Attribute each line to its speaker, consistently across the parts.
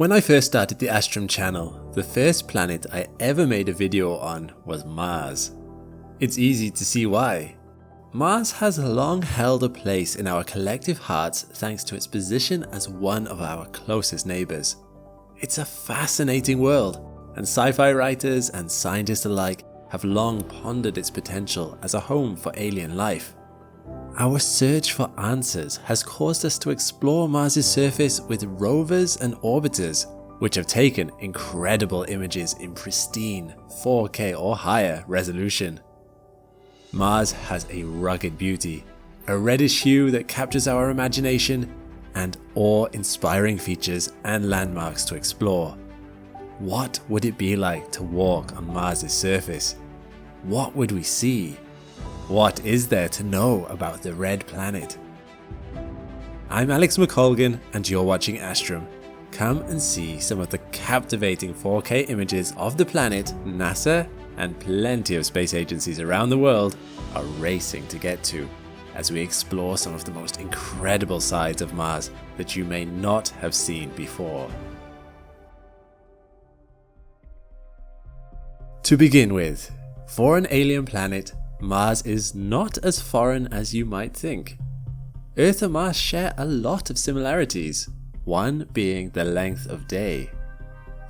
Speaker 1: When I first started the Astrum channel, the first planet I ever made a video on was Mars. It's easy to see why. Mars has long held a place in our collective hearts thanks to its position as one of our closest neighbours. It's a fascinating world, and sci-fi writers and scientists alike have long pondered its potential as a home for alien life. Our search for answers has caused us to explore Mars' surface with rovers and orbiters, which have taken incredible images in pristine 4K or higher resolution. Mars has a rugged beauty, a reddish hue that captures our imagination, and awe-inspiring features and landmarks to explore. What would it be like to walk on Mars' surface? What would we see? What is there to know about the red planet? I'm Alex McColgan and you're watching Astrum. Come and see some of the captivating 4K images of the planet NASA and plenty of space agencies around the world are racing to get to, as we explore some of the most incredible sides of Mars that you may not have seen before. To begin with, for an alien planet, Mars is not as foreign as you might think. Earth and Mars share a lot of similarities, one being the length of day.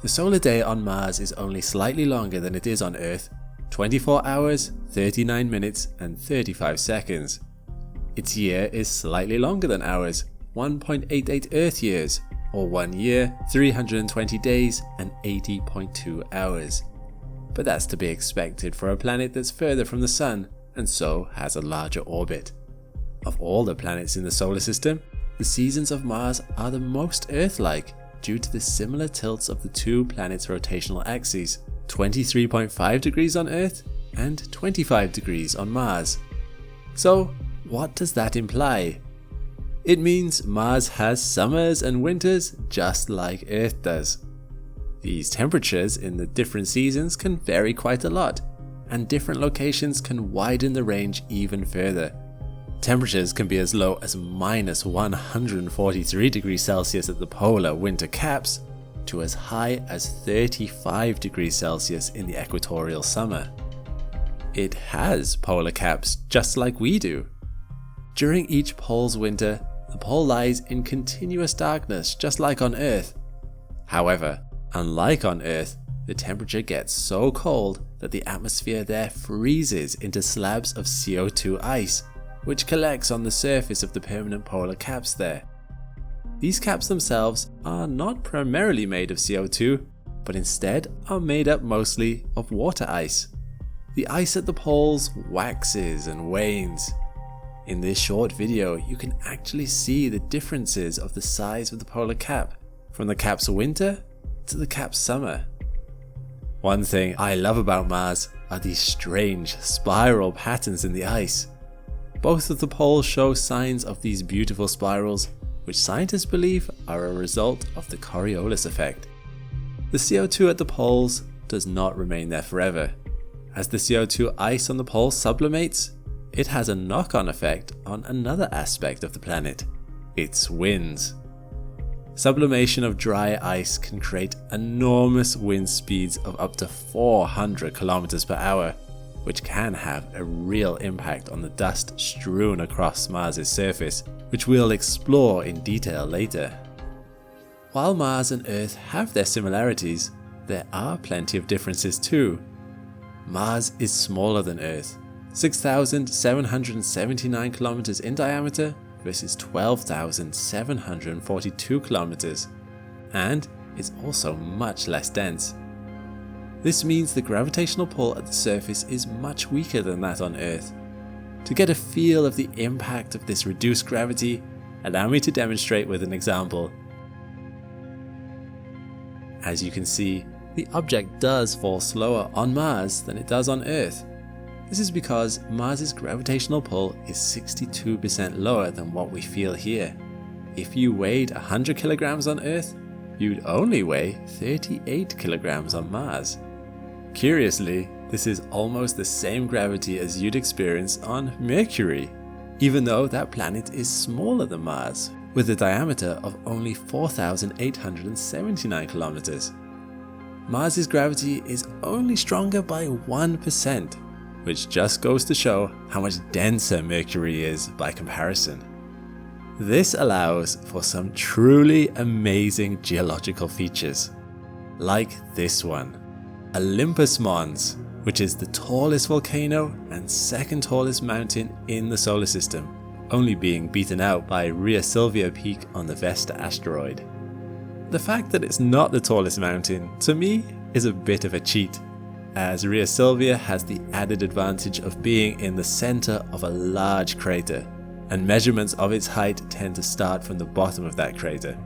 Speaker 1: The solar day on Mars is only slightly longer than it is on Earth, 24 hours, 39 minutes and 35 seconds. Its year is slightly longer than ours, 1.88 Earth years, or 1 year, 320 days and 80.2 hours. But that's to be expected for a planet that's further from the Sun and so has a larger orbit. Of all the planets in the solar system, the seasons of Mars are the most Earth-like due to the similar tilts of the two planets' rotational axes, 23.5 degrees on Earth and 25 degrees on Mars. So, what does that imply? It means Mars has summers and winters just like Earth does. These temperatures in the different seasons can vary quite a lot, and different locations can widen the range even further. Temperatures can be as low as minus 143 degrees Celsius at the polar winter caps, to as high as 35 degrees Celsius in the equatorial summer. It has polar caps just like we do. During each pole's winter, the pole lies in continuous darkness just like on Earth. However, unlike on Earth, the temperature gets so cold that the atmosphere there freezes into slabs of CO2 ice, which collects on the surface of the permanent polar caps there. These caps themselves are not primarily made of CO2, but instead are made up mostly of water ice. The ice at the poles waxes and wanes. In this short video, you can actually see the differences of the size of the polar cap, from the cap's winter to the cap's summer. One thing I love about Mars are these strange spiral patterns in the ice. Both of the poles show signs of these beautiful spirals, which scientists believe are a result of the Coriolis effect. The CO2 at the poles does not remain there forever. As the CO2 ice on the poles sublimates, it has a knock-on effect on another aspect of the planet, its winds. Sublimation of dry ice can create enormous wind speeds of up to 400 km per hour, which can have a real impact on the dust strewn across Mars' surface, which we'll explore in detail later. While Mars and Earth have their similarities, there are plenty of differences too. Mars is smaller than Earth, 6,779 kilometers in diameter versus 12,742 kilometers, and is also much less dense. This means the gravitational pull at the surface is much weaker than that on Earth. To get a feel of the impact of this reduced gravity, allow me to demonstrate with an example. As you can see, the object does fall slower on Mars than it does on Earth. This is because Mars' gravitational pull is 62% lower than what we feel here. If you weighed 100 kilograms on Earth, you'd only weigh 38 kilograms on Mars. Curiously, this is almost the same gravity as you'd experience on Mercury, even though that planet is smaller than Mars, with a diameter of only 4,879 kilometers. Mars's gravity is only stronger by 1%, which just goes to show how much denser Mercury is by comparison. This allows for some truly amazing geological features, like this one, Olympus Mons, which is the tallest volcano and second tallest mountain in the solar system, only being beaten out by Rhea Silvia Peak on the Vesta asteroid. The fact that it's not the tallest mountain, to me, is a bit of a cheat, as Rhea Silvia has the added advantage of being in the center of a large crater, and measurements of its height tend to start from the bottom of that crater.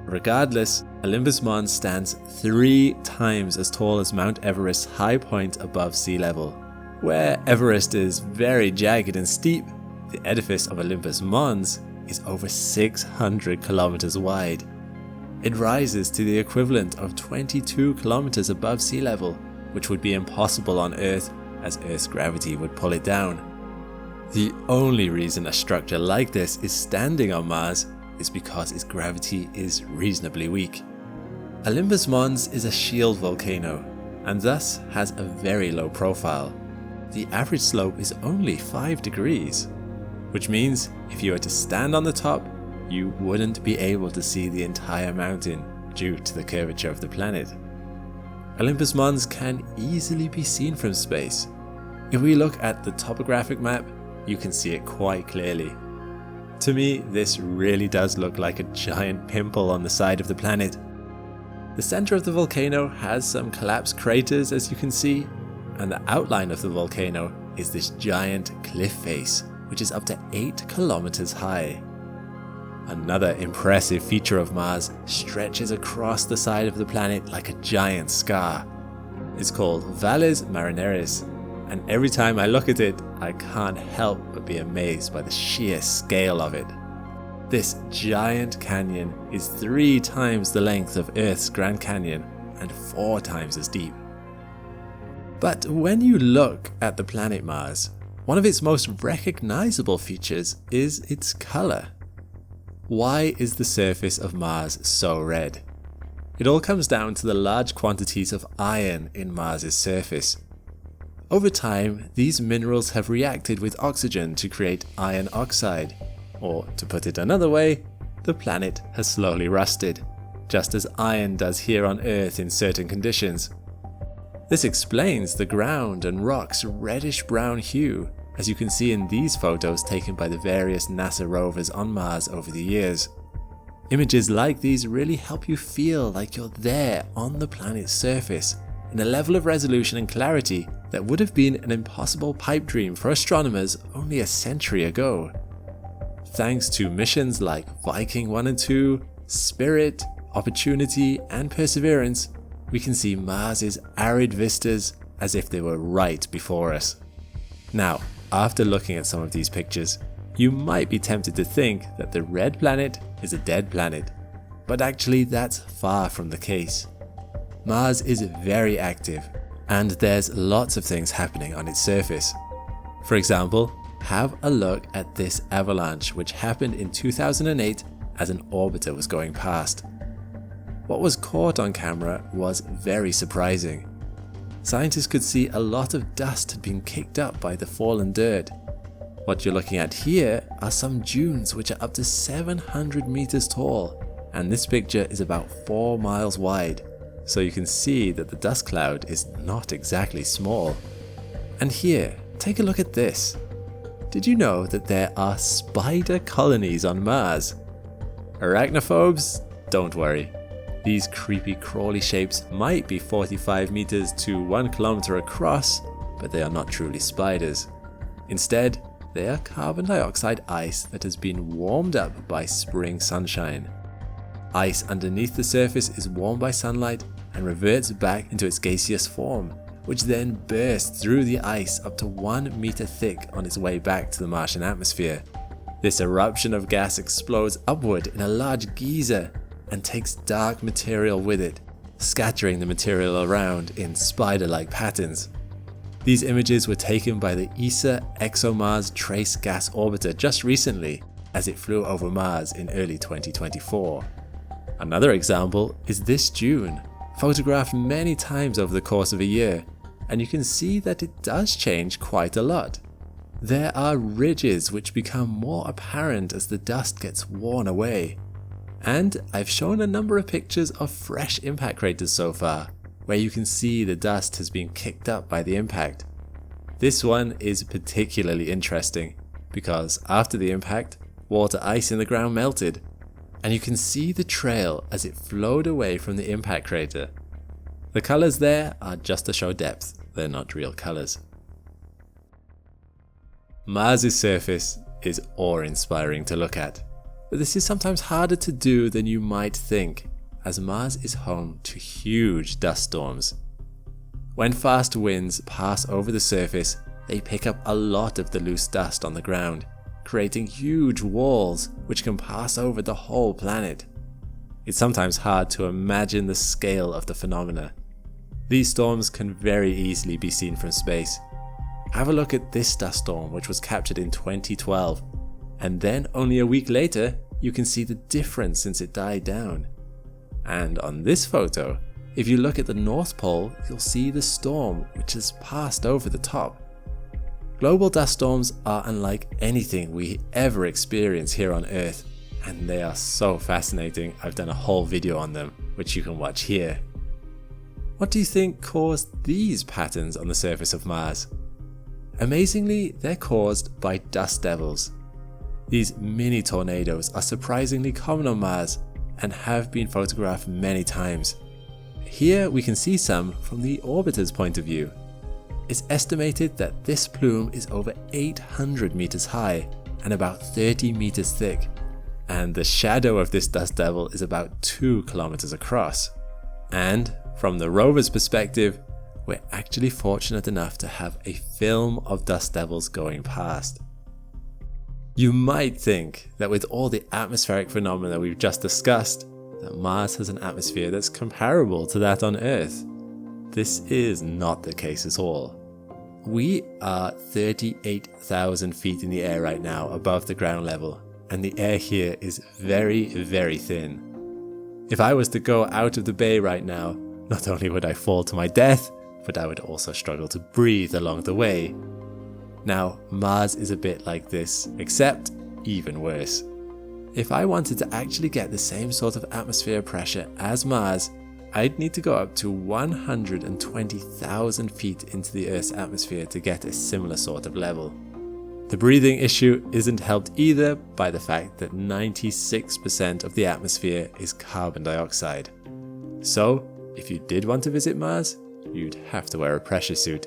Speaker 1: Regardless, Olympus Mons stands 3 times as tall as Mount Everest's high point above sea level. Where Everest is very jagged and steep, the edifice of Olympus Mons is over 600 kilometers wide. It rises to the equivalent of 22 kilometers above sea level, which would be impossible on Earth as Earth's gravity would pull it down. The only reason a structure like this is standing on Mars is because its gravity is reasonably weak. Olympus Mons is a shield volcano and thus has a very low profile. The average slope is only 5 degrees, which means if you were to stand on the top, you wouldn't be able to see the entire mountain due to the curvature of the planet. Olympus Mons can easily be seen from space. If we look at the topographic map, you can see it quite clearly. To me, this really does look like a giant pimple on the side of the planet. The center of the volcano has some collapsed craters, as you can see, and the outline of the volcano is this giant cliff face, which is up to 8 kilometers high. Another impressive feature of Mars stretches across the side of the planet like a giant scar. It's called Valles Marineris, and every time I look at it, I can't help but be amazed by the sheer scale of it. This giant canyon is 3 times the length of Earth's Grand Canyon and 4 times as deep. But when you look at the planet Mars, one of its most recognizable features is its color. Why is the surface of Mars so red? It all comes down to the large quantities of iron in Mars's surface. Over time, these minerals have reacted with oxygen to create iron oxide, or to put it another way, the planet has slowly rusted, just as iron does here on Earth in certain conditions. This explains the ground and rocks' reddish-brown hue, as you can see in these photos taken by the various NASA rovers on Mars over the years. Images like these really help you feel like you're there on the planet's surface, in a level of resolution and clarity that would have been an impossible pipe dream for astronomers only a century ago. Thanks to missions like Viking 1 and 2, Spirit, Opportunity, and Perseverance, we can see Mars's arid vistas as if they were right before us. Now, after looking at some of these pictures, you might be tempted to think that the red planet is a dead planet, but actually that's far from the case. Mars is very active, and there's lots of things happening on its surface. For example, have a look at this avalanche which happened in 2008 as an orbiter was going past. What was caught on camera was very surprising. Scientists could see a lot of dust had been kicked up by the fallen dirt. What you're looking at here are some dunes which are up to 700 meters tall, and this picture is about 4 miles wide, so you can see that the dust cloud is not exactly small. And here, take a look at this. Did you know that there are spider colonies on Mars? Arachnophobes? Don't worry. These creepy crawly shapes might be 45 meters to 1 kilometer across, but they are not truly spiders. Instead, they are carbon dioxide ice that has been warmed up by spring sunshine. Ice underneath the surface is warmed by sunlight and reverts back into its gaseous form, which then bursts through the ice up to 1 meter thick on its way back to the Martian atmosphere. This eruption of gas explodes upward in a large geyser and takes dark material with it, scattering the material around in spider-like patterns. These images were taken by the ESA ExoMars Trace Gas Orbiter just recently, as it flew over Mars in early 2024. Another example is this dune, photographed many times over the course of a year, and you can see that it does change quite a lot. There are ridges which become more apparent as the dust gets worn away. And I've shown a number of pictures of fresh impact craters so far, where you can see the dust has been kicked up by the impact. This one is particularly interesting because after the impact, water ice in the ground melted, and you can see the trail as it flowed away from the impact crater. The colours there are just to show depth, they're not real colours. Mars' surface is awe-inspiring to look at, but this is sometimes harder to do than you might think, as Mars is home to huge dust storms. When fast winds pass over the surface, they pick up a lot of the loose dust on the ground, creating huge walls which can pass over the whole planet. It's sometimes hard to imagine the scale of the phenomena. These storms can very easily be seen from space. Have a look at this dust storm, which was captured in 2012, and then only a week later you can see the difference since it died down. And on this photo, if you look at the North Pole, you'll see the storm which has passed over the top. Global dust storms are unlike anything we ever experience here on Earth, and they are so fascinating. I've done a whole video on them, which you can watch here. What do you think caused these patterns on the surface of Mars? Amazingly, they're caused by dust devils. These mini tornadoes are surprisingly common on Mars and have been photographed many times. Here we can see some from the orbiter's point of view. It's estimated that this plume is over 800 meters high and about 30 meters thick, and the shadow of this dust devil is about 2 kilometers across. And from the rover's perspective, we're actually fortunate enough to have a film of dust devils going past. You might think that with all the atmospheric phenomena we've just discussed, that Mars has an atmosphere that's comparable to that on Earth. This is not the case at all. We are 38,000 feet in the air right now above the ground level, and the air here is very, very thin. If I was to go out of the bay right now, not only would I fall to my death, but I would also struggle to breathe along the way. Now, Mars is a bit like this, except even worse. If I wanted to actually get the same sort of atmosphere pressure as Mars, I'd need to go up to 120,000 feet into the Earth's atmosphere to get a similar sort of level. The breathing issue isn't helped either by the fact that 96% of the atmosphere is carbon dioxide. So, if you did want to visit Mars, you'd have to wear a pressure suit.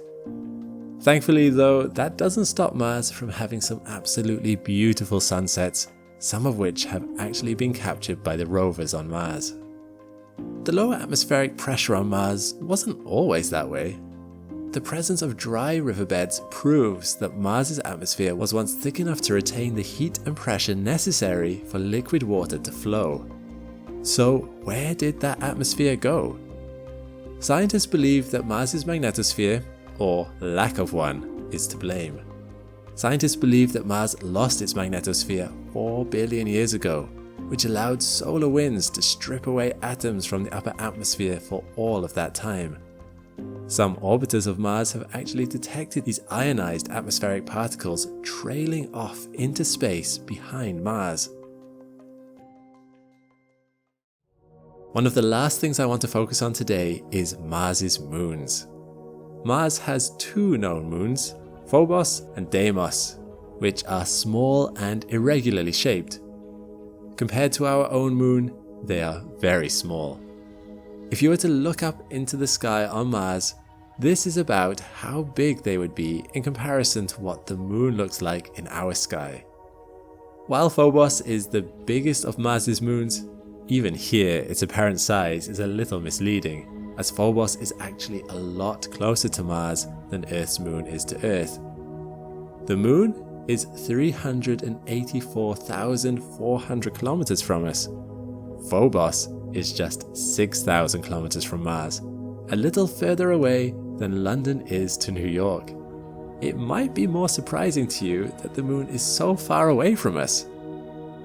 Speaker 1: Thankfully though, that doesn't stop Mars from having some absolutely beautiful sunsets, some of which have actually been captured by the rovers on Mars. The lower atmospheric pressure on Mars wasn't always that way. The presence of dry riverbeds proves that Mars's atmosphere was once thick enough to retain the heat and pressure necessary for liquid water to flow. So where did that atmosphere go? Scientists believe that Mars's magnetosphere, or lack of one, is to blame. Scientists believe that Mars lost its magnetosphere 4 billion years ago, which allowed solar winds to strip away atoms from the upper atmosphere for all of that time. Some orbiters of Mars have actually detected these ionized atmospheric particles trailing off into space behind Mars. One of the last things I want to focus on today is Mars's moons. Mars has 2 known moons, Phobos and Deimos, which are small and irregularly shaped. Compared to our own moon, they are very small. If you were to look up into the sky on Mars, this is about how big they would be in comparison to what the moon looks like in our sky. While Phobos is the biggest of Mars's moons, even here its apparent size is a little misleading, as Phobos is actually a lot closer to Mars than Earth's moon is to Earth. The moon is 384,400 kilometers from us. Phobos is just 6,000 kilometers from Mars, a little further away than London is to New York. It might be more surprising to you that the moon is so far away from us.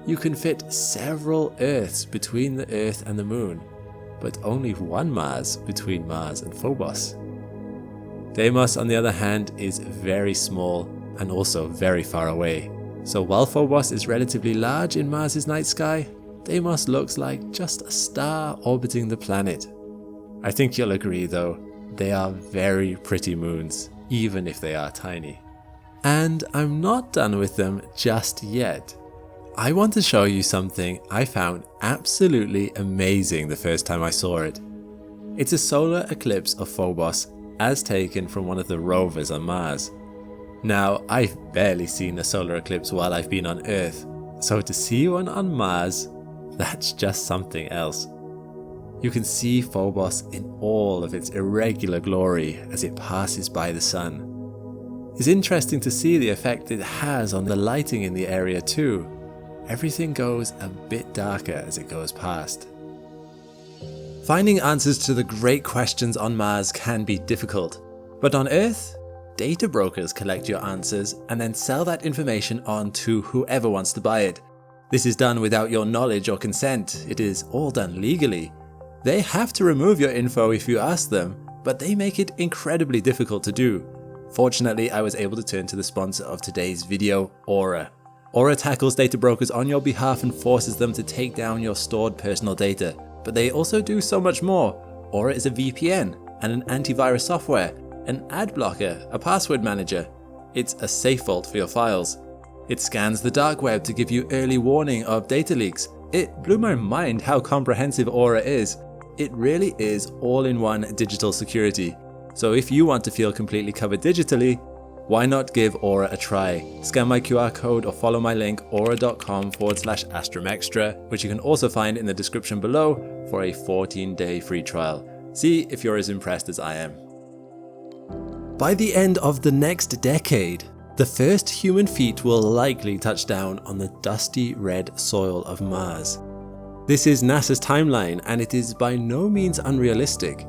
Speaker 1: You can fit several Earths between the Earth and the Moon, but only one Mars between Mars and Phobos. Deimos, on the other hand, is very small and also very far away. So while Phobos is relatively large in Mars' night sky, Deimos looks like just a star orbiting the planet. I think you'll agree though, they are very pretty moons, even if they are tiny. And I'm not done with them just yet. I want to show you something I found absolutely amazing the first time I saw it. It's a solar eclipse of Phobos as taken from one of the rovers on Mars. Now, I've barely seen a solar eclipse while I've been on Earth, so to see one on Mars, that's just something else. You can see Phobos in all of its irregular glory as it passes by the sun. It's interesting to see the effect it has on the lighting in the area too. Everything goes a bit darker as it goes past. Finding answers to the great questions on Mars can be difficult, but on Earth, data brokers collect your answers and then sell that information on to whoever wants to buy it. This is done without your knowledge or consent. It is all done legally. They have to remove your info if you ask them, but they make it incredibly difficult to do. Fortunately, I was able to turn to the sponsor of today's video, Aura. Aura tackles data brokers on your behalf and forces them to take down your stored personal data. But they also do so much more. Aura is a VPN and an antivirus software, an ad blocker, a password manager. It's a safe vault for your files. It scans the dark web to give you early warning of data leaks. It blew my mind how comprehensive Aura is. It really is all-in-one digital security. So if you want to feel completely covered digitally, why not give Aura a try? Scan my QR code or follow my link aura.com/Astrum Extra, which you can also find in the description below for a 14-day free trial. See if you're as impressed as I am. By the end of the next decade, the first human feet will likely touch down on the dusty red soil of Mars. This is NASA's timeline, and it is by no means unrealistic.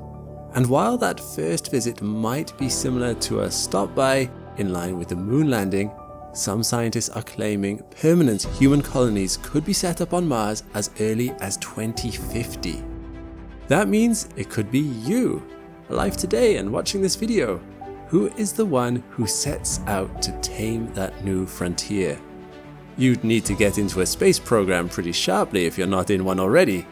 Speaker 1: And while that first visit might be similar to a stop by in line with the moon landing, some scientists are claiming permanent human colonies could be set up on Mars as early as 2050. That means it could be you, alive today and watching this video, who is the one who sets out to tame that new frontier. You'd need to get into a space program pretty sharply if you're not in one already,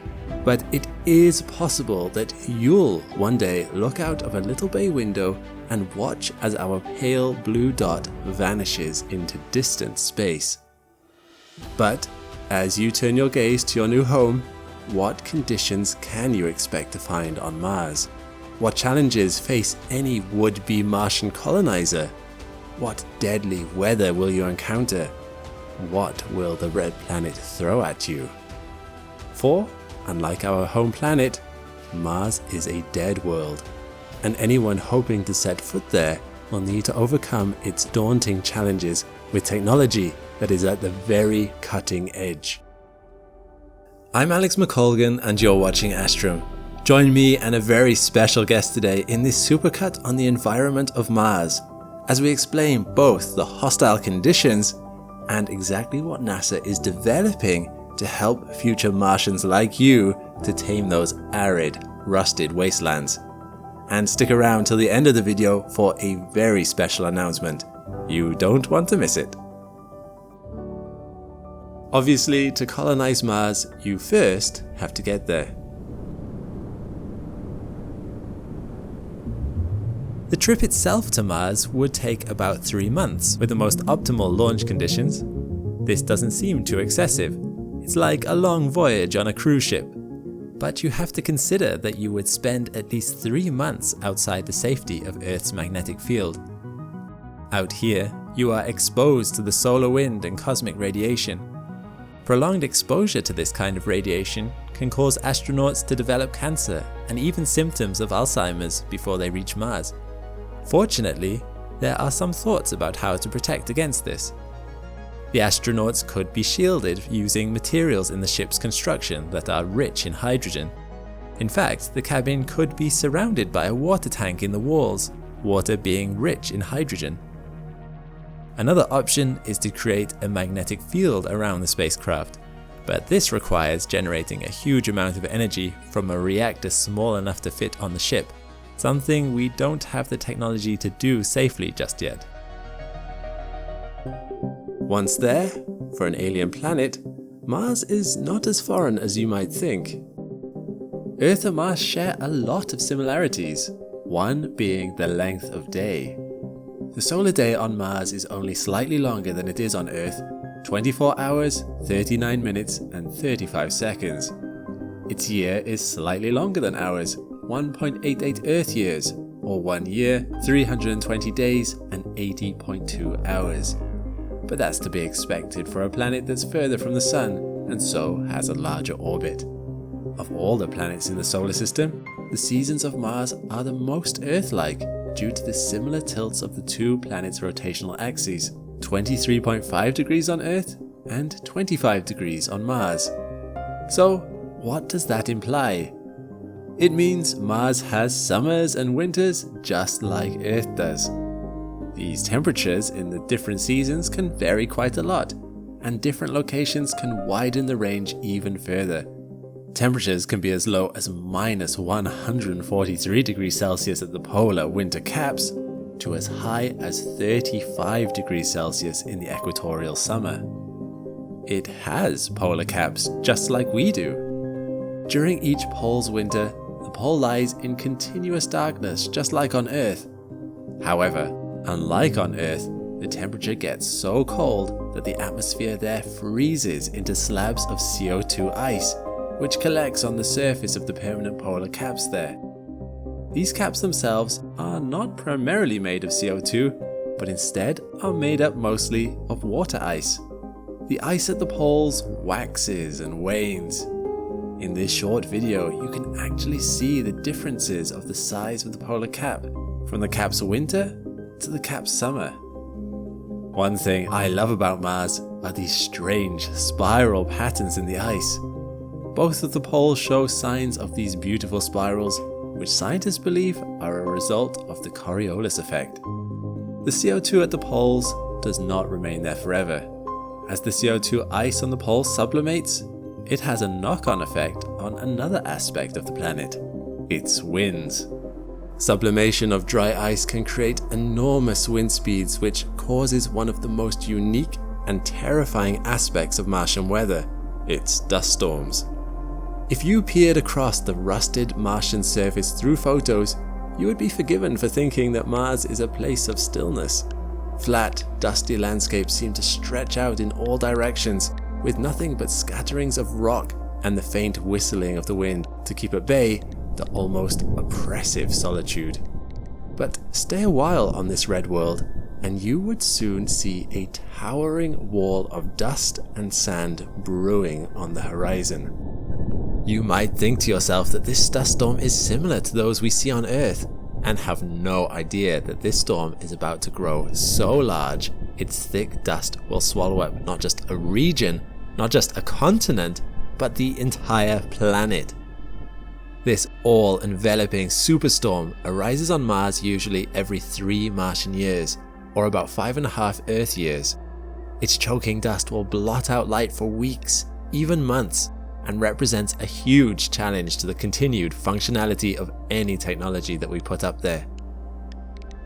Speaker 1: but it is possible that you'll one day look out of a little bay window and watch as our pale blue dot vanishes into distant space. But as you turn your gaze to your new home, what conditions can you expect to find on Mars? What challenges face any would-be Martian colonizer? What deadly weather will you encounter? What will the red planet throw at you? For, unlike our home planet, Mars is a dead world, and anyone hoping to set foot there will need to overcome its daunting challenges with technology that is at the very cutting edge. I'm Alex McColgan and you're watching Astrum. Join me and a very special guest today in this supercut on the environment of Mars, as we explain both the hostile conditions and exactly what NASA is developing to help future Martians like you to tame those arid, rusted wastelands. And stick around till the end of the video for a very special announcement. You don't want to miss it. Obviously, to colonize Mars, you first have to get there. The trip itself to Mars would take about 3 months with the most optimal launch conditions. This doesn't seem too excessive. It's like a long voyage on a cruise ship. But you have to consider that you would spend at least 3 months outside the safety of Earth's magnetic field. Out here, you are exposed to the solar wind and cosmic radiation. Prolonged exposure to this kind of radiation can cause astronauts to develop cancer and even symptoms of Alzheimer's before they reach Mars. Fortunately, there are some thoughts about how to protect against this. The astronauts could be shielded using materials in the ship's construction that are rich in hydrogen. In fact, the cabin could be surrounded by a water tank in the walls, water being rich in hydrogen. Another option is to create a magnetic field around the spacecraft.
Speaker 2: but this requires generating a huge amount of energy from a reactor small enough to fit on the ship, something we don't have the technology to do safely just yet.
Speaker 1: Once there, for an alien planet, Mars is not as foreign as you might think. Earth and Mars share a lot of similarities, one being the length of day. The solar day on Mars is only slightly longer than it is on Earth, 24 hours, 39 minutes and 35 seconds. Its year is slightly longer than ours, 1.88 Earth years, or 1 year, 320 days and 80.2 hours. But that's to be expected for a planet that's further from the Sun and so has a larger orbit. Of all the planets in the solar system, the seasons of Mars are the most Earth-like due to the similar tilts of the two planets' rotational axes, 23.5 degrees on Earth and 25 degrees on Mars. So, what does that imply? It means Mars has summers and winters just like Earth does. These temperatures in the different seasons can vary quite a lot, and different locations can widen the range even further. Temperatures can be as low as minus 143 degrees Celsius at the polar winter caps to as high as 35 degrees Celsius in the equatorial summer. It has polar caps just like we do. During each pole's winter, the pole lies in continuous darkness just like on Earth. However, unlike on Earth, the temperature gets so cold that the atmosphere there freezes into slabs of CO2 ice, which collects on the surface of the permanent polar caps there. These caps themselves are not primarily made of CO2, but instead are made up mostly of water ice. The ice at the poles waxes and wanes. In this short video, you can actually see the differences of the size of the polar cap, from the cap's winter to the cap's summer. One thing I love about Mars are these strange spiral patterns in the ice. Both of the poles show signs of these beautiful spirals, which scientists believe are a result of the Coriolis effect. The CO2 at the poles does not remain there forever. As the CO2 ice on the poles sublimates, it has a knock-on effect on another aspect of the planet, its winds. Sublimation of dry ice can create enormous wind speeds, which causes one of the most unique and terrifying aspects of Martian weather, its dust storms. If you peered across the rusted Martian surface through photos, you would be forgiven for thinking that Mars is a place of stillness. Flat, dusty landscapes seem to stretch out in all directions, with nothing but scatterings of rock and the faint whistling of the wind to keep at bay the almost oppressive solitude. But stay a while on this red world, and you would soon see a towering wall of dust and sand brewing on the horizon. You might think to yourself that this dust storm is similar to those we see on Earth, and have no idea that this storm is about to grow so large its thick dust will swallow up not just a region, not just a continent, but the entire planet. This all-enveloping superstorm arises on Mars usually every 3 Martian years, or about 5.5 Earth years. Its choking dust will blot out light for weeks, even months, and represents a huge challenge to the continued functionality of any technology that we put up there.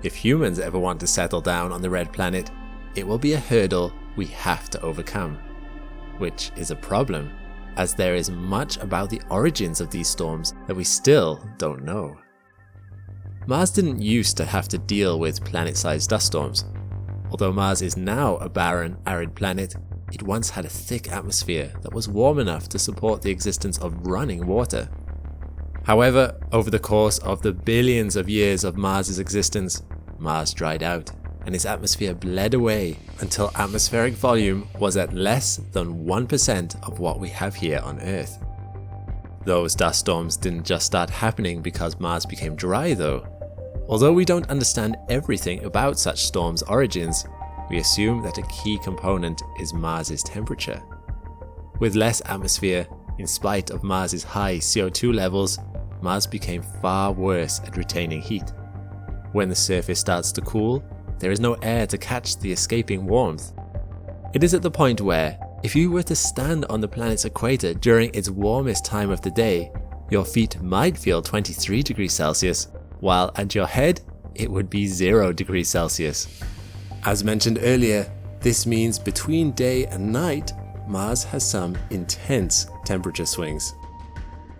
Speaker 1: If humans ever want to settle down on the red planet, it will be a hurdle we have to overcome. Which is a problem, as there is much about the origins of these storms that we still don't know. Mars didn't used to have to deal with planet-sized dust storms. Although Mars is now a barren, arid planet, it once had a thick atmosphere that was warm enough to support the existence of running water. However, over the course of the billions of years of Mars's existence, Mars dried out, and its atmosphere bled away until atmospheric volume was at less than 1% of what we have here on Earth. Those dust storms didn't just start happening because Mars became dry though. Although we don't understand everything about such storms' origins, we assume that a key component is Mars's temperature. With less atmosphere, in spite of Mars's high CO2 levels, Mars became far worse at retaining heat. When the surface starts to cool, there is no air to catch the escaping warmth. It is at the point where, If you were to stand on the planet's equator during its warmest time of the day, your feet might feel 23 degrees Celsius, while at your head, it would be 0 degrees Celsius. As mentioned earlier, this means between day and night, Mars has some intense temperature swings.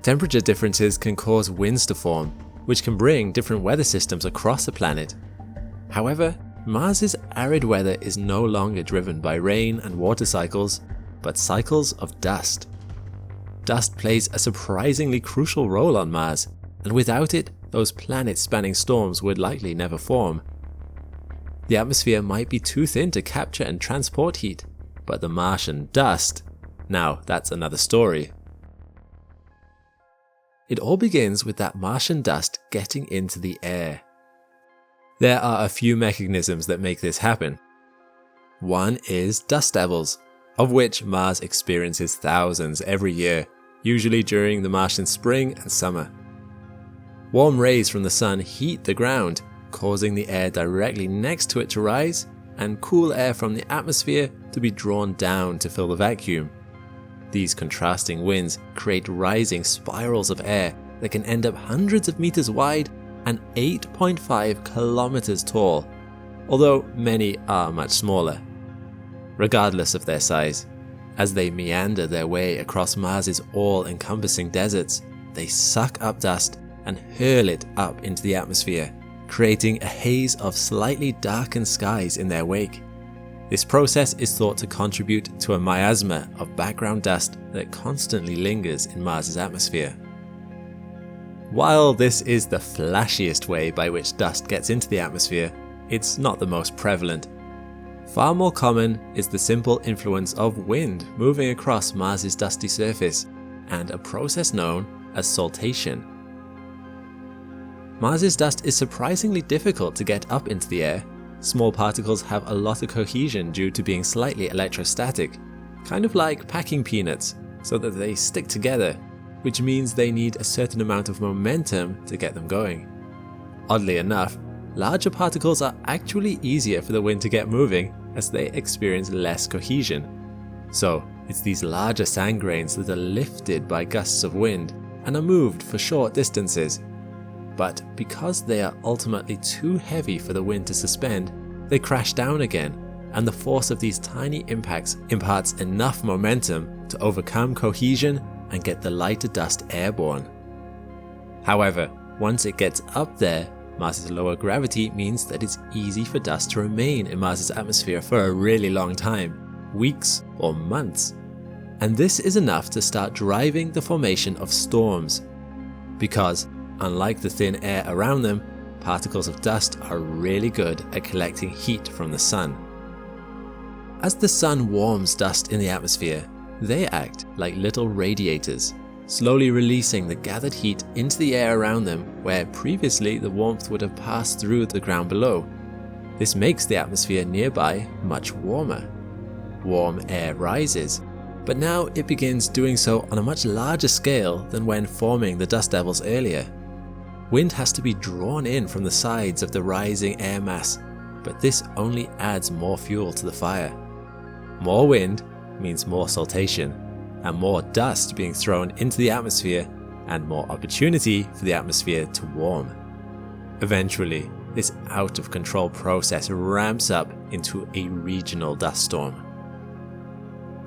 Speaker 1: Temperature differences can cause winds to form, which can bring different weather systems across the planet. However, Mars's arid weather is no longer driven by rain and water cycles, but cycles of dust. Dust plays a surprisingly crucial role on Mars, and without it, those planet-spanning storms would likely never form. The atmosphere might be too thin to capture and transport heat, but the Martian dust, now that's another story. It all begins with that Martian dust getting into the air. There are a few mechanisms that make this happen. One is dust devils, of which Mars experiences thousands every year, usually during the Martian spring and summer. Warm rays from the sun heat the ground, causing the air directly next to it to rise, and cool air from the atmosphere to be drawn down to fill the vacuum. These contrasting winds create rising spirals of air that can end up hundreds of meters wide and 8.5 kilometers tall, although many are much smaller. Regardless of their size, as they meander their way across Mars's all-encompassing deserts, they suck up dust and hurl it up into the atmosphere, creating a haze of slightly darkened skies in their wake. This process is thought to contribute to a miasma of background dust that constantly lingers in Mars's atmosphere. While this is the flashiest way by which dust gets into the atmosphere, it's not the most prevalent. Far more common is the simple influence of wind moving across Mars's dusty surface, and a process known as saltation. Mars's dust is surprisingly difficult to get up into the air. Small particles have a lot of cohesion due to being slightly electrostatic, kind of like packing peanuts, so that they stick together, which means they need a certain amount of momentum to get them going. Oddly enough, larger particles are actually easier for the wind to get moving as they experience less cohesion. So it's these larger sand grains that are lifted by gusts of wind and are moved for short distances. But because they are ultimately too heavy for the wind to suspend, they crash down again, and the force of these tiny impacts imparts enough momentum to overcome cohesion and get the lighter dust airborne. However, once it gets up there, Mars's lower gravity means that it's easy for dust to remain in Mars's atmosphere for a really long time, weeks or months. And this is enough to start driving the formation of storms. Because, unlike the thin air around them, particles of dust are really good at collecting heat from the sun. As the sun warms dust in the atmosphere, they act like little radiators, slowly releasing the gathered heat into the air around them where previously the warmth would have passed through the ground below. This makes the atmosphere nearby much warmer. Warm air rises, but now it begins doing so on a much larger scale than when forming the dust devils earlier. Wind has to be drawn in from the sides of the rising air mass, but this only adds more fuel to the fire. More wind means more saltation, and more dust being thrown into the atmosphere, and more opportunity for the atmosphere to warm. Eventually, this out-of-control process ramps up into a regional dust storm.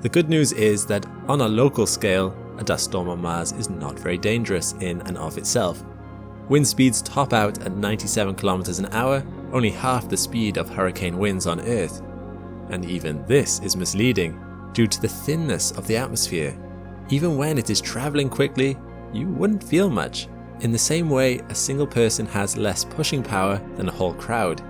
Speaker 1: The good news is that on a local scale, a dust storm on Mars is not very dangerous in and of itself. Wind speeds top out at 97 kilometers an hour, only half the speed of hurricane winds on Earth. And even this is misleading due to the thinness of the atmosphere. Even when it is traveling quickly, you wouldn't feel much. In the same way, a single person has less pushing power than a whole crowd.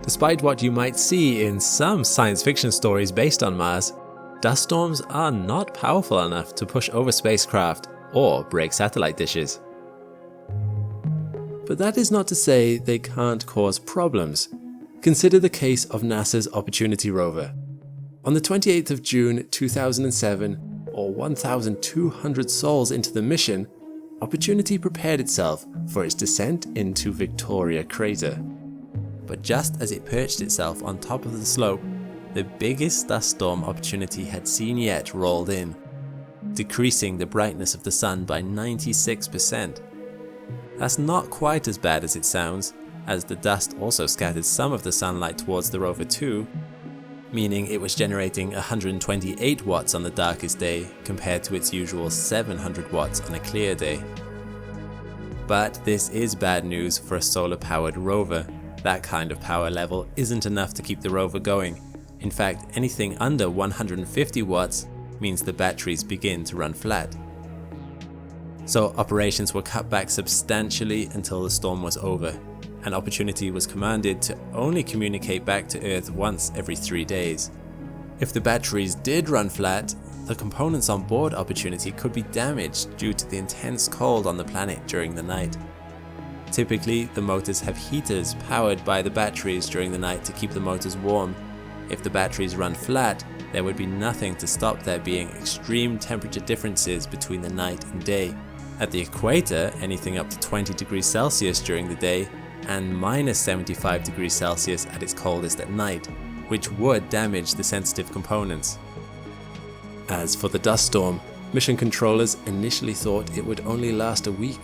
Speaker 1: Despite what you might see in some science fiction stories based on Mars, dust storms are not powerful enough to push over spacecraft or break satellite dishes. But that is not to say they can't cause problems. Consider the case of NASA's Opportunity rover. On the 28th of June 2007, or 1,200 sols into the mission, Opportunity prepared itself for its descent into Victoria Crater. But just as it perched itself on top of the slope,
Speaker 2: the biggest dust storm opportunity had seen yet rolled in, decreasing the brightness of the sun by 96%. That's not quite as bad as it sounds, as the dust also scattered some of the sunlight towards the rover too, meaning it was generating 128 watts on the darkest day compared to its usual 700 watts on a clear day. But this is bad news for a solar-powered rover. That kind of power level isn't enough to keep the rover going. In fact, anything under 150 watts means the batteries begin to run flat. So operations were cut back substantially until the storm was over. An opportunity was commanded to only communicate back to Earth once every 3 days. If the batteries did run flat, the components on board Opportunity could be damaged due to the intense cold on the planet during the night. Typically, the motors have heaters powered by the batteries during the night to keep the motors warm. If the batteries run flat, there would be nothing to stop there being extreme temperature differences between the night and day. At the equator, anything up to 20 degrees Celsius during the day and minus 75 degrees Celsius at its coldest at night, which would damage the sensitive components. As for the dust storm, mission controllers initially thought it would only last a week,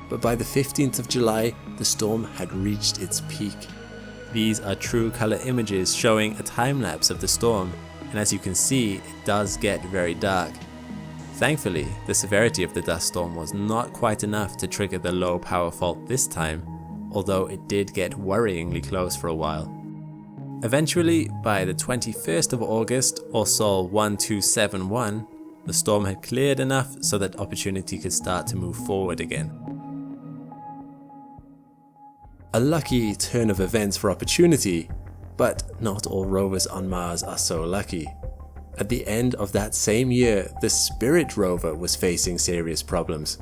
Speaker 2: but by the 15th of July, the storm had reached its peak. These are true color images showing a time-lapse of the storm, and as you can see, it does get very dark. Thankfully, the severity of the dust storm was not quite enough to trigger the low power fault this time, although it did get worryingly close for a while. Eventually, by the 21st of August, or Sol 1271, the storm had cleared enough so that Opportunity could start to move forward again. A lucky turn of events for Opportunity, but not all rovers on Mars are so lucky. At the end of that same year, the Spirit rover was facing serious problems.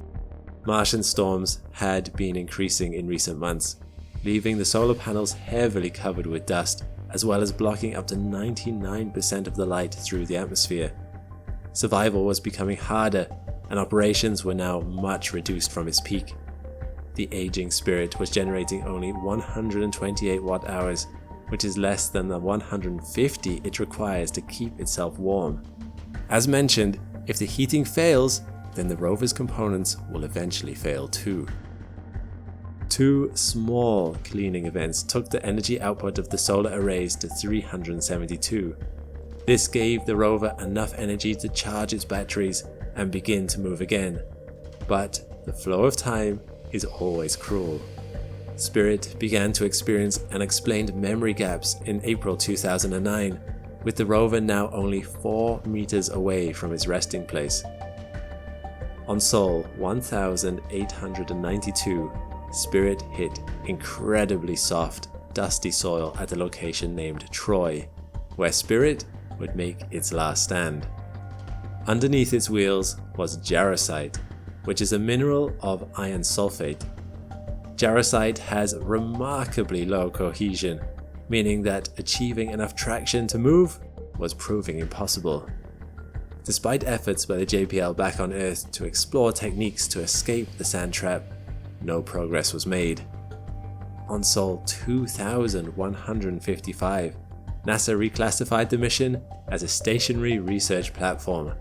Speaker 2: Martian storms had been increasing in recent months, leaving the solar panels heavily covered with dust, as well as blocking up to 99% of the light through the atmosphere. Survival was becoming harder, and operations were now much reduced from its peak. The aging Spirit was generating only 128 watt-hours, which is less than the 150 it requires to keep itself warm. As mentioned, if the heating fails, then the rover's components will eventually fail too. 2 small cleaning events took the energy output of the solar arrays to 372. This gave the rover enough energy to charge its batteries and begin to move again. But the flow of time is always cruel. Spirit began to experience unexplained memory gaps in April 2009, with the rover now only 4 meters away from its resting place. On Sol 1892, Spirit hit incredibly soft, dusty soil at a location named Troy, where Spirit would make its last stand. Underneath its wheels was jarosite, which is a mineral of iron sulfate. Jarosite has remarkably low cohesion, meaning that achieving enough traction to move was proving impossible. Despite efforts by the JPL back on Earth to explore techniques to escape the sand trap, no progress was made. On Sol 2155, NASA reclassified the mission as a stationary research platform.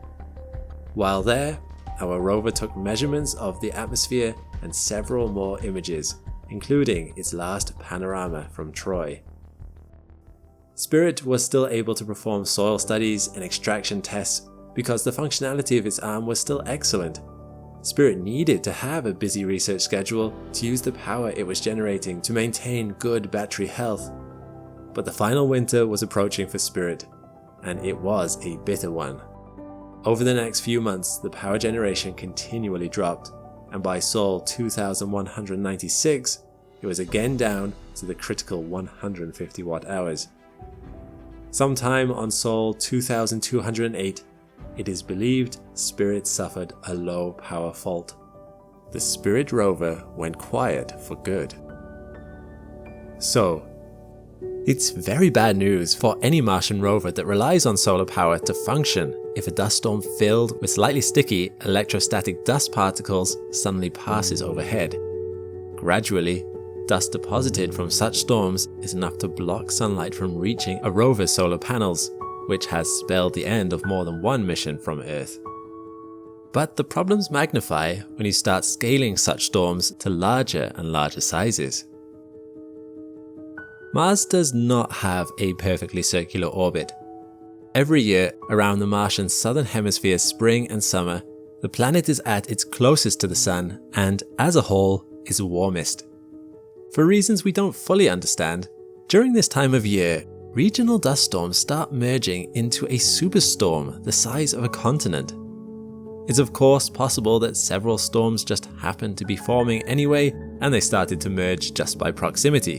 Speaker 2: While there, our rover took measurements of the atmosphere and several more images, including its last panorama from Troy. Spirit was still able to perform soil studies and extraction tests because the functionality of its arm was still excellent. Spirit needed to have a busy research schedule to use the power it was generating to maintain good battery health. But the final winter was approaching for Spirit, and it was a bitter one. Over the next few months, the power generation continually dropped, and by Sol 2196, it was again down to the critical 150 watt-hours. Sometime on Sol 2208, it is believed Spirit suffered a low power fault. The Spirit rover went quiet for good. So, it's very bad news for any Martian rover that relies on solar power to function if a dust storm filled with slightly sticky electrostatic dust particles suddenly passes overhead. Gradually, dust deposited from such storms is enough to block sunlight from reaching a rover's solar panels, which has spelled the end of more than one mission from Earth. But the problems magnify when you start scaling such storms to larger and larger sizes. Mars does not have a perfectly circular orbit. Every year, around the Martian southern hemisphere's spring and summer, the planet is at its closest to the Sun and, as a whole, is warmest. For reasons we don't fully understand, during this time of year, regional dust storms start merging into a superstorm the size of a continent. It's of course possible that several storms just happened to be forming anyway and they started to merge just by proximity.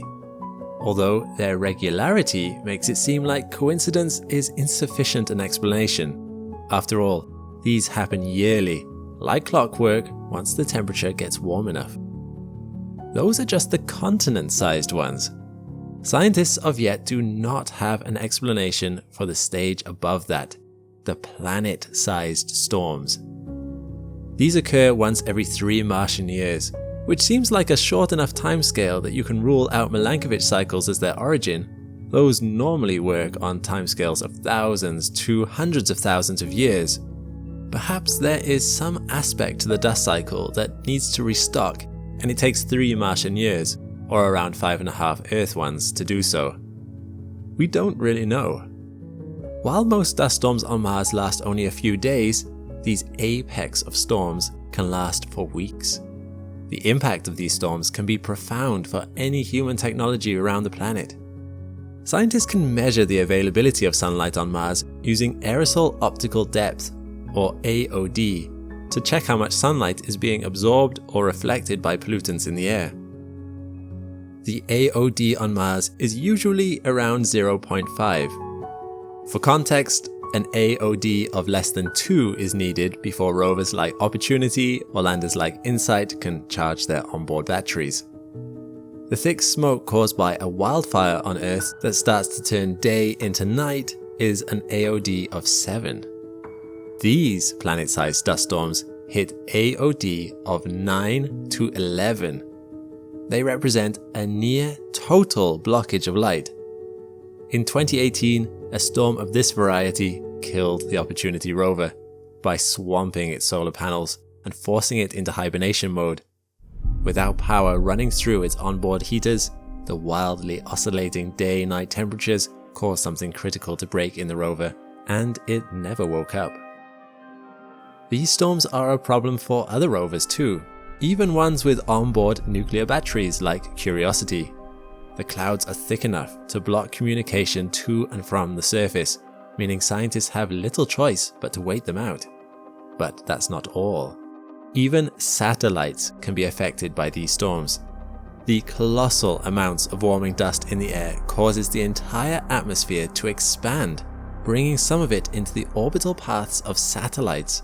Speaker 2: Although their regularity makes it seem like coincidence is insufficient an explanation. After all, these happen yearly, like clockwork, once the temperature gets warm enough. Those are just the continent-sized ones. Scientists of yet do not have an explanation for the stage above that, the planet-sized storms. These occur once every 3 Martian years, which seems like a short enough timescale that you can rule out Milankovitch cycles as their origin. Those normally work on timescales of thousands to hundreds of thousands of years. Perhaps there is some aspect to the dust cycle that needs to restock, and it takes 3 Martian years, or around 5.5 Earth ones, to do so. We don't really know. While most dust storms on Mars last only a few days, these apex of storms can last for weeks. The impact of these storms can be profound for any human technology around the planet. Scientists can measure the availability of sunlight on Mars using aerosol optical depth, or AOD, to check how much sunlight is being absorbed or reflected by pollutants in the air. The AOD on Mars is usually around 0.5. For context, an AOD of less than 2 is needed before rovers like Opportunity or landers like InSight can charge their onboard batteries. The thick smoke caused by a wildfire on Earth that starts to turn day into night is an AOD of 7. These planet-sized dust storms hit AOD of 9 to 11. They represent a near total blockage of light. In 2018, a storm of this variety killed the Opportunity rover by swamping its solar panels and forcing it into hibernation mode. Without power running through its onboard heaters, the wildly oscillating day-night temperatures caused something critical to break in the rover, and it never woke up. These storms are a problem for other rovers too, even ones with onboard nuclear batteries like Curiosity. The clouds are thick enough to block communication to and from the surface, meaning scientists have little choice but to wait them out. But that's not all. Even satellites can be affected by these storms. The colossal amounts of warming dust in the air causes the entire atmosphere to expand, bringing some of it into the orbital paths of satellites.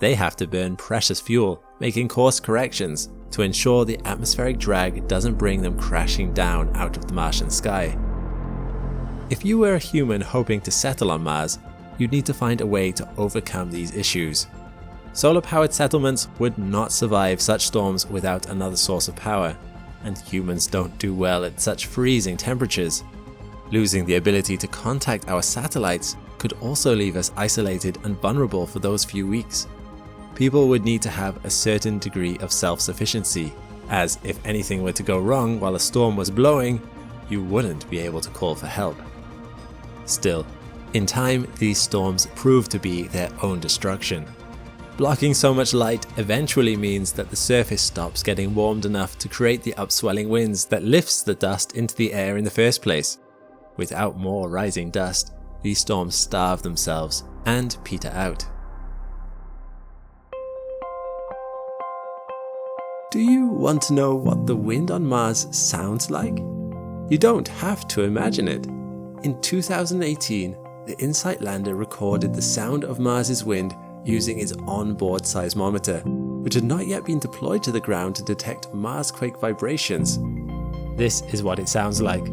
Speaker 2: They have to burn precious fuel, making course corrections to ensure the atmospheric drag doesn't bring them crashing down out of the Martian sky. If you were a human hoping to settle on Mars, you'd need to find a way to overcome these issues. Solar-powered settlements would not survive such storms without another source of power, and humans don't do well at such freezing temperatures. Losing the ability to contact our satellites could also leave us isolated and vulnerable for those few weeks. People would need to have a certain degree of self-sufficiency, as if anything were to go wrong while a storm was blowing, you wouldn't be able to call for help. Still, in time, these storms prove to be their own destruction. Blocking so much light eventually means that the surface stops getting warmed enough to create the upswelling winds that lifts the dust into the air in the first place. Without more rising dust, these storms starve themselves and peter out. Do you want to know what the wind on Mars sounds like? You don't have to imagine it. In 2018, the InSight lander recorded the sound of Mars's wind using its onboard seismometer, which had not yet been deployed to the ground to detect Marsquake vibrations. This is what it sounds like,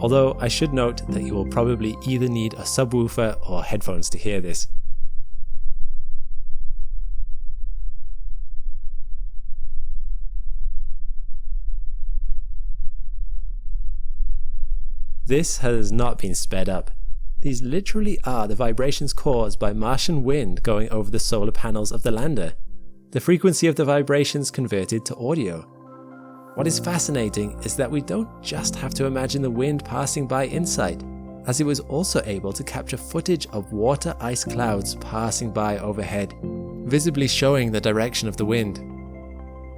Speaker 2: although I should note that you will probably either need a subwoofer or headphones to hear this. This has not been sped up. These literally are the vibrations caused by Martian wind going over the solar panels of the lander. The frequency of the vibrations converted to audio. What is fascinating is that we don't just have to imagine the wind passing by InSight, as it was also able to capture footage of water ice clouds passing by overhead, visibly showing the direction of the wind.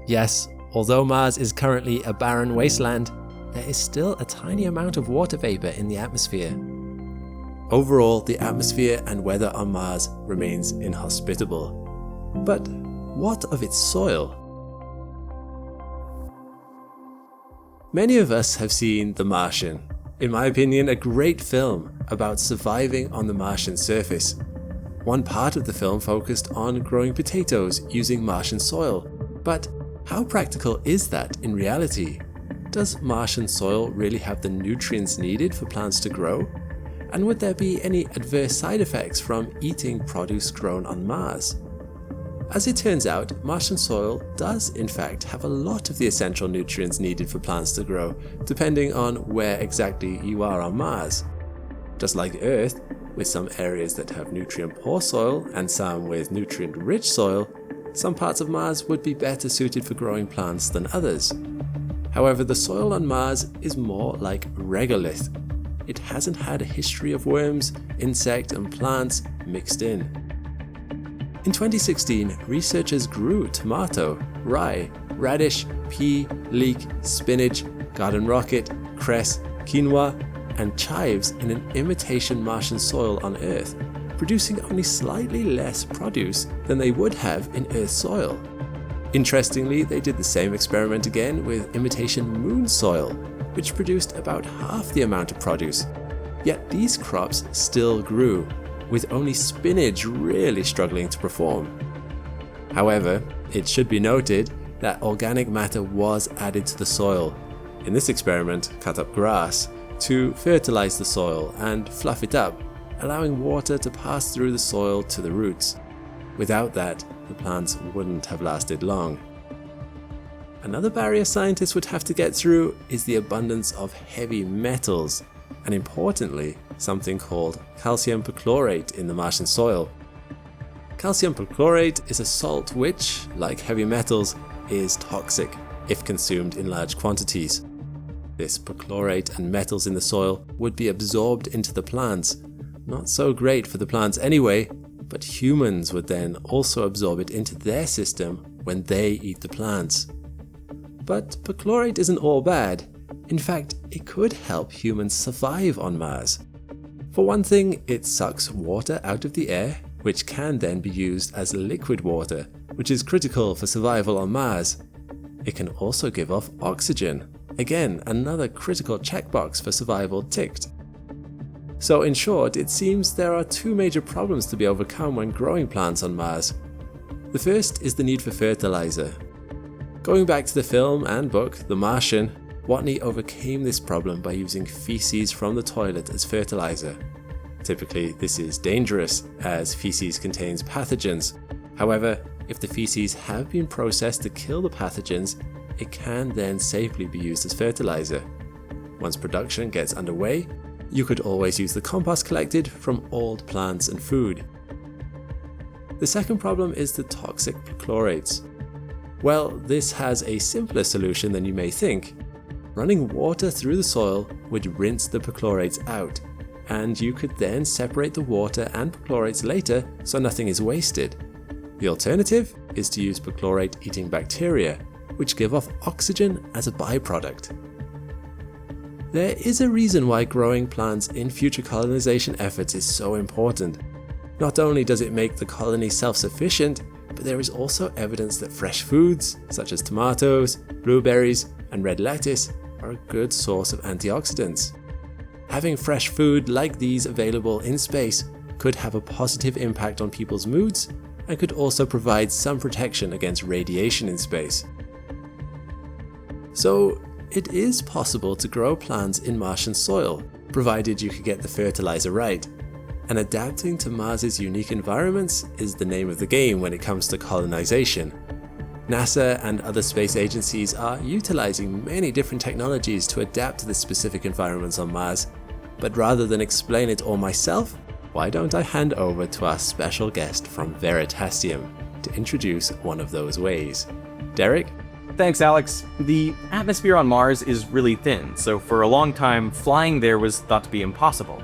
Speaker 2: Yes, although Mars is currently a barren wasteland, there is still a tiny amount of water vapor in the atmosphere. Overall, the atmosphere and weather on Mars remains inhospitable. But what of its soil? Many of us have seen The Martian. In my opinion, a great film about surviving on the Martian surface. One part of the film focused on growing potatoes using Martian soil. But how practical is that in reality? Does Martian soil really have the nutrients needed for plants to grow? And would there be any adverse side effects from eating produce grown on Mars? As it turns out, Martian soil does in fact have a lot of the essential nutrients needed for plants to grow, depending on where exactly you are on Mars. Just like Earth, with some areas that have nutrient-poor soil and some with nutrient-rich soil, some parts of Mars would be better suited for growing plants than others. However, the soil on Mars is more like regolith. It hasn't had a history of worms, insect and plants mixed in. In 2016, researchers grew tomato, rye, radish, pea, leek, spinach, garden rocket, cress, quinoa, and chives in an imitation Martian soil on Earth, producing only slightly less produce than they would have in Earth's soil. Interestingly, they did the same experiment again with imitation moon soil, which produced about half the amount of produce. Yet these crops still grew, with only spinach really struggling to perform. However, it should be noted that organic matter was added to the soil. In this experiment, cut up grass to fertilize the soil and fluff it up, allowing water to pass through the soil to the roots. Without that, the plants wouldn't have lasted long. Another barrier scientists would have to get through is the abundance of heavy metals, and importantly, something called calcium perchlorate in the Martian soil. Calcium perchlorate is a salt which, like heavy metals, is toxic if consumed in large quantities. This perchlorate and metals in the soil would be absorbed into the plants. Not so great for the plants anyway, but humans would then also absorb it into their system when they eat the plants. But perchlorate isn't all bad. In fact, it could help humans survive on Mars. For one thing, it sucks water out of the air, which can then be used as liquid water, which is critical for survival on Mars. It can also give off oxygen. Again, another critical checkbox for survival ticked. So in short, it seems there are two major problems to be overcome when growing plants on Mars. The first is the need for fertilizer. Going back to the film and book, The Martian, Watney overcame this problem by using feces from the toilet as fertilizer. Typically, this is dangerous as feces contains pathogens. However, if the feces have been processed to kill the pathogens, it can then safely be used as fertilizer. Once production gets underway, you could always use the compost collected from old plants and food. The second problem is the toxic perchlorates. Well, this has a simpler solution than you may think. Running water through the soil would rinse the perchlorates out, and you could then separate the water and perchlorates later so nothing is wasted. The alternative is to use perchlorate-eating bacteria, which give off oxygen as a byproduct. There is a reason why growing plants in future colonization efforts is so important. Not only does it make the colony self-sufficient, but there is also evidence that fresh foods, such as tomatoes, blueberries, and red lettuce, are a good source of antioxidants. Having fresh food like these available in space could have a positive impact on people's moods and could also provide some protection against radiation in space. So, it is possible to grow plants in Martian soil, provided you could get the fertilizer right. And adapting to Mars's unique environments is the name of the game when it comes to colonization. NASA and other space agencies are utilizing many different technologies to adapt to the specific environments on Mars. But rather than explain it all myself, why don't I hand over to our special guest from Veritasium to introduce one of those ways. Derek?
Speaker 3: Thanks, Alex. The atmosphere on Mars is really thin, so for a long time, flying there was thought to be impossible.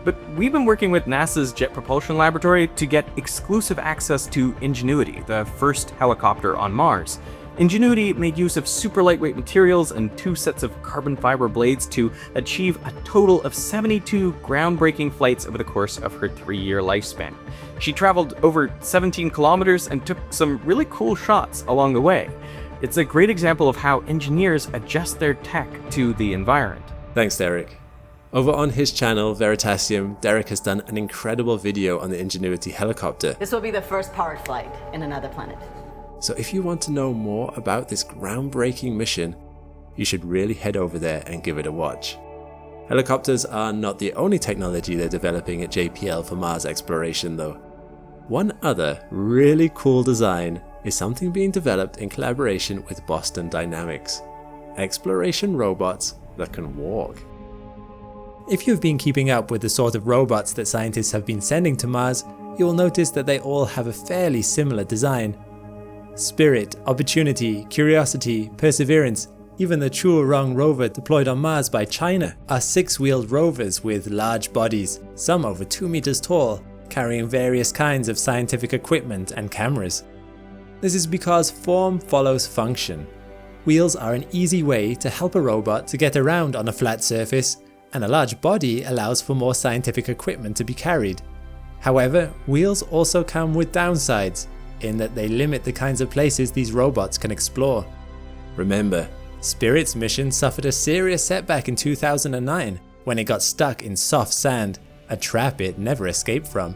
Speaker 3: But we've been working with NASA's Jet Propulsion Laboratory to get exclusive access to Ingenuity, the first helicopter on Mars. Ingenuity made use of super lightweight materials and 2 sets of carbon fiber blades to achieve a total of 72 groundbreaking flights over the course of her 3-year lifespan. She traveled over 17 kilometers and took some really cool shots along the way. It's a great example of how engineers adjust their tech to the environment.
Speaker 2: Thanks, Derek. Over on his channel, Veritasium, Derek has done an incredible video on the Ingenuity helicopter.
Speaker 4: This will be the first powered flight in another planet.
Speaker 2: So if you want to know more about this groundbreaking mission, you should really head over there and give it a watch. Helicopters are not the only technology they're developing at JPL for Mars exploration though. One other really cool design is something being developed in collaboration with Boston Dynamics. Exploration robots that can walk.
Speaker 1: If you've been keeping up with the sort of robots that scientists have been sending to Mars, you will notice that they all have a fairly similar design. Spirit, Opportunity, Curiosity, Perseverance, even the Chuorong rover deployed on Mars by China are 6-wheeled rovers with large bodies, some over 2 meters tall, carrying various kinds of scientific equipment and cameras. This is because form follows function. Wheels are an easy way to help a robot to get around on a flat surface, and a large body allows for more scientific equipment to be carried. However, wheels also come with downsides, in that they limit the kinds of places these robots can explore. Remember, Spirit's mission suffered a serious setback in 2009 when it got stuck in soft sand, a trap it never escaped from.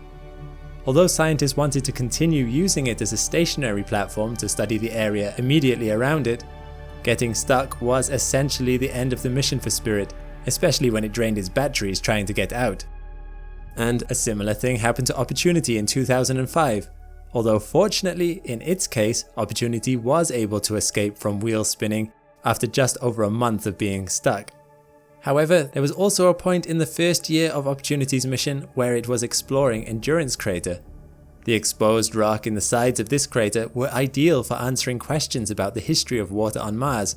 Speaker 1: Although scientists wanted to continue using it as a stationary platform to study the area immediately around it, getting stuck was essentially the end of the mission for Spirit, especially when it drained its batteries trying to get out. And a similar thing happened to Opportunity in 2005, although fortunately in its case Opportunity was able to escape from wheel spinning after just over a month of being stuck. However, there was also a point in the first year of Opportunity's mission where it was exploring Endurance Crater. The exposed rock in the sides of this crater were ideal for answering questions about the history of water on Mars.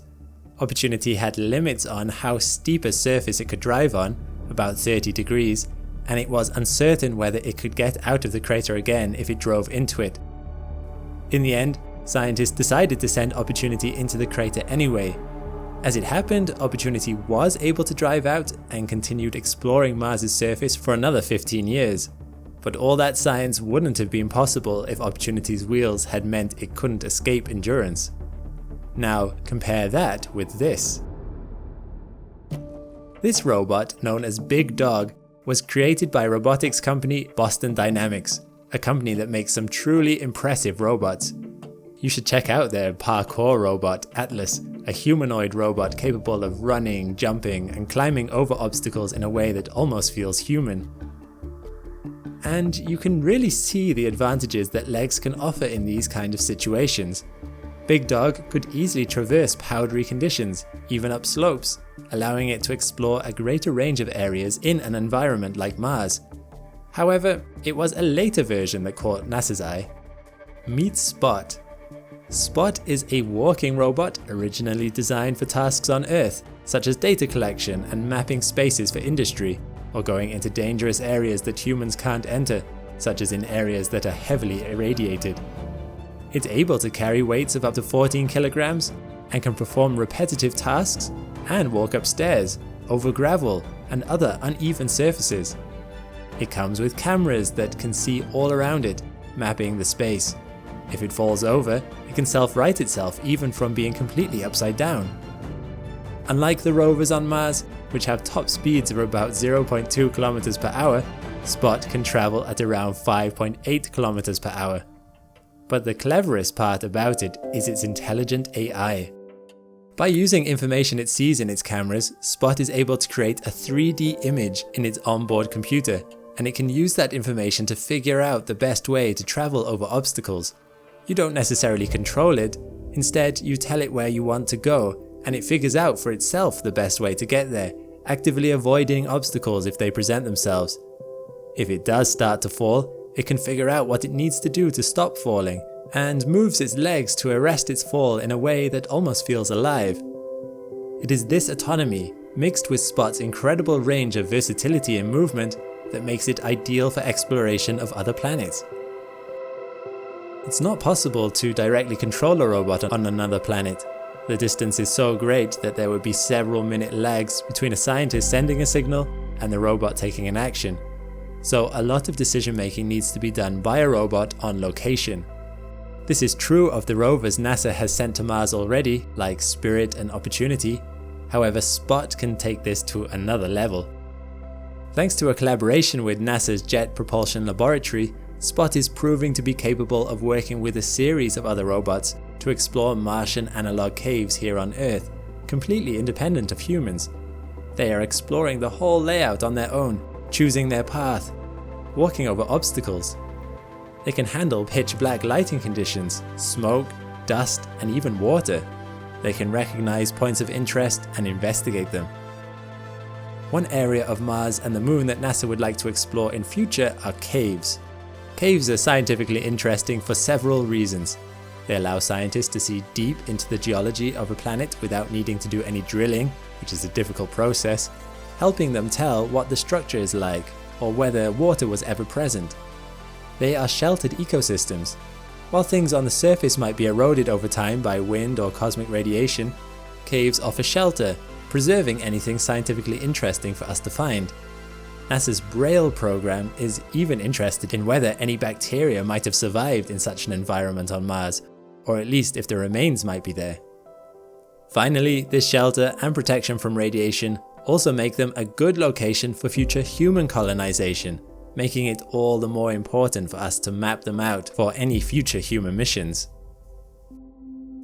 Speaker 1: Opportunity had limits on how steep a surface it could drive on, about 30 degrees, and it was uncertain whether it could get out of the crater again if it drove into it. In the end, scientists decided to send Opportunity into the crater anyway. As it happened, Opportunity was able to drive out and continued exploring Mars's surface for another 15 years. But all that science wouldn't have been possible if Opportunity's wheels had meant it couldn't escape endurance. Now compare that with this. This robot, known as Big Dog, was created by robotics company Boston Dynamics, a company that makes some truly impressive robots. You should check out their parkour robot, Atlas, a humanoid robot capable of running, jumping, and climbing over obstacles in a way that almost feels human. And you can really see the advantages that legs can offer in these kind of situations. Big Dog could easily traverse powdery conditions, even up slopes, allowing it to explore a greater range of areas in an environment like Mars. However, it was a later version that caught NASA's eye. Meet Spot. Spot is a walking robot originally designed for tasks on Earth, such as data collection and mapping spaces for industry, or going into dangerous areas that humans can't enter, such as in areas that are heavily irradiated. It's able to carry weights of up to 14 kilograms and can perform repetitive tasks and walk upstairs, over gravel and other uneven surfaces. It comes with cameras that can see all around it, mapping the space. If it falls over, it can self-right itself even from being completely upside down. Unlike the rovers on Mars, which have top speeds of about 0.2 kilometers per hour, Spot can travel at around 5.8 kilometers per hour. But the cleverest part about it is its intelligent AI. By using information it sees in its cameras, Spot is able to create a 3D image in its onboard computer, and it can use that information to figure out the best way to travel over obstacles. You don't necessarily control it,
Speaker 2: Instead, you tell it where you want to go, and it figures out for itself the best way to get there, actively avoiding obstacles if they present themselves. If it does start to fall, it can figure out what it needs to do to stop falling, and moves its legs to arrest its fall in a way that almost feels alive. It is this autonomy, mixed with Spot's incredible range of versatility and movement, that makes it ideal for exploration of other planets. It's not possible to directly control a robot on another planet. The distance is so great that there would be several minute lags between a scientist sending a signal and the robot taking an action. So a lot of decision making needs to be done by a robot on location. This is true of the rovers NASA has sent to Mars already, like Spirit and Opportunity. However, Spot can take this to another level. Thanks to a collaboration with NASA's Jet Propulsion Laboratory, Spot is proving to be capable of working with a series of other robots to explore Martian analog caves here on Earth, completely independent of humans. They are exploring the whole layout on their own, choosing their path, walking over obstacles. They can handle pitch black lighting conditions, smoke, dust, and even water. They can recognize points of interest and investigate them. One area of Mars and the Moon that NASA would like to explore in future are caves. Caves are scientifically interesting for several reasons. They allow scientists to see deep into the geology of a planet without needing to do any drilling, which is a difficult process, helping them tell what the structure is like or whether water was ever present. They are sheltered ecosystems. While things on the surface might be eroded over time by wind or cosmic radiation, caves offer shelter, preserving anything scientifically interesting for us to find. NASA's Braille program is even interested in whether any bacteria might have survived in such an environment on Mars, or at least if the remains might be there. Finally, this shelter and protection from radiation also make them a good location for future human colonization, making it all the more important for us to map them out for any future human missions.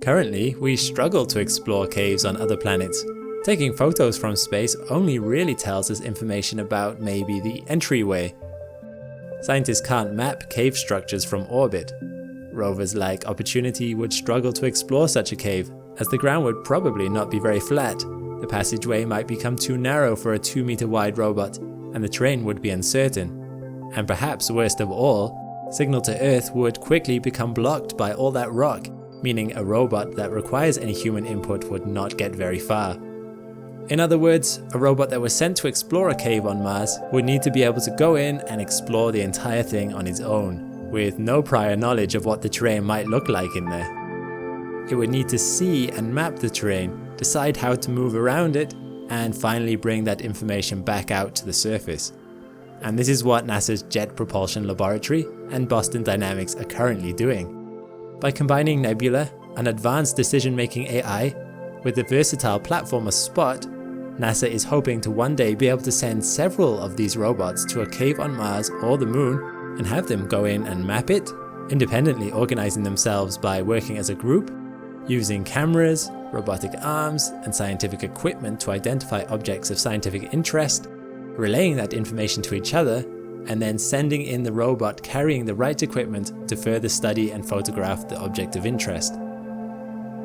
Speaker 2: Currently, we struggle to explore caves on other planets. Taking photos from space only really tells us information about maybe the entryway. Scientists can't map cave structures from orbit. Rovers like Opportunity would struggle to explore such a cave, as the ground would probably not be very flat. The passageway might become too narrow for a 2-meter wide robot, and the terrain would be uncertain. And perhaps worst of all, signal to Earth would quickly become blocked by all that rock, meaning a robot that requires any human input would not get very far. In other words, a robot that was sent to explore a cave on Mars would need to be able to go in and explore the entire thing on its own, with no prior knowledge of what the terrain might look like in there. It would need to see and map the terrain, decide how to move around it, and finally bring that information back out to the surface. And this is what NASA's Jet Propulsion Laboratory and Boston Dynamics are currently doing. By combining Nebula, an advanced decision-making AI, with the versatile platformer Spot, NASA is hoping to one day be able to send several of these robots to a cave on Mars or the Moon and have them go in and map it, independently organizing themselves by working as a group, using cameras, robotic arms, and scientific equipment to identify objects of scientific interest, relaying that information to each other, and then sending in the robot carrying the right equipment to further study and photograph the object of interest.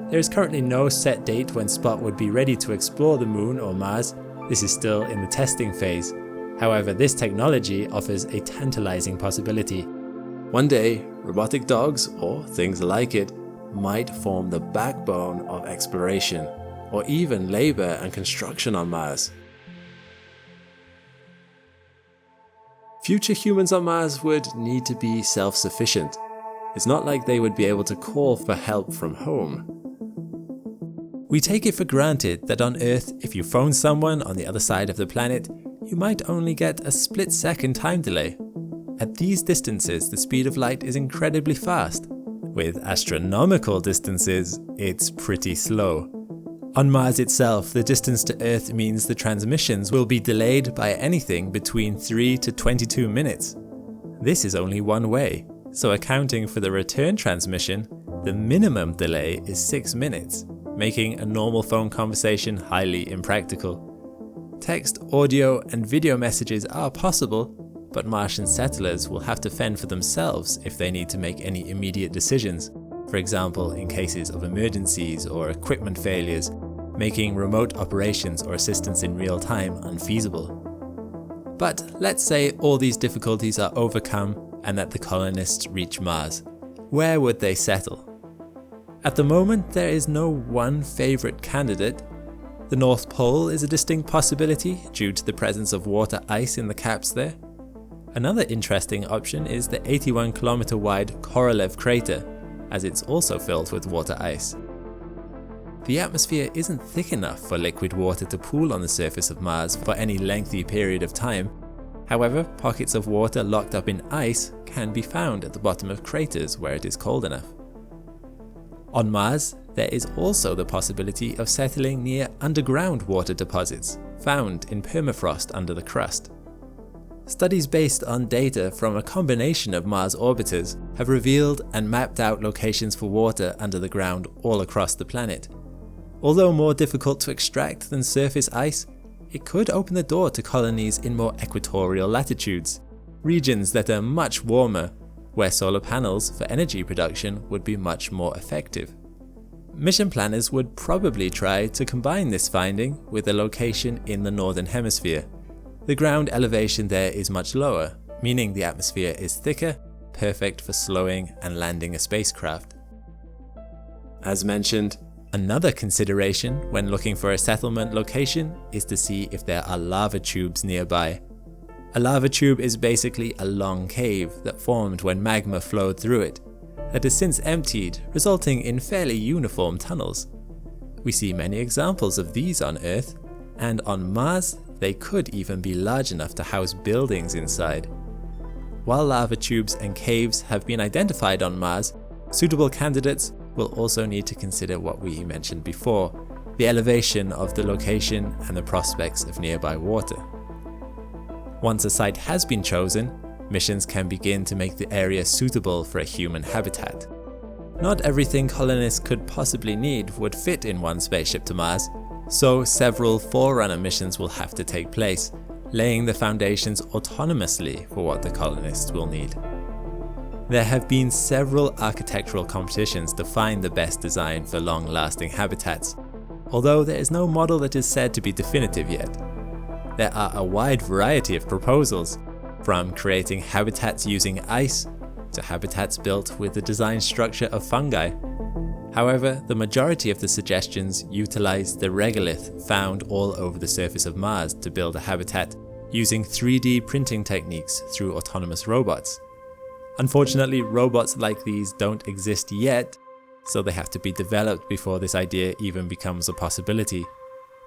Speaker 2: There is currently no set date when Spot would be ready to explore the Moon or Mars. This is still in the testing phase. However, this technology offers a tantalizing possibility. One day, robotic dogs, or things like it, might form the backbone of exploration, or even labor and construction on Mars. Future humans on Mars would need to be self-sufficient. It's not like they would be able to call for help from home. We take it for granted that on Earth, if you phone someone on the other side of the planet, you might only get a split-second time delay. At these distances, the speed of light is incredibly fast. With astronomical distances, it's pretty slow. On Mars itself, the distance to Earth means the transmissions will be delayed by anything between 3 to 22 minutes. This is only one way, so accounting for the return transmission, the minimum delay is 6 minutes, making a normal phone conversation highly impractical. Text, audio, and video messages are possible, but Martian settlers will have to fend for themselves if they need to make any immediate decisions. for example in cases of emergencies or equipment failures, making remote operations or assistance in real time unfeasible. But let's say all these difficulties are overcome and that the colonists reach Mars. Where would they settle? At the moment, there is no one favourite candidate. The North Pole is a distinct possibility due to the presence of water ice in the caps there. Another interesting option is the 81 km wide Korolev crater, as it's also filled with water ice. The atmosphere isn't thick enough for liquid water to pool on the surface of Mars for any lengthy period of time. However, pockets of water locked up in ice can be found at the bottom of craters where it is cold enough. On Mars, there is also the possibility of settling near underground water deposits found in permafrost under the crust. Studies based on data from a combination of Mars orbiters have revealed and mapped out locations for water under the ground all across the planet. Although more difficult to extract than surface ice, it could open the door to colonies in more equatorial latitudes, regions that are much warmer, where solar panels for energy production would be much more effective. Mission planners would probably try to combine this finding with a location in the northern hemisphere. The ground elevation there is much lower, meaning the atmosphere is thicker, perfect for slowing and landing a spacecraft. As mentioned, another consideration when looking for a settlement location is to see if there are lava tubes nearby. A lava tube is basically a long cave that formed when magma flowed through it, that has since emptied, resulting in fairly uniform tunnels. We see many examples of these on Earth, and on Mars they could even be large enough to house buildings inside. While lava tubes and caves have been identified on Mars, suitable candidates will also need to consider what we mentioned before, the elevation of the location and the prospects of nearby water. Once a site has been chosen, missions can begin to make the area suitable for a human habitat. Not everything colonists could possibly need would fit in one spaceship to Mars, so several Forerunner missions will have to take place, laying the foundations autonomously for what the colonists will need. There have been several architectural competitions to find the best design for long-lasting habitats, although there is no model that is said to be definitive yet. There are a wide variety of proposals, from creating habitats using ice to habitats built with the design structure of fungi. However, the majority of the suggestions utilize the regolith found all over the surface of Mars to build a habitat using 3D printing techniques through autonomous robots. Unfortunately, robots like these don't exist yet, so they have to be developed before this idea even becomes a possibility.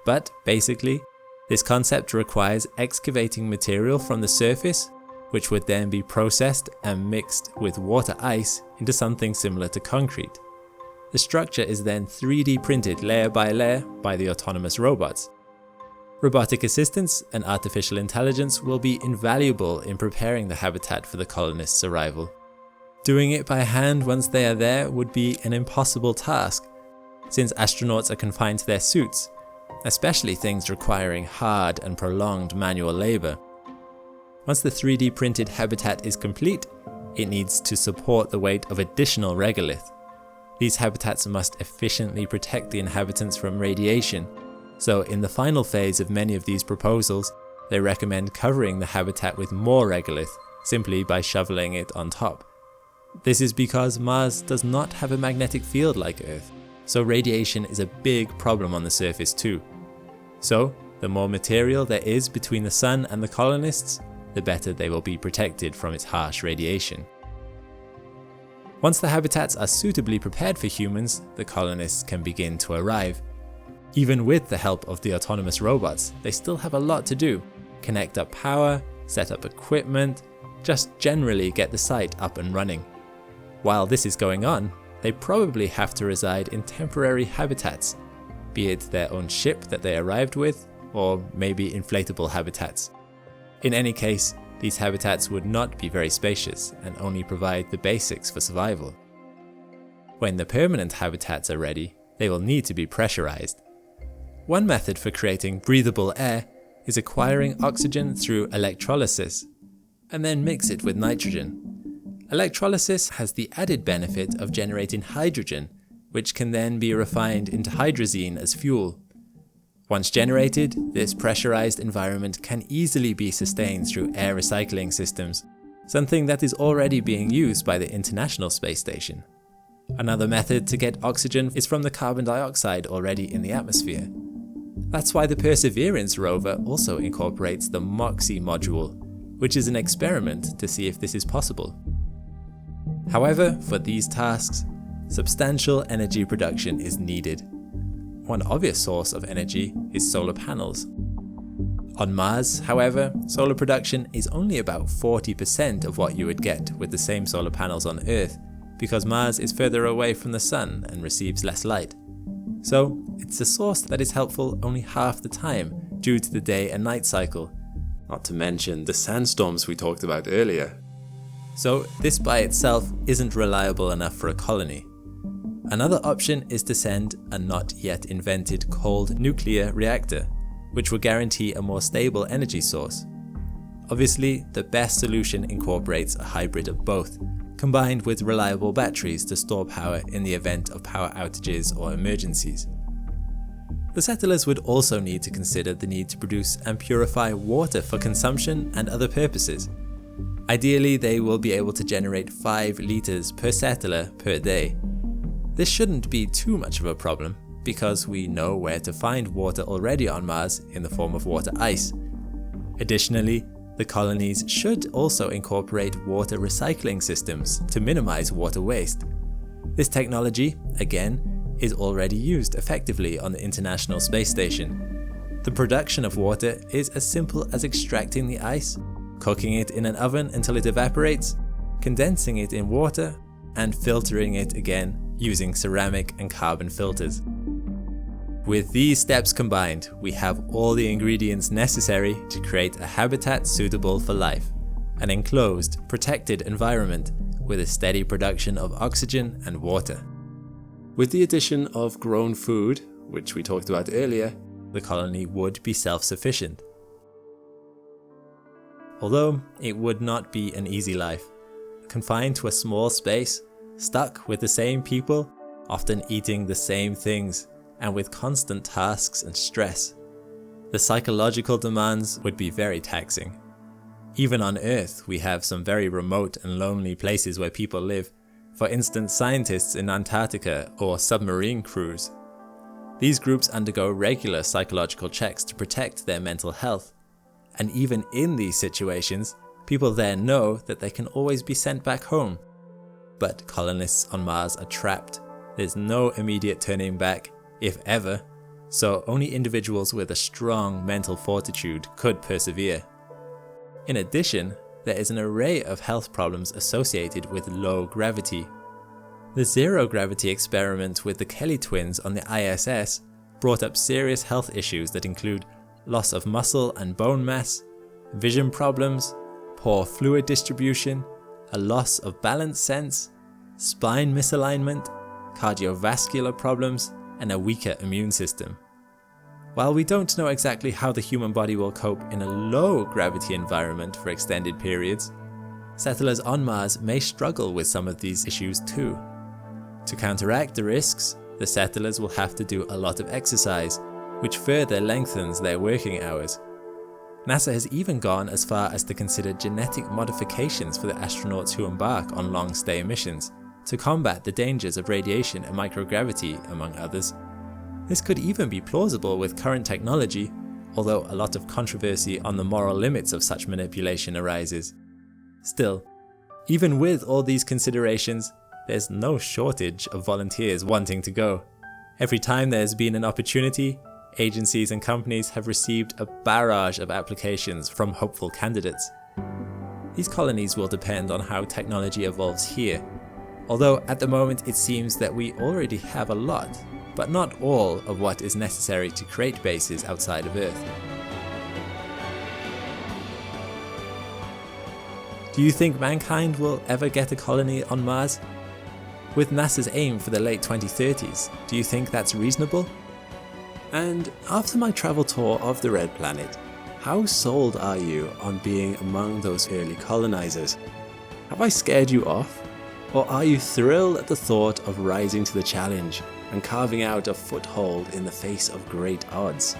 Speaker 2: But basically, this concept requires excavating material from the surface, which would then be processed and mixed with water ice into something similar to concrete. The structure is then 3D printed layer by layer by the autonomous robots. Robotic assistance and artificial intelligence will be invaluable in preparing the habitat for the colonists' arrival. Doing it by hand once they are there would be an impossible task, since astronauts are confined to their suits, especially things requiring hard and prolonged manual labor. Once the 3D printed habitat is complete, it needs to support the weight of additional regolith. These habitats must efficiently protect the inhabitants from radiation, so in the final phase of many of these proposals, they recommend covering the habitat with more regolith simply by shoveling it on top. This is because Mars does not have a magnetic field like Earth, so radiation is a big problem on the surface too. So, the more material there is between the Sun and the colonists, the better they will be protected from its harsh radiation. Once the habitats are suitably prepared for humans, the colonists can begin to arrive. Even with the help of the autonomous robots, they still have a lot to do. Connect up power, set up equipment, just generally get the site up and running. While this is going on, they probably have to reside in temporary habitats, be it their own ship that they arrived with, or maybe inflatable habitats. In any case, these habitats would not be very spacious and only provide the basics for survival. When the permanent habitats are ready, they will need to be pressurized. One method for creating breathable air is acquiring oxygen through electrolysis, and then mix it with nitrogen. Electrolysis has the added benefit of generating hydrogen, which can then be refined into hydrazine as fuel. Once generated, this pressurized environment can easily be sustained through air recycling systems, something that is already being used by the International Space Station. Another method to get oxygen is from the carbon dioxide already in the atmosphere. That's why the Perseverance rover also incorporates the MOXIE module, which is an experiment to see if this is possible. However, for these tasks, substantial energy production is needed. One obvious source of energy is solar panels. On Mars, however, solar production is only about 40% of what you would get with the same solar panels on Earth, because Mars is further away from the Sun and receives less light. So, it's a source that is helpful only half the time due to the day and night cycle,
Speaker 1: not to mention the sandstorms we talked about earlier.
Speaker 2: So, this by itself isn't reliable enough for a colony. Another option is to send a not yet invented cold nuclear reactor, which will guarantee a more stable energy source. Obviously, the best solution incorporates a hybrid of both, combined with reliable batteries to store power in the event of power outages or emergencies. The settlers would also need to consider the need to produce and purify water for consumption and other purposes. Ideally, they will be able to generate 5 litres per settler per day. This shouldn't be too much of a problem, because we know where to find water already on Mars in the form of water ice. Additionally, the colonies should also incorporate water recycling systems to minimize water waste. This technology, again, is already used effectively on the International Space Station. The production of water is as simple as extracting the ice, cooking it in an oven until it evaporates, condensing it in water, and filtering it again using ceramic and carbon filters. With these steps combined, we have all the ingredients necessary to create a habitat suitable for life, an enclosed, protected environment with a steady production of oxygen and water.
Speaker 1: With the addition of grown food, which we talked about earlier,
Speaker 2: the colony would be self-sufficient. Although it would not be an easy life, confined to a small space, stuck with the same people, often eating the same things, and with constant tasks and stress. The psychological demands would be very taxing. Even on Earth, we have some very remote and lonely places where people live, for instance scientists in Antarctica or submarine crews. These groups undergo regular psychological checks to protect their mental health, and even in these situations, people there know that they can always be sent back home. But colonists on Mars are trapped. There's no immediate turning back, if ever, so only individuals with a strong mental fortitude could persevere. In addition, there is an array of health problems associated with low gravity. The zero-gravity experiment with the Kelly twins on the ISS brought up serious health issues that include loss of muscle and bone mass, vision problems, poor fluid distribution, a loss of balance sense, spine misalignment, cardiovascular problems, and a weaker immune system. While we don't know exactly how the human body will cope in a low-gravity environment for extended periods, settlers on Mars may struggle with some of these issues too. To counteract the risks, the settlers will have to do a lot of exercise, which further lengthens their working hours. NASA has even gone as far as to consider genetic modifications for the astronauts who embark on long-stay missions, to combat the dangers of radiation and microgravity, among others. This could even be plausible with current technology, although a lot of controversy on the moral limits of such manipulation arises. Still, even with all these considerations, there's no shortage of volunteers wanting to go. Every time there's been an opportunity, agencies and companies have received a barrage of applications from hopeful candidates. These colonies will depend on how technology evolves here, although at the moment it seems that we already have a lot, but not all of what is necessary to create bases outside of Earth. Do you think mankind will ever get a colony on Mars? With NASA's aim for the late 2030s, do you think that's reasonable?
Speaker 1: And after my travel tour of the Red Planet, how sold are you on being among those early colonizers? Have I scared you off? Or are you thrilled at the thought of rising to the challenge and carving out a foothold in the face of great odds?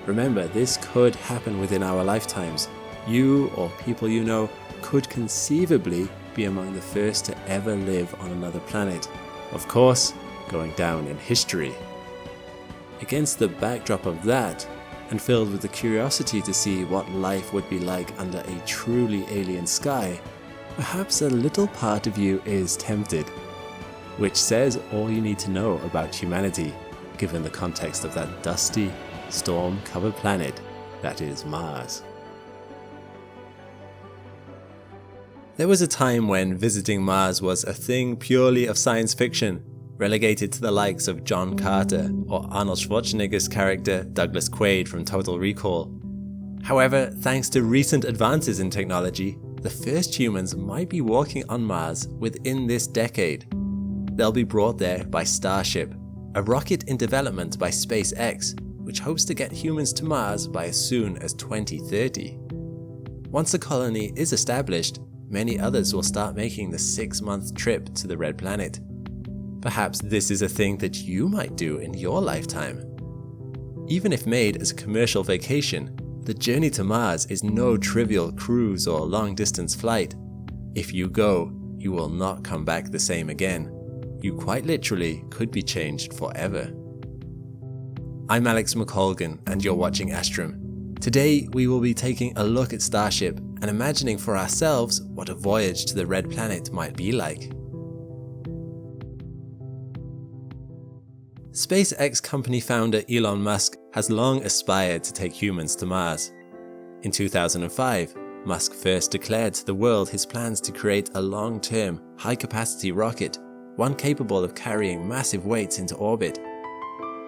Speaker 1: Remember, this could happen within our lifetimes. You or people you know could conceivably be among the first to ever live on another planet. Of course, going down in history. Against the backdrop of that, and filled with the curiosity to see what life would be like under a truly alien sky, perhaps a little part of you is tempted. Which says all you need to know about humanity, given the context of that dusty, storm-covered planet that is Mars. There was a time when visiting Mars was a thing purely of science fiction, relegated to the likes of John Carter or Arnold Schwarzenegger's character Douglas Quaid from Total Recall. However, thanks to recent advances in technology, the first humans might be walking on Mars within this decade. They'll be brought there by Starship, a rocket in development by SpaceX, which hopes to get humans to Mars by as soon as 2030. Once a colony is established, many others will start making the 6-month trip to the Red Planet. Perhaps this is a thing that you might do in your lifetime. Even if made as a commercial vacation, the journey to Mars is no trivial cruise or long-distance flight. If you go, you will not come back the same again. You quite literally could be changed forever. I'm Alex McColgan, and you're watching Astrum. Today we will be taking a look at Starship and imagining for ourselves what a voyage to the Red Planet might be like. SpaceX company founder Elon Musk has long aspired to take humans to Mars. In 2005, Musk first declared to the world his plans to create a long-term, high-capacity rocket, one capable of carrying massive weights into orbit.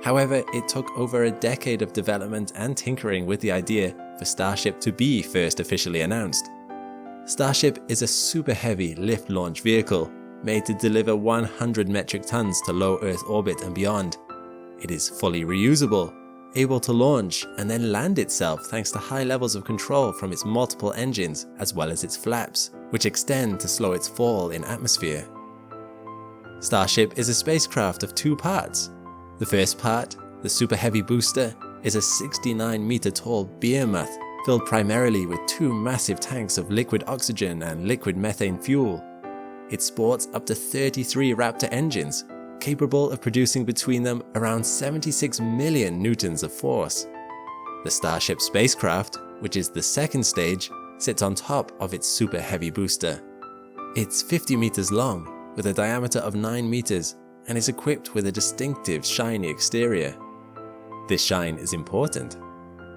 Speaker 1: However, it took over a decade of development and tinkering with the idea for Starship to be first officially announced. Starship is a super heavy lift-launch vehicle made to deliver 100 metric tons to low Earth orbit and beyond. It is fully reusable, able to launch and then land itself thanks to high levels of control from its multiple engines as well as its flaps, which extend to slow its fall in atmosphere. Starship is a spacecraft of 2 parts. The first part, the Super Heavy booster, is a 69-meter tall behemoth filled primarily with 2 massive tanks of liquid oxygen and liquid methane fuel. It sports up to 33 Raptor engines, capable of producing between them around 76 million newtons of force. The Starship spacecraft, which is the second stage, sits on top of its Super Heavy booster. It's 50 meters long, with a diameter of 9 meters, and is equipped with a distinctive shiny exterior. This shine is important.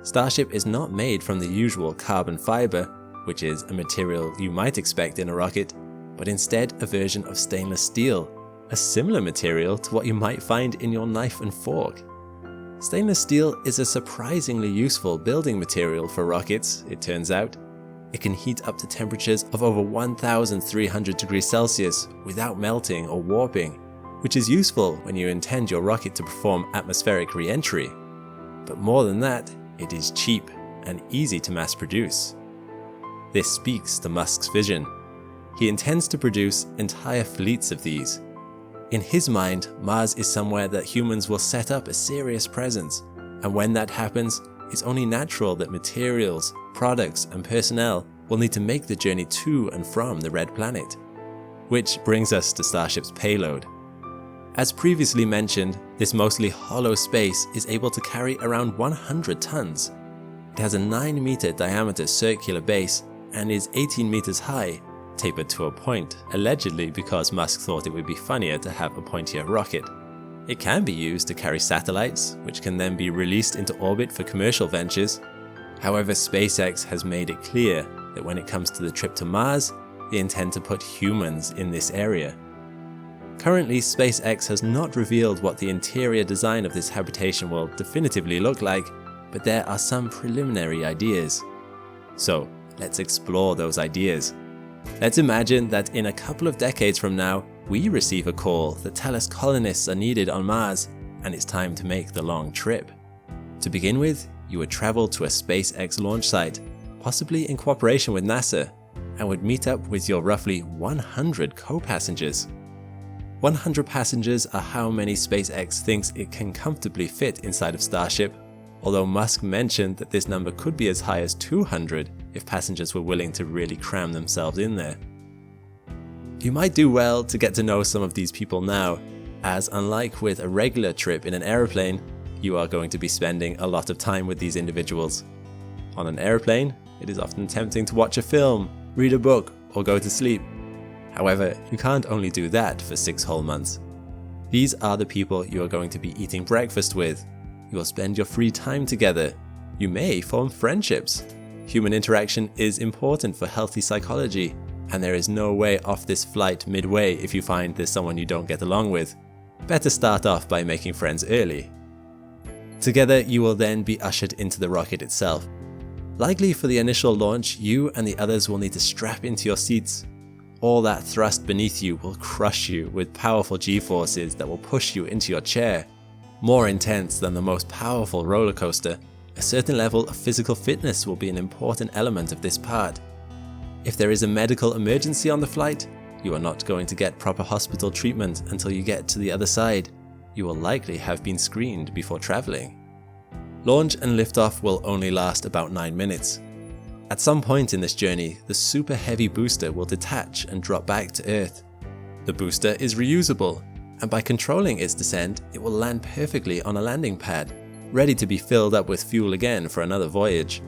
Speaker 1: Starship is not made from the usual carbon fiber, which is a material you might expect in a rocket, but instead a version of stainless steel, a similar material to what you might find in your knife and fork. Stainless steel is a surprisingly useful building material for rockets, it turns out. It can heat up to temperatures of over 1,300 degrees Celsius without melting or warping, which is useful when you intend your rocket to perform atmospheric re-entry. But more than that, it is cheap and easy to mass produce. This speaks to Musk's vision. He intends to produce entire fleets of these. In his mind, Mars is somewhere that humans will set up a serious presence, and when that happens, it's only natural that materials, products, and personnel will need to make the journey to and from the Red Planet. Which brings us to Starship's payload. As previously mentioned, this mostly hollow space is able to carry around 100 tons. It has a 9-meter diameter circular base and is 18 meters high, tapered to a point, allegedly because Musk thought it would be funnier to have a pointier rocket. It can be used to carry satellites, which can then be released into orbit for commercial ventures. However, SpaceX has made it clear that when it comes to the trip to Mars, they intend to put humans in this area. Currently, SpaceX has not revealed what the interior design of this habitation will definitively look like, but there are some preliminary ideas. So, let's explore those ideas. Let's imagine that in a couple of decades from now, we receive a call that tells us colonists are needed on Mars, and it's time to make the long trip. To begin with, you would travel to a SpaceX launch site, possibly in cooperation with NASA.
Speaker 2: and would meet up with your roughly 100 co-passengers. 100 passengers are how many SpaceX thinks it can comfortably fit inside of Starship, although Musk mentioned that this number could be as high as 200 if passengers were willing to really cram themselves in there. You might do well to get to know some of these people now, as unlike with a regular trip in an aeroplane, you are going to be spending a lot of time with these individuals. On an aeroplane, it is often tempting to watch a film, read a book, or go to sleep. However, you can't only do that for 6 whole months. These are the people you are going to be eating breakfast with. You will spend your free time together. You may form friendships. Human interaction is important for healthy psychology, and there is no way off this flight midway if you find there's someone you don't get along with. Better start off by making friends early. Together, you will then be ushered into the rocket itself. Likely for the initial launch, you and the others will need to strap into your seats. All that thrust beneath you will crush you with powerful G-forces that will push you into your chair. More intense than the most powerful roller coaster, a certain level of physical fitness will be an important element of this part. If there is a medical emergency on the flight, you are not going to get proper hospital treatment until you get to the other side. You will likely have been screened before traveling. Launch and liftoff will only last about 9 minutes. At some point in this journey, the super heavy booster will detach and drop back to Earth. The booster is reusable, and by controlling its descent, it will land perfectly on a landing pad, ready to be filled up with fuel again for another voyage.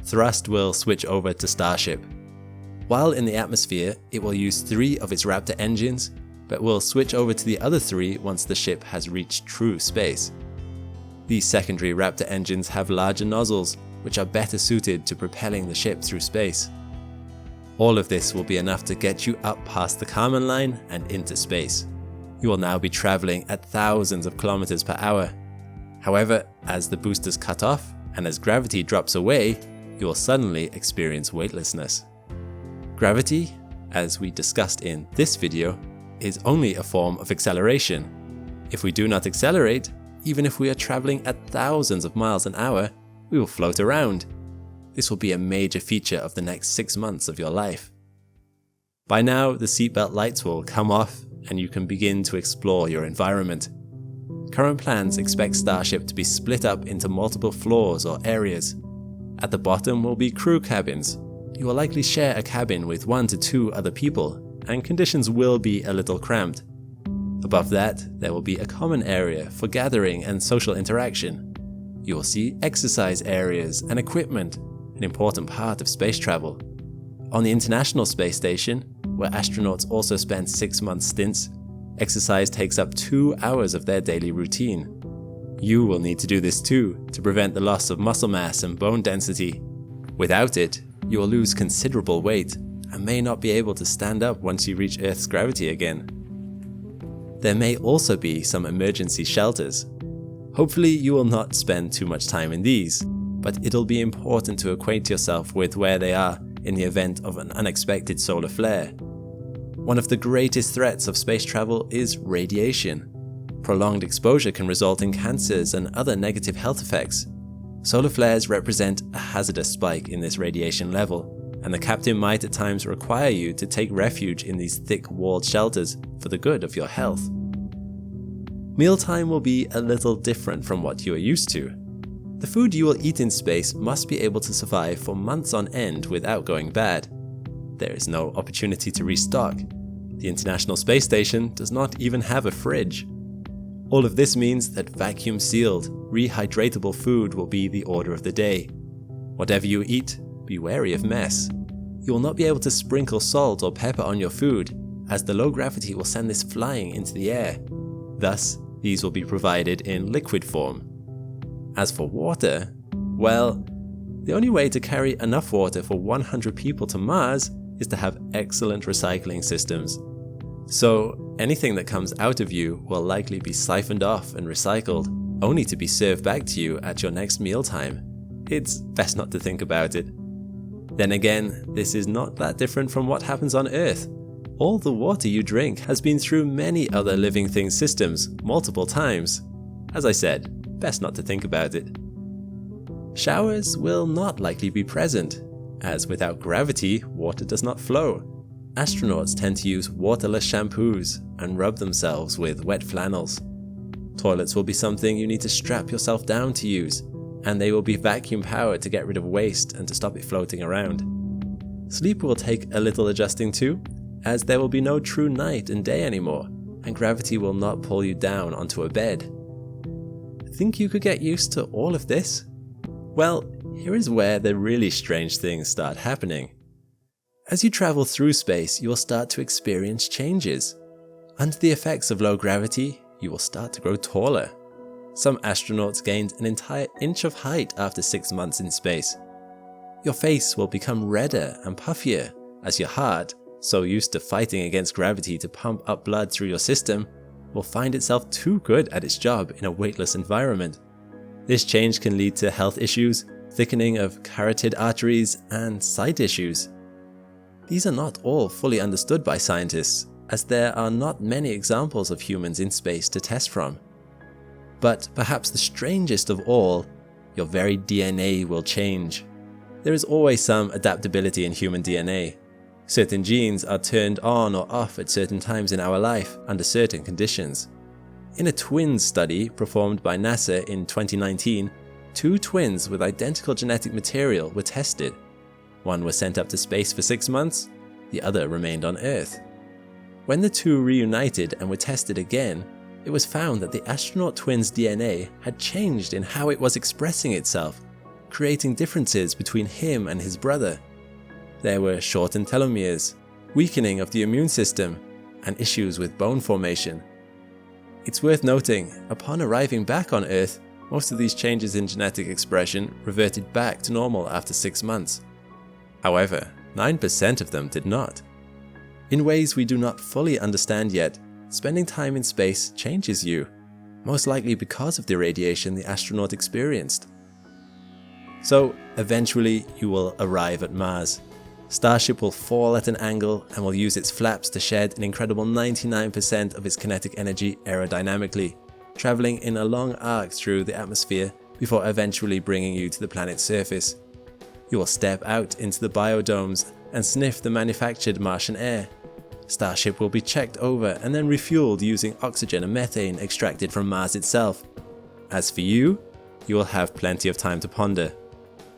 Speaker 2: Thrust will switch over to Starship. While in the atmosphere, it will use 3 of its Raptor engines, but will switch over to the other 3 once the ship has reached true space. These secondary Raptor engines have larger nozzles, which are better suited to propelling the ship through space. All of this will be enough to get you up past the Kármán line and into space. You will now be traveling at thousands of kilometers per hour. However, as the boosters cut off and as gravity drops away, you will suddenly experience weightlessness. Gravity, as we discussed in this video, is only a form of acceleration. If we do not accelerate, even if we are traveling at thousands of miles an hour, we will float around. This will be a major feature of the next 6 months of your life. By now, the seatbelt lights will come off and you can begin to explore your environment. Current plans expect Starship to be split up into multiple floors or areas. At the bottom will be crew cabins. You will likely share a cabin with 1 to 2 other people, and conditions will be a little cramped. Above that, there will be a common area for gathering and social interaction. You will see exercise areas and equipment, an important part of space travel. On the International Space Station, where astronauts also spend 6-month stints, exercise takes up 2 hours of their daily routine. You will need to do this too to prevent the loss of muscle mass and bone density. Without it, you will lose considerable weight and may not be able to stand up once you reach Earth's gravity again. There may also be some emergency shelters. Hopefully you will not spend too much time in these, but it'll be important to acquaint yourself with where they are in the event of an unexpected solar flare. One of the greatest threats of space travel is radiation. Prolonged exposure can result in cancers and other negative health effects. Solar flares represent a hazardous spike in this radiation level, and the captain might at times require you to take refuge in these thick-walled shelters for the good of your health. Mealtime will be a little different from what you are used to. The food you will eat in space must be able to survive for months on end without going bad. There is no opportunity to restock. The International Space Station does not even have a fridge. All of this means that vacuum-sealed, rehydratable food will be the order of the day. Whatever you eat, be wary of mess. You will not be able to sprinkle salt or pepper on your food, as the low gravity will send this flying into the air. Thus, these will be provided in liquid form. As for water, well, the only way to carry enough water for 100 people to Mars is to have excellent recycling systems. So, anything that comes out of you will likely be siphoned off and recycled, only to be served back to you at your next mealtime. It's best not to think about it. Then again, this is not that different from what happens on Earth. All the water you drink has been through many other living things' systems multiple times. As I said, best not to think about it. Showers will not likely be present, as without gravity, water does not flow. Astronauts tend to use waterless shampoos and rub themselves with wet flannels. Toilets will be something you need to strap yourself down to use, and they will be vacuum powered to get rid of waste and to stop it floating around. Sleep will take a little adjusting too, as there will be no true night and day anymore, and gravity will not pull you down onto a bed. Think you could get used to all of this? Well, here is where the really strange things start happening. As you travel through space, you will start to experience changes. Under the effects of low gravity, you will start to grow taller. Some astronauts gained an entire inch of height after 6 months in space. Your face will become redder and puffier as your heart, so used to fighting against gravity to pump up blood through your system, will find itself too good at its job in a weightless environment. This change can lead to health issues, thickening of carotid arteries, and sight issues. These are not all fully understood by scientists, as there are not many examples of humans in space to test from. But perhaps the strangest of all, your very DNA will change. There is always some adaptability in human DNA. Certain genes are turned on or off at certain times in our life under certain conditions. In a twins study performed by NASA in 2019, 2 twins with identical genetic material were tested. One was sent up to space for 6 months, the other remained on Earth. When the 2 reunited and were tested again, it was found that the astronaut twins' DNA had changed in how it was expressing itself, creating differences between him and his brother. There were shortened telomeres, weakening of the immune system, and issues with bone formation. It's worth noting, upon arriving back on Earth, most of these changes in genetic expression reverted back to normal after 6 months. However, 9% of them did not. In ways we do not fully understand yet, spending time in space changes you, most likely because of the radiation the astronaut experienced. So, eventually you will arrive at Mars. Starship will fall at an angle and will use its flaps to shed an incredible 99% of its kinetic energy aerodynamically, traveling in a long arc through the atmosphere before eventually bringing you to the planet's surface. You will step out into the biodomes and sniff the manufactured Martian air. Starship will be checked over and then refueled using oxygen and methane extracted from Mars itself. As for you, you will have plenty of time to ponder.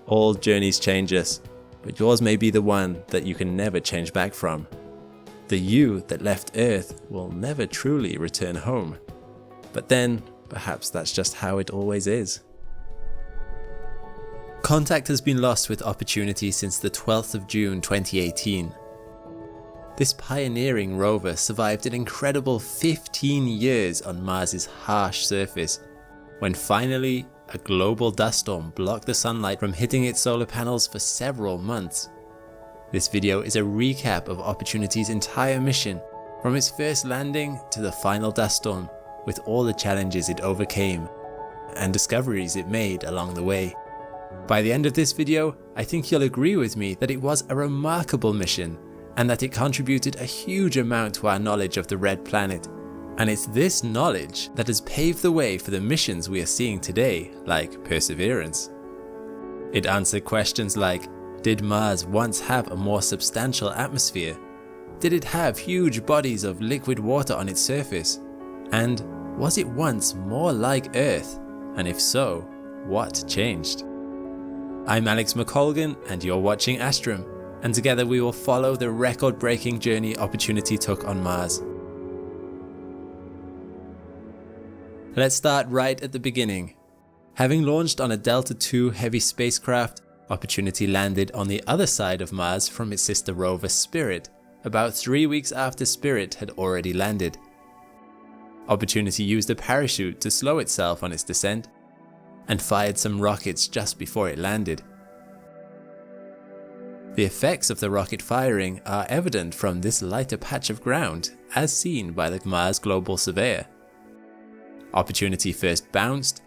Speaker 2: All journeys change us, but yours may be the one that you can never change back from. The you that left Earth will never truly return home. But then, perhaps that's just how it always is.
Speaker 1: Contact has been lost with Opportunity since the 12th of June 2018. This pioneering rover survived an incredible 15 years on Mars's harsh surface, when finally a global dust storm blocked the sunlight from hitting its solar panels for several months. This video is a recap of Opportunity's entire mission, from its first landing to the final dust storm, with all the challenges it overcame and discoveries it made along the way. By the end of this video, I think you'll agree with me that it was a remarkable mission and that it contributed a huge amount to our knowledge of the Red Planet. And it's this knowledge that has paved the way for the missions we are seeing today, like Perseverance. It answered questions like, did Mars once have a more substantial atmosphere? Did it have huge bodies of liquid water on its surface? And was it once more like Earth? And if so, what changed? I'm Alex McColgan and you're watching Astrum, and together we will follow the record-breaking journey Opportunity took on Mars. Let's start right at the beginning. Having launched on a Delta II heavy spacecraft, Opportunity landed on the other side of Mars from its sister rover Spirit, about 3 weeks after Spirit had already landed. Opportunity used a parachute to slow itself on its descent, and fired some rockets just before it landed. The effects of the rocket firing are evident from this lighter patch of ground, as seen by the Mars Global Surveyor. Opportunity first bounced,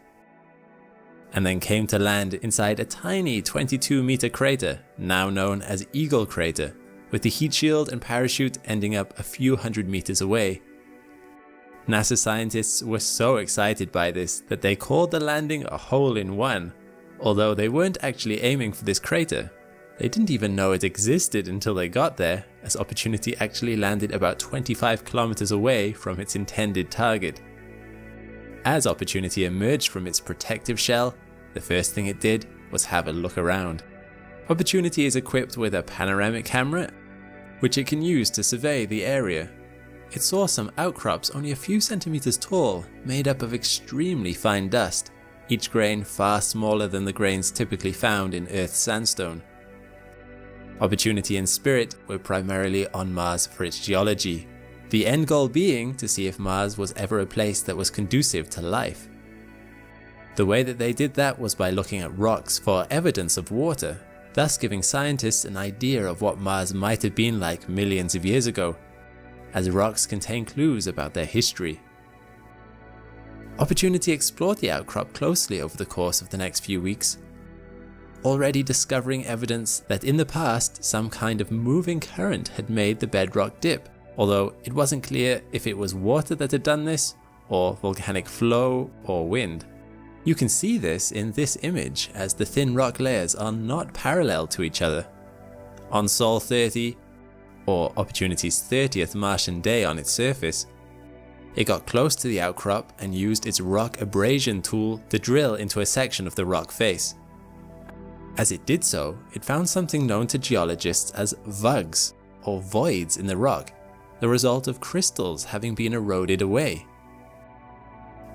Speaker 1: and then came to land inside a tiny 22-meter crater, now known as Eagle Crater, with the heat shield and parachute ending up a few hundred meters away. NASA scientists were so excited by this that they called the landing a hole-in-one, although they weren't actually aiming for this crater.
Speaker 2: They didn't even know it existed until they got there, as Opportunity actually landed about 25 kilometers away from its intended target. As Opportunity emerged from its protective shell, the first thing it did was have a look around. Opportunity is equipped with a panoramic camera, which it can use to survey the area. It saw some outcrops only a few centimeters tall, made up of extremely fine dust, each grain far smaller than the grains typically found in Earth's sandstone. Opportunity and Spirit were primarily on Mars for its geology, the end goal being to see if Mars was ever a place that was conducive to life. The way that they did that was by looking at rocks for evidence of water, thus giving scientists an idea of what Mars might have been like millions of years ago, as rocks contain clues about their history. Opportunity explored the outcrop closely over the course of the next few weeks, already discovering evidence that in the past some kind of moving current had made the bedrock dip, although it wasn't clear if it was water that had done this, or volcanic flow, or wind. You can see this in this image, as the thin rock layers are not parallel to each other. On Sol 30, or Opportunity's 30th Martian day on its surface, it got close to the outcrop and used its rock abrasion tool to drill into a section of the rock face. As it did so, it found something known to geologists as vugs, or voids in the rock, the result of crystals having been eroded away.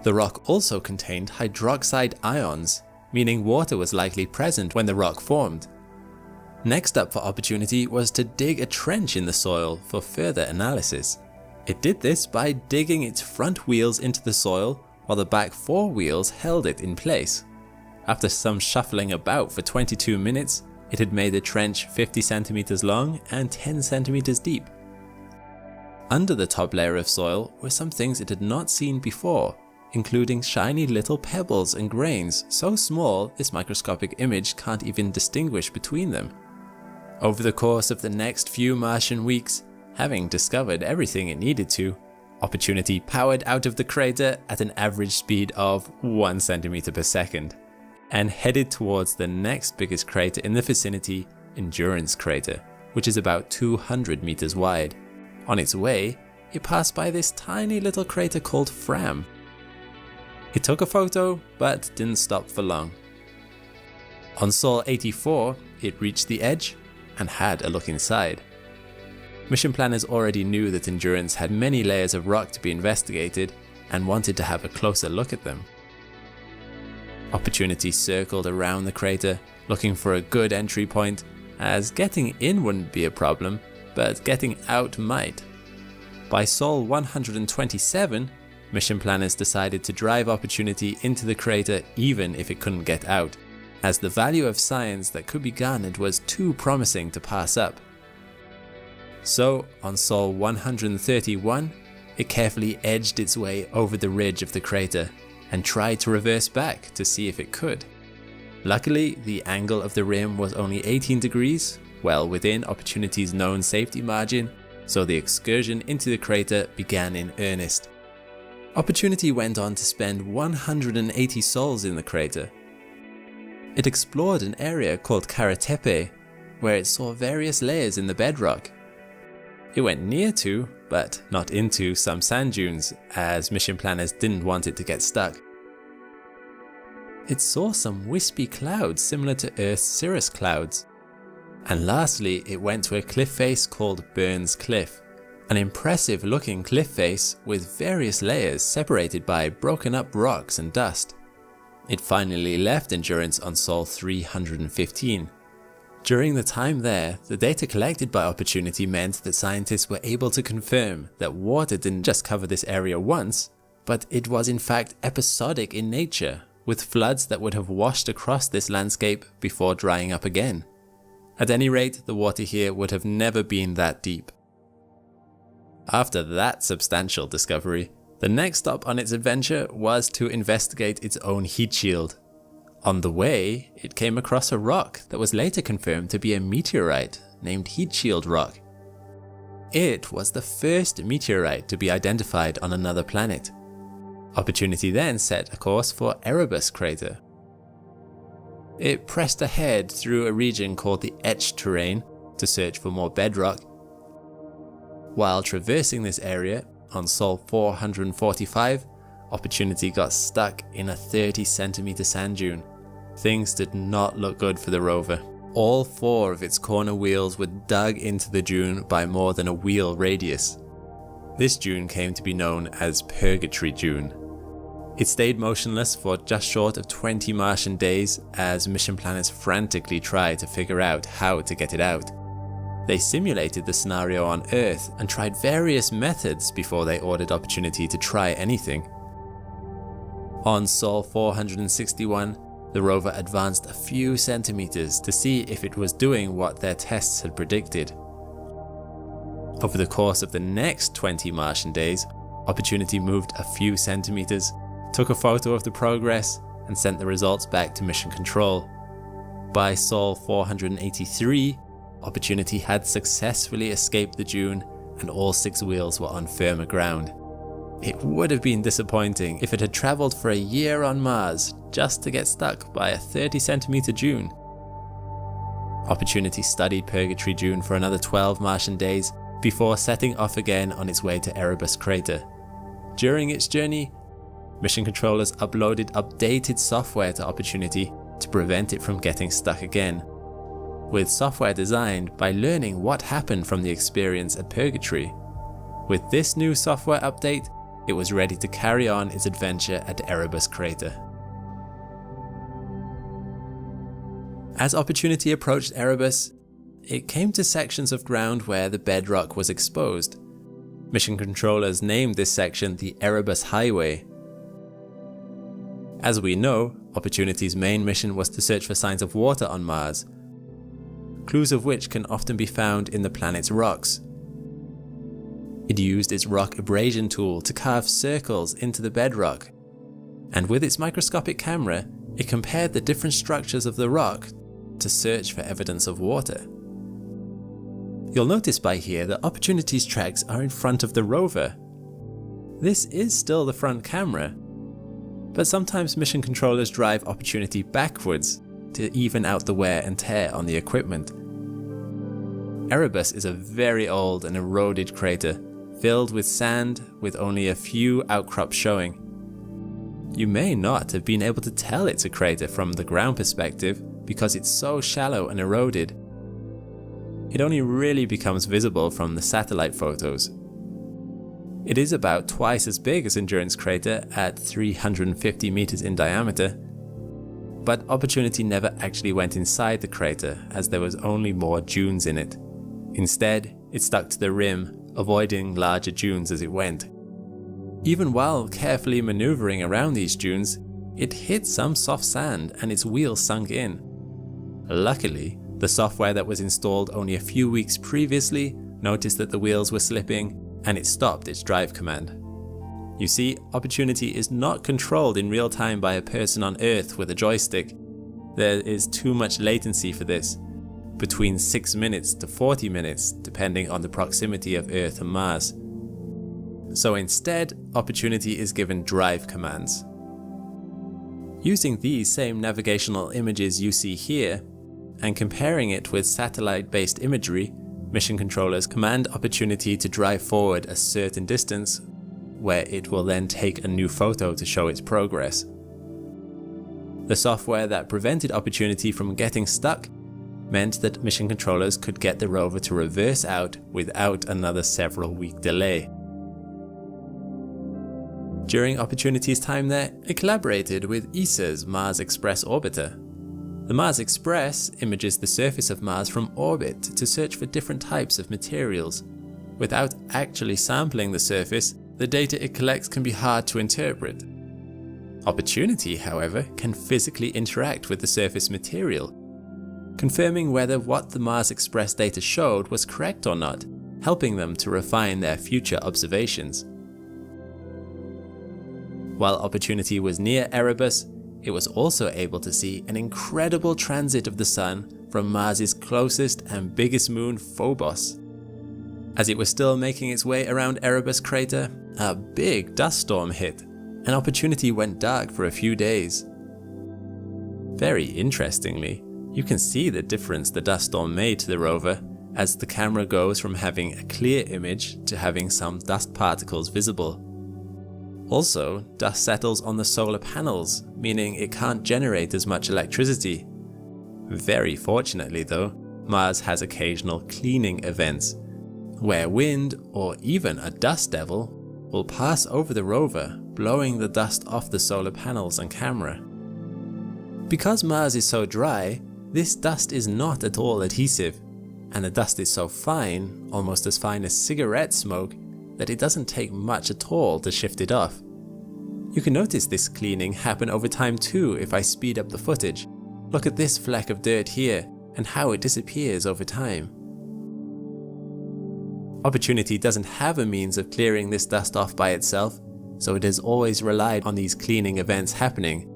Speaker 2: The rock also contained hydroxide ions, meaning water was likely present when the rock formed. Next up for Opportunity was to dig a trench in the soil for further analysis. It did this by digging its front wheels into the soil while the back 4 wheels held it in place. After some shuffling about for 22 minutes, it had made the trench 50 centimeters long and 10 centimeters deep. Under the top layer of soil were some things it had not seen before, including shiny little pebbles and grains so small this microscopic image can't even distinguish between them. Over the course of the next few Martian weeks, having discovered everything it needed to, Opportunity powered out of the crater at an average speed of 1 centimeter per second, and headed towards the next biggest crater in the vicinity, Endurance Crater, which is about 200 meters wide. On its way, it passed by this tiny little crater called Fram. It took a photo, but didn't stop for long. On Sol 84, it reached the edge and had a look inside. Mission planners already knew that Endurance had many layers of rock to be investigated and wanted to have a closer look at them. Opportunity circled around the crater, looking for a good entry point, as getting in wouldn't be a problem, but getting out might. By Sol 127, mission planners decided to drive Opportunity into the crater even if it couldn't get out, as the value of science that could be garnered was too promising to pass up. So, on Sol 131, it carefully edged its way over the ridge of the crater and tried to reverse back to see if it could. Luckily, the angle of the rim was only 18 degrees, well within Opportunity's known safety margin, so the excursion into the crater began in earnest. Opportunity went on to spend 180 sols in the crater. It explored an area called Karatepe, where it saw various layers in the bedrock. It went near to, but not into, some sand dunes, as mission planners didn't want it to get stuck. It saw some wispy clouds similar to Earth's cirrus clouds. And lastly, it went to a cliff face called Burns Cliff, an impressive looking cliff face with various layers separated by broken up rocks and dust. It finally left Endurance on Sol 315. During the time there, the data collected by Opportunity meant that scientists were able to confirm that water didn't just cover this area once, but it was in fact episodic in nature, with floods that would have washed across this landscape before drying up again. At any rate, the water here would have never been that deep. After that substantial discovery, the next stop on its adventure was to investigate its own heat shield. On the way, it came across a rock that was later confirmed to be a meteorite named Heat Shield Rock. It was the first meteorite to be identified on another planet. Opportunity then set a course for Erebus Crater. It pressed ahead through a region called the Etched Terrain to search for more bedrock. While traversing this area, on Sol 445, Opportunity got stuck in a 30cm sand dune. Things did not look good for the rover. All 4 of its corner wheels were dug into the dune by more than a wheel radius. This dune came to be known as Purgatory Dune. It stayed motionless for just short of 20 Martian days as mission planners frantically tried to figure out how to get it out. They simulated the scenario on Earth and tried various methods before they ordered Opportunity to try anything. On Sol 461, the rover advanced a few centimeters to see if it was doing what their tests had predicted. Over the course of the next 20 Martian days, Opportunity moved a few centimeters, took a photo of the progress, and sent the results back to Mission Control. By Sol 483, Opportunity had successfully escaped the dune and all 6 wheels were on firmer ground. It would have been disappointing if it had travelled for a year on Mars just to get stuck by a 30cm dune. Opportunity studied Purgatory Dune for another 12 Martian days before setting off again on its way to Erebus Crater. During its journey, mission controllers uploaded updated software to Opportunity to prevent it from getting stuck again, with software designed by learning what happened from the experience at Purgatory. With this new software update, it was ready to carry on its adventure at Erebus Crater. As Opportunity approached Erebus, it came to sections of ground where the bedrock was exposed. Mission controllers named this section the Erebus Highway. As we know, Opportunity's main mission was to search for signs of water on Mars, clues of which can often be found in the planet's rocks. It used its rock abrasion tool to carve circles into the bedrock, and with its microscopic camera, it compared the different structures of the rock to search for evidence of water. You'll notice by here that Opportunity's tracks are in front of the rover. This is still the front camera, but sometimes mission controllers drive Opportunity backwards to even out the wear and tear on the equipment. Erebus is a very old and eroded crater, filled with sand with only a few outcrops showing. You may not have been able to tell it's a crater from the ground perspective because it's so shallow and eroded. It only really becomes visible from the satellite photos. It is about twice as big as Endurance Crater at 350 meters in diameter, but Opportunity never actually went inside the crater as there was only more dunes in it. Instead, it stuck to the rim, avoiding larger dunes as it went. Even while carefully maneuvering around these dunes, it hit some soft sand and its wheels sunk in. Luckily, the software that was installed only a few weeks previously noticed that the wheels were slipping and it stopped its drive command. You see, Opportunity is not controlled in real time by a person on Earth with a joystick. There is too much latency for this, between 6 minutes to 40 minutes depending on the proximity of Earth and Mars. So instead, Opportunity is given drive commands. Using these same navigational images you see here, and comparing it with satellite-based imagery, mission controllers command Opportunity to drive forward a certain distance, where it will then take a new photo to show its progress. The software that prevented Opportunity from getting stuck meant that mission controllers could get the rover to reverse out without another several-week delay. During Opportunity's time there, it collaborated with ESA's Mars Express orbiter. The Mars Express images the surface of Mars from orbit to search for different types of materials. Without actually sampling the surface, the data it collects can be hard to interpret. Opportunity, however, can physically interact with the surface material, confirming whether what the Mars Express data showed was correct or not, helping them to refine their future observations. While Opportunity was near Erebus, it was also able to see an incredible transit of the Sun from Mars's closest and biggest moon, Phobos. As it was still making its way around Erebus Crater, a big dust storm hit, and Opportunity went dark for a few days. Very interestingly, you can see the difference the dust storm made to the rover as the camera goes from having a clear image to having some dust particles visible. Also, dust settles on the solar panels, meaning it can't generate as much electricity. Very fortunately though, Mars has occasional cleaning events, where wind or even a dust devil will pass over the rover, blowing the dust off the solar panels and camera. Because Mars is so dry, this dust is not at all adhesive, and the dust is so fine, almost as fine as cigarette smoke, that it doesn't take much at all to shift it off. You can notice this cleaning happen over time too if I speed up the footage. Look at this fleck of dirt here, and how it disappears over time. Opportunity doesn't have a means of clearing this dust off by itself, so it has always relied on these cleaning events happening,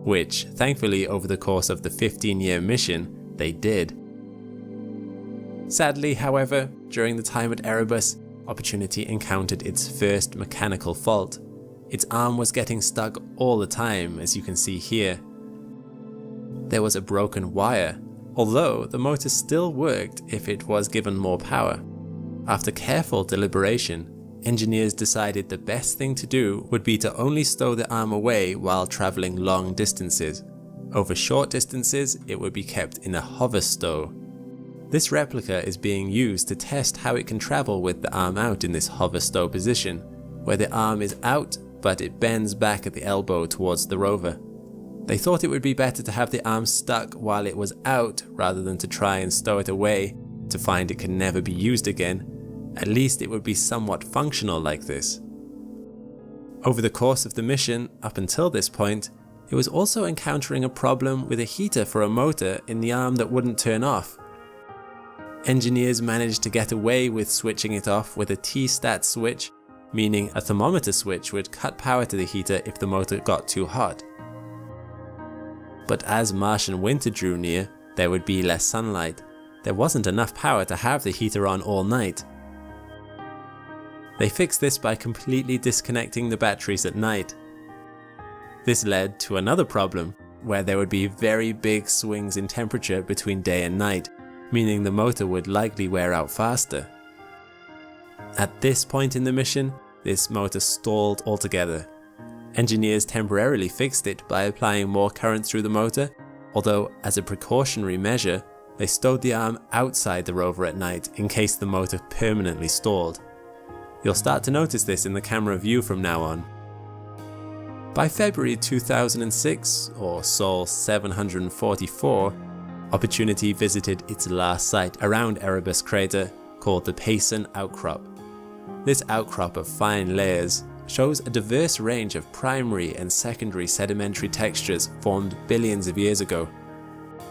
Speaker 2: which, thankfully over the course of the 15-year mission, they did. Sadly, however, during the time at Erebus, Opportunity encountered its first mechanical fault. Its arm was getting stuck all the time, as you can see here. There was a broken wire, although the motor still worked if it was given more power. After careful deliberation, engineers decided the best thing to do would be to only stow the arm away while traveling long distances. Over short distances, it would be kept in a hover stow. This replica is being used to test how it can travel with the arm out in this hover stow position, where the arm is out but it bends back at the elbow towards the rover. They thought it would be better to have the arm stuck while it was out rather than to try and stow it away to find it could never be used again. At least it would be somewhat functional like this. Over the course of the mission, up until this point, it was also encountering a problem with a heater for a motor in the arm that wouldn't turn off. Engineers managed to get away with switching it off with a T-stat switch, meaning a thermometer switch would cut power to the heater if the motor got too hot. But as Martian winter drew near, there would be less sunlight. There wasn't enough power to have the heater on all night. They fixed this by completely disconnecting the batteries at night. This led to another problem, where there would be very big swings in temperature between day and night, meaning the motor would likely wear out faster. At this point in the mission, this motor stalled altogether. Engineers temporarily fixed it by applying more current through the motor, although as a precautionary measure, they stowed the arm outside the rover at night in case the motor permanently stalled. You'll start to notice this in the camera view from now on. By February 2006, or Sol 744, Opportunity visited its last site around Erebus crater called the Payson Outcrop. This outcrop of fine layers shows a diverse range of primary and secondary sedimentary textures formed billions of years ago.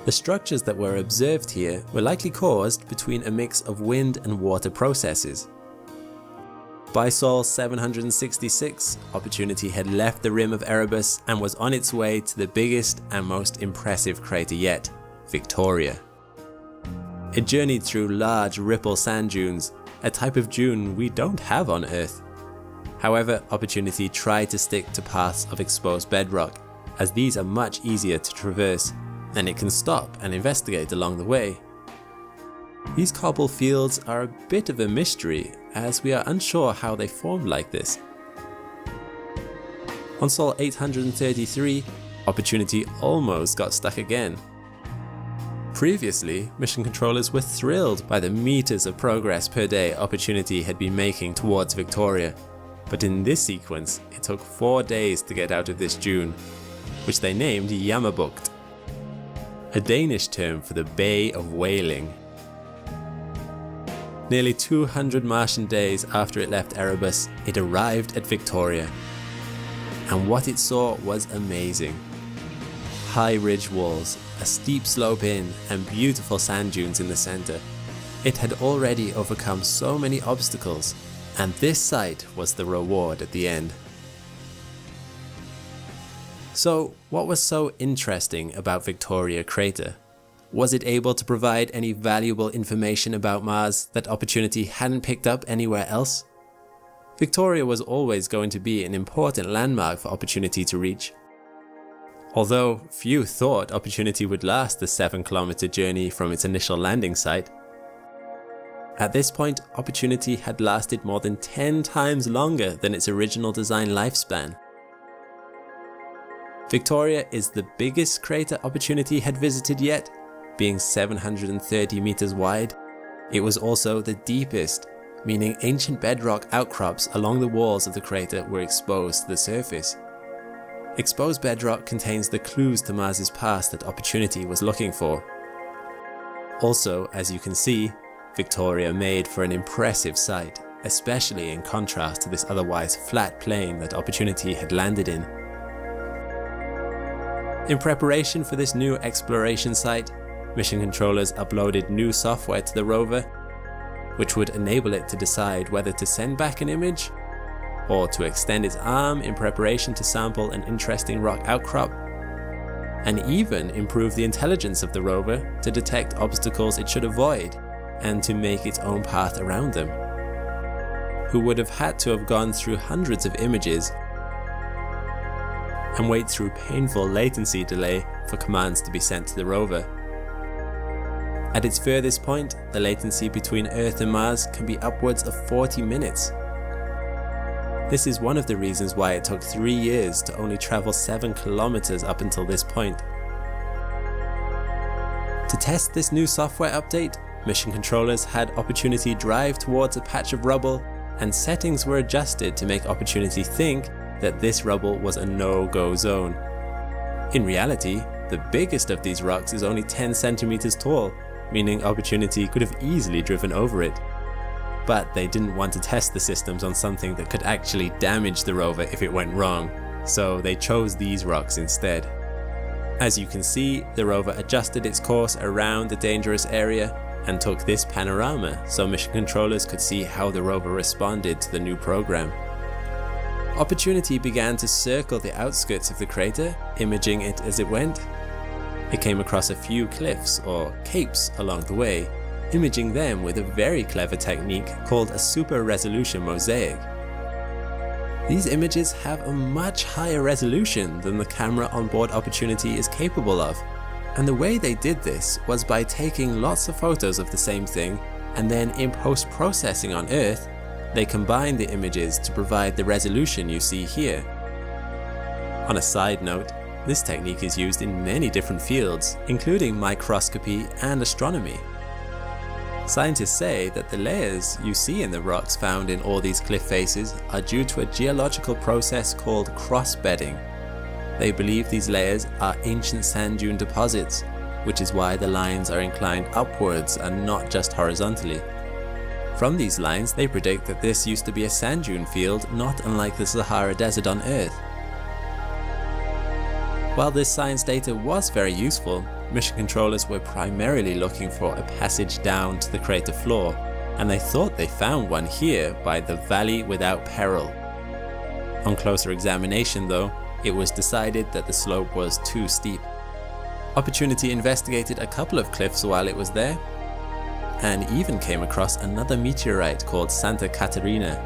Speaker 2: The structures that were observed here were likely caused between a mix of wind and water processes. By Sol 766, Opportunity had left the rim of Erebus and was on its way to the biggest and most impressive crater yet, Victoria. It journeyed through large ripple sand dunes, a type of dune we don't have on Earth. However, Opportunity tried to stick to paths of exposed bedrock, as these are much easier to traverse, and it can stop and investigate along the way. These cobble fields are a bit of a mystery, as we are unsure how they formed like this. On Sol 833, Opportunity almost got stuck again. Previously, mission controllers were thrilled by the meters of progress per day Opportunity had been making towards Victoria, but in this sequence, it took 4 days to get out of this dune, which they named Jammerbugt, a Danish term for the Bay of Wailing. Nearly 200 Martian days after it left Erebus, it arrived at Victoria. And what it saw was amazing. High ridge walls, a steep slope in, and beautiful sand dunes in the center. It had already overcome so many obstacles, and this sight was the reward at the end. So, what was so interesting about Victoria Crater? Was it able to provide any valuable information about Mars that Opportunity hadn't picked up anywhere else? Victoria was always going to be an important landmark for Opportunity to reach. Although few thought Opportunity would last the 7-kilometer journey from its initial landing site, at this point Opportunity had lasted more than 10 times longer than its original design lifespan. Victoria is the biggest crater Opportunity had visited yet, being 730 meters wide. It was also the deepest, meaning ancient bedrock outcrops along the walls of the crater were exposed to the surface. Exposed bedrock contains the clues to Mars's past that Opportunity was looking for. Also, as you can see, Victoria made for an impressive sight, especially in contrast to this otherwise flat plain that Opportunity had landed in. In preparation for this new exploration site, mission controllers uploaded new software to the rover, which would enable it to decide whether to send back an image or to extend its arm in preparation to sample an interesting rock outcrop, and even improve the intelligence of the rover to detect obstacles it should avoid and to make its own path around them. Who would have had to have gone through hundreds of images and wait through painful latency delay for commands to be sent to the rover. At its furthest point, the latency between Earth and Mars can be upwards of 40 minutes. This is one of the reasons why it took 3 years to only travel 7 kilometers up until this point. To test this new software update, mission controllers had Opportunity drive towards a patch of rubble, and settings were adjusted to make Opportunity think that this rubble was a no-go zone. In reality, the biggest of these rocks is only 10 centimeters tall, meaning Opportunity could have easily driven over it. But they didn't want to test the systems on something that could actually damage the rover if it went wrong, so they chose these rocks instead. As you can see, the rover adjusted its course around the dangerous area and took this panorama so mission controllers could see how the rover responded to the new program. Opportunity began to circle the outskirts of the crater, imaging it as it went. It came across a few cliffs or capes along the way, imaging them with a very clever technique called a super resolution mosaic. These images have a much higher resolution than the camera on board Opportunity is capable of, and the way they did this was by taking lots of photos of the same thing, and then in post-processing on Earth, they combined the images to provide the resolution you see here. On a side note, this technique is used in many different fields, including microscopy and astronomy. Scientists say that the layers you see in the rocks found in all these cliff faces are due to a geological process called cross-bedding. They believe these layers are ancient sand dune deposits, which is why the lines are inclined upwards and not just horizontally. From these lines, they predict that this used to be a sand dune field not unlike the Sahara Desert on Earth. While this science data was very useful, mission controllers were primarily looking for a passage down to the crater floor, and they thought they found one here by the Valley Without Peril. On closer examination though, it was decided that the slope was too steep. Opportunity investigated a couple of cliffs while it was there, and even came across another meteorite called Santa Catarina,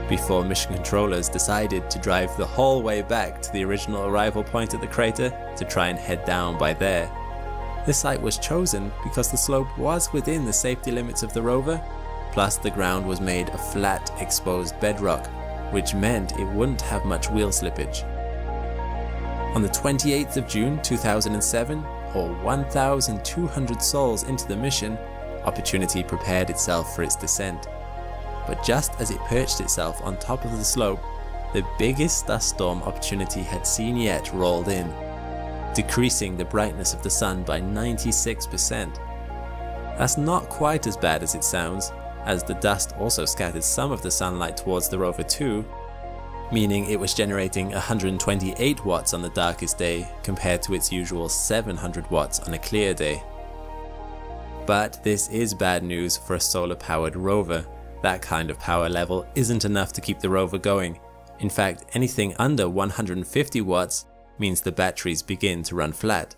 Speaker 2: before mission controllers decided to drive the whole way back to the original arrival point at the crater to try and head down by there. This site was chosen because the slope was within the safety limits of the rover, plus the ground was made of flat, exposed bedrock, which meant it wouldn't have much wheel slippage. On the 28th of June 2007, or 1,200 sols into the mission, Opportunity prepared itself for its descent. But just as it perched itself on top of the slope, the biggest dust storm Opportunity had seen yet rolled in, decreasing the brightness of the sun by 96%. That's not quite as bad as it sounds, as the dust also scattered some of the sunlight towards the rover too, meaning it was generating 128 watts on the darkest day compared to its usual 700 watts on a clear day. But this is bad news for a solar-powered rover. That kind of power level isn't enough to keep the rover going. In fact, anything under 150 watts means the batteries begin to run flat.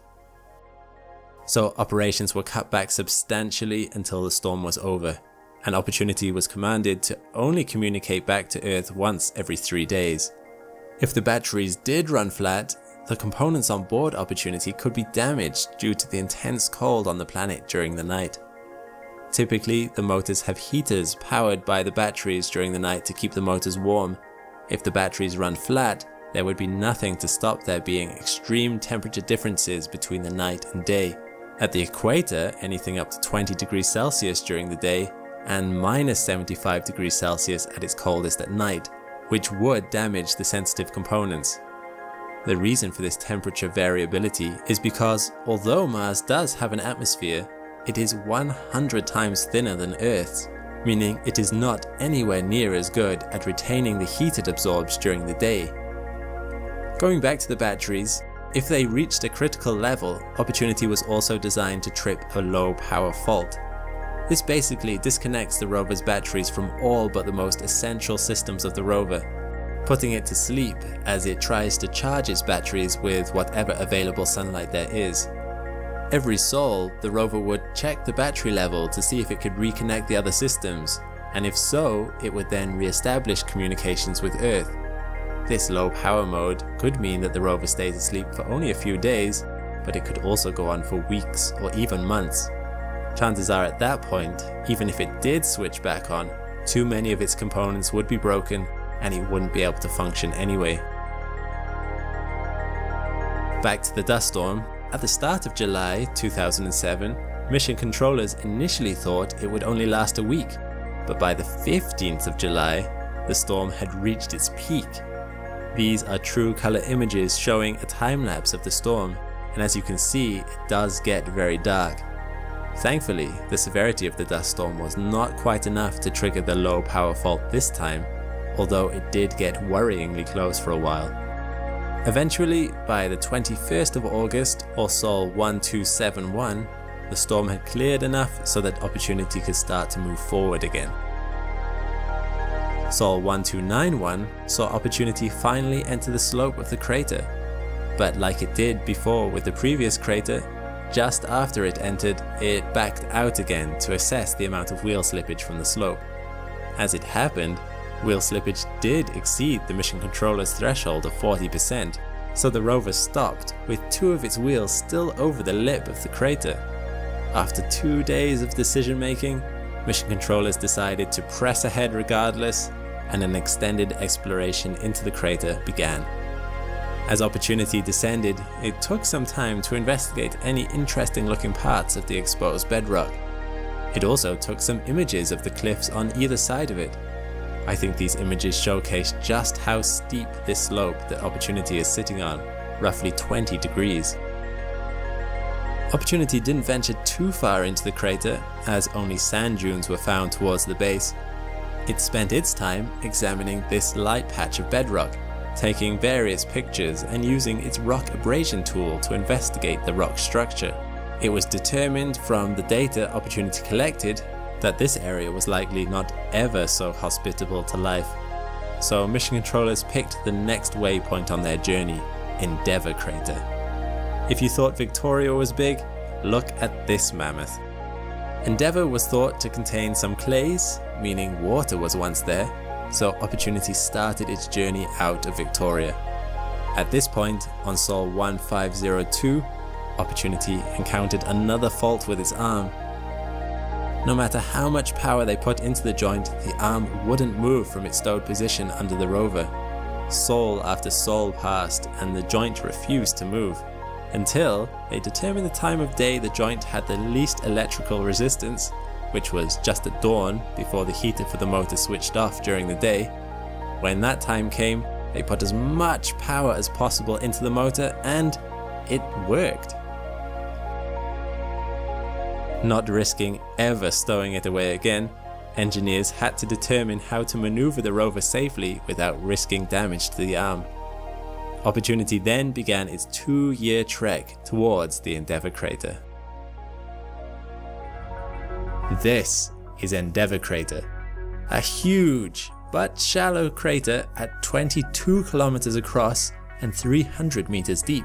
Speaker 2: So operations were cut back substantially until the storm was over, and Opportunity was commanded to only communicate back to Earth once every 3 days. If the batteries did run flat, the components on board Opportunity could be damaged due to the intense cold on the planet during the night. Typically, the motors have heaters powered by the batteries during the night to keep the motors warm. If the batteries run flat, there would be nothing to stop there being extreme temperature differences between the night and day. At the equator, anything up to 20 degrees Celsius during the day and minus 75 degrees Celsius at its coldest at night, which would damage the sensitive components. The reason for this temperature variability is because although Mars does have an atmosphere, it is 100 times thinner than Earth's, meaning it is not anywhere near as good at retaining the heat it absorbs during the day. Going back to the batteries, if they reached a critical level, Opportunity was also designed to trip a low power fault. This basically disconnects the rover's batteries from all but the most essential systems of the rover, putting it to sleep as it tries to charge its batteries with whatever available sunlight there is. Every sol, the rover would check the battery level to see if it could reconnect the other systems, and if so, it would then re-establish communications with Earth. This low power mode could mean that the rover stays asleep for only a few days, but it could also go on for weeks or even months. Chances are at that point, even if it did switch back on, too many of its components would be broken and it wouldn't be able to function anyway. Back to the dust storm. At the start of July 2007, mission controllers initially thought it would only last a week, but by the 15th of July, the storm had reached its peak. These are true color images showing a time-lapse of the storm, and as you can see, it does get very dark. Thankfully, the severity of the dust storm was not quite enough to trigger the low power fault this time, although it did get worryingly close for a while. Eventually, by the 21st of August, or Sol 1271, the storm had cleared enough so that Opportunity could start to move forward again. Sol 1291 saw Opportunity finally enter the slope of the crater, but like it did before with the previous crater, just after it entered, it backed out again to assess the amount of wheel slippage from the slope. As it happened, wheel slippage did exceed the mission controller's threshold of 40%, so the rover stopped with 2 of its wheels still over the lip of the crater. After 2 days of decision making, mission controllers decided to press ahead regardless, and an extended exploration into the crater began. As Opportunity descended, it took some time to investigate any interesting looking parts of the exposed bedrock. It also took some images of the cliffs on either side of it. I think these images showcase just how steep this slope that Opportunity is sitting on, roughly 20 degrees. Opportunity didn't venture too far into the crater, as only sand dunes were found towards the base. It spent its time examining this light patch of bedrock, taking various pictures and using its rock abrasion tool to investigate the rock structure. It was determined from the data Opportunity collected that this area was likely not ever so hospitable to life. So mission controllers picked the next waypoint on their journey, Endeavour Crater. If you thought Victoria was big, look at this mammoth. Endeavour was thought to contain some clays, meaning water was once there, so Opportunity started its journey out of Victoria. At this point, on Sol 1502, Opportunity encountered another fault with its arm. No matter how much power they put into the joint, the arm wouldn't move from its stowed position under the rover. Sol after sol passed and the joint refused to move, until they determined the time of day the joint had the least electrical resistance, which was just at dawn before the heater for the motor switched off during the day. When that time came, they put as much power as possible into the motor and it worked. Not risking ever stowing it away again, engineers had to determine how to maneuver the rover safely without risking damage to the arm. Opportunity then began its 2-year trek towards the Endeavour Crater. This is Endeavour Crater, a huge but shallow crater at 22 kilometers across and 300 meters deep.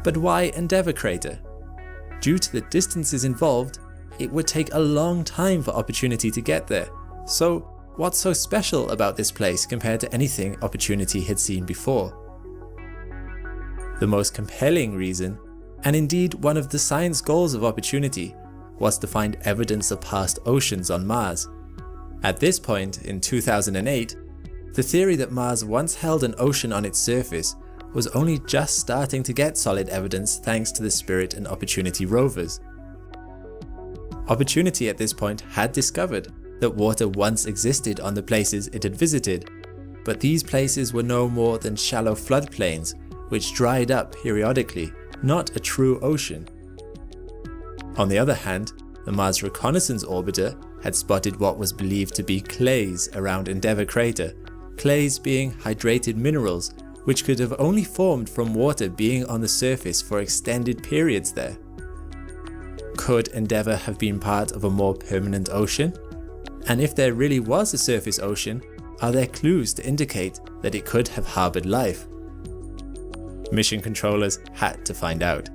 Speaker 2: But why Endeavour Crater? Due to the distances involved, it would take a long time for Opportunity to get there. So what's so special about this place compared to anything Opportunity had seen before? The most compelling reason, and indeed one of the science goals of Opportunity, was to find evidence of past oceans on Mars. At this point, in 2008, the theory that Mars once held an ocean on its surface was only just starting to get solid evidence thanks to the Spirit and Opportunity rovers. Opportunity at this point had discovered that water once existed on the places it had visited, but these places were no more than shallow floodplains which dried up periodically, not a true ocean. On the other hand, the Mars Reconnaissance Orbiter had spotted what was believed to be clays around Endeavour crater, clays being hydrated minerals which could have only formed from water being on the surface for extended periods there. Could Endeavour have been part of a more permanent ocean? And if there really was a surface ocean, are there clues to indicate that it could have harboured life? Mission controllers had to find out.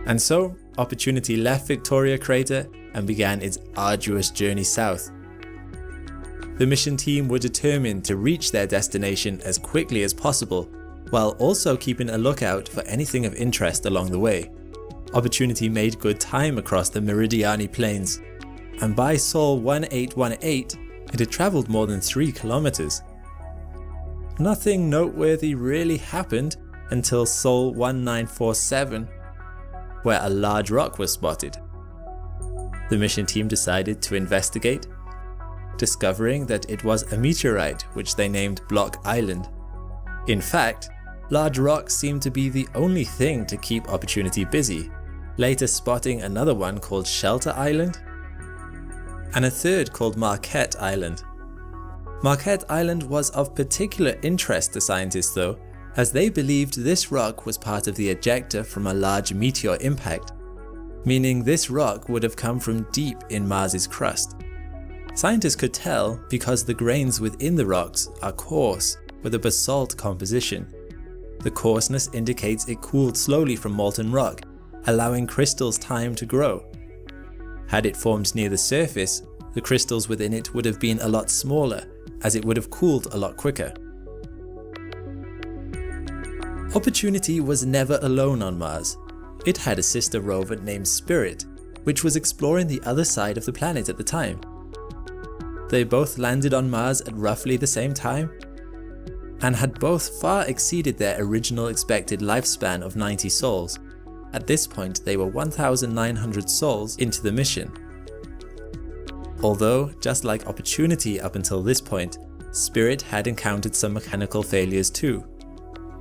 Speaker 2: And so, Opportunity left Victoria Crater and began its arduous journey south. The mission team were determined to reach their destination as quickly as possible, while also keeping a lookout for anything of interest along the way. Opportunity made good time across the Meridiani Plains, and by Sol 1818, it had travelled more than 3 kilometers. Nothing noteworthy really happened until Sol 1947, where a large rock was spotted. The mission team decided to investigate, discovering that it was a meteorite which they named Block Island. In fact, large rocks seemed to be the only thing to keep Opportunity busy, later spotting another one called Shelter Island, and a third called Marquette Island. Marquette Island was of particular interest to scientists though, as they believed this rock was part of the ejecta from a large meteor impact, meaning this rock would have come from deep in Mars's crust. Scientists could tell because the grains within the rocks are coarse with a basalt composition. The coarseness indicates it cooled slowly from molten rock, allowing crystals time to grow. Had it formed near the surface, the crystals within it would have been a lot smaller, as it would have cooled a lot quicker. Opportunity was never alone on Mars. It had a sister rover named Spirit, which was exploring the other side of the planet at the time. They both landed on Mars at roughly the same time, and had both far exceeded their original expected lifespan of 90 sols. At this point, they were 1,900 sols into the mission. Although, just like Opportunity up until this point, Spirit had encountered some mechanical failures too.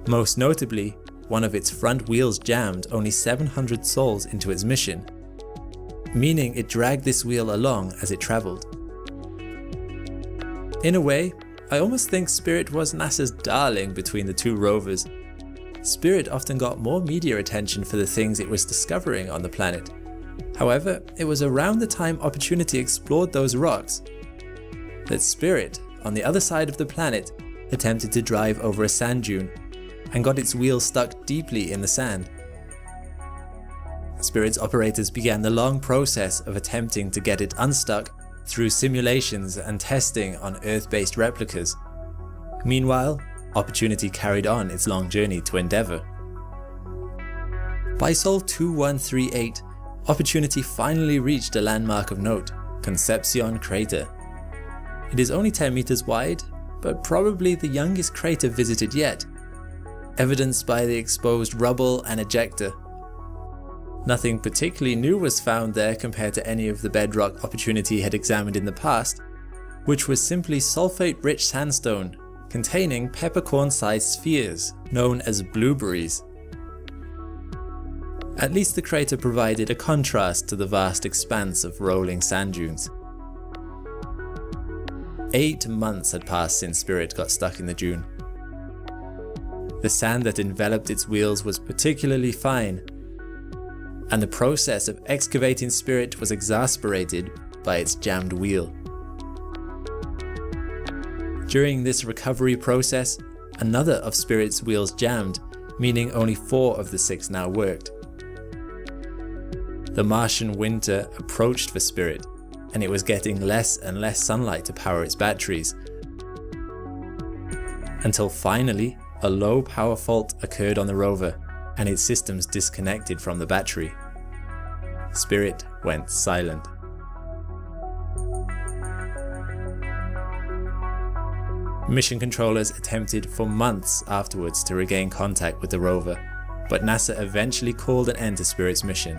Speaker 2: Most notably, one of its front wheels jammed only 700 sols into its mission, meaning it dragged this wheel along as it travelled. In a way, I almost think Spirit was NASA's darling between the two rovers. Spirit often got more media attention for the things it was discovering on the planet. However, it was around the time Opportunity explored those rocks that Spirit, on the other side of the planet, attempted to drive over a sand dune and got its wheel stuck deeply in the sand. Spirit's operators began the long process of attempting to get it unstuck through simulations and testing on Earth-based replicas. Meanwhile, Opportunity carried on its long journey to Endeavour. By Sol 2138, Opportunity finally reached a landmark of note, Concepcion Crater. It is only 10 meters wide, but probably the youngest crater visited yet, evidenced by the exposed rubble and ejecta. Nothing particularly new was found there compared to any of the bedrock Opportunity had examined in the past, which was simply sulfate-rich sandstone containing peppercorn-sized spheres known as blueberries. At least the crater provided a contrast to the vast expanse of rolling sand dunes. 8 months had passed since Spirit got stuck in the dune. The sand that enveloped its wheels was particularly fine, and the process of excavating Spirit was exasperated by its jammed wheel. During this recovery process, another of Spirit's wheels jammed, meaning only 4 of the 6 now worked. The Martian winter approached for Spirit, and it was getting less and less sunlight to power its batteries. Until finally, a low power fault occurred on the rover and its systems disconnected from the battery. Spirit went silent. Mission controllers attempted for months afterwards to regain contact with the rover, but NASA eventually called an end to Spirit's mission.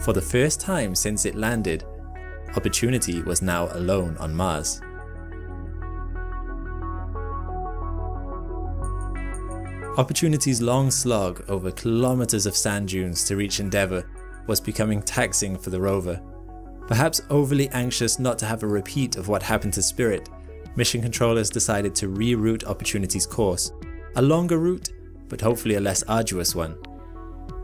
Speaker 2: For the first time since it landed, Opportunity was now alone on Mars. Opportunity's long slog over kilometers of sand dunes to reach Endeavour was becoming taxing for the rover. Perhaps overly anxious not to have a repeat of what happened to Spirit, mission controllers decided to reroute Opportunity's course, a longer route, but hopefully a less arduous one.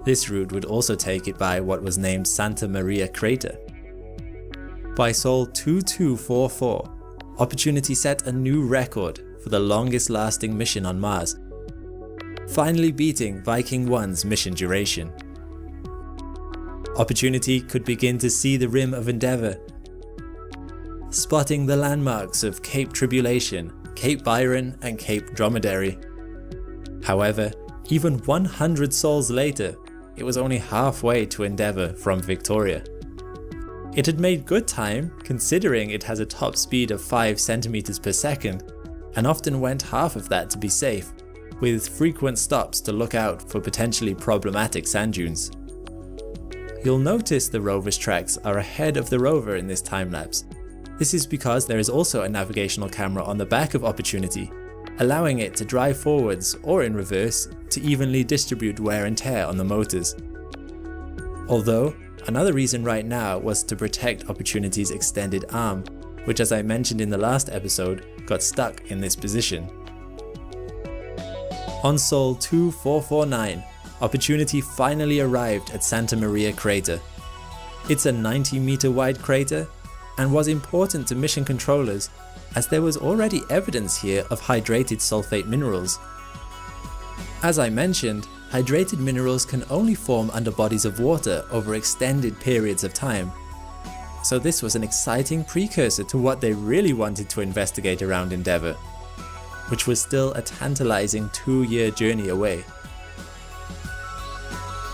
Speaker 2: This route would also take it by what was named Santa Maria Crater. By Sol 2244, Opportunity set a new record for the longest lasting mission on Mars, finally beating Viking 1's mission duration. Opportunity could begin to see the rim of Endeavour, spotting the landmarks of Cape Tribulation, Cape Byron and Cape Dromedary. However, even 100 sols later, it was only halfway to Endeavour from Victoria. It had made good time considering it has a top speed of 5 centimeters per second and often went half of that to be safe, with frequent stops to look out for potentially problematic sand dunes. You'll notice the rover's tracks are ahead of the rover in this time lapse. This is because there is also a navigational camera on the back of Opportunity, allowing it to drive forwards or in reverse to evenly distribute wear and tear on the motors. Although, another reason right now was to protect Opportunity's extended arm, which, as I mentioned in the last episode, got stuck in this position. On Sol 2449, Opportunity finally arrived at Santa Maria Crater. It's a 90-meter wide crater and was important to mission controllers as there was already evidence here of hydrated sulfate minerals. As I mentioned, hydrated minerals can only form under bodies of water over extended periods of time. So this was an exciting precursor to what they really wanted to investigate around Endeavour, which was still a tantalizing 2-year journey away.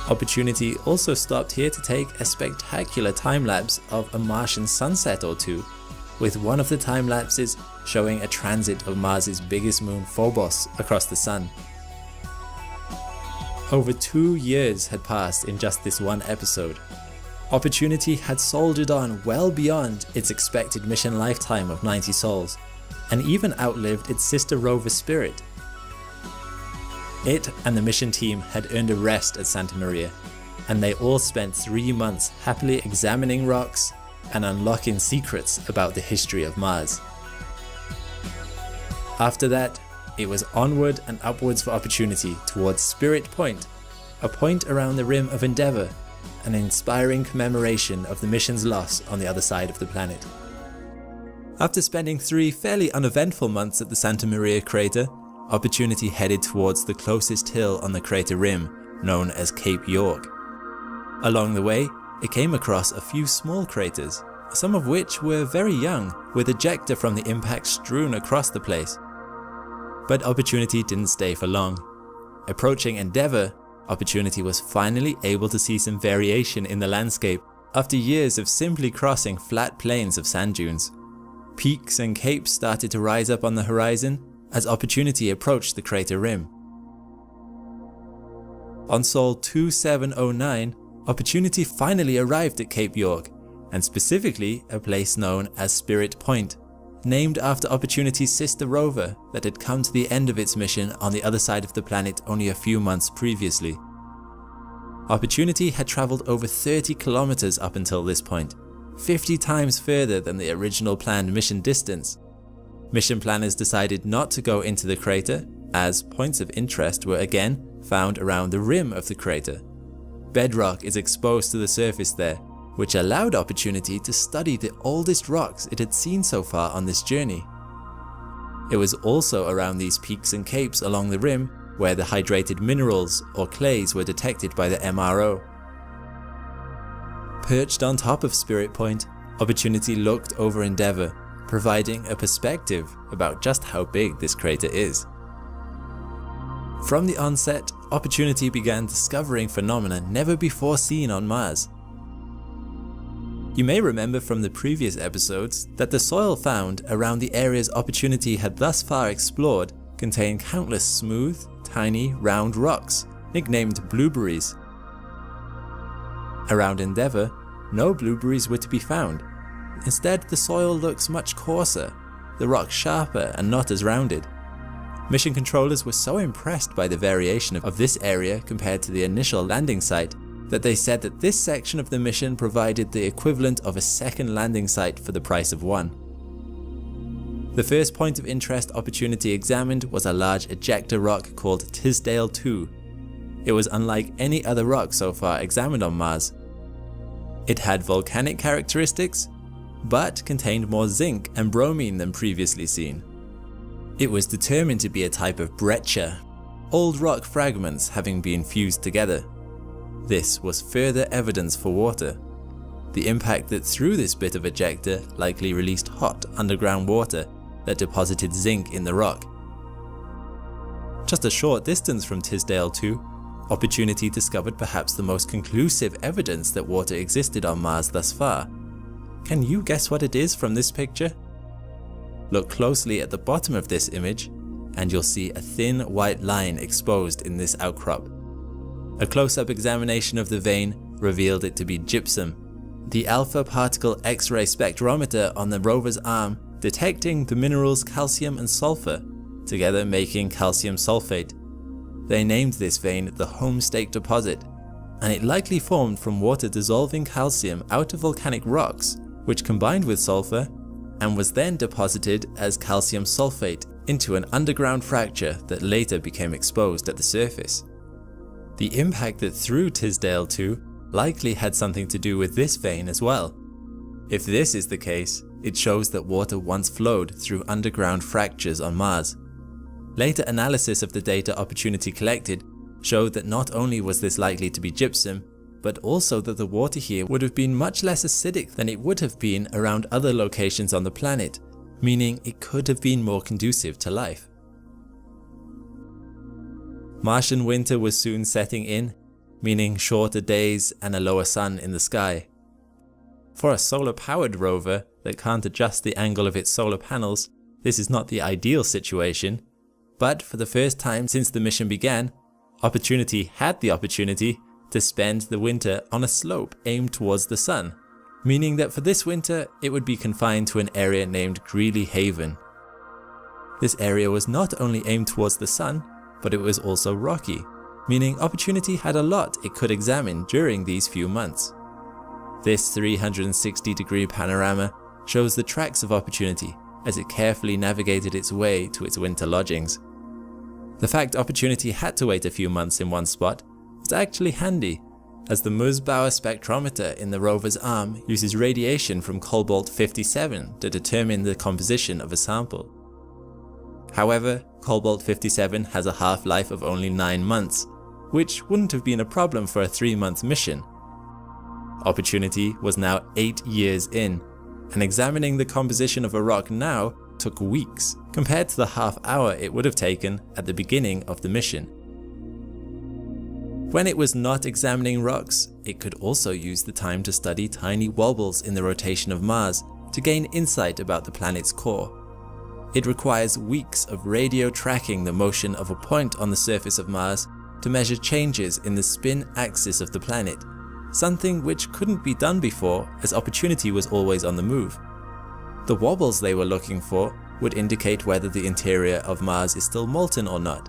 Speaker 2: Opportunity also stopped here to take a spectacular time-lapse of a Martian sunset or two, with one of the time-lapses showing a transit of Mars's biggest moon Phobos across the sun. Over 2 years had passed in just this one episode. Opportunity had soldiered on well beyond its expected mission lifetime of 90 sols, and even outlived its sister rover Spirit. It and the mission team had earned a rest at Santa Maria, and they all spent 3 months happily examining rocks and unlocking secrets about the history of Mars. After that, it was onward and upwards for Opportunity towards Spirit Point, a point around the rim of Endeavour, an inspiring commemoration of the mission's loss on the other side of the planet. After spending 3 fairly uneventful months at the Santa Maria crater, Opportunity headed towards the closest hill on the crater rim, known as Cape York. Along the way, it came across a few small craters, some of which were very young, with ejecta from the impact strewn across the place. But Opportunity didn't stay for long. Approaching Endeavour, Opportunity was finally able to see some variation in the landscape after years of simply crossing flat plains of sand dunes. Peaks and capes started to rise up on the horizon as Opportunity approached the crater rim. On Sol 2709, Opportunity finally arrived at Cape York, and specifically a place known as Spirit Point, named after Opportunity's sister rover that had come to the end of its mission on the other side of the planet only a few months previously. Opportunity had travelled over 30 kilometers up until this point, 50 times further than the original planned mission distance. Mission planners decided not to go into the crater, as points of interest were again found around the rim of the crater. Bedrock is exposed to the surface there, which allowed Opportunity to study the oldest rocks it had seen so far on this journey. It was also around these peaks and capes along the rim where the hydrated minerals or clays were detected by the MRO. Perched on top of Spirit Point, Opportunity looked over Endeavour, providing a perspective about just how big this crater is. From the onset, Opportunity began discovering phenomena never before seen on Mars. You may remember from the previous episodes that the soil found around the areas Opportunity had thus far explored contained countless smooth, tiny, round rocks, nicknamed blueberries. Around Endeavour, no blueberries were to be found. Instead, the soil looks much coarser, the rocks sharper and not as rounded. Mission controllers were so impressed by the variation of this area compared to the initial landing site that they said that this section of the mission provided the equivalent of a second landing site for the price of one. The first point of interest Opportunity examined was a large ejector rock called Tisdale 2. It was unlike any other rock so far examined on Mars. It had volcanic characteristics, but contained more zinc and bromine than previously seen. It was determined to be a type of breccia, old rock fragments having been fused together. This was further evidence for water. The impact that threw this bit of ejector likely released hot underground water that deposited zinc in the rock. Just a short distance from Tisdale 2, Opportunity discovered perhaps the most conclusive evidence that water existed on Mars thus far. Can you guess what it is from this picture? Look closely at the bottom of this image and you'll see a thin white line exposed in this outcrop. A close-up examination of the vein revealed it to be gypsum, the alpha particle X-ray spectrometer on the rover's arm detecting the minerals calcium and sulfur, together making calcium sulfate. They named this vein the Homestake deposit, and it likely formed from water dissolving calcium out of volcanic rocks, which combined with sulfur, and was then deposited as calcium sulfate into an underground fracture that later became exposed at the surface. The impact that threw Tisdale 2 likely had something to do with this vein as well. If this is the case, it shows that water once flowed through underground fractures on Mars. Later analysis of the data Opportunity collected showed that not only was this likely to be gypsum, but also that the water here would have been much less acidic than it would have been around other locations on the planet, meaning it could have been more conducive to life. Martian winter was soon setting in, meaning shorter days and a lower sun in the sky. For a solar-powered rover that can't adjust the angle of its solar panels, this is not the ideal situation, but for the first time since the mission began, Opportunity had the opportunity to spend the winter on a slope aimed towards the sun, meaning that for this winter it would be confined to an area named Greeley Haven. This area was not only aimed towards the sun, but it was also rocky, meaning Opportunity had a lot it could examine during these few months. This 360-degree panorama shows the tracks of Opportunity as it carefully navigated its way to its winter lodgings. The fact Opportunity had to wait a few months in one spot was actually handy, as the Mursbauer spectrometer in the rover's arm uses radiation from cobalt-57 to determine the composition of a sample. However, cobalt-57 has a half-life of only 9 months, which wouldn't have been a problem for a 3-month mission. Opportunity was now 8 years in, and examining the composition of a rock now took weeks, compared to the half hour it would have taken at the beginning of the mission. When it was not examining rocks, it could also use the time to study tiny wobbles in the rotation of Mars to gain insight about the planet's core. It requires weeks of radio tracking the motion of a point on the surface of Mars to measure changes in the spin axis of the planet, something which couldn't be done before as Opportunity was always on the move. The wobbles they were looking for would indicate whether the interior of Mars is still molten or not.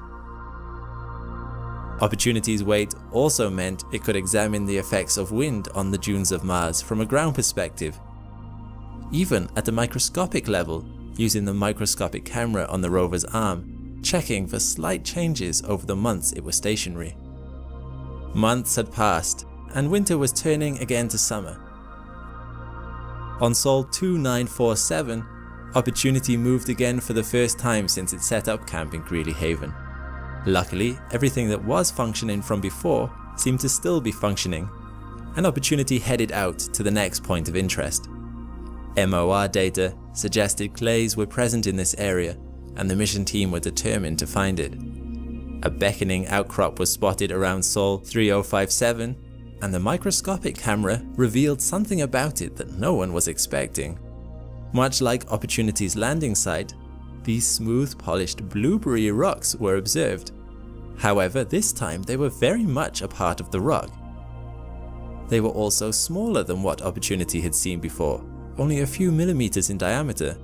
Speaker 2: Opportunity's weight also meant it could examine the effects of wind on the dunes of Mars from a ground perspective, even at a microscopic level, using the microscopic camera on the rover's arm, checking for slight changes over the months it was stationary. Months had passed, and winter was turning again to summer. On Sol 2947, Opportunity moved again for the first time since it set up camp in Greeley Haven. Luckily, everything that was functioning from before seemed to still be functioning, and Opportunity headed out to the next point of interest. MOR data suggested clays were present in this area, and the mission team were determined to find it. A beckoning outcrop was spotted around Sol 3057, and the microscopic camera revealed something about it that no one was expecting. Much like Opportunity's landing site, these smooth polished blueberry rocks were observed. However, this time they were very much a part of the rock. They were also smaller than what Opportunity had seen before, only a few millimeters in diameter,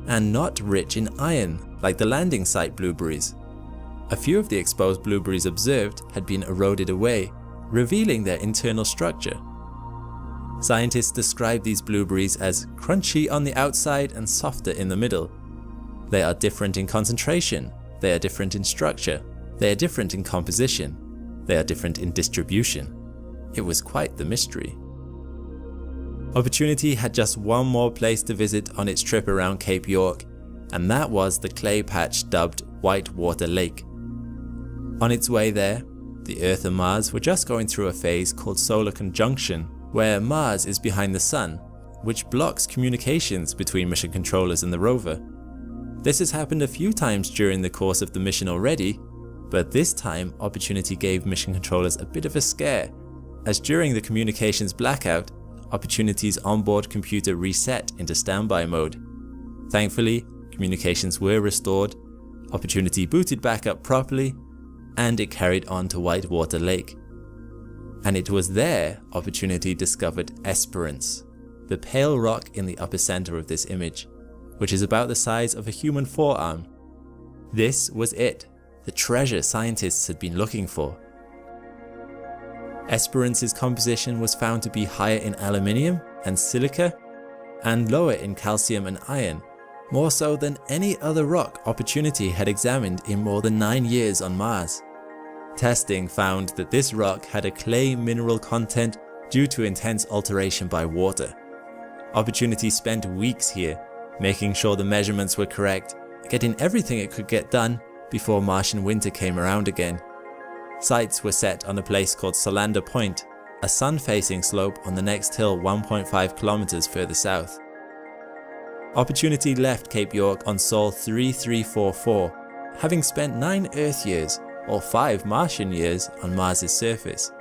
Speaker 2: and not rich in iron like the landing site blueberries. A few of the exposed blueberries observed had been eroded away, revealing their internal structure. Scientists describe these blueberries as crunchy on the outside and softer in the middle. They are different in concentration, they are different in structure, they are different in composition, they are different in distribution. It was quite the mystery. Opportunity had just one more place to visit on its trip around Cape York, and that was the clay patch dubbed Whitewater Lake. On its way there, the Earth and Mars were just going through a phase called solar conjunction, where Mars is behind the Sun, which blocks communications between mission controllers and the rover. This has happened a few times during the course of the mission already, but this time Opportunity gave mission controllers a bit of a scare, as during the communications blackout, Opportunity's onboard computer reset into standby mode. Thankfully, communications were restored, Opportunity booted back up properly, and it carried on to Whitewater Lake. And it was there Opportunity discovered Esperance, the pale rock in the upper center of this image, which is about the size of a human forearm. This was it, the treasure scientists had been looking for. Esperance's composition was found to be higher in aluminium and silica, and lower in calcium and iron, more so than any other rock Opportunity had examined in more than 9 years on Mars. Testing found that this rock had a clay mineral content due to intense alteration by water. Opportunity spent weeks here, making sure the measurements were correct, getting everything it could get done before Martian winter came around again. Sights were set on a place called Solander Point, a sun-facing slope on the next hill 1.5 kilometers further south. Opportunity left Cape York on Sol 3344, having spent 9 Earth years, or 5 Martian years, on Mars's surface.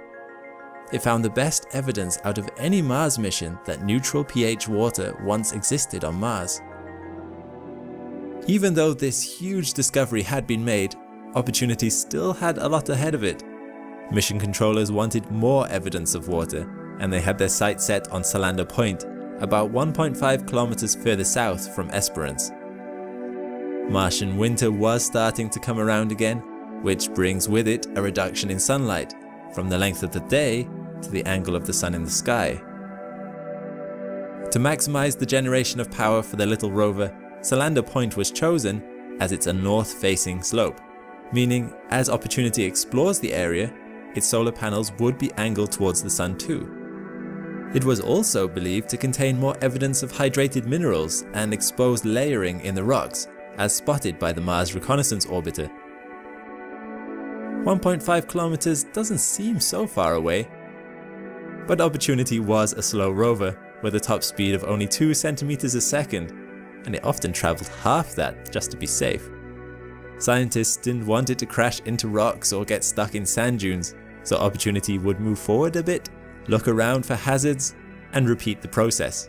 Speaker 2: It found the best evidence out of any Mars mission that neutral pH water once existed on Mars. Even though this huge discovery had been made, Opportunity still had a lot ahead of it. Mission controllers wanted more evidence of water, and they had their sights set on Solander Point, about 1.5 kilometers further south from Esperance. Martian winter was starting to come around again, which brings with it a reduction in sunlight, from the length of the day to the angle of the sun in the sky. To maximize the generation of power for the little rover, Solander Point was chosen as it's a north-facing slope, meaning as Opportunity explores the area, its solar panels would be angled towards the sun too. It was also believed to contain more evidence of hydrated minerals and exposed layering in the rocks, as spotted by the Mars Reconnaissance Orbiter. 1.5 kilometers doesn't seem so far away, but Opportunity was a slow rover with a top speed of only 2 centimeters a second, and it often traveled half that just to be safe. Scientists didn't want it to crash into rocks or get stuck in sand dunes, so Opportunity would move forward a bit, look around for hazards, and repeat the process.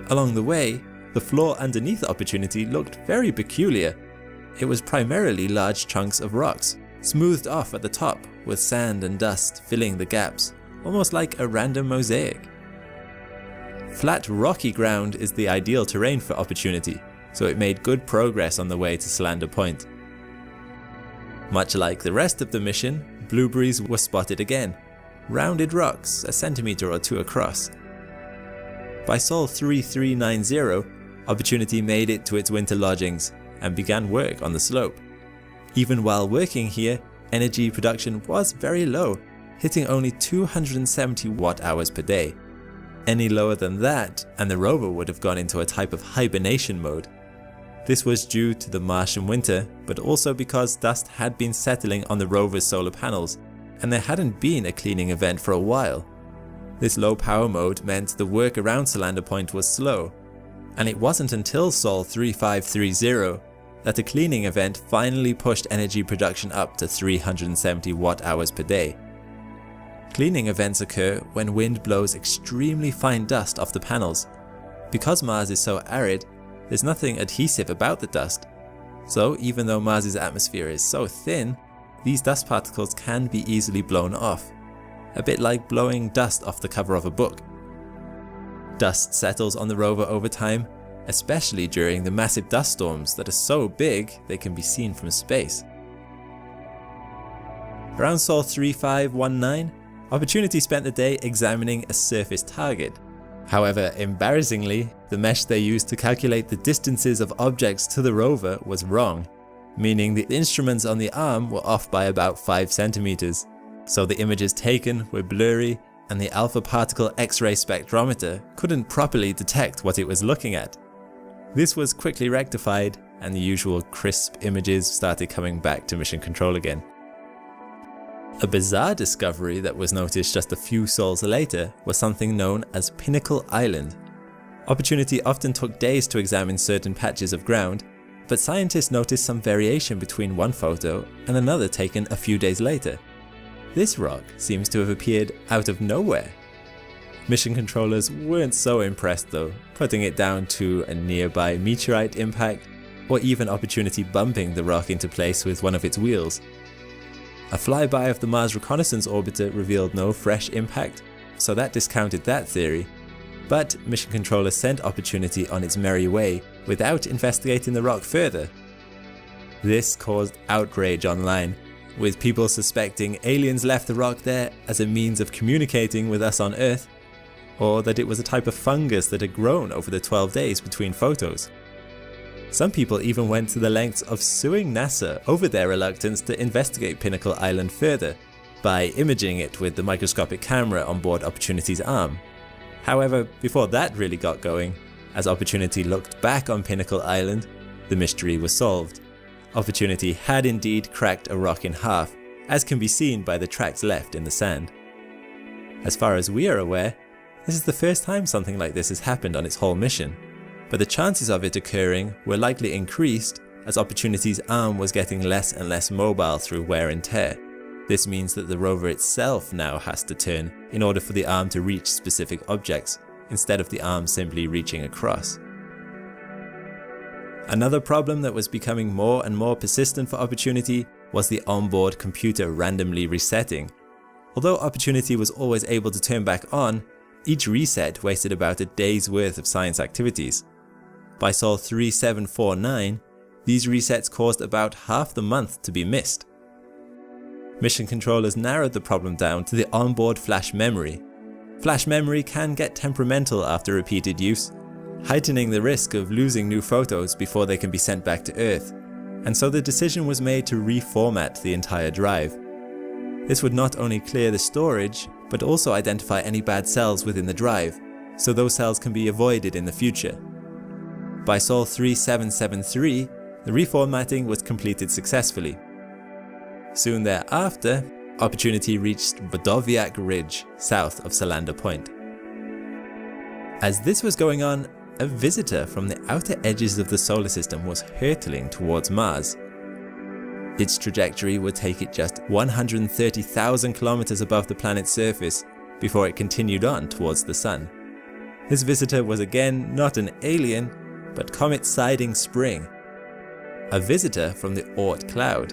Speaker 2: Along the way, the floor underneath Opportunity looked very peculiar. It was primarily large chunks of rocks, smoothed off at the top with sand and dust filling the gaps, almost like a random mosaic. Flat rocky ground is the ideal terrain for Opportunity, so it made good progress on the way to Solander Point. Much like the rest of the mission, blueberries were spotted again, rounded rocks a centimeter or 2 across. By Sol 3390, Opportunity made it to its winter lodgings and began work on the slope. Even while working here, energy production was very low, hitting only 270 watt-hours per day. Any lower than that, and the rover would have gone into a type of hibernation mode. This was due to the Martian winter, but also because dust had been settling on the rover's solar panels, and there hadn't been a cleaning event for a while. This low power mode meant the work around Solander Point was slow, and it wasn't until Sol 3530 that a cleaning event finally pushed energy production up to 370 watt-hours per day. Cleaning events occur when wind blows extremely fine dust off the panels. Because Mars is so arid, there's nothing adhesive about the dust. So even though Mars's atmosphere is so thin, these dust particles can be easily blown off. A bit like blowing dust off the cover of a book. Dust settles on the rover over time, especially during the massive dust storms that are so big they can be seen from space. Around Sol 3519, Opportunity spent the day examining a surface target. However, embarrassingly, the mesh they used to calculate the distances of objects to the rover was wrong, meaning the instruments on the arm were off by about 5 centimeters. So the images taken were blurry, and the alpha particle X-ray spectrometer couldn't properly detect what it was looking at. This was quickly rectified, and the usual crisp images started coming back to mission control again. A bizarre discovery that was noticed just a few sols later was something known as Pinnacle Island. Opportunity often took days to examine certain patches of ground, but scientists noticed some variation between one photo and another taken a few days later. This rock seems to have appeared out of nowhere. Mission controllers weren't so impressed though, putting it down to a nearby meteorite impact, or even Opportunity bumping the rock into place with one of its wheels. A flyby of the Mars Reconnaissance Orbiter revealed no fresh impact, so that discounted that theory. But mission controllers sent Opportunity on its merry way without investigating the rock further. This caused outrage online, with people suspecting aliens left the rock there as a means of communicating with us on Earth, or that it was a type of fungus that had grown over the 12 days between photos. Some people even went to the lengths of suing NASA over their reluctance to investigate Pinnacle Island further, by imaging it with the microscopic camera on board Opportunity's arm. However, before that really got going, as Opportunity looked back on Pinnacle Island, the mystery was solved. Opportunity had indeed cracked a rock in half, as can be seen by the tracks left in the sand. As far as we are aware, this is the first time something like this has happened on its whole mission, but the chances of it occurring were likely increased as Opportunity's arm was getting less and less mobile through wear and tear. This means that the rover itself now has to turn in order for the arm to reach specific objects, instead of the arm simply reaching across. Another problem that was becoming more and more persistent for Opportunity was the onboard computer randomly resetting. Although Opportunity was always able to turn back on, each reset wasted about a day's worth of science activities. By Sol 3749, these resets caused about half the month to be missed. Mission controllers narrowed the problem down to the onboard flash memory. Flash memory can get temperamental after repeated use, heightening the risk of losing new photos before they can be sent back to Earth, and so the decision was made to reformat the entire drive. This would not only clear the storage, but also identify any bad cells within the drive, so those cells can be avoided in the future. By Sol 3773, the reformatting was completed successfully. Soon thereafter, Opportunity reached Vodoviak Ridge, south of Salander Point. As this was going on, a visitor from the outer edges of the solar system was hurtling towards Mars. Its trajectory would take it just 130,000 kilometers above the planet's surface before it continued on towards the Sun. This visitor was again not an alien, but Comet Siding Spring, a visitor from the Oort cloud.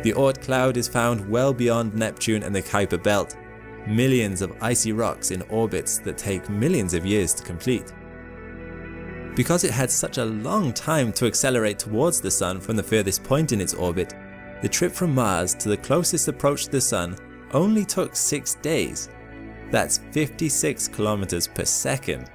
Speaker 2: The Oort cloud is found well beyond Neptune and the Kuiper belt, millions of icy rocks in orbits that take millions of years to complete. Because it had such a long time to accelerate towards the Sun from the furthest point in its orbit, the trip from Mars to the closest approach to the Sun only took 6 days. That's 56 kilometers per second.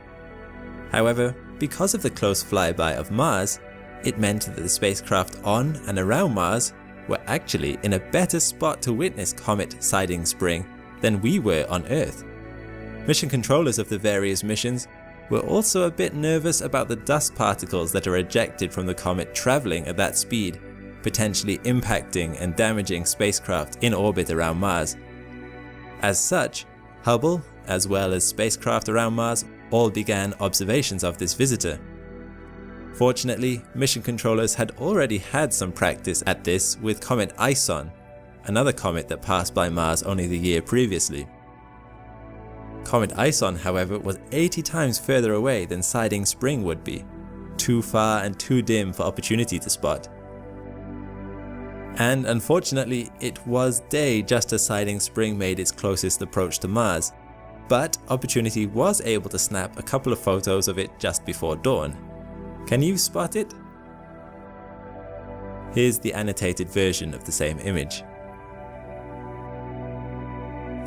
Speaker 2: However, because of the close flyby of Mars, it meant that the spacecraft on and around Mars were actually in a better spot to witness Comet Siding Spring than we were on Earth. Mission controllers of the various missions were also a bit nervous about the dust particles that are ejected from the comet traveling at that speed, potentially impacting and damaging spacecraft in orbit around Mars. As such, Hubble, as well as spacecraft around Mars, all began observations of this visitor. Fortunately, mission controllers had already had some practice at this with Comet Ison, another comet that passed by Mars only the year previously. Comet Ison, however, was 80 times further away than Siding Spring would be, too far and too dim for Opportunity to spot. And unfortunately, it was day just as Siding Spring made its closest approach to Mars, but Opportunity was able to snap a couple of photos of it just before dawn. Can you spot it? Here's the annotated version of the same image.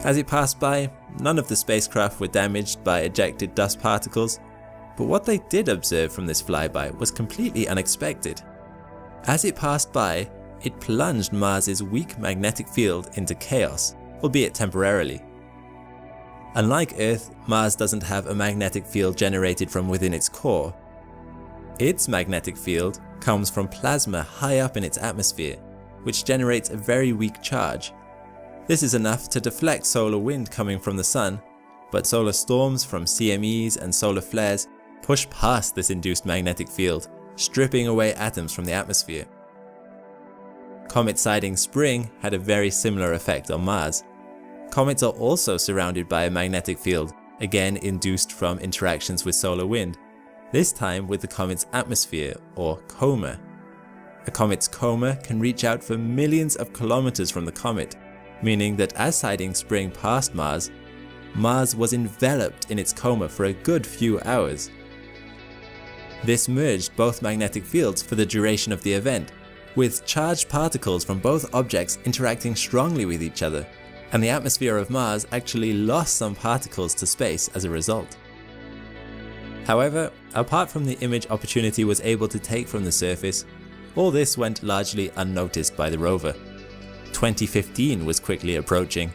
Speaker 2: As it passed by, none of the spacecraft were damaged by ejected dust particles, but what they did observe from this flyby was completely unexpected. As it passed by, it plunged Mars's weak magnetic field into chaos, albeit temporarily. Unlike Earth, Mars doesn't have a magnetic field generated from within its core. Its magnetic field comes from plasma high up in its atmosphere, which generates a very weak charge. This is enough to deflect solar wind coming from the sun, but solar storms from CMEs and solar flares push past this induced magnetic field, stripping away atoms from the atmosphere. Comet Siding Spring had a very similar effect on Mars. Comets are also surrounded by a magnetic field, again induced from interactions with solar wind, this time with the comet's atmosphere, or coma. A comet's coma can reach out for millions of kilometers from the comet, meaning that as Siding Spring passed Mars, Mars was enveloped in its coma for a good few hours. This merged both magnetic fields for the duration of the event, with charged particles from both objects interacting strongly with each other, and the atmosphere of Mars actually lost some particles to space as a result. However, apart from the image Opportunity was able to take from the surface, all this went largely unnoticed by the rover. 2015 was quickly approaching,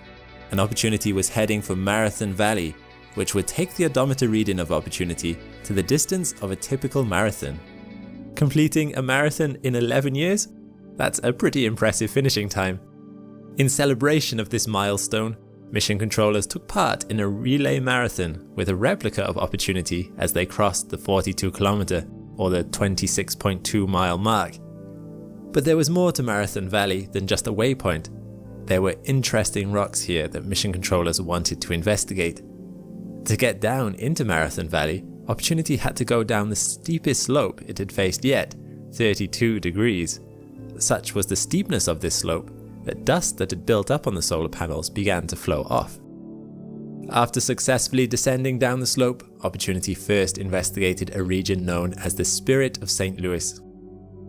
Speaker 2: and Opportunity was heading for Marathon Valley, which would take the odometer reading of Opportunity to the distance of a typical marathon. Completing a marathon in 11 years? That's a pretty impressive finishing time. In celebration of this milestone, mission controllers took part in a relay marathon with a replica of Opportunity as they crossed the 42-kilometer or the 26.2 mile mark. But there was more to Marathon Valley than just a waypoint. There were interesting rocks here that mission controllers wanted to investigate. To get down into Marathon Valley, Opportunity had to go down the steepest slope it had faced yet, 32 degrees. Such was the steepness of this slope that dust that had built up on the solar panels began to flow off. After successfully descending down the slope, Opportunity first investigated a region known as the Spirit of St. Louis.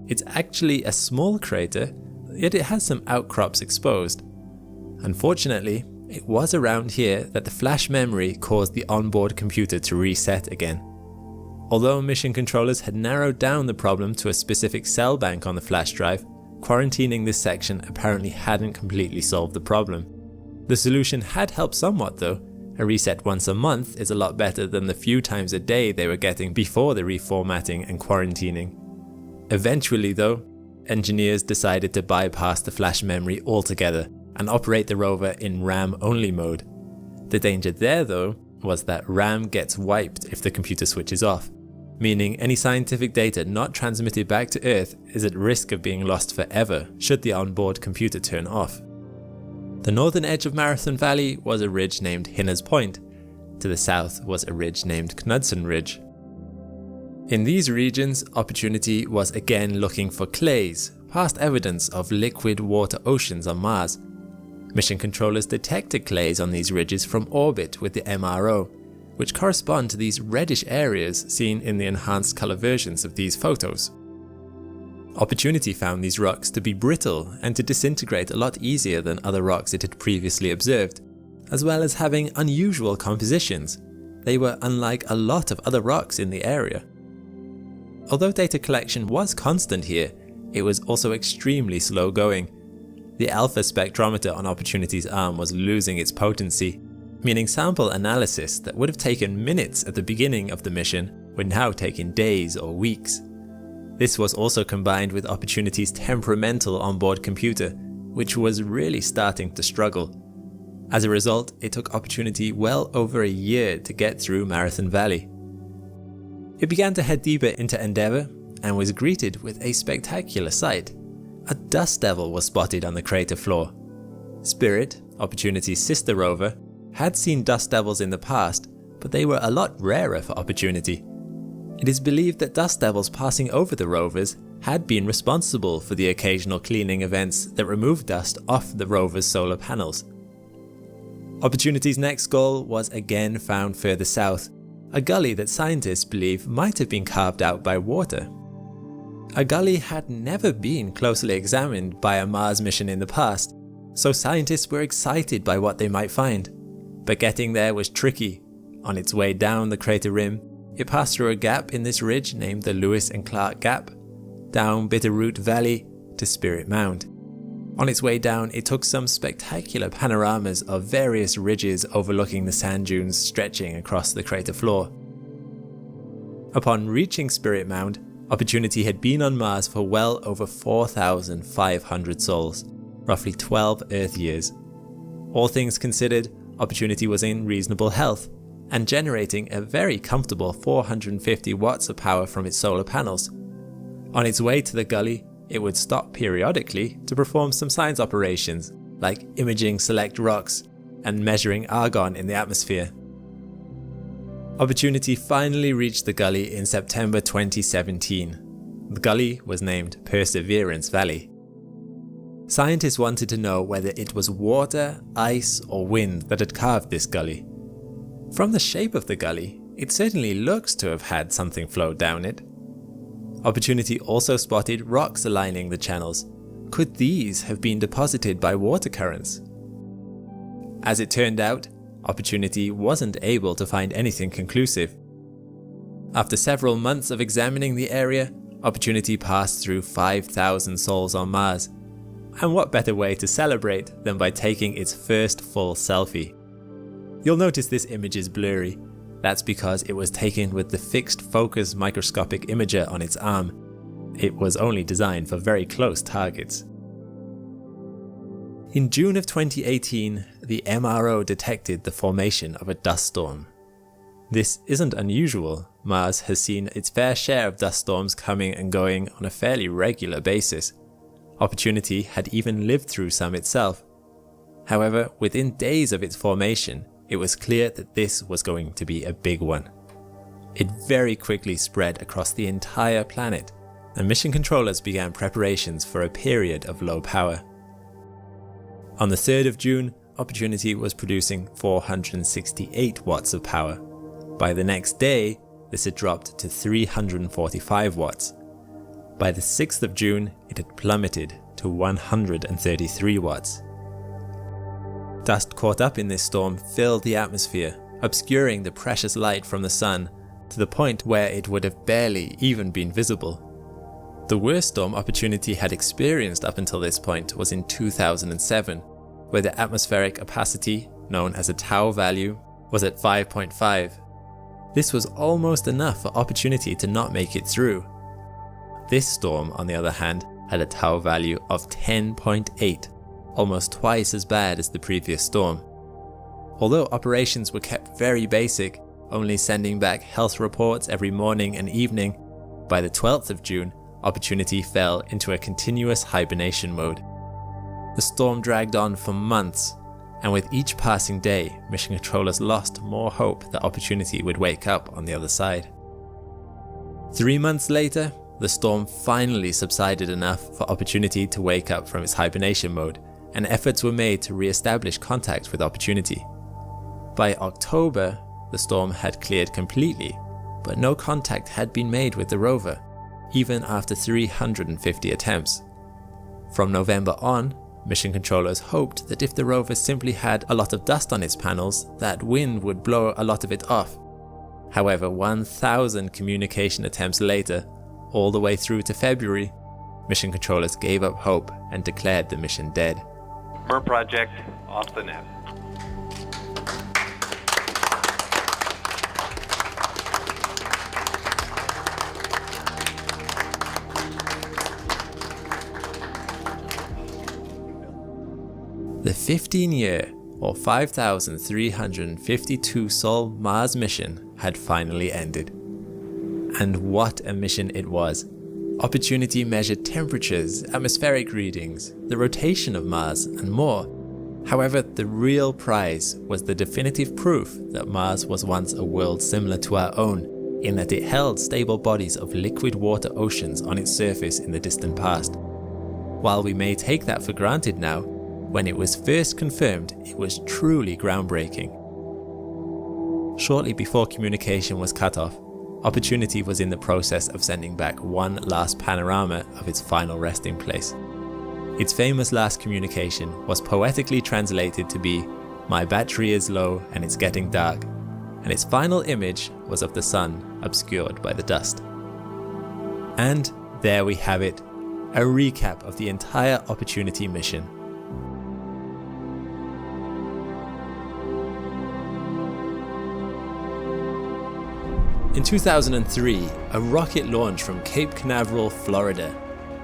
Speaker 2: It's actually a small crater, yet it has some outcrops exposed. Unfortunately, it was around here that the flash memory caused the onboard computer to reset again. Although mission controllers had narrowed down the problem to a specific cell bank on the flash drive, quarantining this section apparently hadn't completely solved the problem. The solution had helped somewhat though. A reset once a month is a lot better than the few times a day they were getting before the reformatting and quarantining. Eventually though, engineers decided to bypass the flash memory altogether and operate the rover in RAM-only mode. The danger there though was that RAM gets wiped if the computer switches off, meaning any scientific data not transmitted back to Earth is at risk of being lost forever should the onboard computer turn off. The northern edge of Marathon Valley was a ridge named Hinner's Point. To the south was a ridge named Knudsen Ridge. In these regions, Opportunity was again looking for clays, past evidence of liquid water oceans on Mars. Mission controllers detected clays on these ridges from orbit with the MRO, which correspond to these reddish areas seen in the enhanced color versions of these photos. Opportunity found these rocks to be brittle and to disintegrate a lot easier than other rocks it had previously observed, as well as having unusual compositions. They were unlike a lot of other rocks in the area. Although data collection was constant here, it was also extremely slow going. The alpha spectrometer on Opportunity's arm was losing its potency, meaning sample analysis that would have taken minutes at the beginning of the mission would now take in days or weeks. This was also combined with Opportunity's temperamental onboard computer, which was really starting to struggle. As a result, it took Opportunity well over a year to get through Marathon Valley. It began to head deeper into Endeavour, and was greeted with a spectacular sight. A dust devil was spotted on the crater floor. Spirit, Opportunity's sister rover, had seen dust devils in the past, but they were a lot rarer for Opportunity. It is believed that dust devils passing over the rovers had been responsible for the occasional cleaning events that removed dust off the rover's solar panels. Opportunity's next goal was again found further south, a gully that scientists believe might have been carved out by water. A gully had never been closely examined by a Mars mission in the past, so scientists were excited by what they might find. But getting there was tricky. On its way down the crater rim, it passed through a gap in this ridge named the Lewis and Clark Gap, down Bitterroot Valley to Spirit Mound. On its way down, it took some spectacular panoramas of various ridges overlooking the sand dunes stretching across the crater floor. Upon reaching Spirit Mound, Opportunity had been on Mars for well over 4,500 sols, roughly 12 Earth years. All things considered, Opportunity was in reasonable health and generating a very comfortable 450 watts of power from its solar panels. On its way to the gully, it would stop periodically to perform some science operations like imaging select rocks and measuring argon in the atmosphere. Opportunity finally reached the gully in September 2017. The gully was named Perseverance Valley. Scientists wanted to know whether it was water, ice, or wind that had carved this gully. From the shape of the gully, it certainly looks to have had something flow down it. Opportunity also spotted rocks aligning the channels. Could these have been deposited by water currents? As it turned out, Opportunity wasn't able to find anything conclusive. After several months of examining the area, Opportunity passed through 5,000 sols on Mars. And what better way to celebrate than by taking its first full selfie? You'll notice this image is blurry. That's because it was taken with the fixed focus microscopic imager on its arm. It was only designed for very close targets. In June of 2018, the MRO detected the formation of a dust storm. This isn't unusual. Mars has seen its fair share of dust storms coming and going on a fairly regular basis. Opportunity had even lived through some itself. However, within days of its formation, it was clear that this was going to be a big one. It very quickly spread across the entire planet, and mission controllers began preparations for a period of low power. On the 3rd of June, Opportunity was producing 468 watts of power. By the next day, this had dropped to 345 watts. By the 6th of June, it had plummeted to 133 watts. Dust caught up in this storm filled the atmosphere, obscuring the precious light from the sun to the point where it would have barely even been visible. The worst storm Opportunity had experienced up until this point was in 2007, where the atmospheric opacity, known as a tau value, was at 5.5. This was almost enough for Opportunity to not make it through. This storm, on the other hand, had a tau value of 10.8, almost twice as bad as the previous storm. Although operations were kept very basic, only sending back health reports every morning and evening, by the 12th of June, Opportunity fell into a continuous hibernation mode. The storm dragged on for months, and with each passing day, mission controllers lost more hope that Opportunity would wake up on the other side. 3 months later, the storm finally subsided enough for Opportunity to wake up from its hibernation mode, and efforts were made to re-establish contact with Opportunity. By October, the storm had cleared completely, but no contact had been made with the rover, even after 350 attempts. From November on, mission controllers hoped that if the rover simply had a lot of dust on its panels, that wind would blow a lot of it off. However, 1,000 communication attempts later, all the way through to February, mission controllers gave up hope and declared the mission dead.
Speaker 5: Mer project off the net.
Speaker 2: The 15-year, or 5,352 Sol Mars mission had finally ended. And what a mission it was. Opportunity measured temperatures, atmospheric readings, the rotation of Mars, and more. However, the real prize was the definitive proof that Mars was once a world similar to our own, in that it held stable bodies of liquid water oceans on its surface in the distant past. While we may take that for granted now, when it was first confirmed, it was truly groundbreaking. Shortly before communication was cut off, Opportunity was in the process of sending back one last panorama of its final resting place. Its famous last communication was poetically translated to be, "My battery is low and it's getting dark," and its final image was of the sun obscured by the dust. And there we have it, a recap of the entire Opportunity mission. In 2003, a rocket launched from Cape Canaveral, Florida.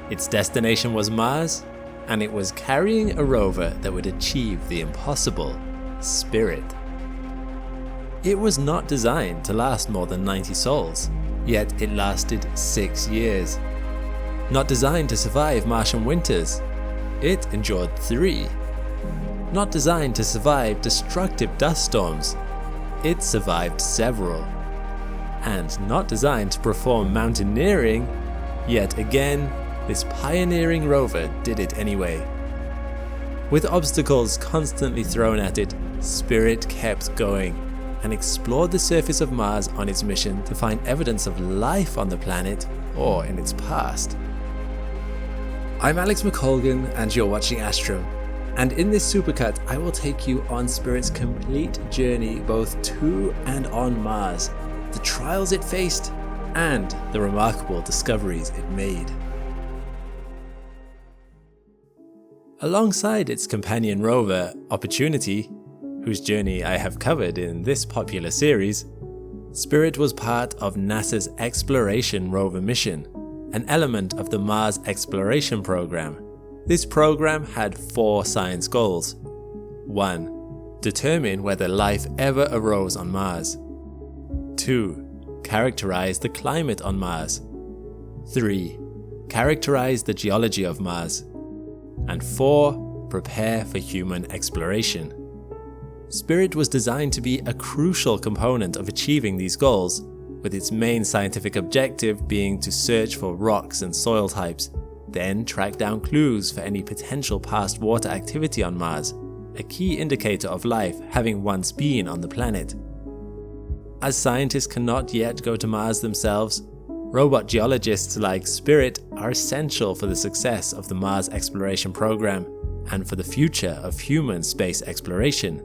Speaker 2: Its destination was Mars, and it was carrying a rover that would achieve the impossible, Spirit. It was not designed to last more than 90 sols, yet it lasted 6 years. Not designed to survive Martian winters, it endured 3. Not designed to survive destructive dust storms, it survived several. And not designed to perform mountaineering, yet again, this pioneering rover did it anyway. With obstacles constantly thrown at it, Spirit kept going and explored the surface of Mars on its mission to find evidence of life on the planet or in its past. I'm Alex McColgan and you're watching Astrum. And in this supercut, I will take you on Spirit's complete journey both to and on Mars, the trials it faced, and the remarkable discoveries it made. Alongside its companion rover, Opportunity, whose journey I have covered in this popular series, Spirit was part of NASA's Exploration rover mission, an element of the Mars Exploration Program. This program had 4 science goals. 1. Determine whether life ever arose on Mars. 2. Characterize the climate on Mars. 3. Characterize the geology of Mars. And 4. Prepare for human exploration. Spirit was designed to be a crucial component of achieving these goals, with its main scientific objective being to search for rocks and soil types, then track down clues for any potential past water activity on Mars, a key indicator of life having once been on the planet. As scientists cannot yet go to Mars themselves, robot geologists like Spirit are essential for the success of the Mars Exploration Program and for the future of human space exploration.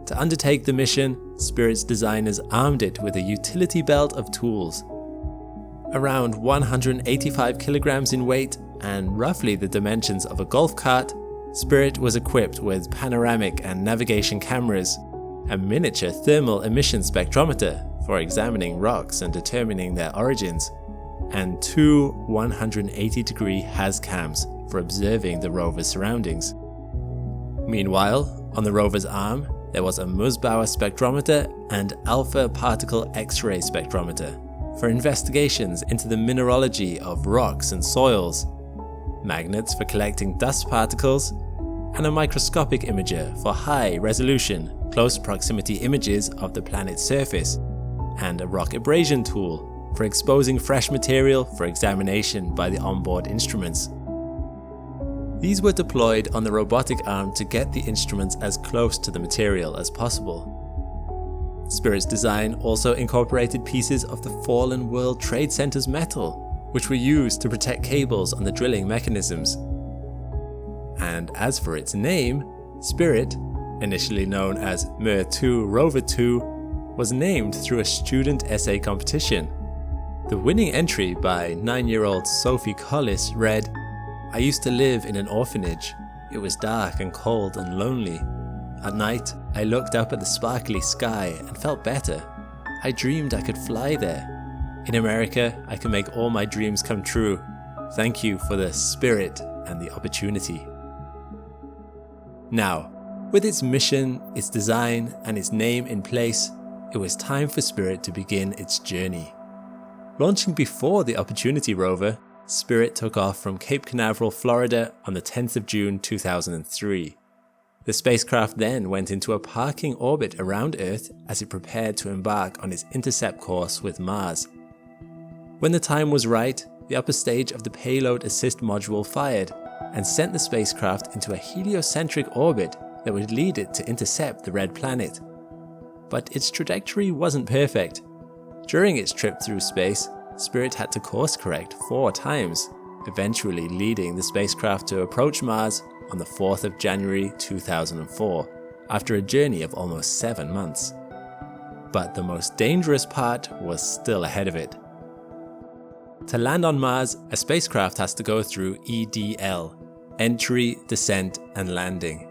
Speaker 2: To undertake the mission, Spirit's designers armed it with a utility belt of tools. Around 185 kilograms in weight and roughly the dimensions of a golf cart, Spirit was equipped with panoramic and navigation cameras, a miniature thermal emission spectrometer for examining rocks and determining their origins, and 2 180-degree HAZ cams for observing the rover's surroundings. Meanwhile, on the rover's arm, there was a Musbauer spectrometer and alpha particle X-ray spectrometer for investigations into the mineralogy of rocks and soils, magnets for collecting dust particles, and a microscopic imager for high-resolution, close proximity images of the planet's surface, and a rock abrasion tool for exposing fresh material for examination by the onboard instruments. These were deployed on the robotic arm to get the instruments as close to the material as possible. Spirit's design also incorporated pieces of the fallen World Trade Center's metal, which were used to protect cables on the drilling mechanisms. And as for its name, Spirit, initially known as Mir 2 Rover 2, was named through a student essay competition. The winning entry by 9-year-old Sophie Collis read, "I used to live in an orphanage. It was dark and cold and lonely. At night, I looked up at the sparkly sky and felt better. I dreamed I could fly there. In America, I can make all my dreams come true. Thank you for the Spirit and the opportunity." Now, with its mission, its design, and its name in place, it was time for Spirit to begin its journey. Launching before the Opportunity rover, Spirit took off from Cape Canaveral, Florida on the 10th of June 2003. The spacecraft then went into a parking orbit around Earth as it prepared to embark on its intercept course with Mars. When the time was right, the upper stage of the Payload Assist Module fired and sent the spacecraft into a heliocentric orbit that would lead it to intercept the red planet. But its trajectory wasn't perfect. During its trip through space, Spirit had to course correct 4 times, eventually leading the spacecraft to approach Mars on the 4th of January 2004, after a journey of almost 7 months. But the most dangerous part was still ahead of it. To land on Mars, a spacecraft has to go through EDL, Entry, Descent and Landing,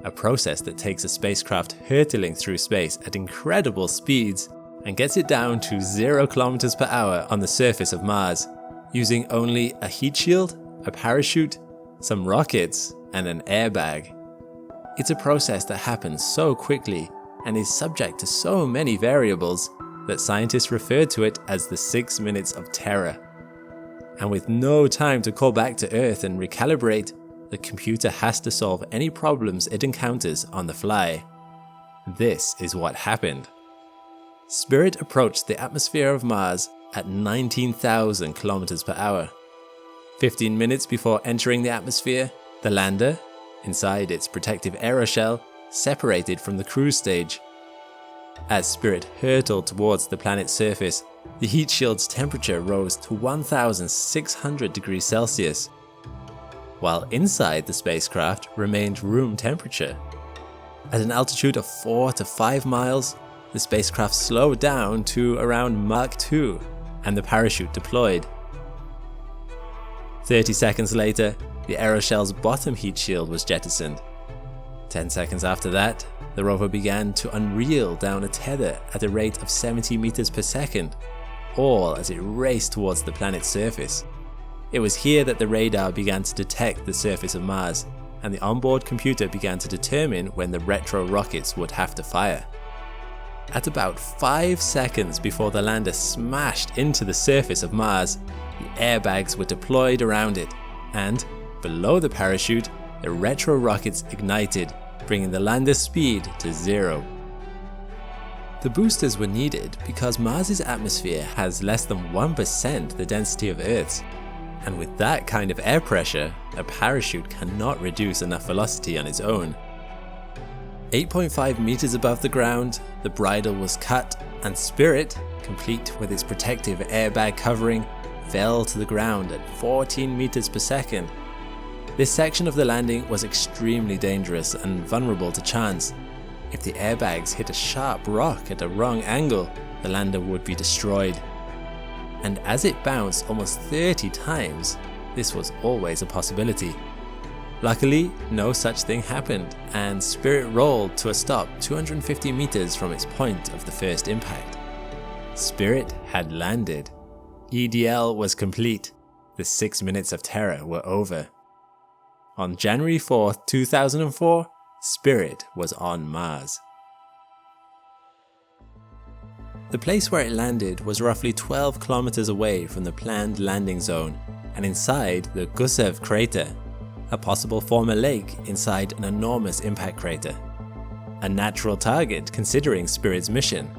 Speaker 2: a process that takes a spacecraft hurtling through space at incredible speeds and gets it down to 0 km per hour on the surface of Mars, using only a heat shield, a parachute, some rockets, and an airbag. It's a process that happens so quickly and is subject to so many variables that scientists refer to it as the 6 minutes of terror. And with no time to call back to Earth and recalibrate, the computer has to solve any problems it encounters on the fly. This is what happened. Spirit approached the atmosphere of Mars at 19,000 km per hour. 15 minutes before entering the atmosphere, the lander, inside its protective aeroshell, separated from the cruise stage. As Spirit hurtled towards the planet's surface, the heat shield's temperature rose to 1,600 degrees Celsius, while inside the spacecraft remained room temperature. At an altitude of 4 to 5 miles, the spacecraft slowed down to around Mach 2 and the parachute deployed. 30 seconds later, the aeroshell's bottom heat shield was jettisoned. 10 seconds after that, the rover began to unreel down a tether at a rate of 70 meters per second, all as it raced towards the planet's surface. It was here that the radar began to detect the surface of Mars, and the onboard computer began to determine when the retro rockets would have to fire. At about 5 seconds before the lander smashed into the surface of Mars, the airbags were deployed around it, and, below the parachute, the retro rockets ignited, bringing the lander's speed to 0. The boosters were needed because Mars's atmosphere has less than 1% the density of Earth's, and with that kind of air pressure, a parachute cannot reduce enough velocity on its own. 8.5 meters above the ground, the bridle was cut, and Spirit, complete with its protective airbag covering, fell to the ground at 14 meters per second. This section of the landing was extremely dangerous and vulnerable to chance. If the airbags hit a sharp rock at a wrong angle, the lander would be destroyed. And as it bounced almost 30 times, this was always a possibility. Luckily, no such thing happened, and Spirit rolled to a stop 250 meters from its point of the first impact. Spirit had landed. EDL was complete. The 6 minutes of terror were over. On January 4th, 2004, Spirit was on Mars. The place where it landed was roughly 12 kilometers away from the planned landing zone and inside the Gusev crater, a possible former lake inside an enormous impact crater. A natural target considering Spirit's mission.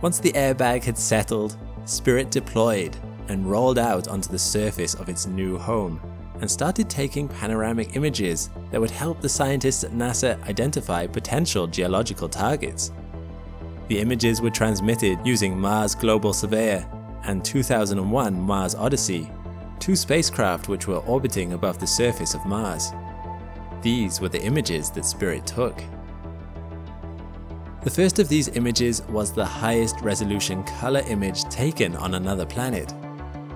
Speaker 2: Once the airbag had settled, Spirit deployed and rolled out onto the surface of its new home and started taking panoramic images that would help the scientists at NASA identify potential geological targets. The images were transmitted using Mars Global Surveyor and 2001 Mars Odyssey, 2 spacecraft which were orbiting above the surface of Mars. These were the images that Spirit took. The first of these images was the highest resolution color image taken on another planet.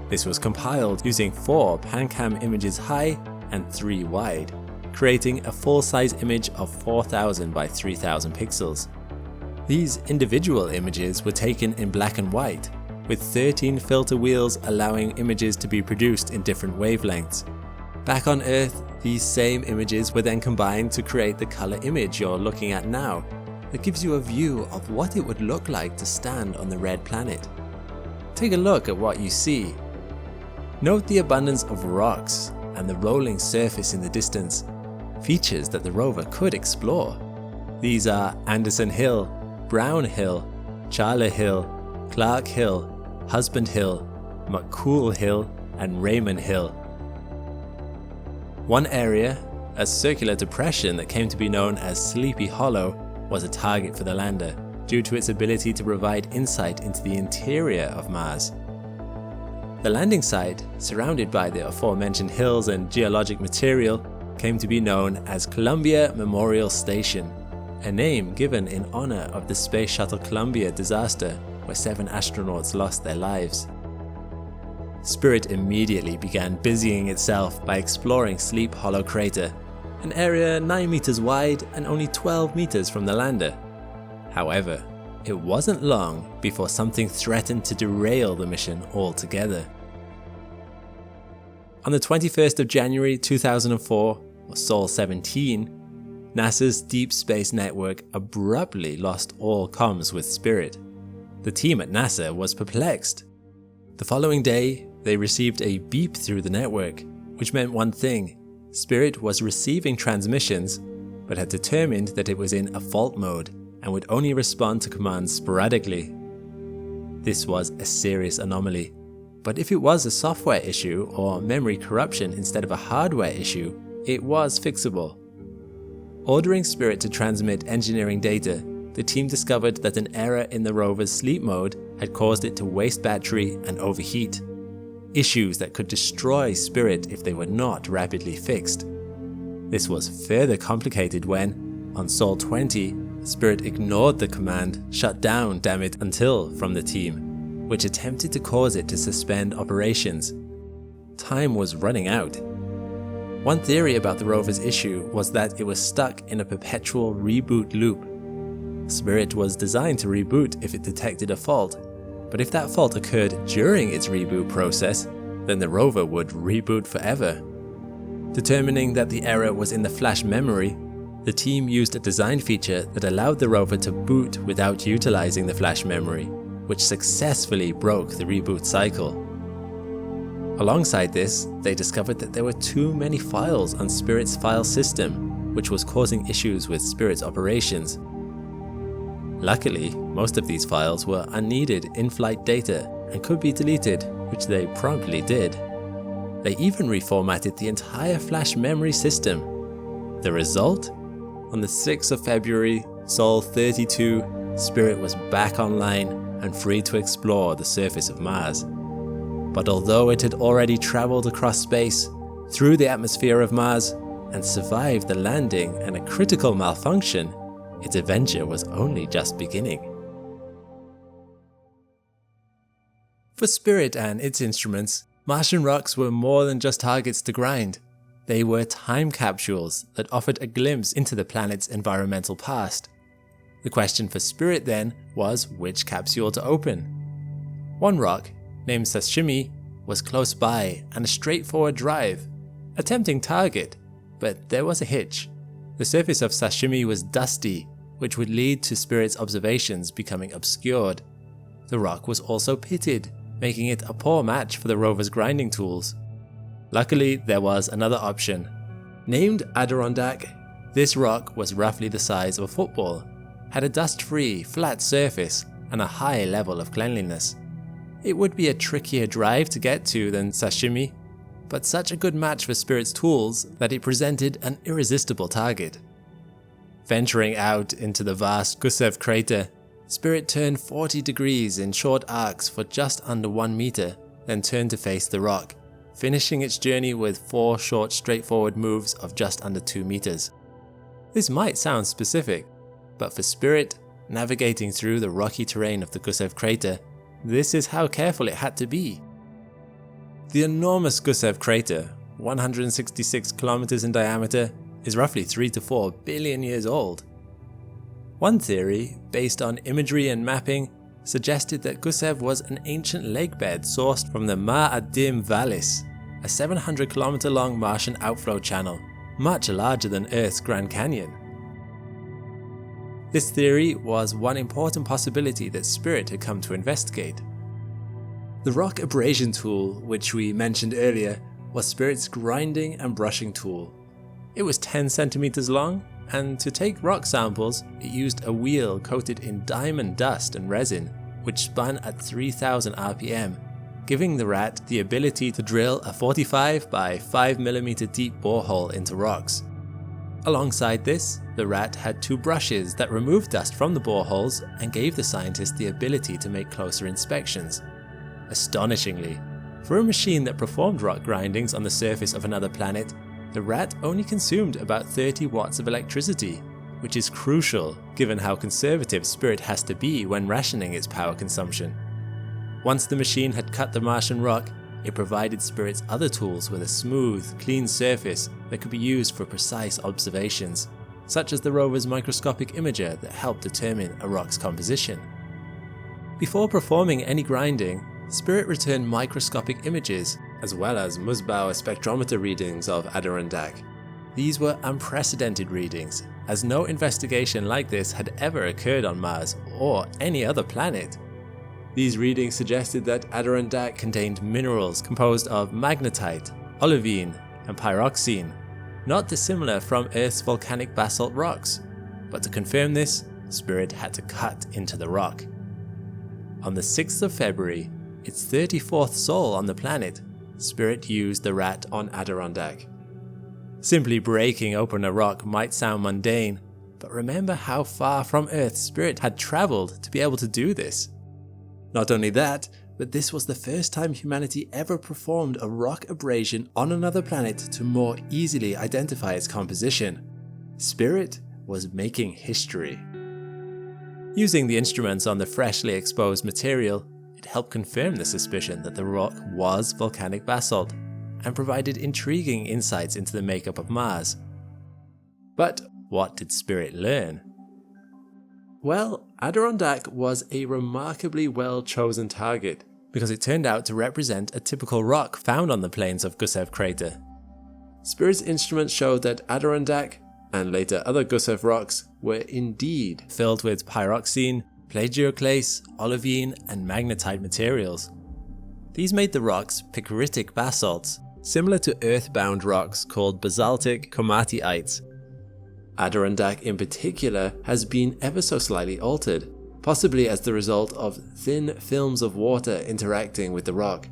Speaker 2: This was compiled using 4 PanCam images high and 3 wide, creating a full-size image of 4000 by 3000 pixels. These individual images were taken in black and white, with 13 filter wheels allowing images to be produced in different wavelengths. Back on Earth, these same images were then combined to create the color image you're looking at now, that gives you a view of what it would look like to stand on the red planet. Take a look at what you see. Note the abundance of rocks and the rolling surface in the distance, features that the rover could explore. These are Anderson Hill, Brown Hill, Charler Hill, Clark Hill, Husband Hill, McCool Hill, and Raymond Hill. One area, a circular depression that came to be known as Sleepy Hollow, was a target for the lander due to its ability to provide insight into the interior of Mars. The landing site, surrounded by the aforementioned hills and geologic material, came to be known as Columbia Memorial Station, a name given in honor of the Space Shuttle Columbia disaster where 7 astronauts lost their lives. Spirit immediately began busying itself by exploring Sleep Hollow Crater, an area 9 meters wide and only 12 meters from the lander. However, it wasn't long before something threatened to derail the mission altogether. On the 21st of January 2004, or Sol 17, NASA's Deep Space Network abruptly lost all comms with Spirit. The team at NASA was perplexed. The following day, they received a beep through the network, which meant one thing: Spirit was receiving transmissions, but had determined that it was in a fault mode and would only respond to commands sporadically. This was a serious anomaly, but if it was a software issue or memory corruption instead of a hardware issue, it was fixable. Ordering Spirit to transmit engineering data, the team discovered that an error in the rover's sleep mode had caused it to waste battery and overheat, issues that could destroy Spirit if they were not rapidly fixed. This was further complicated when, on Sol 20, Spirit ignored the command "shut down, damn it" until from the team, which attempted to cause it to suspend operations. Time was running out. One theory about the rover's issue was that it was stuck in a perpetual reboot loop. Spirit was designed to reboot if it detected a fault, but if that fault occurred during its reboot process, then the rover would reboot forever. Determining that the error was in the flash memory, the team used a design feature that allowed the rover to boot without utilizing the flash memory, which successfully broke the reboot cycle. Alongside this, they discovered that there were too many files on Spirit's file system, which was causing issues with Spirit's operations. Luckily, most of these files were unneeded in-flight data and could be deleted, which they promptly did. They even reformatted the entire flash memory system. The result? On the 6th of February, Sol 32, Spirit was back online and free to explore the surface of Mars. But although it had already traveled across space, through the atmosphere of Mars, and survived the landing and a critical malfunction, its adventure was only just beginning. For Spirit and its instruments, Martian rocks were more than just targets to grind. They were time capsules that offered a glimpse into the planet's environmental past. The question for Spirit then was which capsule to open. One rock, named Sashimi, was close by and a straightforward drive, a tempting target, but there was a hitch. The surface of Sashimi was dusty, which would lead to Spirit's observations becoming obscured. The rock was also pitted, making it a poor match for the rover's grinding tools. Luckily, there was another option. Named Adirondack, this rock was roughly the size of a football, had a dust-free, flat surface, and a high level of cleanliness. It would be a trickier drive to get to than Sashimi, but such a good match for Spirit's tools that it presented an irresistible target. Venturing out into the vast Gusev crater, Spirit turned 40 degrees in short arcs for just under 1 meter, then turned to face the rock, finishing its journey with 4 short straightforward moves of just under 2 meters. This might sound specific, but for Spirit, navigating through the rocky terrain of the Gusev crater, this is how careful it had to be. The enormous Gusev crater, 166 kilometers in diameter, is roughly 3 to 4 billion years old. One theory, based on imagery and mapping, suggested that Gusev was an ancient lakebed sourced from the Ma'adim Vallis, a 700 kilometer long Martian outflow channel, much larger than Earth's Grand Canyon. This theory was one important possibility that Spirit had come to investigate. The rock abrasion tool, which we mentioned earlier, was Spirit's grinding and brushing tool. It was 10 centimeters long, and to take rock samples, it used a wheel coated in diamond dust and resin, which spun at 3000 RPM, giving the rat the ability to drill a 45 by 5mm deep borehole into rocks. Alongside this, the rat had 2 brushes that removed dust from the boreholes and gave the scientist the ability to make closer inspections. Astonishingly, for a machine that performed rock grindings on the surface of another planet, the rat only consumed about 30 watts of electricity, which is crucial given how conservative Spirit has to be when rationing its power consumption. Once the machine had cut the Martian rock, it provided Spirit's other tools with a smooth, clean surface that could be used for precise observations, such as the rover's microscopic imager that helped determine a rock's composition. Before performing any grinding, Spirit returned microscopic images, as well as Musbauer spectrometer readings of Adirondack. These were unprecedented readings, as no investigation like this had ever occurred on Mars or any other planet. These readings suggested that Adirondack contained minerals composed of magnetite, olivine, and pyroxene, not dissimilar from Earth's volcanic basalt rocks. But to confirm this, Spirit had to cut into the rock. On the 6th of February, its 34th sol on the planet, Spirit used the rat on Adirondack. Simply breaking open a rock might sound mundane, but remember how far from Earth Spirit had travelled to be able to do this. Not only that, but this was the first time humanity ever performed a rock abrasion on another planet to more easily identify its composition. Spirit was making history. Using the instruments on the freshly exposed material, it helped confirm the suspicion that the rock was volcanic basalt, and provided intriguing insights into the makeup of Mars. But what did Spirit learn? Well, Adirondack was a remarkably well-chosen target, because it turned out to represent a typical rock found on the plains of Gusev crater. Spirit's instruments showed that Adirondack, and later other Gusev rocks, were indeed filled with pyroxene, plagioclase, olivine, and magnetite materials. These made the rocks picritic basalts, similar to earth-bound rocks called basaltic komatiites. Adirondack in particular has been ever so slightly altered, possibly as the result of thin films of water interacting with the rock.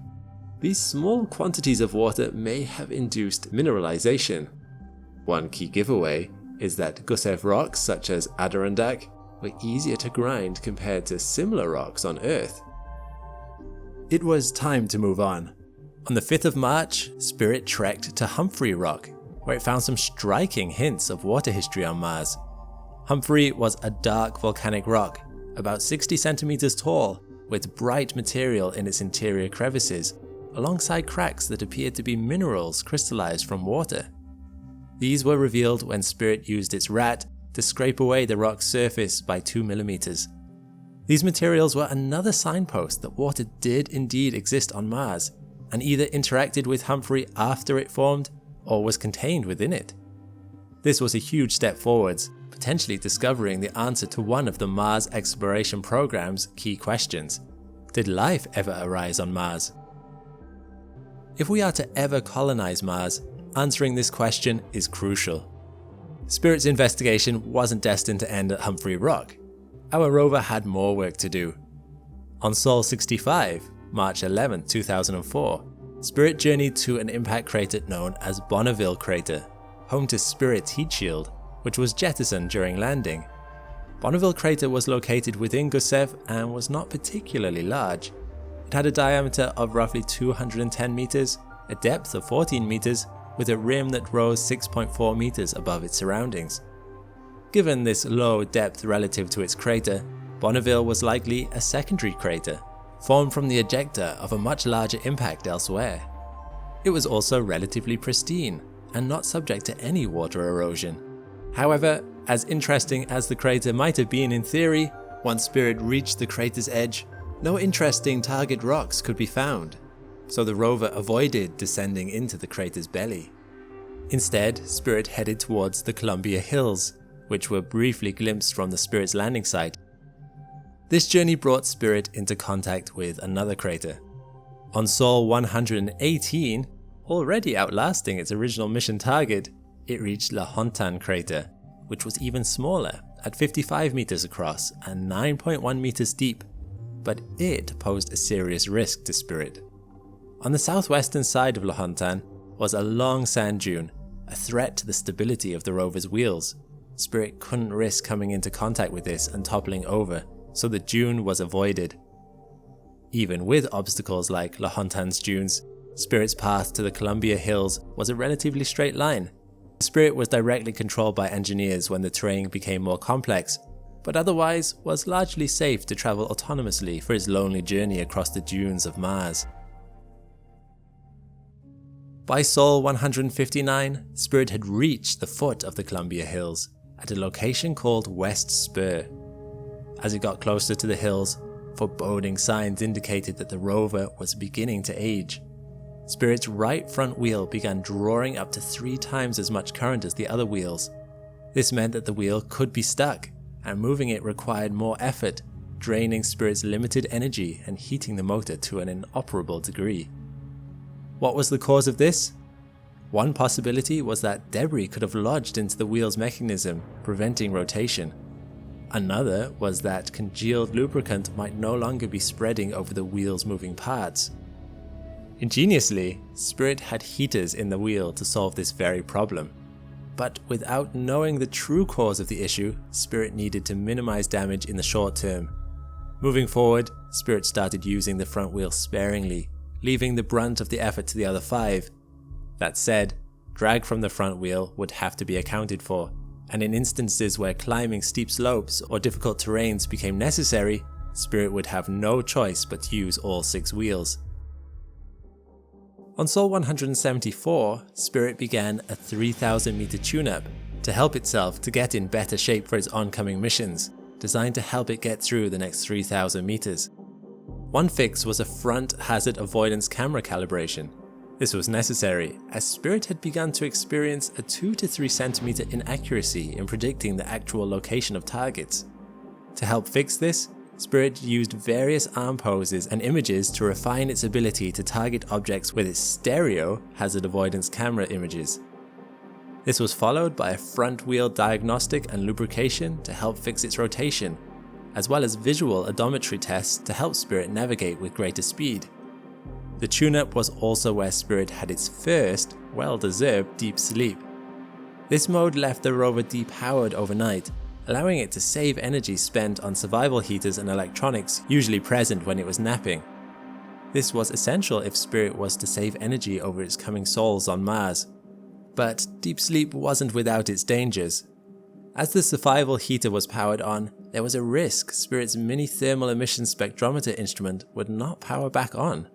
Speaker 2: These small quantities of water may have induced mineralization. One key giveaway is that Gusev rocks such as Adirondack were easier to grind compared to similar rocks on Earth. It was time to move on. On the 5th of March, Spirit trekked to Humphrey Rock, where it found some striking hints of water history on Mars. Humphrey was a dark volcanic rock, about 60 centimeters tall, with bright material in its interior crevices, alongside cracks that appeared to be minerals crystallized from water. These were revealed when Spirit used its rat to scrape away the rock's surface by 2 millimeters. These materials were another signpost that water did indeed exist on Mars, and either interacted with Humphrey after it formed, or was contained within it. This was a huge step forwards, potentially discovering the answer to one of the Mars exploration program's key questions. Did life ever arise on Mars? If we are to ever colonize Mars, answering this question is crucial. Spirit's investigation wasn't destined to end at Humphrey Rock. Our rover had more work to do. On Sol 65, March 11, 2004, Spirit journeyed to an impact crater known as Bonneville Crater, home to Spirit's heat shield, which was jettisoned during landing. Bonneville Crater was located within Gusev and was not particularly large. It had a diameter of roughly 210 meters, a depth of 14 meters, with a rim that rose 6.4 meters above its surroundings. Given this low depth relative to its crater, Bonneville was likely a secondary crater, formed from the ejecta of a much larger impact elsewhere. It was also relatively pristine, and not subject to any water erosion. However, as interesting as the crater might have been in theory, once Spirit reached the crater's edge, no interesting target rocks could be found, so the rover avoided descending into the crater's belly. Instead, Spirit headed towards the Columbia Hills, which were briefly glimpsed from the Spirit's landing site. This journey brought Spirit into contact with another crater. On Sol 118, already outlasting its original mission target, it reached La Hontan crater, which was even smaller at 55 meters across and 9.1 meters deep, but it posed a serious risk to Spirit. On the southwestern side of La Hontan was a long sand dune, a threat to the stability of the rover's wheels. Spirit couldn't risk coming into contact with this and toppling over, so the dune was avoided. Even with obstacles like La Hontan's dunes, Spirit's path to the Columbia Hills was a relatively straight line. Spirit was directly controlled by engineers when the terrain became more complex, but otherwise was largely safe to travel autonomously for his lonely journey across the dunes of Mars. By Sol 159, Spirit had reached the foot of the Columbia Hills at a location called West Spur. As it got closer to the hills, foreboding signs indicated that the rover was beginning to age. Spirit's right front wheel began drawing up to 3 times as much current as the other wheels. This meant that the wheel could be stuck, and moving it required more effort, draining Spirit's limited energy and heating the motor to an inoperable degree. What was the cause of this? One possibility was that debris could have lodged into the wheel's mechanism, preventing rotation. Another was that congealed lubricant might no longer be spreading over the wheel's moving parts. Ingeniously, Spirit had heaters in the wheel to solve this very problem. But without knowing the true cause of the issue, Spirit needed to minimize damage in the short term. Moving forward, Spirit started using the front wheel sparingly, leaving the brunt of the effort to the other 5. That said, drag from the front wheel would have to be accounted for, and in instances where climbing steep slopes or difficult terrains became necessary, Spirit would have no choice but to use all 6 wheels. On Sol 174, Spirit began a 3,000 meter tune-up to help itself to get in better shape for its oncoming missions, designed to help it get through the next 3,000 meters. One fix was a front hazard avoidance camera calibration. This was necessary, as Spirit had begun to experience a 2 to 3 centimeter inaccuracy in predicting the actual location of targets. To help fix this, Spirit used various arm poses and images to refine its ability to target objects with its stereo hazard avoidance camera images. This was followed by a front wheel diagnostic and lubrication to help fix its rotation, as well as visual odometry tests to help Spirit navigate with greater speed. The tune-up was also where Spirit had its first, well-deserved deep sleep. This mode left the rover depowered overnight, allowing it to save energy spent on survival heaters and electronics usually present when it was napping. This was essential if Spirit was to save energy over its coming sols on Mars. But deep sleep wasn't without its dangers. As the survival heater was powered on, there was a risk Spirit's mini thermal emission spectrometer instrument would not power back on.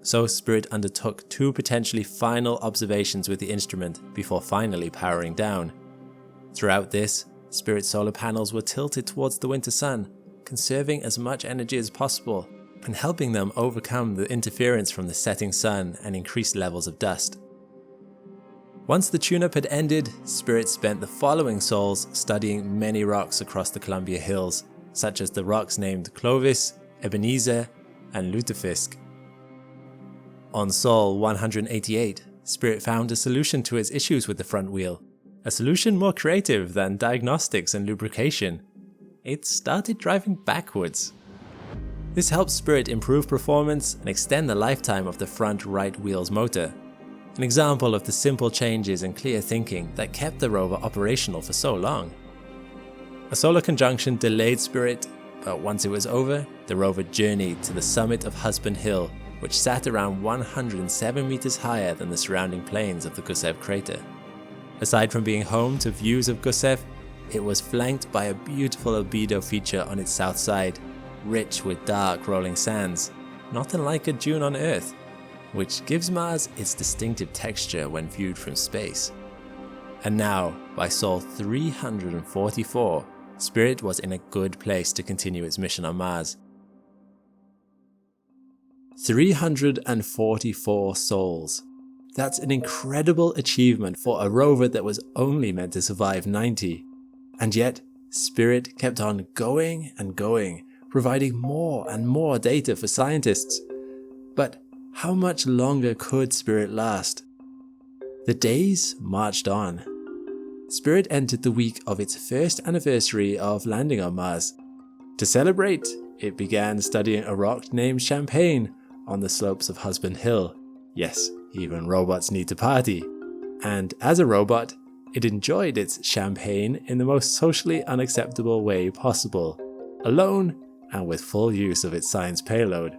Speaker 2: So Spirit undertook 2 potentially final observations with the instrument before finally powering down. Throughout this, Spirit's solar panels were tilted towards the winter sun, conserving as much energy as possible and helping them overcome the interference from the setting sun and increased levels of dust. Once the tune-up had ended, Spirit spent the following sols studying many rocks across the Columbia Hills, such as the rocks named Clovis, Ebenezer, and Lutefisk. On Sol 188, Spirit found a solution to its issues with the front wheel, a solution more creative than diagnostics and lubrication. It started driving backwards. This helped Spirit improve performance and extend the lifetime of the front right wheel's motor. An example of the simple changes and clear thinking that kept the rover operational for so long. A solar conjunction delayed Spirit, but once it was over, the rover journeyed to the summit of Husband Hill, which sat around 107 meters higher than the surrounding plains of the Gusev crater. Aside from being home to views of Gusev, it was flanked by a beautiful albedo feature on its south side, rich with dark rolling sands, not unlike a dune on Earth, which gives Mars its distinctive texture when viewed from space. And now, by Sol 344, Spirit was in a good place to continue its mission on Mars. 344 sols. That's an incredible achievement for a rover that was only meant to survive 90. And yet, Spirit kept on going and going, providing more and more data for scientists. But
Speaker 1: How much longer could Spirit last? The days marched on. Spirit entered the week of its first anniversary of landing on Mars. To celebrate, it began studying a rock named Champagne on the slopes of Husband Hill. Yes, even robots need to party. And as a robot, it enjoyed its champagne in the most socially unacceptable way possible, alone and with full use of its science payload.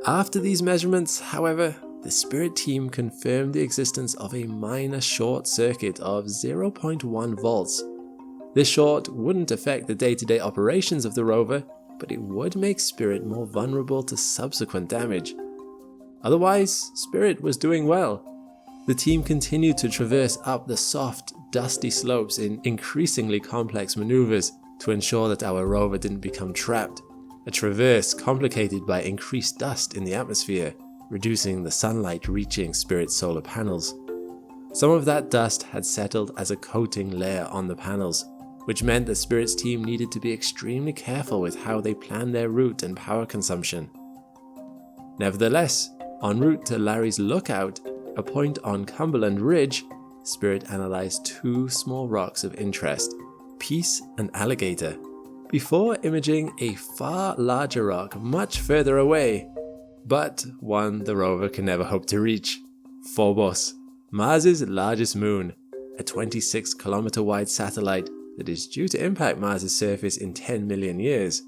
Speaker 1: After these measurements, however, the Spirit team confirmed the existence of a minor short circuit of 0.1 volts. This short wouldn't affect the day-to-day operations of the rover, but it would make Spirit more vulnerable to subsequent damage. Otherwise, Spirit was doing well. The team continued to traverse up the soft, dusty slopes in increasingly complex maneuvers to ensure that our rover didn't become trapped, a traverse complicated by increased dust in the atmosphere, reducing the sunlight reaching Spirit's solar panels. Some of that dust had settled as a coating layer on the panels, which meant that Spirit's team needed to be extremely careful with how they planned their route and power consumption. Nevertheless, en route to Larry's Lookout, a point on Cumberland Ridge, Spirit analyzed two small rocks of interest, Peace and Alligator, before imaging a far larger rock much further away, but one the rover can never hope to reach: Phobos, Mars's largest moon, a 26-kilometer wide satellite that is due to impact Mars's surface in 10 million years.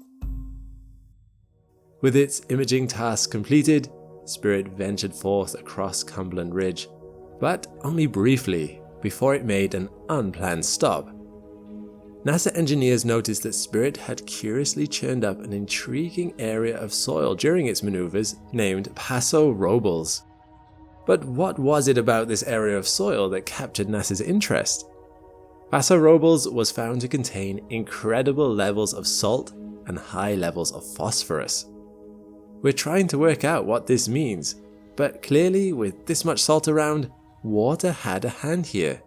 Speaker 1: With its imaging task completed, Spirit ventured forth across Cumberland Ridge, but only briefly before it made an unplanned stop. NASA engineers noticed that Spirit had curiously churned up an intriguing area of soil during its maneuvers named Paso Robles. But what was it about this area of soil that captured NASA's interest? Paso Robles was found to contain incredible levels of salt and high levels of phosphorus. We're trying to work out what this means, but clearly with this much salt around, water had a hand here.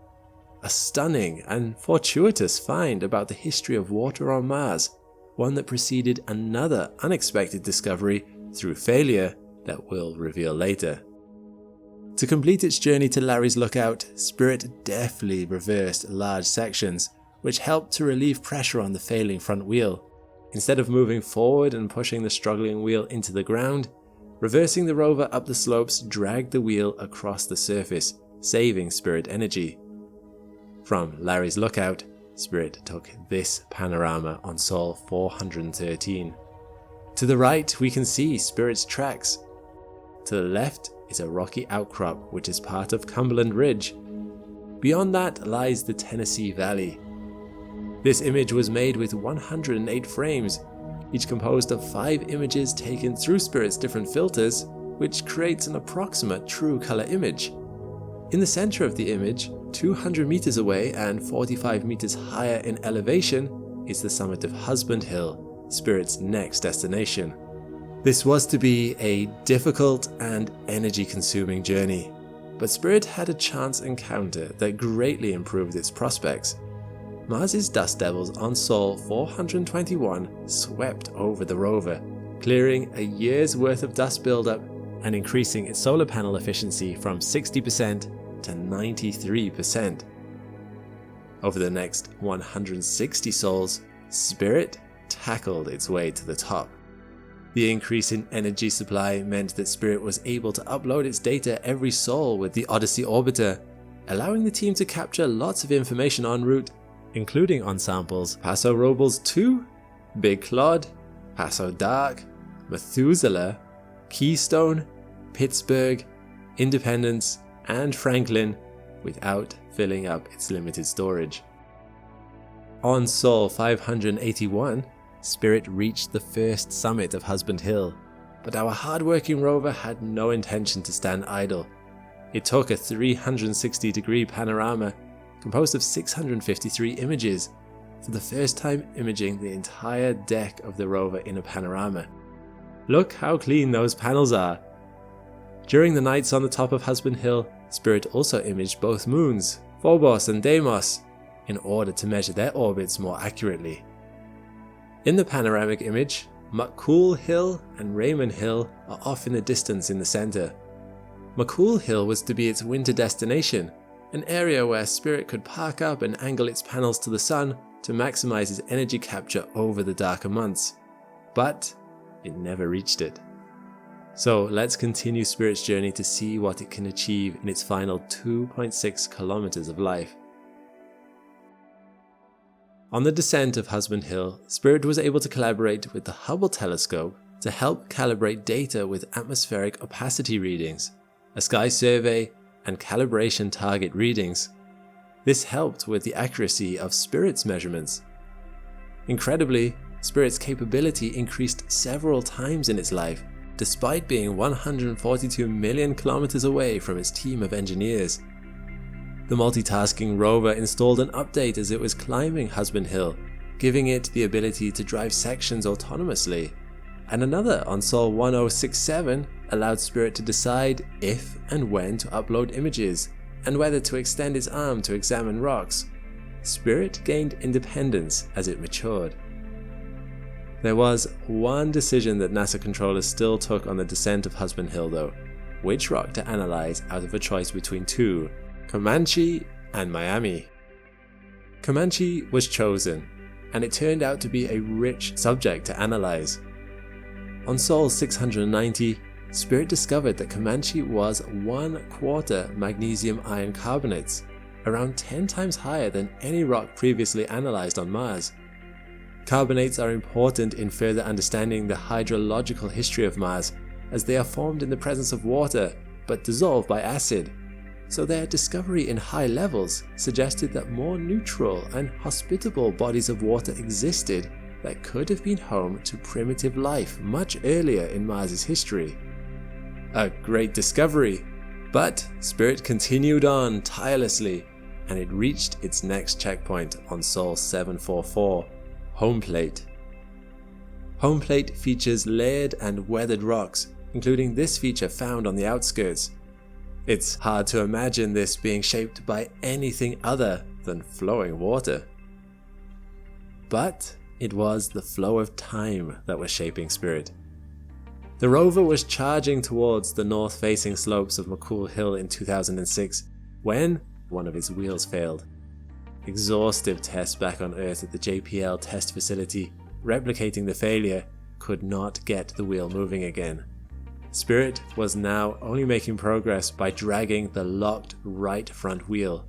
Speaker 1: A stunning and fortuitous find about the history of water on Mars, one that preceded another unexpected discovery through failure that we'll reveal later. To complete its journey to Larry's Lookout, Spirit deftly reversed large sections, which helped to relieve pressure on the failing front wheel. Instead of moving forward and pushing the struggling wheel into the ground, reversing the rover up the slopes dragged the wheel across the surface, saving Spirit energy. From Larry's Lookout, Spirit took this panorama on Sol 413. To the right, we can see Spirit's tracks. To the left is a rocky outcrop which is part of Cumberland Ridge. Beyond that lies the Tennessee Valley. This image was made with 108 frames, each composed of 5 images taken through Spirit's different filters, which creates an approximate true color image. In the center of the image, 200 meters away and 45 meters higher in elevation, is the summit of Husband Hill, Spirit's next destination. This was to be a difficult and energy-consuming journey, but Spirit had a chance encounter that greatly improved its prospects. Mars's dust devils on Sol 421 swept over the rover, clearing a year's worth of dust buildup and increasing its solar panel efficiency from 60% to 93%. Over the next 160 sols, Spirit tackled its way to the top. The increase in energy supply meant that Spirit was able to upload its data every sol with the Odyssey orbiter, allowing the team to capture lots of information en route, including on samples Paso Robles 2, Big Clod, Paso Dark, Methuselah, Keystone, Pittsburgh, Independence, and Franklin, without filling up its limited storage. On Sol 581, Spirit reached the first summit of Husband Hill, but our hard-working rover had no intention to stand idle. It took a 360-degree panorama composed of 653 images, for the first time imaging the entire deck of the rover in a panorama. Look how clean those panels are! During the nights on the top of Husband Hill, Spirit also imaged both moons, Phobos and Deimos, in order to measure their orbits more accurately. In the panoramic image,
Speaker 2: McCool Hill and Raymond Hill are off in the distance in the center. McCool Hill was to be its winter destination, an area where Spirit could park up and angle its panels to the sun to maximize its energy capture over the darker months. But it never reached it. So let's continue Spirit's journey to see what it can achieve in its final 2.6 kilometers of life. On the descent of Husband Hill, Spirit was able to collaborate with the Hubble telescope to help calibrate data with atmospheric opacity readings, a sky survey, and calibration target readings. This helped with the accuracy of Spirit's measurements. Incredibly, Spirit's capability increased several times in its life, despite being 142 million kilometers away from its team of engineers. The multitasking rover installed an update as it was climbing Husband Hill, giving it the ability to drive sections autonomously, and another on Sol 1067 allowed Spirit to decide if and when to upload images, and whether to extend its arm to examine rocks. Spirit gained independence as it matured. There was one decision that NASA controllers still took on the descent of Husband Hill though: which rock to analyze out of a choice between two, Comanche and Miami. Comanche was chosen, and it turned out to be a rich subject to analyze. On Sol 690, Spirit discovered that Comanche was 1/4 magnesium iron carbonates, around 10 times higher than any rock previously analyzed on Mars. Carbonates are important in further understanding the hydrological history of Mars, as they are formed in the presence of water but dissolve by acid. So their discovery in high levels suggested that more neutral and hospitable bodies of water existed that could have been home to primitive life much earlier in Mars's history. A great discovery, but Spirit continued on tirelessly, and it reached its next checkpoint on Sol 744, Home Plate. Home Plate features layered and weathered rocks, including this feature found on the outskirts. It's hard to imagine this being shaped by anything other than flowing water. But it was the flow of time that was shaping Spirit. The rover was charging towards the north-facing slopes of McCool Hill in 2006 when one of its wheels failed. Exhaustive tests back on Earth at the JPL test facility, replicating the failure, could not get the wheel moving again. Spirit was now only making progress by dragging the locked right front wheel.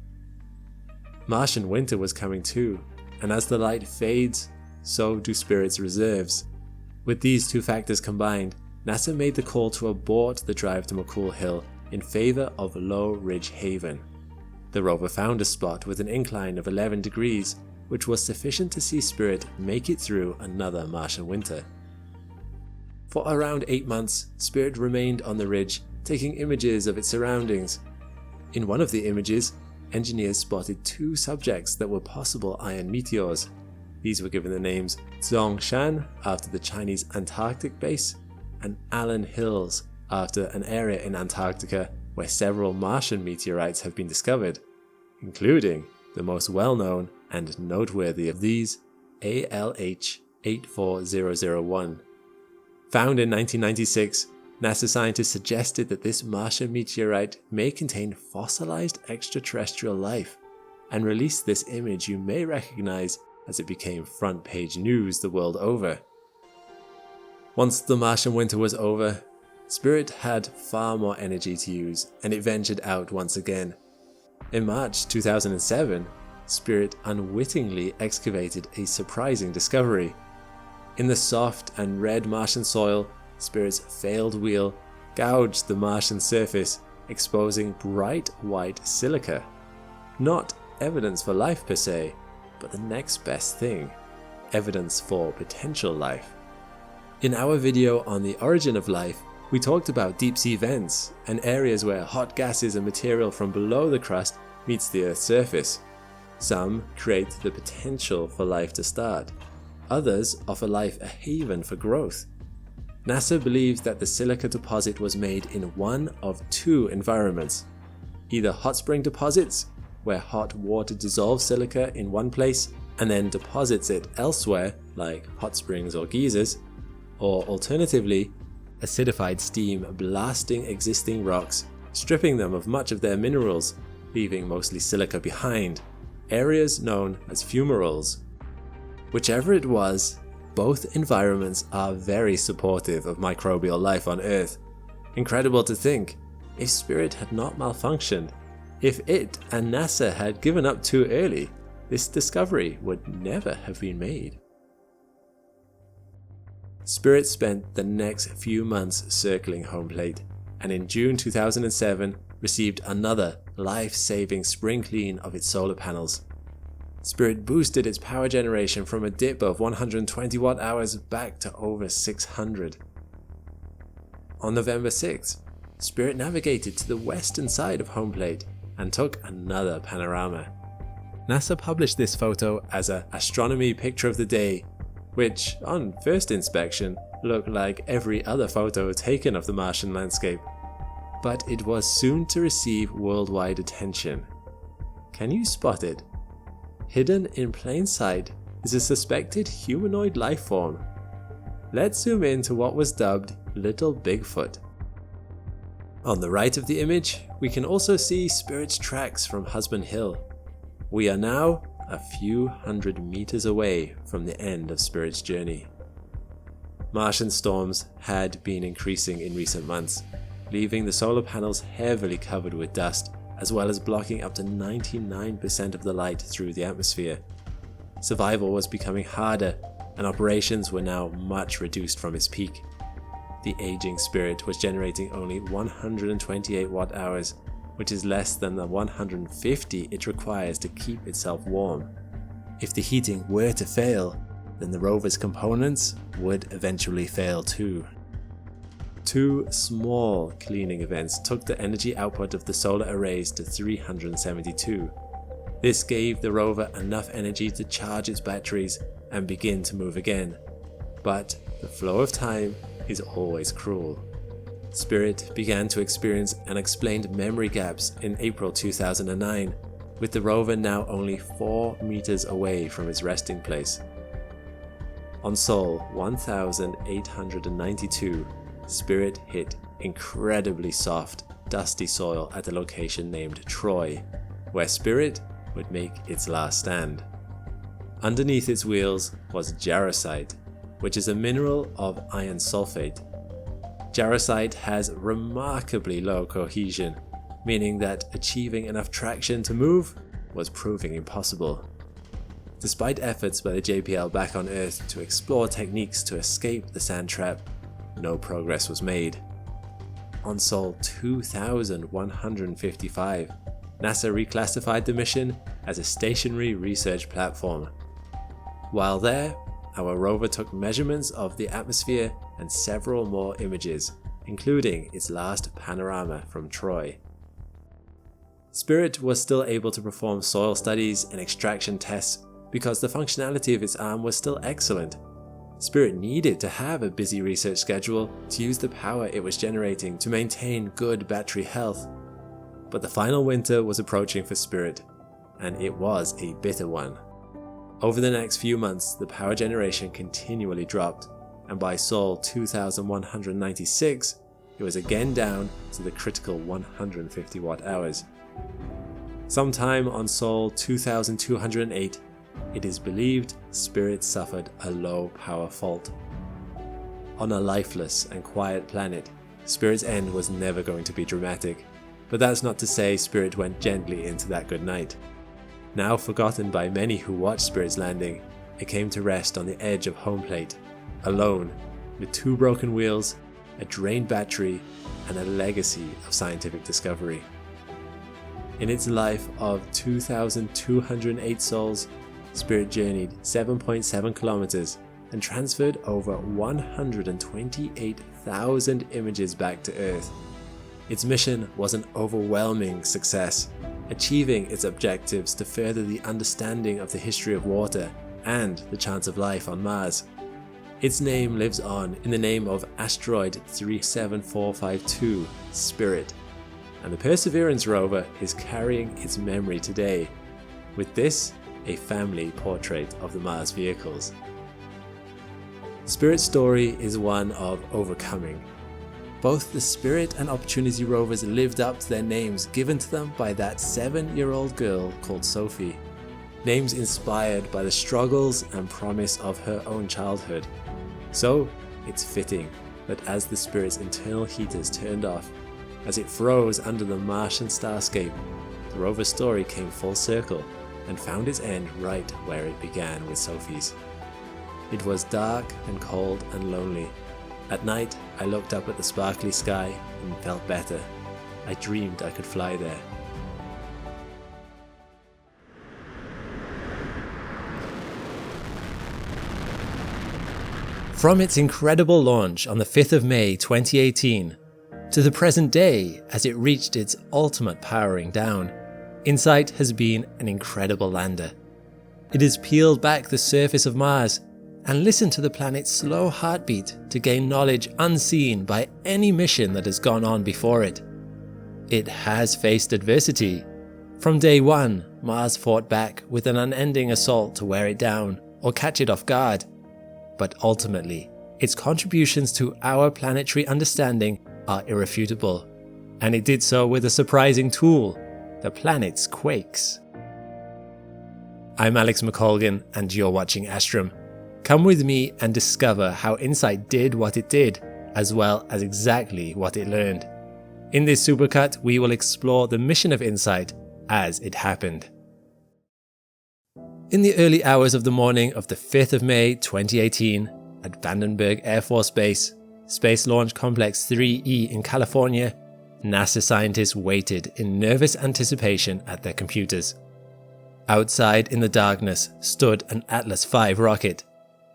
Speaker 2: Martian winter was coming too, and as the light fades, so do Spirit's reserves. With these two factors combined, NASA made the call to abort the drive to McCool Hill in favor of Low Ridge Haven. The rover found a spot with an incline of 11 degrees, which was sufficient to see Spirit make it through another Martian winter. For around 8 months, Spirit remained on the ridge, taking images of its surroundings. In one of the images, engineers spotted 2 subjects that were possible iron meteors. These were given the names Zhongshan after the Chinese Antarctic base, and Allen Hills after an area in Antarctica where several Martian meteorites have been discovered, including the most well-known and noteworthy of these, ALH 84001. Found in 1996, NASA scientists suggested that this Martian meteorite may contain fossilized extraterrestrial life, and released this image you may recognize as it became front-page news the world over. Once the Martian winter was over, Spirit had far more energy to use, and it ventured out once again. In March 2007, Spirit unwittingly excavated a surprising discovery. In the soft and red Martian soil, Spirit's failed wheel gouged the Martian surface, exposing bright white silica. Not evidence for life per se, but the next best thing, evidence for potential life. In our video on the origin of life, we talked about deep sea vents and areas where hot gases and material from below the crust meets the Earth's surface. Some create the potential for life to start. Others offer life a haven for growth. NASA believes that the silica deposit was made in one of 2 environments. Either hot spring deposits, where hot water dissolves silica in one place and then deposits it elsewhere, like hot springs or geysers, or alternatively, acidified steam blasting existing rocks, stripping them of much of their minerals, leaving mostly silica behind, areas known as fumaroles. Whichever it was, both environments are very supportive of microbial life on Earth. Incredible to think, if Spirit had not malfunctioned, if it and NASA had given up too early, this discovery would never have been made. Spirit spent the next few months circling home plate, and in June 2007 received another life-saving spring clean of its solar panels. Spirit boosted its power generation from a dip of 120 watt-hours back to over 600. On November 6th, Spirit navigated to the western side of home plate and took another panorama. NASA published this photo as an astronomy picture of the day, which, on first inspection, looked like every other photo taken of the Martian landscape. But it was soon to receive worldwide attention. Can you spot it? Hidden in plain sight is a suspected humanoid life form. Let's zoom in to what was dubbed Little Bigfoot. On the right of the image, we can also see Spirit's tracks from Husband Hill. We are now a few hundred meters away from the end of Spirit's journey. Martian storms had been increasing in recent months, leaving the solar panels heavily covered with dust, as well as blocking up to 99% of the light through the atmosphere. Survival was becoming harder, and operations were now much reduced from its peak. The aging Spirit was generating only 128 watt-hours, which is less than the 150 it requires to keep itself warm. If the heating were to fail, then the rover's components would eventually fail too. Two small cleaning events took the energy output of the solar arrays to 372. This gave the rover enough energy to charge its batteries and begin to move again. But the flow of time is always cruel. Spirit began to experience unexplained memory gaps in April 2009, with the rover now only 4 meters away from its resting place. On Sol 1892, Spirit hit incredibly soft, dusty soil at a location named Troy, where Spirit would make its last stand. Underneath its wheels was jarosite, which is a mineral of iron sulfate. Jarosite has remarkably low cohesion, meaning that achieving enough traction to move was proving impossible. Despite efforts by the JPL back on Earth to explore techniques to escape the sand trap, no progress was made. On Sol 2155, NASA reclassified the mission as a stationary research platform. While there, our rover took measurements of the atmosphere and several more images, including its last panorama from Troy. Spirit was still able to perform soil studies and extraction tests because the functionality of its arm was still excellent. Spirit needed to have a busy research schedule to use the power it was generating to maintain good battery health. But the final winter was approaching for Spirit, and it was a bitter one. Over the next few months, the power generation continually dropped, and by Sol 2196, it was again down to the critical 150 watt-hours. Sometime on Sol 2208, it is believed Spirit suffered a low power fault. On a lifeless and quiet planet, Spirit's end was never going to be dramatic, but that's not to say Spirit went gently into that good night. Now forgotten by many who watched Spirit's landing, it came to rest on the edge of home plate, alone, with 2 broken wheels, a drained battery, and a legacy of scientific discovery. In its life of 2,208 sols, Spirit journeyed 7.7 kilometers and transferred over 128,000 images back to Earth. Its mission was an overwhelming success, achieving its objectives to further the understanding of the history of water and the chance of life on Mars. Its name lives on in the name of asteroid 37452, Spirit, and the Perseverance rover is carrying its memory today, with this a family portrait of the Mars vehicles. Spirit's story is one of overcoming. Both the Spirit and Opportunity rovers lived up to their names given to them by that 7-year-old girl called Sophie. Names inspired by the struggles and promise of her own childhood. So, it's fitting that as the Spirit's internal heaters turned off, as it froze under the Martian starscape, the rover's story came full circle and found its end right where it began with Sophie's. It was dark and cold and lonely. At night, I looked up at the sparkly sky and felt better. I dreamed I could fly there. From its incredible launch on the 5th of May 2018 to the present day as it reached its ultimate powering down, InSight has been an incredible lander. It has peeled back the surface of Mars and listened to the planet's slow heartbeat to gain knowledge unseen by any mission that has gone on before it. It has faced adversity. From day one, Mars fought back with an unending assault to wear it down or catch it off guard. But ultimately, its contributions to our planetary understanding are irrefutable, and it did so with a surprising tool, the planet's quakes. I'm Alex McColgan, and you're watching Astrum. Come with me and discover how InSight did what it did, as well as exactly what it learned. In this supercut, we will explore the mission of InSight as it happened. In the early hours of the morning of the 5th of May 2018, at Vandenberg Air Force Base, Space Launch Complex 3E in California, NASA scientists waited in nervous anticipation at their computers. Outside in the darkness stood an Atlas V rocket,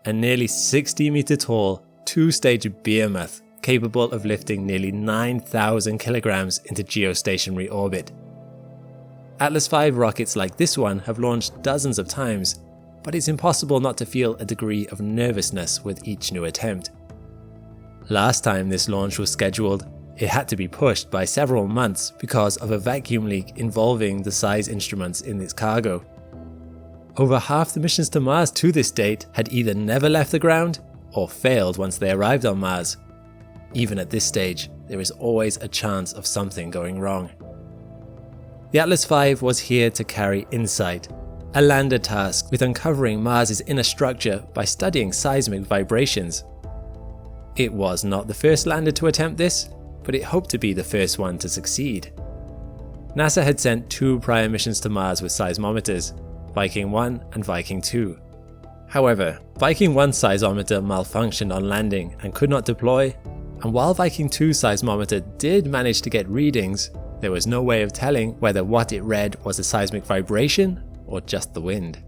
Speaker 2: a nearly 60-meter tall, two-stage behemoth capable of lifting nearly 9,000 kilograms into geostationary orbit. Atlas V rockets like this one have launched dozens of times, but it's impossible not to feel a degree of nervousness with each new attempt. Last time this launch was scheduled, it had to be pushed by several months because of a vacuum leak involving the size instruments in its cargo. Over half the missions to Mars to this date had either never left the ground or failed once they arrived on Mars. Even at this stage, there is always a chance of something going wrong. The Atlas V was here to carry InSight, a lander tasked with uncovering Mars's inner structure by studying seismic vibrations. It was not the first lander to attempt this, but it hoped to be the first one to succeed. NASA had sent 2 prior missions to Mars with seismometers, Viking 1 and Viking 2. However, Viking 1's seismometer malfunctioned on landing and could not deploy, and while Viking 2's seismometer did manage to get readings, there was no way of telling whether what it read was a seismic vibration or just the wind.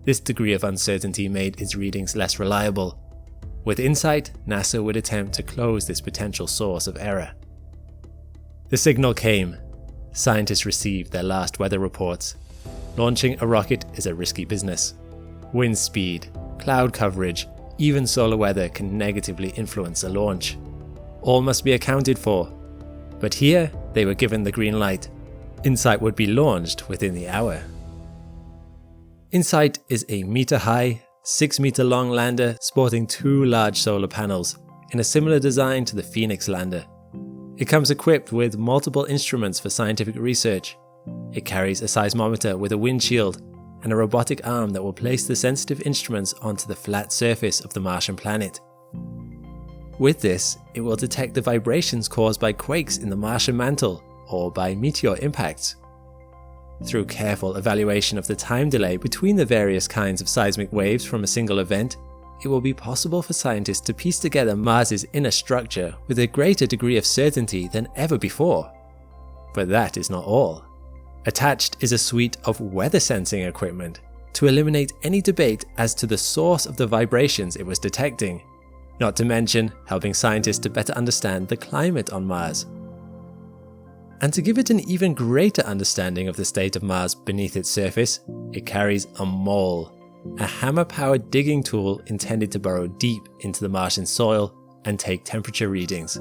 Speaker 2: This degree of uncertainty made its readings less reliable. With InSight, NASA would attempt to close this potential source of error. The signal came. Scientists received their last weather reports. Launching a rocket is a risky business. Wind speed, cloud coverage, even solar weather can negatively influence a launch. All must be accounted for. But here, they were given the green light. InSight would be launched within the hour. InSight is a meter-high, 6-meter-long lander sporting 2 large solar panels in a similar design to the Phoenix lander. It comes equipped with multiple instruments for scientific research. It carries a seismometer with a windshield and a robotic arm that will place the sensitive instruments onto the flat surface of the Martian planet. With this, it will detect the vibrations caused by quakes in the Martian mantle or by meteor impacts. Through careful evaluation of the time delay between the various kinds of seismic waves from a single event, it will be possible for scientists to piece together Mars's inner structure with a greater degree of certainty than ever before. But that is not all. Attached is a suite of weather sensing equipment to eliminate any debate as to the source of the vibrations it was detecting, not to mention helping scientists to better understand the climate on Mars. And to give it an even greater understanding of the state of Mars beneath its surface, it carries a mole, a hammer-powered digging tool intended to burrow deep into the Martian soil and take temperature readings.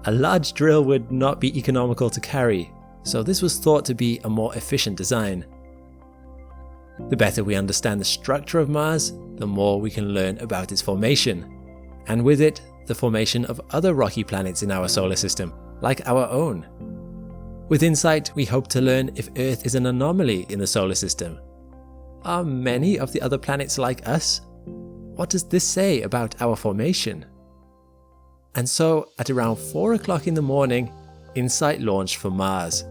Speaker 2: A large drill would not be economical to carry, so this was thought to be a more efficient design. The better we understand the structure of Mars, the more we can learn about its formation, and with it, the formation of other rocky planets in our solar system, like our own. With InSight, we hope to learn if Earth is an anomaly in the solar system. Are many of the other planets like us? What does this say about our formation? And so, at around 4 o'clock in the morning, InSight launched for Mars,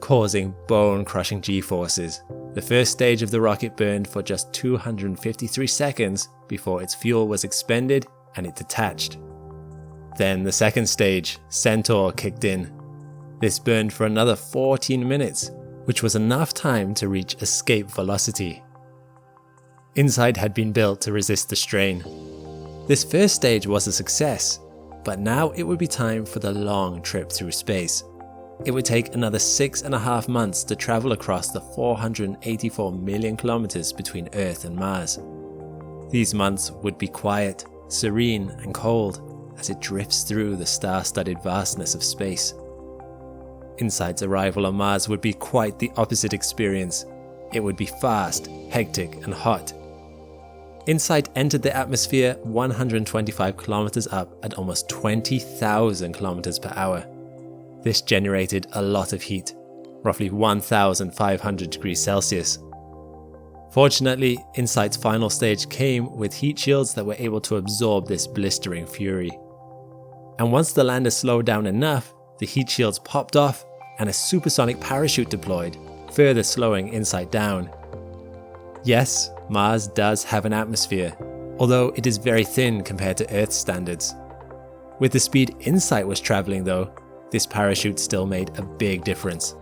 Speaker 2: causing bone-crushing G-forces. The first stage of the rocket burned for just 253 seconds before its fuel was expended and it detached. Then the second stage, Centaur, kicked in. This burned for another 14 minutes, which was enough time to reach escape velocity. InSight had been built to resist the strain. This first stage was a success, but now it would be time for the long trip through space. It would take another 6.5 months to travel across the 484 million kilometers between Earth and Mars. These months would be quiet, serene, and cold as it drifts through the star-studded vastness of space. InSight's arrival on Mars would be quite the opposite experience. It would be fast, hectic, and hot. InSight entered the atmosphere 125 kilometers up at almost 20,000 kilometers per hour. This generated a lot of heat, roughly 1,500 degrees Celsius. Fortunately, InSight's final stage came with heat shields that were able to absorb this blistering fury. And once the lander slowed down enough, the heat shields popped off and a supersonic parachute deployed, further slowing InSight down. Yes, Mars does have an atmosphere, although it is very thin compared to Earth's standards. With the speed InSight was traveling though, this parachute still made a big difference,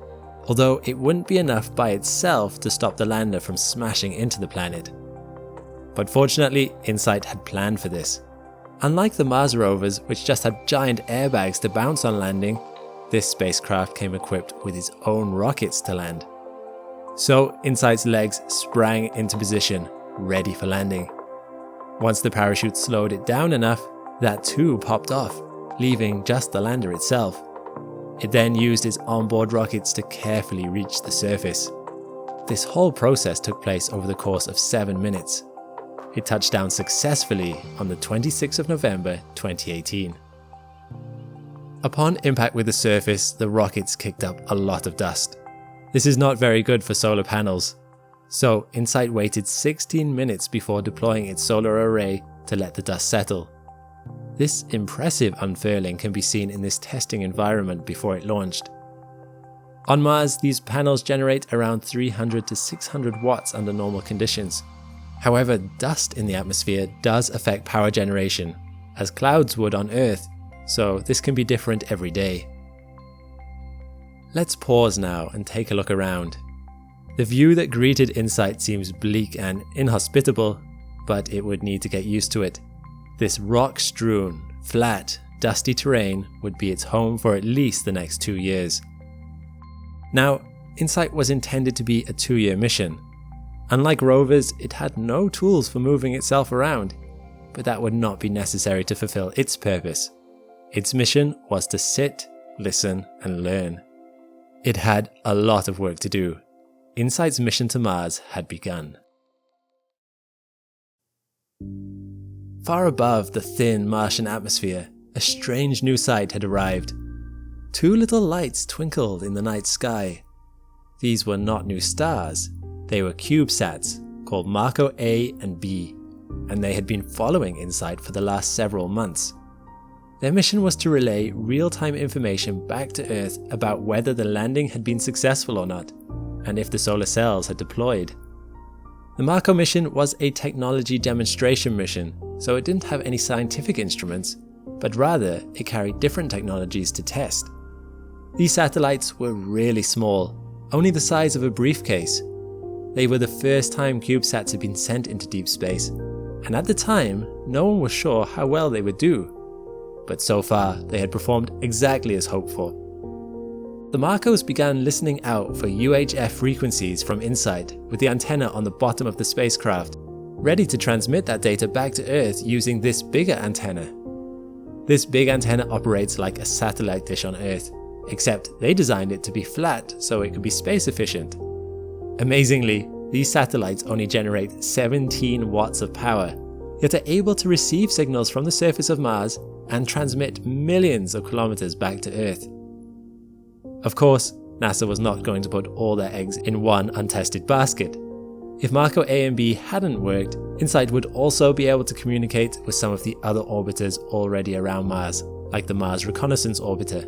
Speaker 2: although it wouldn't be enough by itself to stop the lander from smashing into the planet. But fortunately, InSight had planned for this. Unlike the Mars rovers, which just had giant airbags to bounce on landing, this spacecraft came equipped with its own rockets to land. So InSight's legs sprang into position, ready for landing. Once the parachute slowed it down enough, that too popped off, leaving just the lander itself. It then used its onboard rockets to carefully reach the surface. This whole process took place over the course of 7 minutes. It touched down successfully on the 26th of November 2018. Upon impact with the surface, the rockets kicked up a lot of dust. This is not very good for solar panels, so InSight waited 16 minutes before deploying its solar array to let the dust settle. This impressive unfurling can be seen in this testing environment before it launched. On Mars, these panels generate around 300 to 600 watts under normal conditions. However, dust in the atmosphere does affect power generation, as clouds would on Earth, so this can be different every day. Let's pause now and take a look around. The view that greeted InSight seems bleak and inhospitable, but it would need to get used to it. This rock-strewn, flat, dusty terrain would be its home for at least the next 2 years. Now, InSight was intended to be a 2-year mission. Unlike rovers, it had no tools for moving itself around, but that would not be necessary to fulfill its purpose. Its mission was to sit, listen, and learn. It had a lot of work to do. InSight's mission to Mars had begun. Far above the thin Martian atmosphere, a strange new sight had arrived. 2 little lights twinkled in the night sky. These were not new stars. They were CubeSats, called Marco A and B, and they had been following InSight for the last several months. Their mission was to relay real-time information back to Earth about whether the landing had been successful or not, and if the solar cells had deployed. The Marco mission was a technology demonstration mission, so it didn't have any scientific instruments, but rather it carried different technologies to test. These satellites were really small, only the size of a briefcase. They were the first time CubeSats had been sent into deep space, and at the time, no one was sure how well they would do. But so far, they had performed exactly as hoped for. The Marcos began listening out for UHF frequencies from InSight with the antenna on the bottom of the spacecraft, ready to transmit that data back to Earth using this bigger antenna. This big antenna operates like a satellite dish on Earth, except they designed it to be flat so it could be space efficient. Amazingly, these satellites only generate 17 watts of power, yet are able to receive signals from the surface of Mars and transmit millions of kilometers back to Earth. Of course, NASA was not going to put all their eggs in one untested basket. If Marco A and B hadn't worked, InSight would also be able to communicate with some of the other orbiters already around Mars, like the Mars Reconnaissance Orbiter.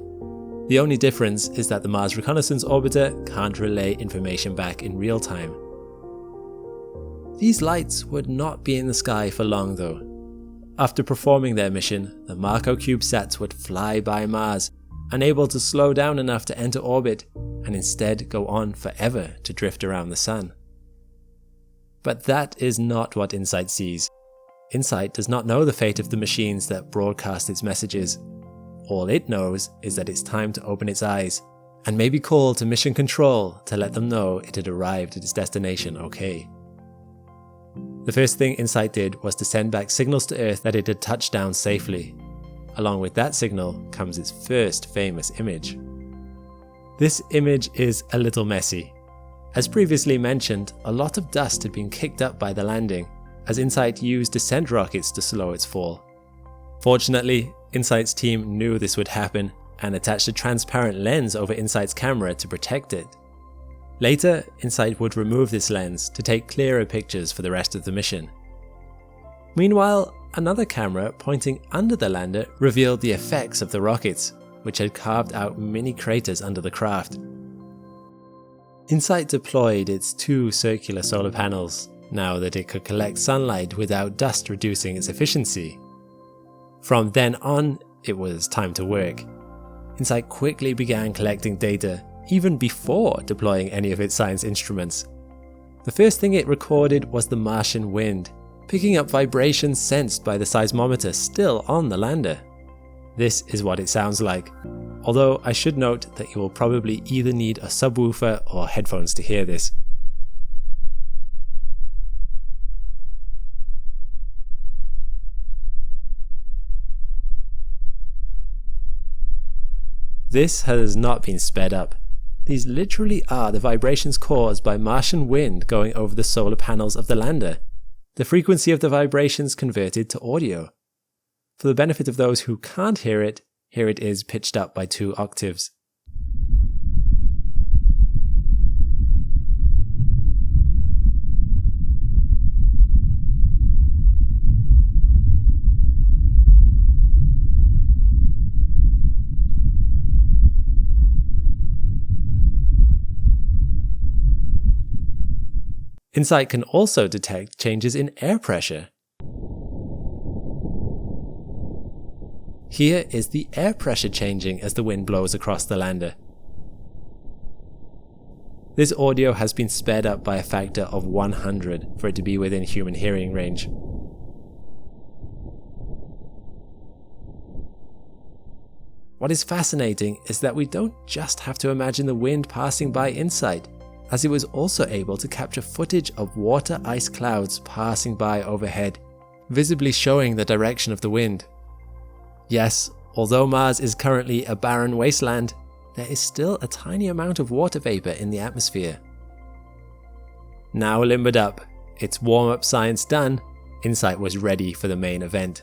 Speaker 2: The only difference is that the Mars Reconnaissance Orbiter can't relay information back in real time. These lights would not be in the sky for long though. After performing their mission, the Marco CubeSats would fly by Mars, unable to slow down enough to enter orbit, and instead go on forever to drift around the Sun. But that is not what InSight sees. InSight does not know the fate of the machines that broadcast its messages. All it knows is that it's time to open its eyes, and maybe call to Mission Control to let them know it had arrived at its destination okay. The first thing InSight did was to send back signals to Earth that it had touched down safely. Along with that signal comes its first famous image. This image is a little messy. As previously mentioned, a lot of dust had been kicked up by the landing, as InSight used descent rockets to slow its fall. Fortunately, InSight's team knew this would happen and attached a transparent lens over InSight's camera to protect it. Later, InSight would remove this lens to take clearer pictures for the rest of the mission. Meanwhile, another camera pointing under the lander revealed the effects of the rockets, which had carved out mini craters under the craft. InSight deployed its 2 circular solar panels, now that it could collect sunlight without dust reducing its efficiency. From then on, it was time to work. InSight quickly began collecting data, even before deploying any of its science instruments. The first thing it recorded was the Martian wind, picking up vibrations sensed by the seismometer still on the lander. This is what it sounds like, although I should note that you will probably either need a subwoofer or headphones to hear this. This has not been sped up. These literally are the vibrations caused by Martian wind going over the solar panels of the lander. The frequency of the vibrations converted to audio. For the benefit of those who can't hear it, here it is pitched up by 2 octaves. InSight can also detect changes in air pressure. Here is the air pressure changing as the wind blows across the lander. This audio has been sped up by a factor of 100 for it to be within human hearing range. What is fascinating is that we don't just have to imagine the wind passing by InSight, as it was also able to capture footage of water ice clouds passing by overhead, visibly showing the direction of the wind. Yes, although Mars is currently a barren wasteland, there is still a tiny amount of water vapor in the atmosphere. Now limbered up, its warm-up science done, InSight was ready for the main event.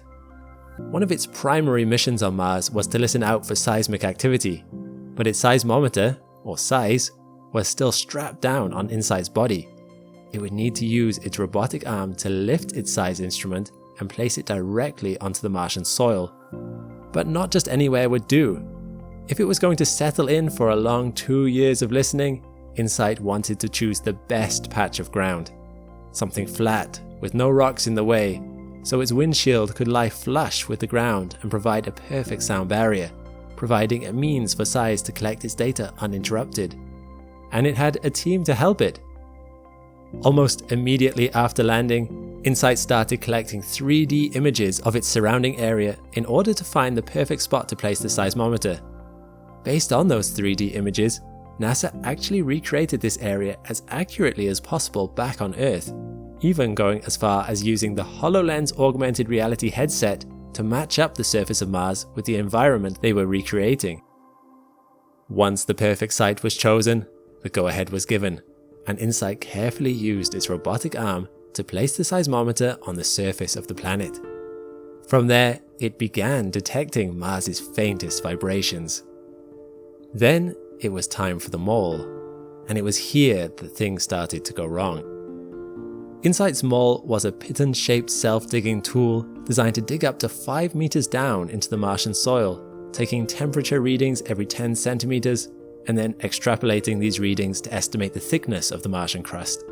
Speaker 2: One of its primary missions on Mars was to listen out for seismic activity, but its seismometer, or SEIS, was still strapped down on InSight's body. It would need to use its robotic arm to lift its SEIS instrument and place it directly onto the Martian soil. But not just anywhere would do. If it was going to settle in for a long 2 years of listening, InSight wanted to choose the best patch of ground. Something flat, with no rocks in the way, so its windshield could lie flush with the ground and provide a perfect sound barrier, providing a means for SEIS to collect its data uninterrupted. And it had a team to help it. Almost immediately after landing, InSight started collecting 3D images of its surrounding area in order to find the perfect spot to place the seismometer. Based on those 3D images, NASA actually recreated this area as accurately as possible back on Earth, even going as far as using the HoloLens augmented reality headset to match up the surface of Mars with the environment they were recreating. Once the perfect site was chosen, the go-ahead was given, and Insight carefully used its robotic arm to place the seismometer on the surface of the planet. From there, it began detecting Mars's faintest vibrations. Then it was time for the mole, and it was here that things started to go wrong. Insight's mole was a piton-shaped self-digging tool designed to dig up to 5 meters down into the Martian soil, taking temperature readings every 10 centimeters, and then extrapolating these readings to estimate the thickness of the Martian crust.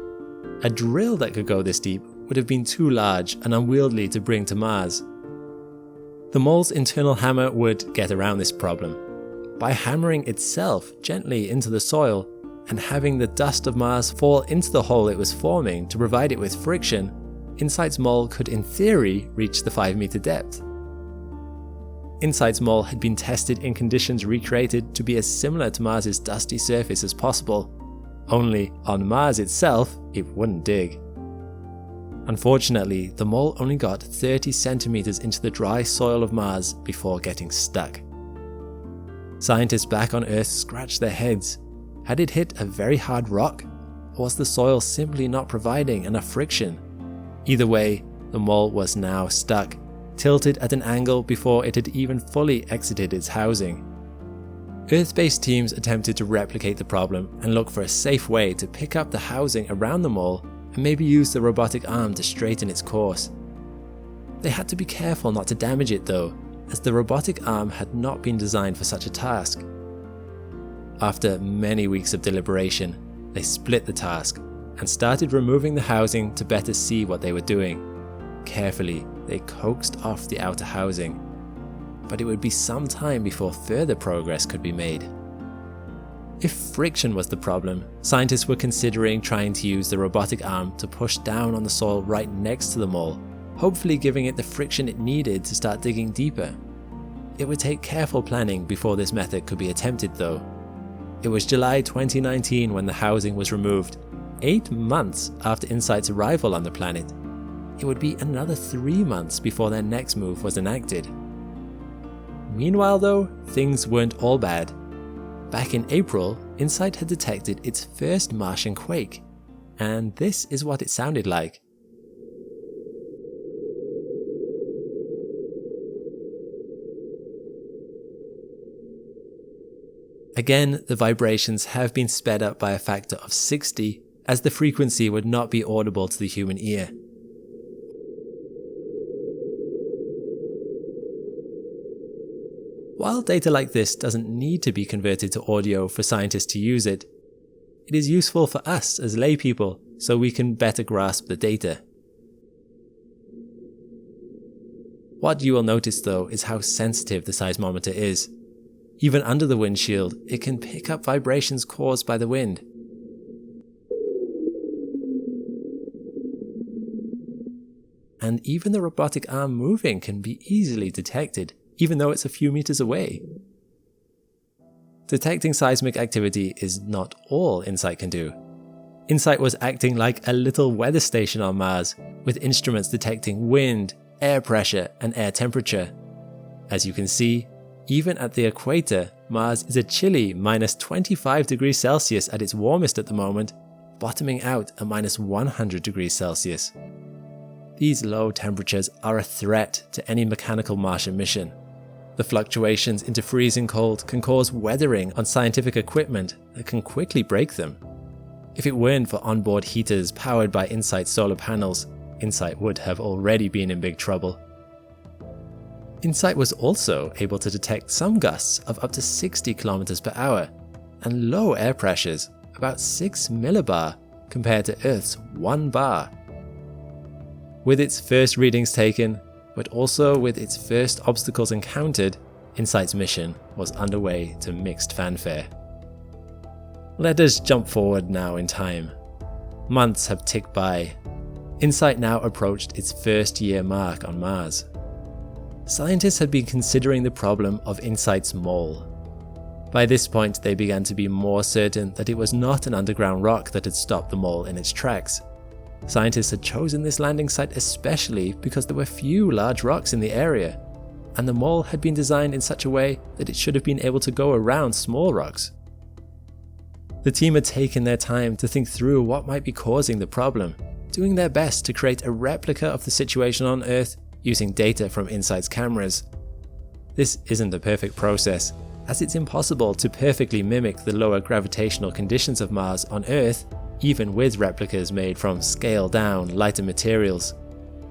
Speaker 2: A drill that could go this deep would have been too large and unwieldy to bring to Mars. The mole's internal hammer would get around this problem by hammering itself gently into the soil and having the dust of Mars fall into the hole it was forming to provide it with friction. Insight's mole could in theory reach the 5-meter depth. Insight's mole had been tested in conditions recreated to be as similar to Mars's dusty surface as possible, only on Mars itself it wouldn't dig. Unfortunately, the mole only got 30 centimeters into the dry soil of Mars before getting stuck. Scientists back on Earth scratched their heads. Had it hit a very hard rock, or was the soil simply not providing enough friction? Either way, the mole was now stuck, tilted at an angle before it had even fully exited its housing. Earth-based teams attempted to replicate the problem and look for a safe way to pick up the housing around the mole and maybe use the robotic arm to straighten its course. They had to be careful not to damage it though, as the robotic arm had not been designed for such a task. After many weeks of deliberation, they split the task and started removing the housing to better see what they were doing. Carefully, they coaxed off the outer housing, but it would be some time before further progress could be made. If friction was the problem, scientists were considering trying to use the robotic arm to push down on the soil right next to the mole, hopefully giving it the friction it needed to start digging deeper. It would take careful planning before this method could be attempted though. It was July 2019 when the housing was removed, 8 months after Insight's arrival on the planet. It would be another 3 months before their next move was enacted. Meanwhile though, things weren't all bad. Back in April, Insight had detected its first Martian quake, and this is what it sounded like. Again, the vibrations have been sped up by a factor of 60, as the frequency would not be audible to the human ear. While data like this doesn't need to be converted to audio for scientists to use it, it is useful for us as laypeople so we can better grasp the data. What you will notice though is how sensitive the seismometer is. Even under the windshield, it can pick up vibrations caused by the wind. And even the robotic arm moving can be easily detected, even though it's a few meters away. Detecting seismic activity is not all Insight can do. Insight was acting like a little weather station on Mars, with instruments detecting wind, air pressure, and air temperature. As you can see, even at the equator, Mars is a chilly -25 degrees Celsius at its warmest at the moment, bottoming out at -100 degrees Celsius. These low temperatures are a threat to any mechanical Martian mission. The fluctuations into freezing cold can cause weathering on scientific equipment that can quickly break them. If it weren't for onboard heaters powered by Insight's solar panels, Insight would have already been in big trouble. Insight was also able to detect some gusts of up to 60 km per hour and low air pressures, about 6 millibar compared to Earth's 1 bar. With its first readings taken, but also with its first obstacles encountered, Insight's mission was underway to mixed fanfare. Let us jump forward now in time. Months have ticked by. Insight now approached its first year mark on Mars. Scientists had been considering the problem of Insight's mole. By this point, they began to be more certain that it was not an underground rock that had stopped the mole in its tracks. Scientists had chosen this landing site especially because there were few large rocks in the area, and the mole had been designed in such a way that it should have been able to go around small rocks. The team had taken their time to think through what might be causing the problem, doing their best to create a replica of the situation on Earth using data from InSight's cameras. This isn't a perfect process, as it's impossible to perfectly mimic the lower gravitational conditions of Mars on Earth, even with replicas made from scaled-down, lighter materials.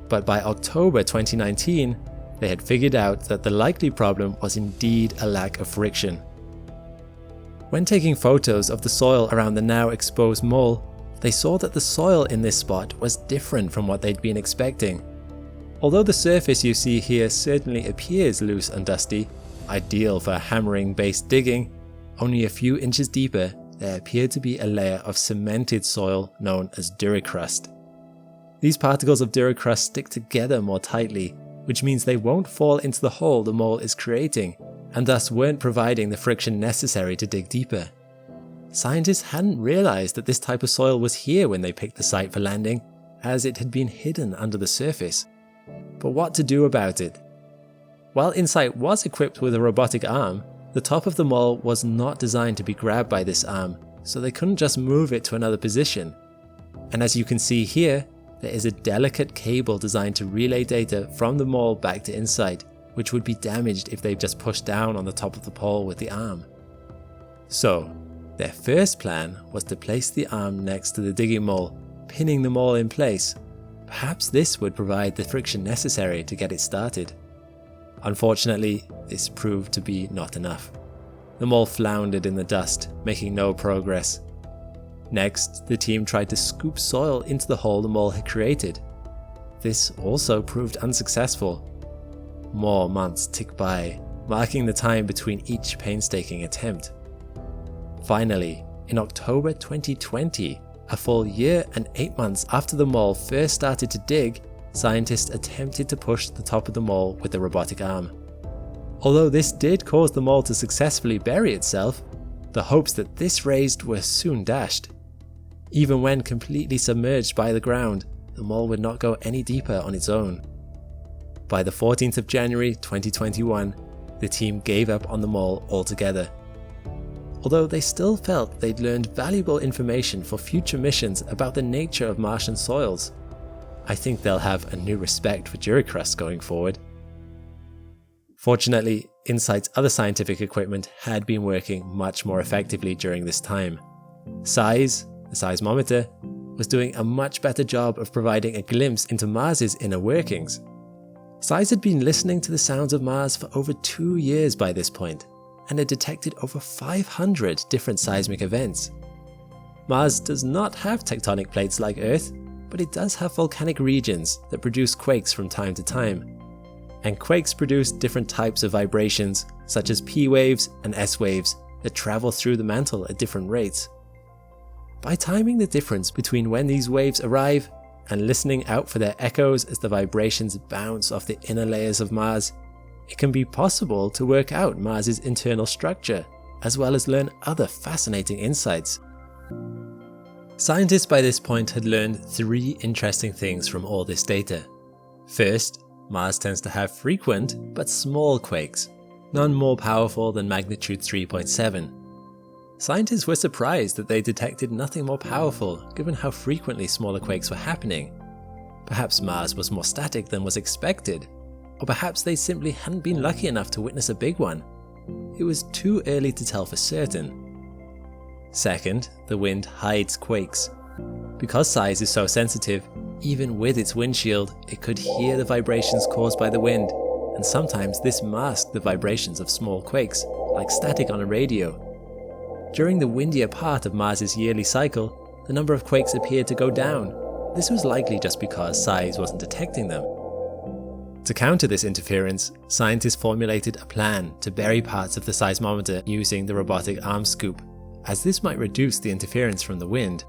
Speaker 2: But by October 2019, they had figured out that the likely problem was indeed a lack of friction. When taking photos of the soil around the now exposed mole, they saw that the soil in this spot was different from what they'd been expecting. Although the surface you see here certainly appears loose and dusty, ideal for hammering-based digging, only a few inches deeper there appeared to be a layer of cemented soil known as duricrust. These particles of duricrust stick together more tightly, which means they won't fall into the hole the mole is creating, and thus weren't providing the friction necessary to dig deeper. Scientists hadn't realized that this type of soil was here when they picked the site for landing, as it had been hidden under the surface. But what to do about it? While InSight was equipped with a robotic arm, the top of the mole was not designed to be grabbed by this arm, so they couldn't just move it to another position. And as you can see here, there is a delicate cable designed to relay data from the mole back to InSight, which would be damaged if they just pushed down on the top of the pole with the arm. So, their first plan was to place the arm next to the digging mole, pinning the mole in place. Perhaps this would provide the friction necessary to get it started. Unfortunately, this proved to be not enough. The mole floundered in the dust, making no progress. Next, the team tried to scoop soil into the hole the mole had created. This also proved unsuccessful. More months ticked by, marking the time between each painstaking attempt. Finally, in October 2020, a full year and 8 months after the mole first started to dig, scientists attempted to push the top of the mole with the robotic arm. Although this did cause the mole to successfully bury itself, the hopes that this raised were soon dashed. Even when completely submerged by the ground, the mole would not go any deeper on its own. By the 14th of January 2021, the team gave up on the mole altogether. Although they still felt they'd learned valuable information for future missions about the nature of Martian soils. I think they'll have a new respect for duricrust going forward. Fortunately, InSight's other scientific equipment had been working much more effectively during this time. SEIS, the seismometer, was doing a much better job of providing a glimpse into Mars's inner workings. SEIS had been listening to the sounds of Mars for over 2 years by this point, and had detected over 500 different seismic events. Mars does not have tectonic plates like Earth, but it does have volcanic regions that produce quakes from time to time. And quakes produce different types of vibrations, such as P waves and S waves, that travel through the mantle at different rates. By timing the difference between when these waves arrive and listening out for their echoes as the vibrations bounce off the inner layers of Mars, it can be possible to work out Mars's internal structure, as well as learn other fascinating insights. Scientists by this point had learned 3 interesting things from all this data. First, Mars tends to have frequent but small quakes, none more powerful than magnitude 3.7. Scientists were surprised that they detected nothing more powerful given how frequently smaller quakes were happening. Perhaps Mars was more static than was expected, or perhaps they simply hadn't been lucky enough to witness a big one. It was too early to tell for certain. Second, the wind hides quakes. Because SEIS is so sensitive, even with its windshield, it could hear the vibrations caused by the wind, and sometimes this masked the vibrations of small quakes, like static on a radio. During the windier part of Mars's yearly cycle, the number of quakes appeared to go down. This was likely just because SEIS wasn't detecting them. To counter this interference, scientists formulated a plan to bury parts of the seismometer using the robotic arm scoop, as this might reduce the interference from the wind.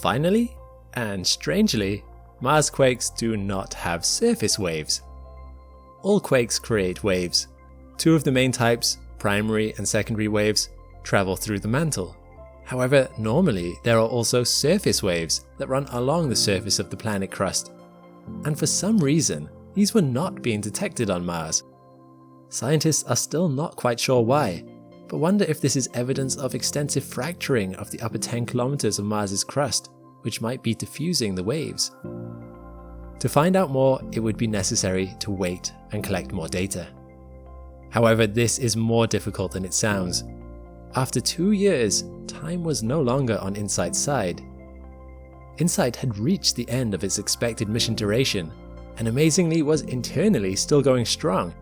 Speaker 2: Finally, and strangely, Mars quakes do not have surface waves. All quakes create waves. 2 of the main types, primary and secondary waves, travel through the mantle. However, normally there are also surface waves that run along the surface of the planet crust. And for some reason, these were not being detected on Mars. Scientists are still not quite sure why, but wonder if this is evidence of extensive fracturing of the upper 10 kilometers of Mars's crust, which might be diffusing the waves. To find out more, it would be necessary to wait and collect more data. However, this is more difficult than it sounds. After 2 years, time was no longer on InSight's side. InSight had reached the end of its expected mission duration, and amazingly was internally still going strong.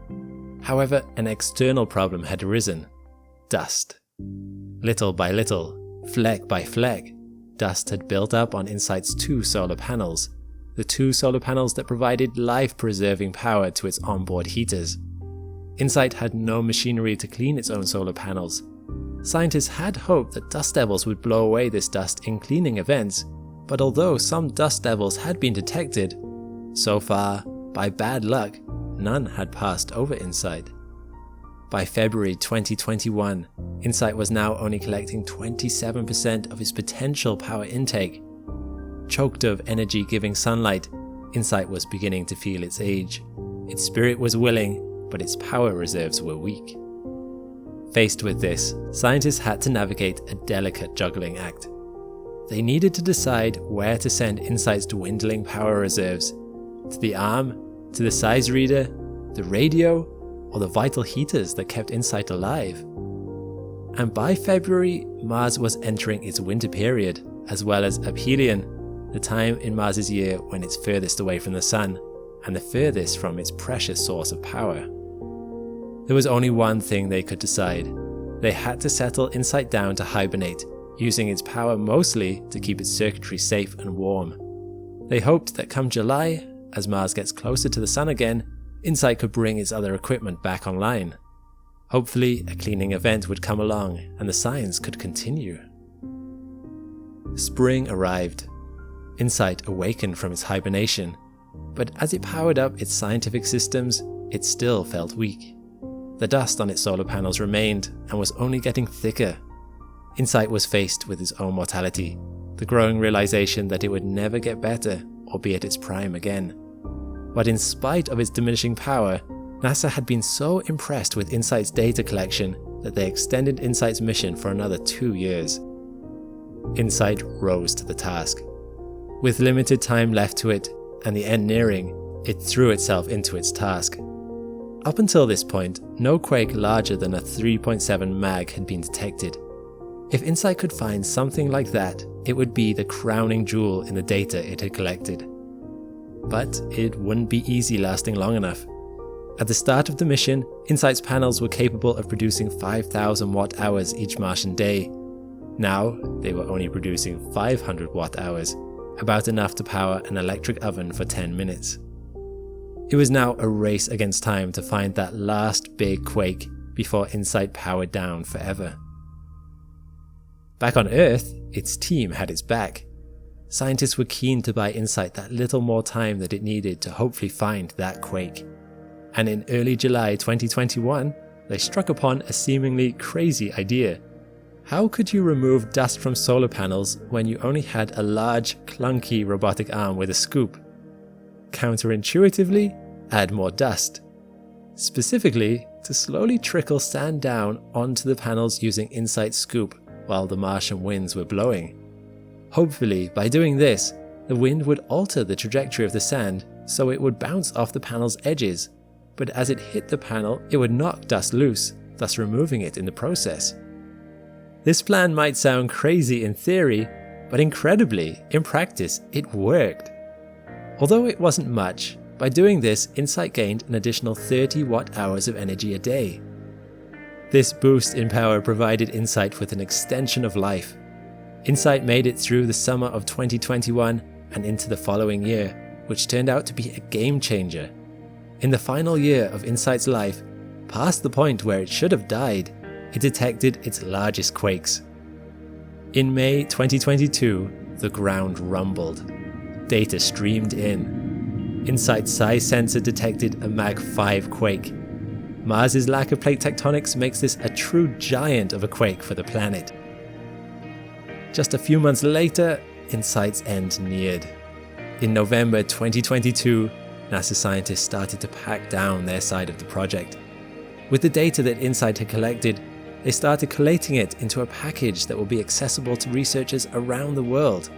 Speaker 2: However, an external problem had arisen: dust. Little by little, fleck by fleck, dust had built up on InSight's 2 solar panels, the 2 solar panels that provided life-preserving power to its onboard heaters. InSight had no machinery to clean its own solar panels. Scientists had hoped that dust devils would blow away this dust in cleaning events, but although some dust devils had been detected, so far, by bad luck, none had passed over InSight. By February 2021, InSight was now only collecting 27% of its potential power intake. Choked of energy-giving sunlight, InSight was beginning to feel its age. Its spirit was willing, but its power reserves were weak. Faced with this, scientists had to navigate a delicate juggling act. They needed to decide where to send InSight's dwindling power reserves: to the arm, to the size reader, the radio, or the vital heaters that kept InSight alive. And by February, Mars was entering its winter period, as well as aphelion, the time in Mars's year when it's furthest away from the sun, and the furthest from its precious source of power. There was only one thing they could decide. They had to settle InSight down to hibernate, using its power mostly to keep its circuitry safe and warm. They hoped that come July, as Mars gets closer to the sun again, InSight could bring its other equipment back online. Hopefully, a cleaning event would come along and the science could continue. Spring arrived. InSight awakened from its hibernation, but as it powered up its scientific systems, it still felt weak. The dust on its solar panels remained and was only getting thicker. InSight was faced with its own mortality, the growing realization that it would never get better or be at its prime again. But in spite of its diminishing power, NASA had been so impressed with InSight's data collection that they extended InSight's mission for another 2 years. InSight rose to the task. With limited time left to it and the end nearing, it threw itself into its task. Up until this point, no quake larger than a 3.7 mag had been detected. If InSight could find something like that, it would be the crowning jewel in the data it had collected. But it wouldn't be easy lasting long enough. At the start of the mission, InSight's panels were capable of producing 5,000 watt-hours each Martian day. Now, they were only producing 500 watt-hours, about enough to power an electric oven for 10 minutes. It was now a race against time to find that last big quake before InSight powered down forever. Back on Earth, its team had its back. Scientists were keen to buy InSight that little more time that it needed to hopefully find that quake. And in early July 2021, they struck upon a seemingly crazy idea. How could you remove dust from solar panels when you only had a large, clunky robotic arm with a scoop? Counterintuitively, add more dust. Specifically, to slowly trickle sand down onto the panels using InSight's scoop while the Martian winds were blowing. Hopefully, by doing this, the wind would alter the trajectory of the sand so it would bounce off the panel's edges, but as it hit the panel, it would knock dust loose, thus removing it in the process. This plan might sound crazy in theory, but incredibly, in practice, it worked. Although it wasn't much, by doing this, InSight gained an additional 30 watt-hours of energy a day. This boost in power provided InSight with an extension of life. InSight made it through the summer of 2021 and into the following year, which turned out to be a game changer. In the final year of InSight's life, past the point where it should have died, it detected its largest quakes. In May 2022, the ground rumbled. Data streamed in. InSight's size sensor detected a Mag 5 quake. Mars's lack of plate tectonics makes this a true giant of a quake for the planet. Just a few months later, InSight's end neared. In November 2022, NASA scientists started to pack down their side of the project. With the data that InSight had collected, they started collating it into a package that will be accessible to researchers around the world.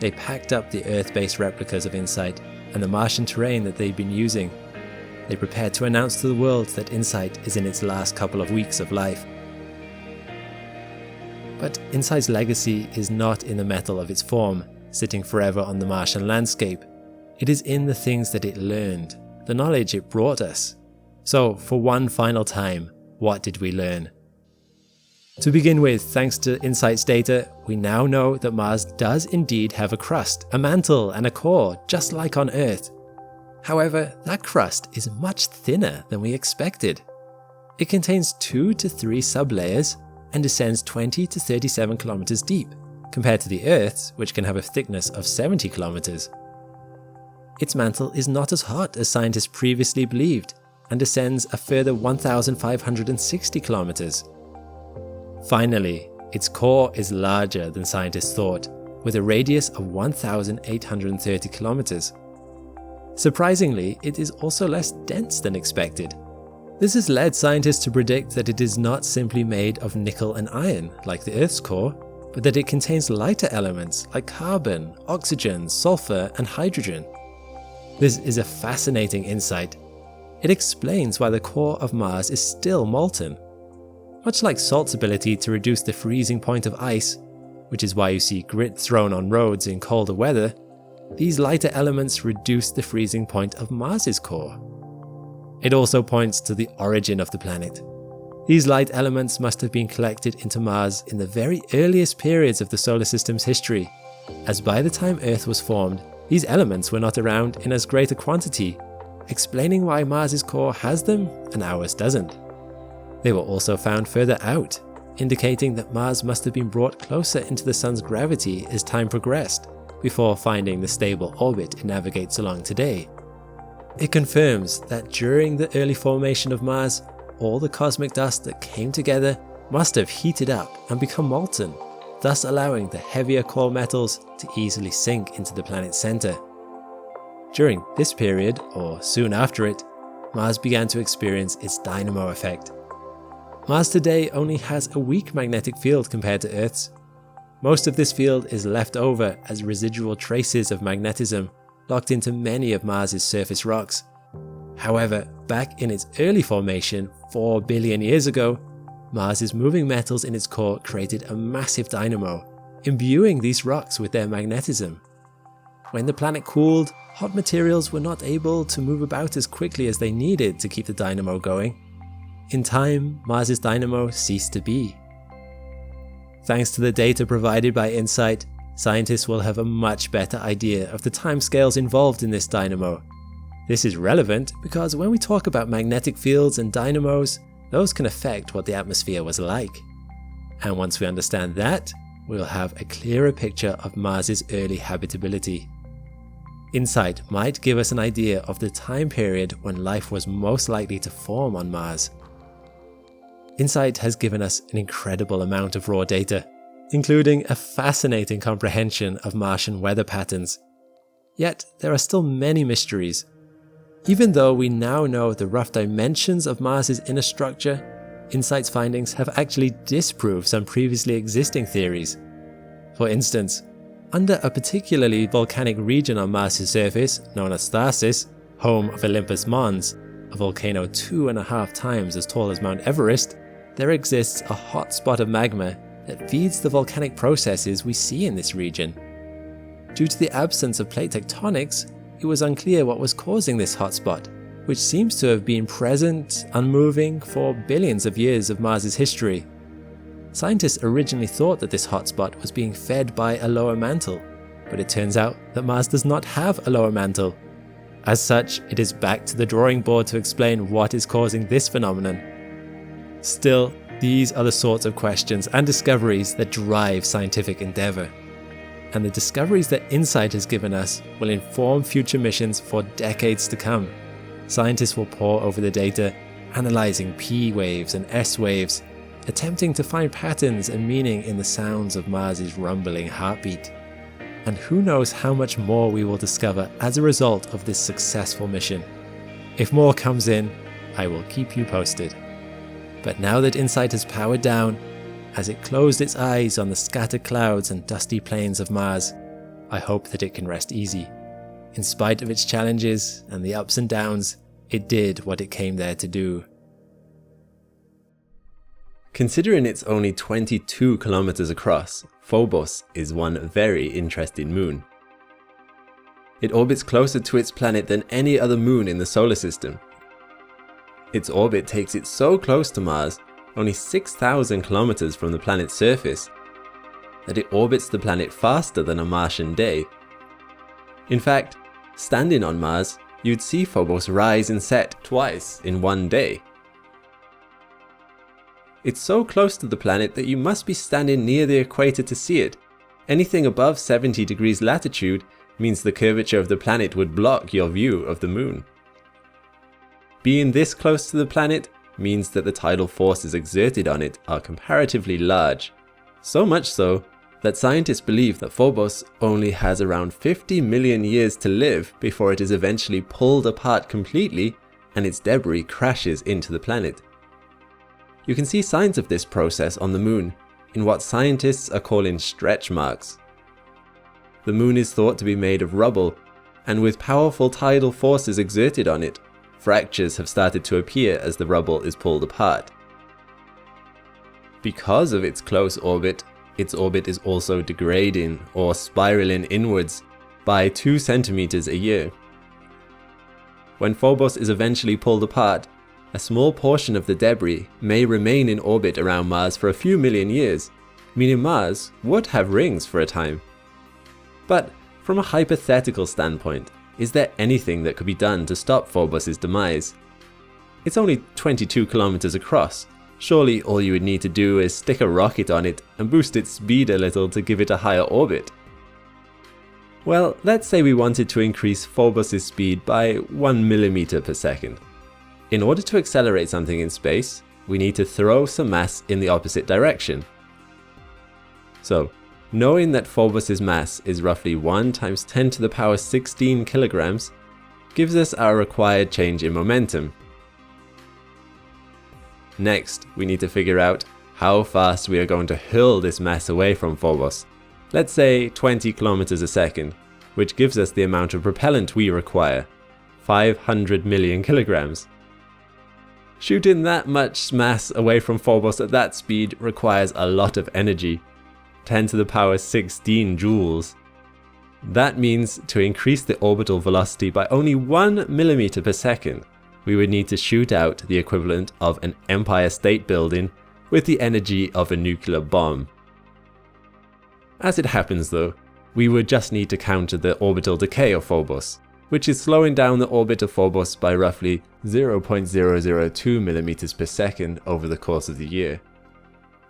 Speaker 2: They packed up the Earth-based replicas of InSight and the Martian terrain that they'd been using. They prepared to announce to the world that InSight is in its last couple of weeks of life. But InSight's legacy is not in the metal of its form, sitting forever on the Martian landscape. It is in the things that it learned, the knowledge it brought us. So, for one final time, what did we learn? To begin with, thanks to InSight's data, we now know that Mars does indeed have a crust, a mantle, and a core, just like on Earth. However, that crust is much thinner than we expected. It contains 2 to 3 sublayers and descends 20 to 37 kilometers deep, compared to the Earth's, which can have a thickness of 70 kilometers. Its mantle is not as hot as scientists previously believed, and descends a further 1,560 kilometers. Finally, its core is larger than scientists thought, with a radius of 1,830 kilometers. Surprisingly, it is also less dense than expected. This has led scientists to predict that it is not simply made of nickel and iron, like the Earth's core, but that it contains lighter elements like carbon, oxygen, sulfur, and hydrogen. This is a fascinating insight. It explains why the core of Mars is still molten. Much like salt's ability to reduce the freezing point of ice, which is why you see grit thrown on roads in colder weather, these lighter elements reduce the freezing point of Mars's core. It also points to the origin of the planet. These light elements must have been collected into Mars in the very earliest periods of the solar system's history, as by the time Earth was formed, these elements were not around in as great a quantity, explaining why Mars's core has them and ours doesn't. They were also found further out, indicating that Mars must have been brought closer into the Sun's gravity as time progressed, before finding the stable orbit it navigates along today. It confirms that during the early formation of Mars, all the cosmic dust that came together must have heated up and become molten, thus allowing the heavier core metals to easily sink into the planet's center. During this period, or soon after it, Mars began to experience its dynamo effect. Mars today only has a weak magnetic field compared to Earth's. Most of this field is left over as residual traces of magnetism locked into many of Mars's surface rocks. However, back in its early formation 4 billion years ago, Mars's moving metals in its core created a massive dynamo, imbuing these rocks with their magnetism. When the planet cooled, hot materials were not able to move about as quickly as they needed to keep the dynamo going. In time, Mars's dynamo ceased to be. Thanks to the data provided by InSight, scientists will have a much better idea of the timescales involved in this dynamo. This is relevant because when we talk about magnetic fields and dynamos, those can affect what the atmosphere was like. And once we understand that, we'll have a clearer picture of Mars's early habitability. InSight might give us an idea of the time period when life was most likely to form on Mars. InSight has given us an incredible amount of raw data, including a fascinating comprehension of Martian weather patterns. Yet there are still many mysteries. Even though we now know the rough dimensions of Mars's inner structure, InSight's findings have actually disproved some previously existing theories. For instance, under a particularly volcanic region on Mars's surface, known as Tharsis, home of Olympus Mons, a volcano 2.5 times as tall as Mount Everest, there exists a hot spot of magma that feeds the volcanic processes we see in this region. Due to the absence of plate tectonics, it was unclear what was causing this hotspot, which seems to have been present, unmoving, for billions of years of Mars's history. Scientists originally thought that this hotspot was being fed by a lower mantle, but it turns out that Mars does not have a lower mantle. As such, it is back to the drawing board to explain what is causing this phenomenon. Still, these are the sorts of questions and discoveries that drive scientific endeavor. And the discoveries that InSight has given us will inform future missions for decades to come. Scientists will pore over the data, analyzing P waves and S waves, attempting to find patterns and meaning in the sounds of Mars's rumbling heartbeat. And who knows how much more we will discover as a result of this successful mission. If more comes in, I will keep you posted. But now that insight has powered down, as it closed its eyes on the scattered clouds and dusty plains of Mars, I hope that it can rest easy. In spite of its challenges and the ups and downs, it did what it came there to do.
Speaker 1: Considering it's only 22 kilometers across, Phobos is one very interesting moon. It orbits closer to its planet than any other moon in the solar system. Its orbit takes it so close to Mars, only 6,000 kilometers from the planet's surface, that it orbits the planet faster than a Martian day. In fact, standing on Mars, you'd see Phobos rise and set twice in one day. It's so close to the planet that you must be standing near the equator to see it. Anything above 70 degrees latitude means the curvature of the planet would block your view of the moon. Being this close to the planet means that the tidal forces exerted on it are comparatively large, so much so that scientists believe that Phobos only has around 50 million years to live before it is eventually pulled apart completely and its debris crashes into the planet. You can see signs of this process on the moon in what scientists are calling stretch marks. The moon is thought to be made of rubble, and with powerful tidal forces exerted on it, fractures have started to appear as the rubble is pulled apart. Because of its close orbit, its orbit is also degrading or spiraling inwards by 2 centimeters a year. When Phobos is eventually pulled apart, a small portion of the debris may remain in orbit around Mars for a few million years, meaning Mars would have rings for a time. But from a hypothetical standpoint, is there anything that could be done to stop Phobos' demise? It's only 22 kilometers across. Surely all you would need to do is stick a rocket on it and boost its speed a little to give it a higher orbit. Well, let's say we wanted to increase Phobos' speed by 1 millimeter per second. In order to accelerate something in space, we need to throw some mass in the opposite direction. So, knowing that Phobos' mass is roughly 1 times 10 to the power 16 kilograms, gives us our required change in momentum. Next, we need to figure out how fast we are going to hurl this mass away from Phobos. Let's say 20 kilometers a second, which gives us the amount of propellant we require, 500 million kilograms. Shooting that much mass away from Phobos at that speed requires a lot of energy, 10 to the power 16 joules. That means to increase the orbital velocity by only 1 millimeter per second, we would need to shoot out the equivalent of an Empire State Building with the energy of a nuclear bomb. As it happens though, we would just need to counter the orbital decay of Phobos, which is slowing down the orbit of Phobos by roughly 0.002 millimeters per second over the course of the year,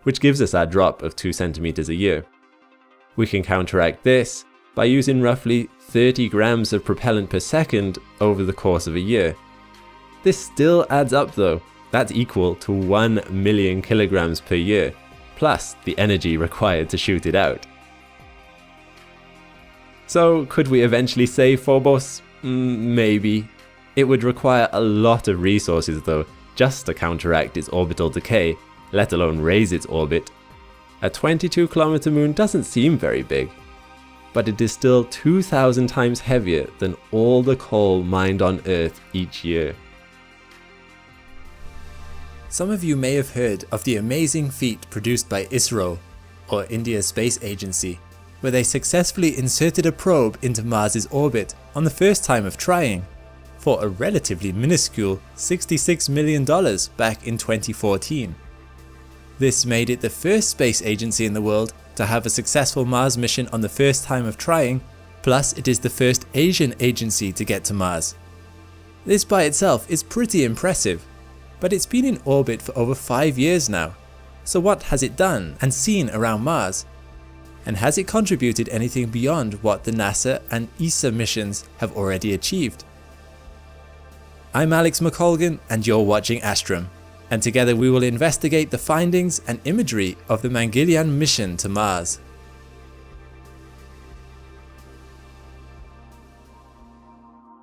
Speaker 1: which gives us our drop of 2 centimeters a year. We can counteract this by using roughly 30 grams of propellant per second over the course of a year. This still adds up though. That's equal to 1 million kilograms per year, plus the energy required to shoot it out. So could we eventually save Phobos? Maybe. It would require a lot of resources though, just to counteract its orbital decay, let alone raise its orbit. A 22-kilometer moon doesn't seem very big, but it is still 2,000 times heavier than all the coal mined on Earth each year.
Speaker 2: Some of you may have heard of the amazing feat produced by ISRO, or India's space agency, where they successfully inserted a probe into Mars's orbit on the first time of trying, for a relatively minuscule $66 million back in 2014. This made it the first space agency in the world to have a successful Mars mission on the first time of trying, plus it is the first Asian agency to get to Mars. This by itself is pretty impressive, but it's been in orbit for over 5 years now. So what has it done and seen around Mars? And has it contributed anything beyond what the NASA and ESA missions have already achieved? I'm Alex McColgan and you're watching Astrum, and together we will investigate the findings and imagery of the McColgan mission to Mars.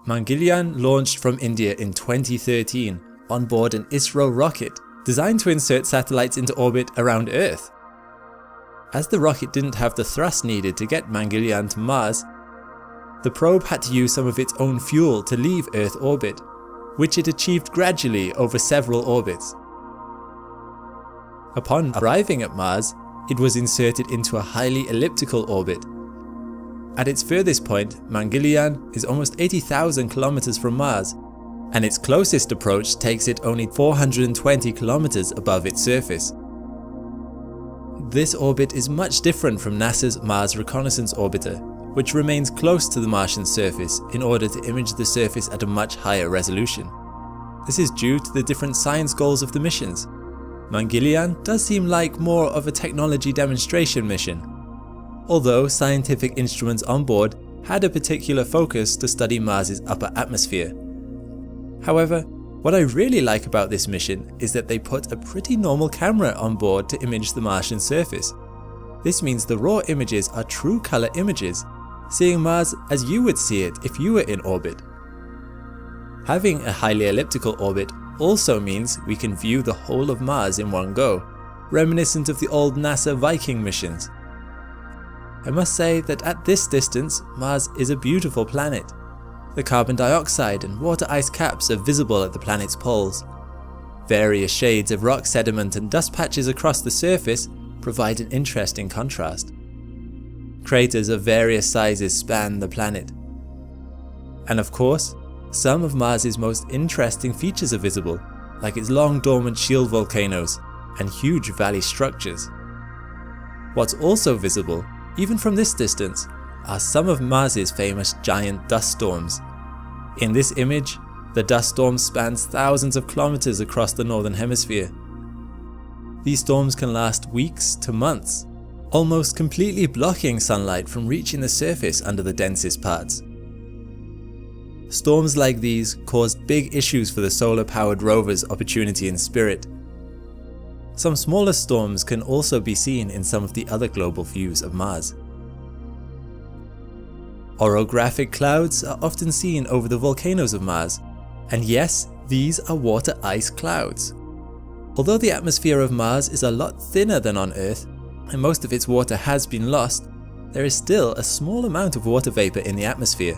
Speaker 2: McColgan launched from India in 2013 on board an ISRO rocket designed to insert satellites into orbit around Earth. As the rocket didn't have the thrust needed to get McColgan to Mars, the probe had to use some of its own fuel to leave Earth orbit, which it achieved gradually over several orbits. Upon arriving at Mars, it was inserted into a highly elliptical orbit. At its furthest point, McColgan is almost 80,000 kilometers from Mars, and its closest approach takes it only 420 kilometers above its surface. This orbit is much different from NASA's Mars Reconnaissance Orbiter, which remains close to the Martian surface in order to image the surface at a much higher resolution. This is due to the different science goals of the missions. McColgan does seem like more of a technology demonstration mission, although scientific instruments on board had a particular focus to study Mars's upper atmosphere. However, what I really like about this mission is that they put a pretty normal camera on board to image the Martian surface. This means the raw images are true color images, seeing Mars as you would see it if you were in orbit. Having a highly elliptical orbit also means we can view the whole of Mars in one go, reminiscent of the old NASA Viking missions. I must say that at this distance, Mars is a beautiful planet. The carbon dioxide and water ice caps are visible at the planet's poles. Various shades of rock sediment and dust patches across the surface provide an interesting contrast. Craters of various sizes span the planet. And of course, some of Mars's most interesting features are visible, like its long dormant shield volcanoes and huge valley structures. What's also visible, even from this distance, are some of Mars's famous giant dust storms. In this image, the dust storm spans thousands of kilometers across the northern hemisphere. These storms can last weeks to months, almost completely blocking sunlight from reaching the surface under the densest parts. Storms like these caused big issues for the solar-powered rovers Opportunity and Spirit. Some smaller storms can also be seen in some of the other global views of Mars. Orographic clouds are often seen over the volcanoes of Mars, and yes, these are water ice clouds. Although the atmosphere of Mars is a lot thinner than on Earth, and most of its water has been lost, there is still a small amount of water vapor in the atmosphere.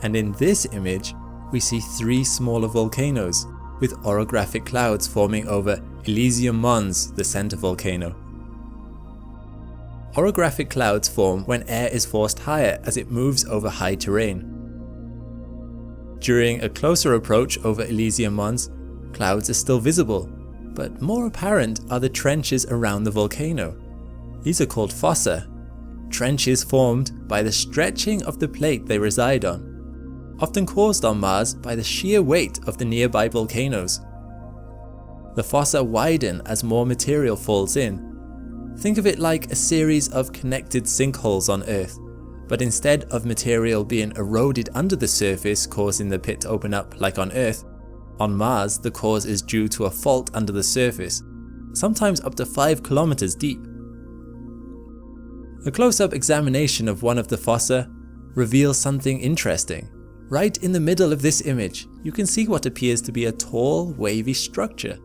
Speaker 2: And in this image, we see 3 smaller volcanoes, with orographic clouds forming over Elysium Mons, the center volcano. Orographic clouds form when air is forced higher as it moves over high terrain. During a closer approach over Elysium Mons, clouds are still visible, but more apparent are the trenches around the volcano. These are called fossa, trenches formed by the stretching of the plate they reside on, often caused on Mars by the sheer weight of the nearby volcanoes. The fossa widen as more material falls in. Think of it like a series of connected sinkholes on Earth, but instead of material being eroded under the surface causing the pit to open up like on Earth, on Mars the cause is due to a fault under the surface, sometimes up to 5 kilometers deep. A close-up examination of one of the fossa reveals something interesting. Right in the middle of this image, you can see what appears to be a tall, wavy structure.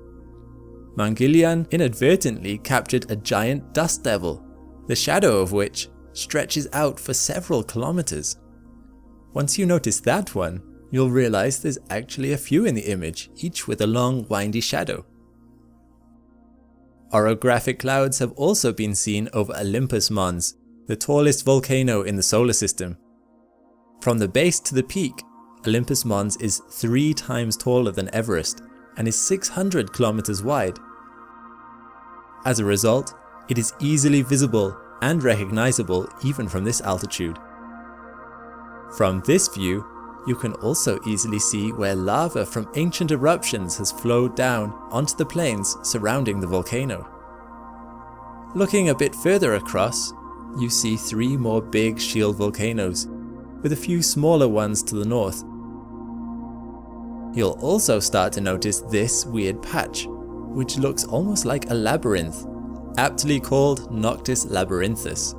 Speaker 2: McColgan inadvertently captured a giant dust devil, the shadow of which stretches out for several kilometers. Once you notice that one, you'll realize there's actually a few in the image, each with a long, windy shadow. Orographic clouds have also been seen over Olympus Mons, the tallest volcano in the solar system. From the base to the peak, Olympus Mons is 3 times taller than Everest and is 600 kilometers wide. As a result, it is easily visible and recognizable even from this altitude. From this view, you can also easily see where lava from ancient eruptions has flowed down onto the plains surrounding the volcano. Looking a bit further across, you see 3 more big shield volcanoes, with a few smaller ones to the north. You'll also start to notice this weird patch, which looks almost like a labyrinth, aptly called Noctis labyrinthus.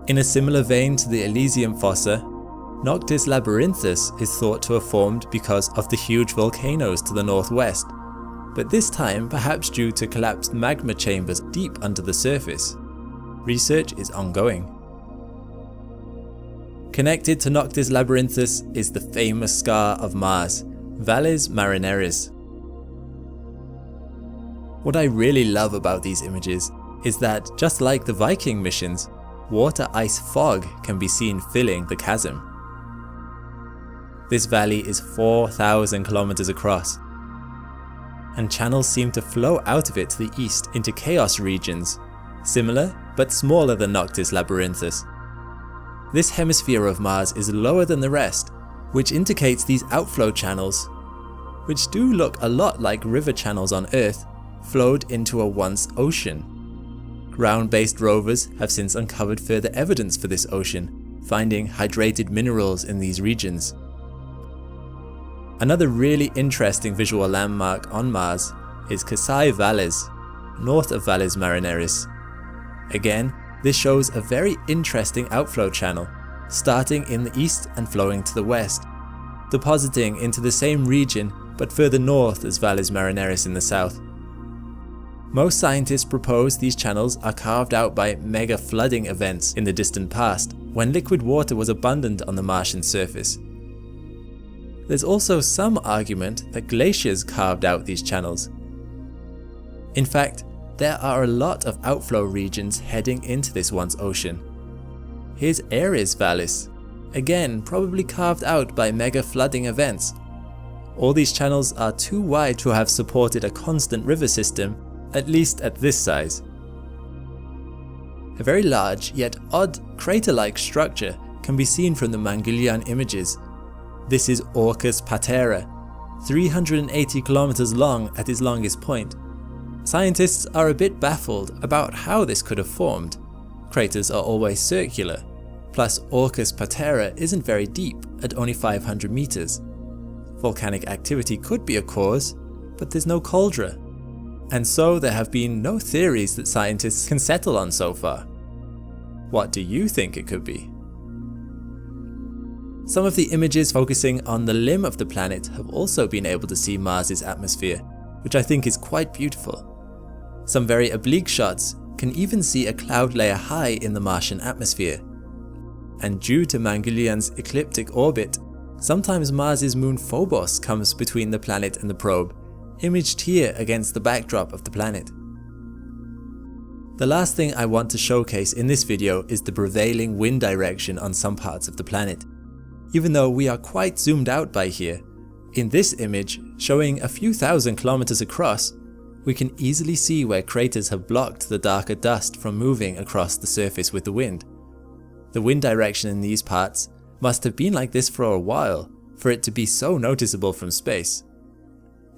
Speaker 2: In a similar vein to the Elysium fossa, Noctis labyrinthus is thought to have formed because of the huge volcanoes to the northwest, but this time perhaps due to collapsed magma chambers deep under the surface. Research is ongoing. Connected to Noctis labyrinthus is the famous scar of Mars, Valles Marineris. What I really love about these images is that, just like the Viking missions, water ice fog can be seen filling the chasm. This valley is 4,000 kilometers across, and channels seem to flow out of it to the east into chaos regions, similar but smaller than Noctis labyrinthus. This hemisphere of Mars is lower than the rest, which indicates these outflow channels, which do look a lot like river channels on Earth, flowed into a once ocean. Ground-based rovers have since uncovered further evidence for this ocean, finding hydrated minerals in these regions. Another really interesting visual landmark on Mars is Kasai Valles, north of Valles Marineris. Again, this shows a very interesting outflow channel, starting in the east and flowing to the west, depositing into the same region but further north as Valles Marineris in the south. Most scientists propose these channels are carved out by mega flooding events in the distant past, when liquid water was abundant on the Martian surface. There's also some argument that glaciers carved out these channels. In fact, there are a lot of outflow regions heading into this once ocean. Here's Ares Vallis, again probably carved out by mega flooding events. All these channels are too wide to have supported a constant river system, at least at this size. A very large yet odd crater-like structure can be seen from the McColgan images. This is Orcus Patera, 380 kilometers long at its longest point. Scientists are a bit baffled about how this could have formed. Craters are always circular, plus Orcus Patera isn't very deep at only 500 meters. Volcanic activity could be a cause, but there's no caldera. And so there have been no theories that scientists can settle on so far. What do you think it could be? Some of the images focusing on the limb of the planet have also been able to see Mars's atmosphere, which I think is quite beautiful. Some very oblique shots can even see a cloud layer high in the Martian atmosphere. And due to McColgan's ecliptic orbit, sometimes Mars's moon Phobos comes between the planet and the probe, imaged here against the backdrop of the planet. The last thing I want to showcase in this video is the prevailing wind direction on some parts of the planet. Even though we are quite zoomed out by here, in this image, showing a few thousand kilometers across, we can easily see where craters have blocked the darker dust from moving across the surface with the wind. The wind direction in these parts must have been like this for a while for it to be so noticeable from space.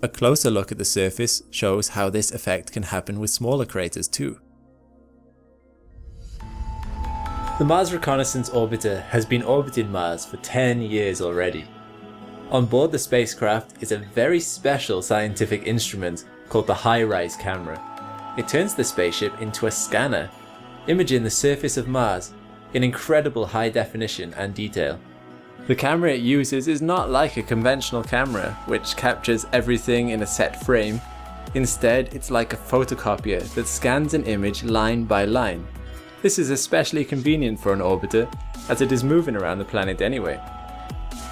Speaker 2: A closer look at the surface shows how this effect can happen with smaller craters too. The Mars Reconnaissance Orbiter has been orbiting Mars for 10 years already. On board the spacecraft is a very special scientific instrument called the HiRISE camera. It turns the spaceship into a scanner, imaging the surface of Mars in incredible high definition and detail. The camera it uses is not like a conventional camera, which captures everything in a set frame. Instead, it's like a photocopier that scans an image line by line. This is especially convenient for an orbiter, as it is moving around the planet anyway.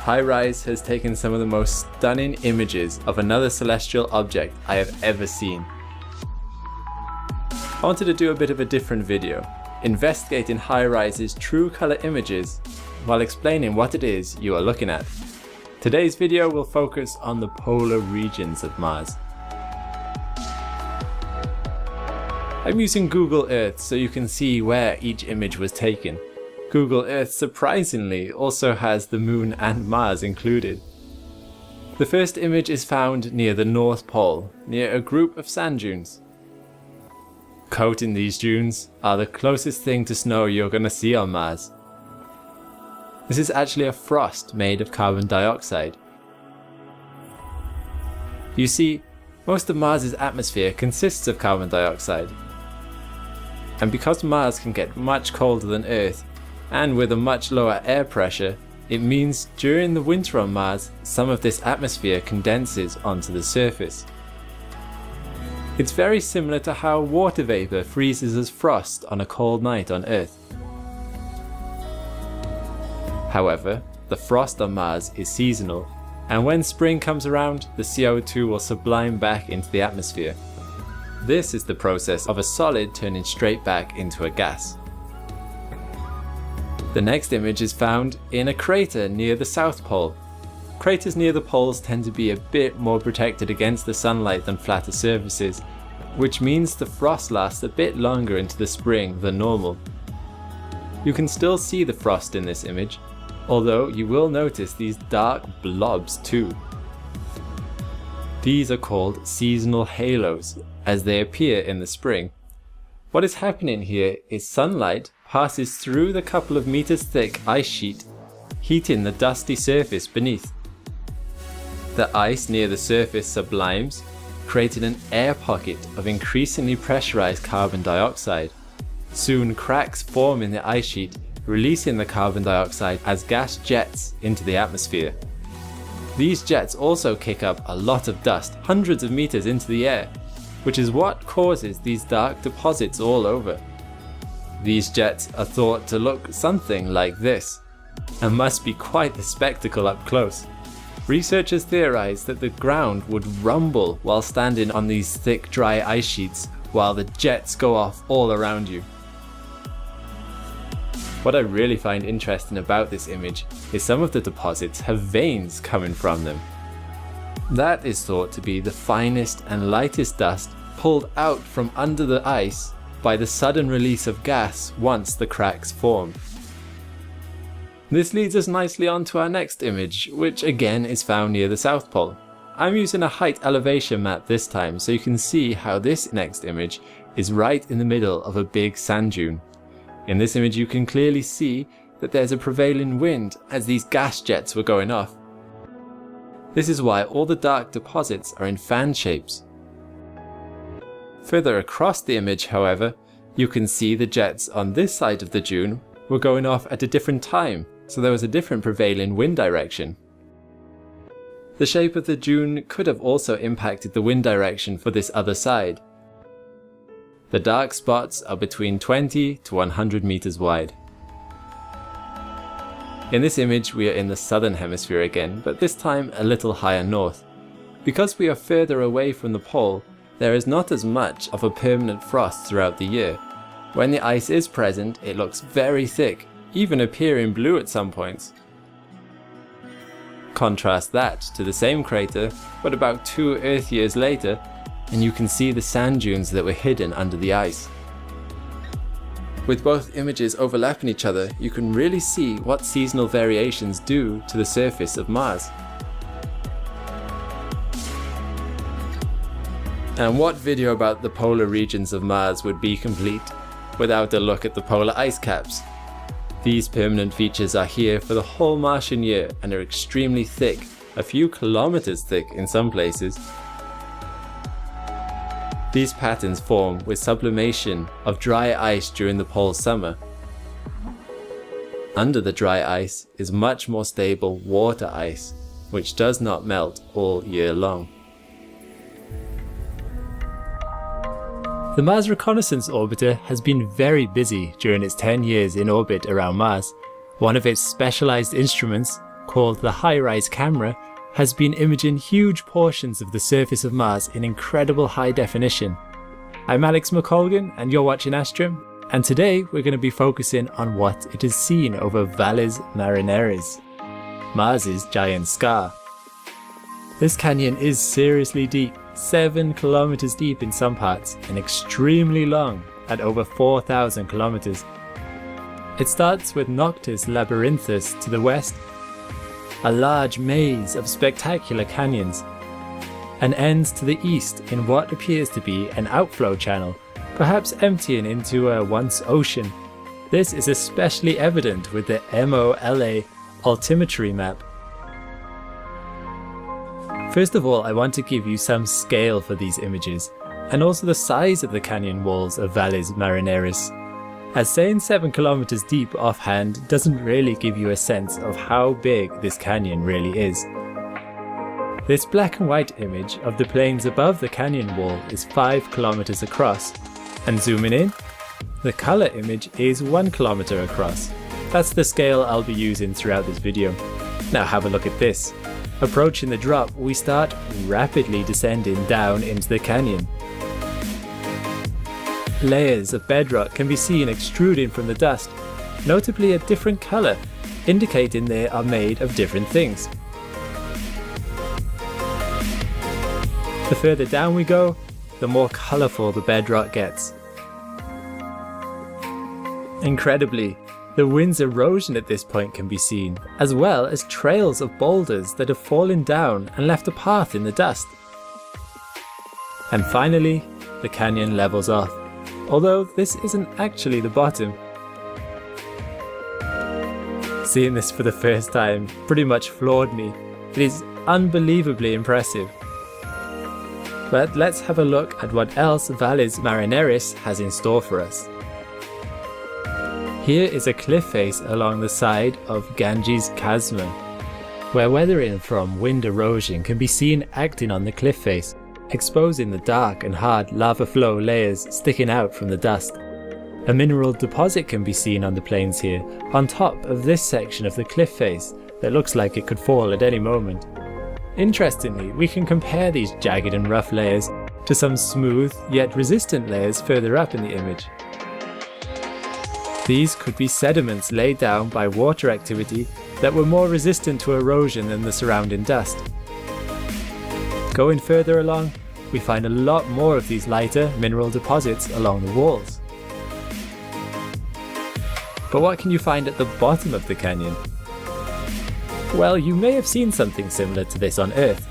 Speaker 2: HiRISE has taken some of the most stunning images of another celestial object I have ever seen. I wanted to do a bit of a different video, investigating HiRISE's true color images while explaining what it is you are looking at. Today's video will focus on the polar regions of Mars. I'm using Google Earth so you can see where each image was taken. Google Earth surprisingly also has the Moon and Mars included. The first image is found near the North Pole, near a group of sand dunes. Coating these dunes are the closest thing to snow you're gonna see on Mars. This is actually a frost made of carbon dioxide. You see, most of Mars's atmosphere consists of carbon dioxide. And because Mars can get much colder than Earth, and with a much lower air pressure, it means during the winter on Mars, some of this atmosphere condenses onto the surface. It's very similar to how water vapor freezes as frost on a cold night on Earth. However, the frost on Mars is seasonal, and when spring comes around, the CO2 will sublime back into the atmosphere. This is the process of a solid turning straight back into a gas. The next image is found in a crater near the South Pole. Craters near the poles tend to be a bit more protected against the sunlight than flatter surfaces, which means the frost lasts a bit longer into the spring than normal. You can still see the frost in this image, although you will notice these dark blobs too. These are called seasonal halos, as they appear in the spring. What is happening here is sunlight passes through the couple of meters thick ice sheet, heating the dusty surface beneath. The ice near the surface sublimes, creating an air pocket of increasingly pressurized carbon dioxide. Soon cracks form in the ice sheet, releasing the carbon dioxide as gas jets into the atmosphere. These jets also kick up a lot of dust hundreds of meters into the air, which is what causes these dark deposits all over. These jets are thought to look something like this, and must be quite the spectacle up close. Researchers theorize that the ground would rumble while standing on these thick dry ice sheets while the jets go off all around you. What I really find interesting about this image is some of the deposits have veins coming from them. That is thought to be the finest and lightest dust pulled out from under the ice by the sudden release of gas once the cracks form. This leads us nicely on to our next image, which again is found near the South Pole. I'm using a height elevation map this time so you can see how this next image is right in the middle of a big sand dune. In this image you can clearly see that there's a prevailing wind as these gas jets were going off. This is why all the dark deposits are in fan shapes. Further across the image, however, you can see the jets on this side of the dune were going off at a different time, so there was a different prevailing wind direction. The shape of the dune could have also impacted the wind direction for this other side. The dark spots are between 20 to 100 meters wide. In this image we are in the southern hemisphere again, but this time a little higher north. Because we are further away from the pole, there is not as much of a permanent frost throughout the year. When the ice is present, it looks very thick, even appearing blue at some points. Contrast that to the same crater, but about 2 Earth years later, and you can see the sand dunes that were hidden under the ice. With both images overlapping each other, you can really see what seasonal variations do to the surface of Mars. And what video about the polar regions of Mars would be complete without a look at the polar ice caps? These permanent features are here for the whole Martian year and are extremely thick, a few kilometers thick in some places. These patterns form with sublimation of dry ice during the polar summer. Under the dry ice is much more stable water ice, which does not melt all year long.
Speaker 1: The Mars Reconnaissance Orbiter has been very busy during its 10 years in orbit around Mars. One of its specialized instruments, called the HiRISE camera, has been imaging huge portions of the surface of Mars in incredible high definition. I'm Alex McColgan and you're watching Astrum, and today we're going to be focusing on what it has seen over Valles Marineris, Mars's giant scar. This canyon is seriously deep, 7 kilometers deep in some parts, and extremely long at over 4,000 kilometers. It starts with Noctis Labyrinthus to the west, a large maze of spectacular canyons, and ends to the east in what appears to be an outflow channel, perhaps emptying into a once ocean. This is especially evident with the MOLA altimetry map. First of all, I want to give you some scale for these images, and also the size of the canyon walls of Valles Marineris, as saying 7 kilometers deep offhand doesn't really give you a sense of how big this canyon really is. This black and white image of the plains above the canyon wall is 5 kilometers across, and zooming in, the color image is 1 kilometer across. That's the scale I'll be using throughout this video. Now have a look at this. Approaching the drop, we start rapidly descending down into the canyon. Layers of bedrock can be seen extruding from the dust, notably a different color, indicating they are made of different things. The further down we go, the more colorful the bedrock gets. Incredibly, the wind's erosion at this point can be seen, as well as trails of boulders that have fallen down and left a path in the dust. And finally, the canyon levels off, although this isn't actually the bottom. Seeing this for the first time pretty much floored me. It is unbelievably impressive. But let's have a look at what else Valles Marineris has in store for us. Here is a cliff face along the side of Ganges Chasma, where weathering from wind erosion can be seen acting on the cliff face, exposing the dark and hard lava flow layers sticking out from the dust. A mineral deposit can be seen on the plains here, on top of this section of the cliff face that looks like it could fall at any moment. Interestingly, we can compare these jagged and rough layers to some smooth yet resistant layers further up in the image. These could be sediments laid down by water activity that were more resistant to erosion than the surrounding dust. Going further along, we find a lot more of these lighter mineral deposits along the walls. But what can you find at the bottom of the canyon? Well, you may have seen something similar to this on Earth.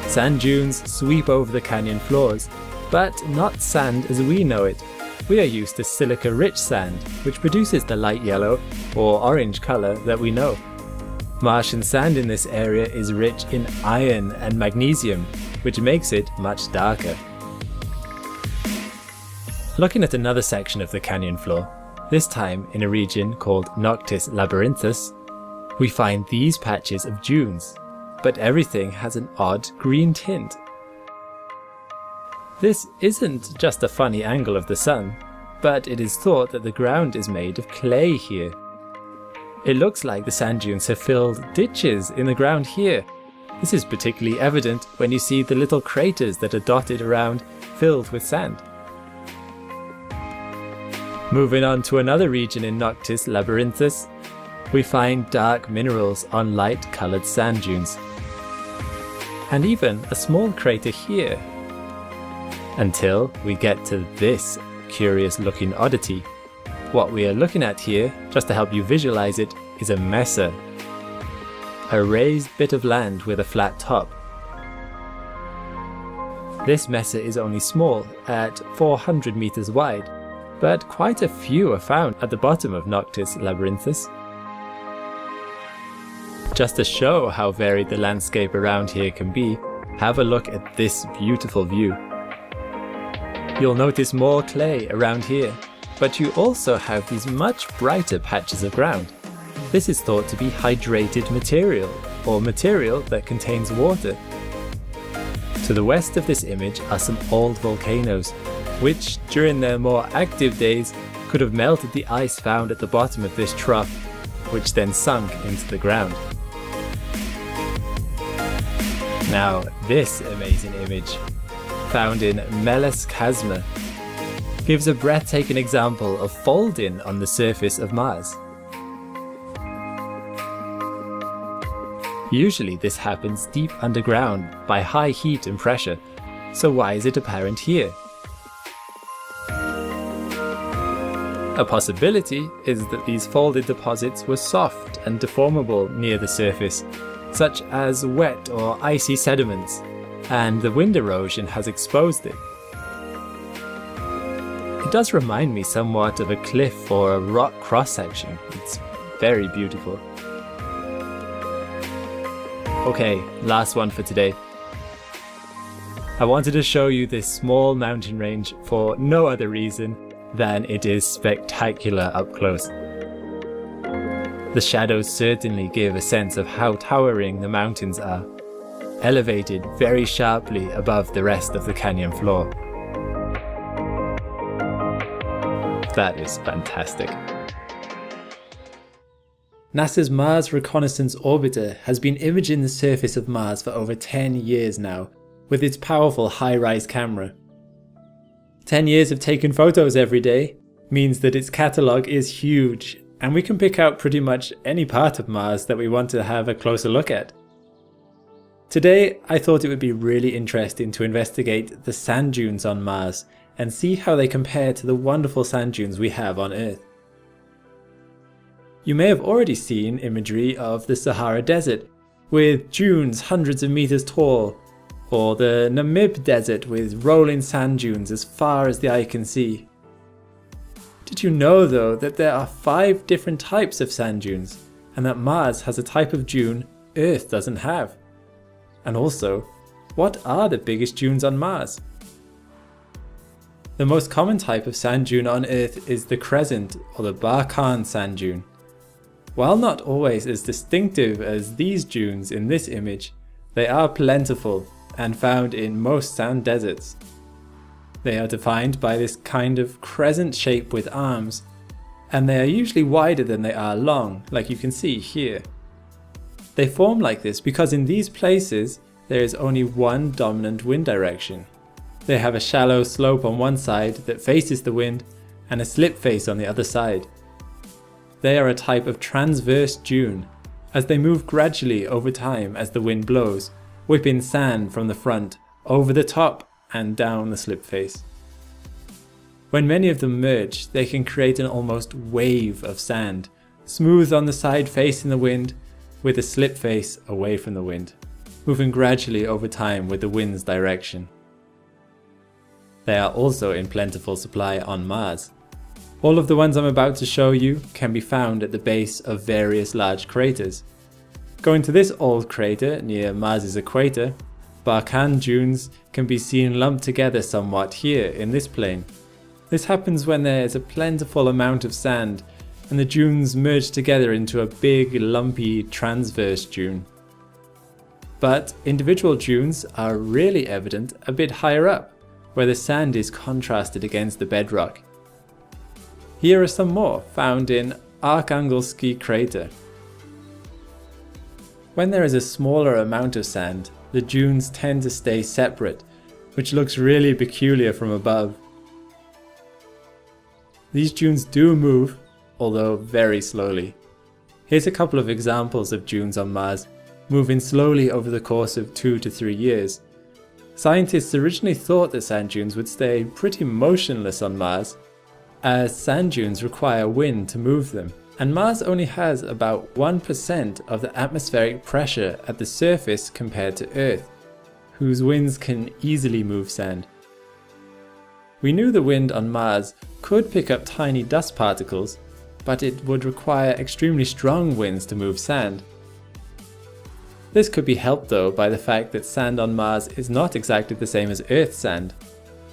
Speaker 1: Sand dunes sweep over the canyon floors, but not sand as we know it. We are used to silica-rich sand, which produces the light yellow or orange color that we know. Martian sand in this area is rich in iron and magnesium, which makes it much darker. Looking at another section of the canyon floor, this time in a region called Noctis Labyrinthus, we find these patches of dunes, but everything has an odd green tint. This isn't just a funny angle of the sun, but it is thought that the ground is made of clay here. It looks like the sand dunes have filled ditches in the ground here. This is particularly evident when you see the little craters that are dotted around filled with sand. Moving on to another region in Noctis Labyrinthus, we find dark minerals on light-coloured sand dunes. And even a small crater here. Until we get to this curious-looking oddity. What we are looking at here, just to help you visualize it, is a mesa. A raised bit of land with a flat top. This mesa is only small, at 400 meters wide, but quite a few are found at the bottom of Noctis Labyrinthus. Just to show how varied the landscape around here can be, have a look at this beautiful view. You'll notice more clay around here, but you also have these much brighter patches of ground. This is thought to be hydrated material, or material that contains water. To the west of this image are some old volcanoes, which during their more active days could have melted the ice found at the bottom of this trough, which then sunk into the ground. Now, this amazing image, found in Meles Chasma, gives a breathtaking example of folding on the surface of Mars. Usually this happens deep underground by high heat and pressure, so why is it apparent here? A possibility is that these folded deposits were soft and deformable near the surface, such as wet or icy sediments, and the wind erosion has exposed it. It does remind me somewhat of a cliff or a rock cross-section. It's very beautiful. Okay, last one for today. I wanted to show you this small mountain range for no other reason than it is spectacular up close. The shadows certainly give a sense of how towering the mountains are. elevated very sharply above the rest of the canyon floor. That is fantastic. NASA's Mars Reconnaissance Orbiter has been imaging the surface of Mars for over 10 years now, with its powerful high-rise camera. 10 years of taking photos every day means that its catalogue is huge, and we can pick out pretty much any part of Mars that we want to have a closer look at. Today, I thought it would be really interesting to investigate the sand dunes on Mars and see how they compare to the wonderful sand dunes we have on Earth. You may have already seen imagery of the Sahara Desert, with dunes hundreds of meters tall, or the Namib Desert with rolling sand dunes as far as the eye can see. Did you know though that there are 5 different types of sand dunes, and that Mars has a type of dune Earth doesn't have? And also, what are the biggest dunes on Mars? The most common type of sand dune on Earth is the crescent or the Barkhan sand dune. While not always as distinctive as these dunes in this image, they are plentiful and found in most sand deserts. They are defined by this kind of crescent shape with arms, and they are usually wider than they are long, like you can see here. They form like this because in these places there is only one dominant wind direction. They have a shallow slope on one side that faces the wind and a slip face on the other side. They are a type of transverse dune, as they move gradually over time as the wind blows, whipping sand from the front, over the top and down the slip face. When many of them merge, they can create an almost wave of sand, smooth on the side facing the wind, with a slip face away from the wind, moving gradually over time with the wind's direction. They are also in plentiful supply on Mars. All of the ones I'm about to show you can be found at the base of various large craters. Going to this old crater near Mars's equator, Barkhan dunes can be seen lumped together somewhat here in this plane. This happens when there is a plentiful amount of sand and the dunes merge together into a big lumpy transverse dune. But individual dunes are really evident a bit higher up, where the sand is contrasted against the bedrock. Here are some more found in Arkhangelski crater. When there is a smaller amount of sand, the dunes tend to stay separate, which looks really peculiar from above. These dunes do move, although very slowly. Here's a couple of examples of dunes on Mars, moving slowly over the course of 2 to 3 years. Scientists originally thought that sand dunes would stay pretty motionless on Mars, as sand dunes require wind to move them, and Mars only has about 1% of the atmospheric pressure at the surface compared to Earth, whose winds can easily move sand. We knew the wind on Mars could pick up tiny dust particles, but it would require extremely strong winds to move sand. This could be helped though by the fact that sand on Mars is not exactly the same as Earth sand.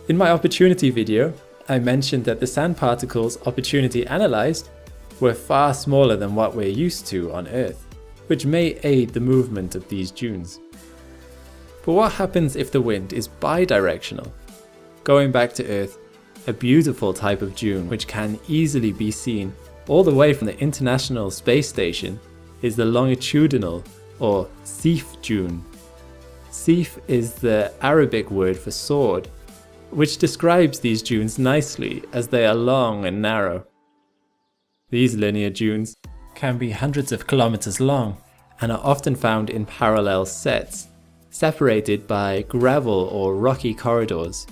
Speaker 1: In my Opportunity video, I mentioned that the sand particles Opportunity analysed were far smaller than what we're used to on Earth, which may aid the movement of these dunes. But what happens if the wind is bidirectional? Going back to Earth, a beautiful type of dune which can easily be seen all the way from the International Space Station is the longitudinal or Sif dune. Sif is the Arabic word for sword, which describes these dunes nicely as they are long and narrow. These linear dunes can be hundreds of kilometers long and are often found in parallel sets, separated by gravel or rocky corridors.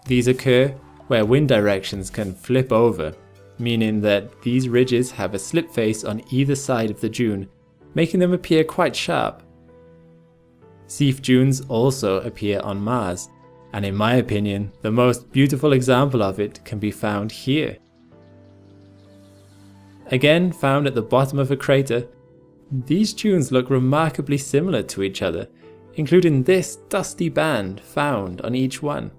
Speaker 1: These occur where wind directions can flip over, meaning that these ridges have a slip face on either side of the dune, making them appear quite sharp. Sif dunes also appear on Mars, and in my opinion, the most beautiful example of it can be found here. Again found at the bottom of a crater, these dunes look remarkably similar to each other, including this dusty band found on each one.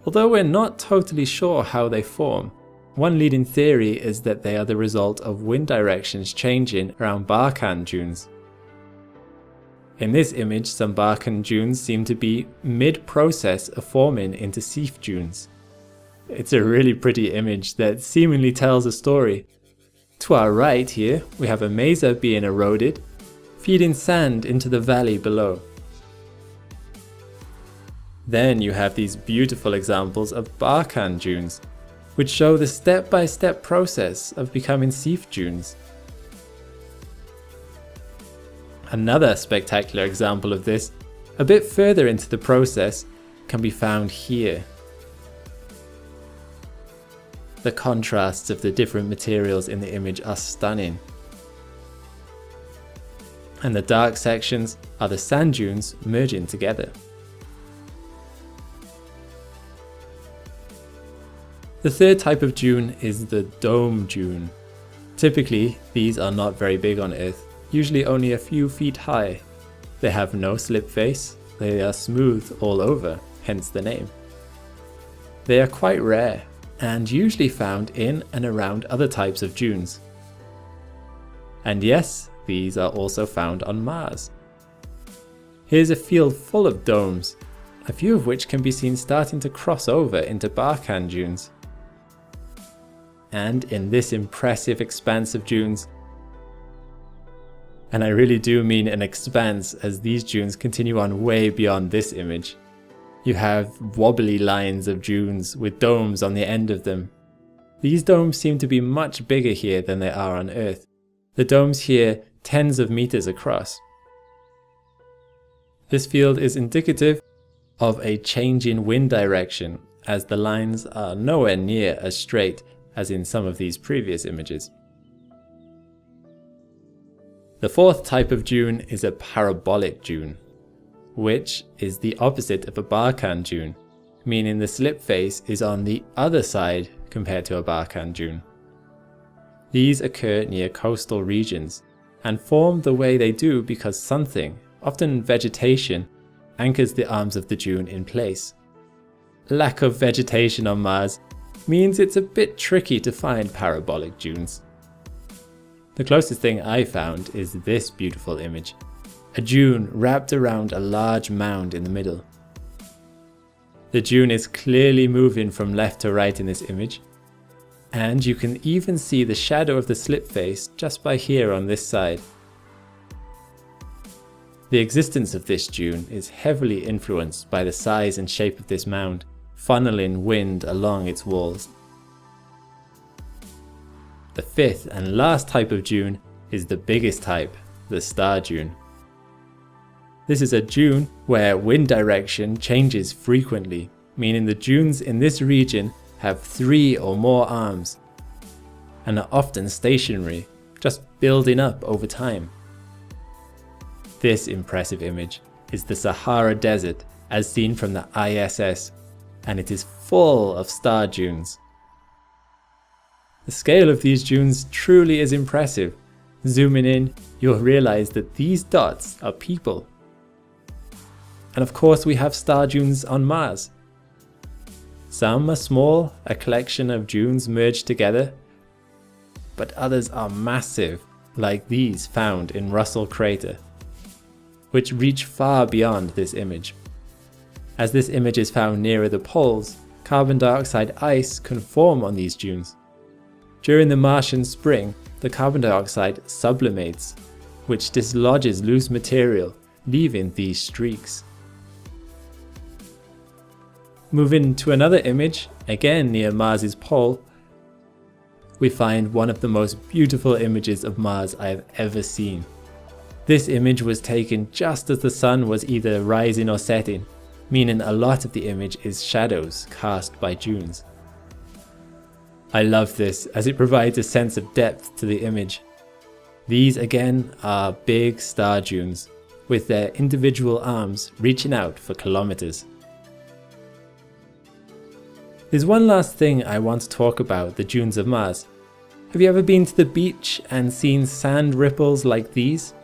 Speaker 1: Although we're not totally sure how they form, One leading theory is that they are the result of wind directions changing around Barkhan dunes. In this image, some Barkhan dunes seem to be mid-process of forming into Seif dunes. It's a really pretty image that seemingly tells a story. To our right here, we have a mesa being eroded, feeding sand into the valley below. Then you have these beautiful examples of Barkhan dunes, which show the step-by-step process of becoming Seif dunes. Another spectacular example of this, a bit further into the process, can be found here. The contrasts of the different materials in the image are stunning. And the dark sections are the sand dunes merging together. The third type of dune is the dome dune. Typically, these are not very big on Earth, usually only a few feet high. They have no slip face, they are smooth all over, hence the name. They are quite rare, and usually found in and around other types of dunes. And yes, these are also found on Mars. Here's a field full of domes, a few of which can be seen starting to cross over into Barkhan dunes. And in this impressive expanse of dunes, and I really do mean an expanse as these dunes continue on way beyond this image. You have wobbly lines of dunes with domes on the end of them. These domes seem to be much bigger here than they are on Earth. The domes here tens of meters across. This field is indicative of a change in wind direction, as the lines are nowhere near as straight as in some of these previous images. The fourth type of dune is a parabolic dune, which is the opposite of a Barkhan dune, meaning the slip face is on the other side compared to a Barkhan dune. These occur near coastal regions and form the way they do because something, often vegetation, anchors the arms of the dune in place. Lack of vegetation on Mars means it's a bit tricky to find parabolic dunes. The closest thing I found is this beautiful image, a dune wrapped around a large mound in the middle. The dune is clearly moving from left to right in this image, and you can even see the shadow of the slip face just by here on this side. The existence of this dune is heavily influenced by the size and shape of this mound, funneling wind along its walls. The fifth and last type of dune is the biggest type, the star dune. This is a dune where wind direction changes frequently, meaning the dunes in this region have 3 or more arms and are often stationary, just building up over time. This impressive image is the Sahara Desert as seen from the ISS, and it is full of star dunes. The scale of these dunes truly is impressive. Zooming in, you'll realize that these dots are people. And of course we have star dunes on Mars. Some are small, a collection of dunes merged together, but others are massive, like these found in Russell Crater, which reach far beyond this image. As this image is found nearer the poles, carbon dioxide ice can form on these dunes. During the Martian spring, the carbon dioxide sublimates, which dislodges loose material, leaving these streaks. Moving to another image, again near Mars's pole, we find one of the most beautiful images of Mars I have ever seen. This image was taken just as the sun was either rising or setting, meaning a lot of the image is shadows cast by dunes. I love this as it provides a sense of depth to the image. These again are big star dunes, with their individual arms reaching out for kilometers. There's one last thing I want to talk about the dunes of Mars. Have you ever been to the beach and seen sand ripples like these?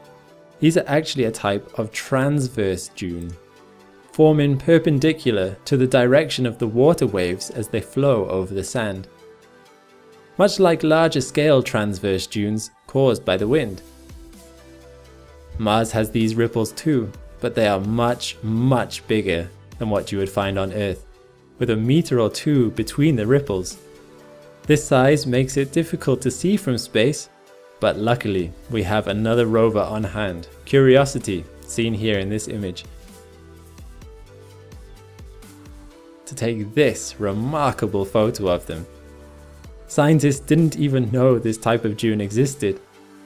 Speaker 1: These are actually a type of transverse dune, forming perpendicular to the direction of the water waves as they flow over the sand.
Speaker 2: much like larger scale transverse dunes caused by the wind. Mars has these ripples too, but they are much, much bigger than what you would find on Earth, with a meter or two between the ripples. This size makes it difficult to see from space, but luckily we have another rover on hand, Curiosity, seen here in this image, to take this remarkable photo of them. Scientists didn't even know this type of dune existed,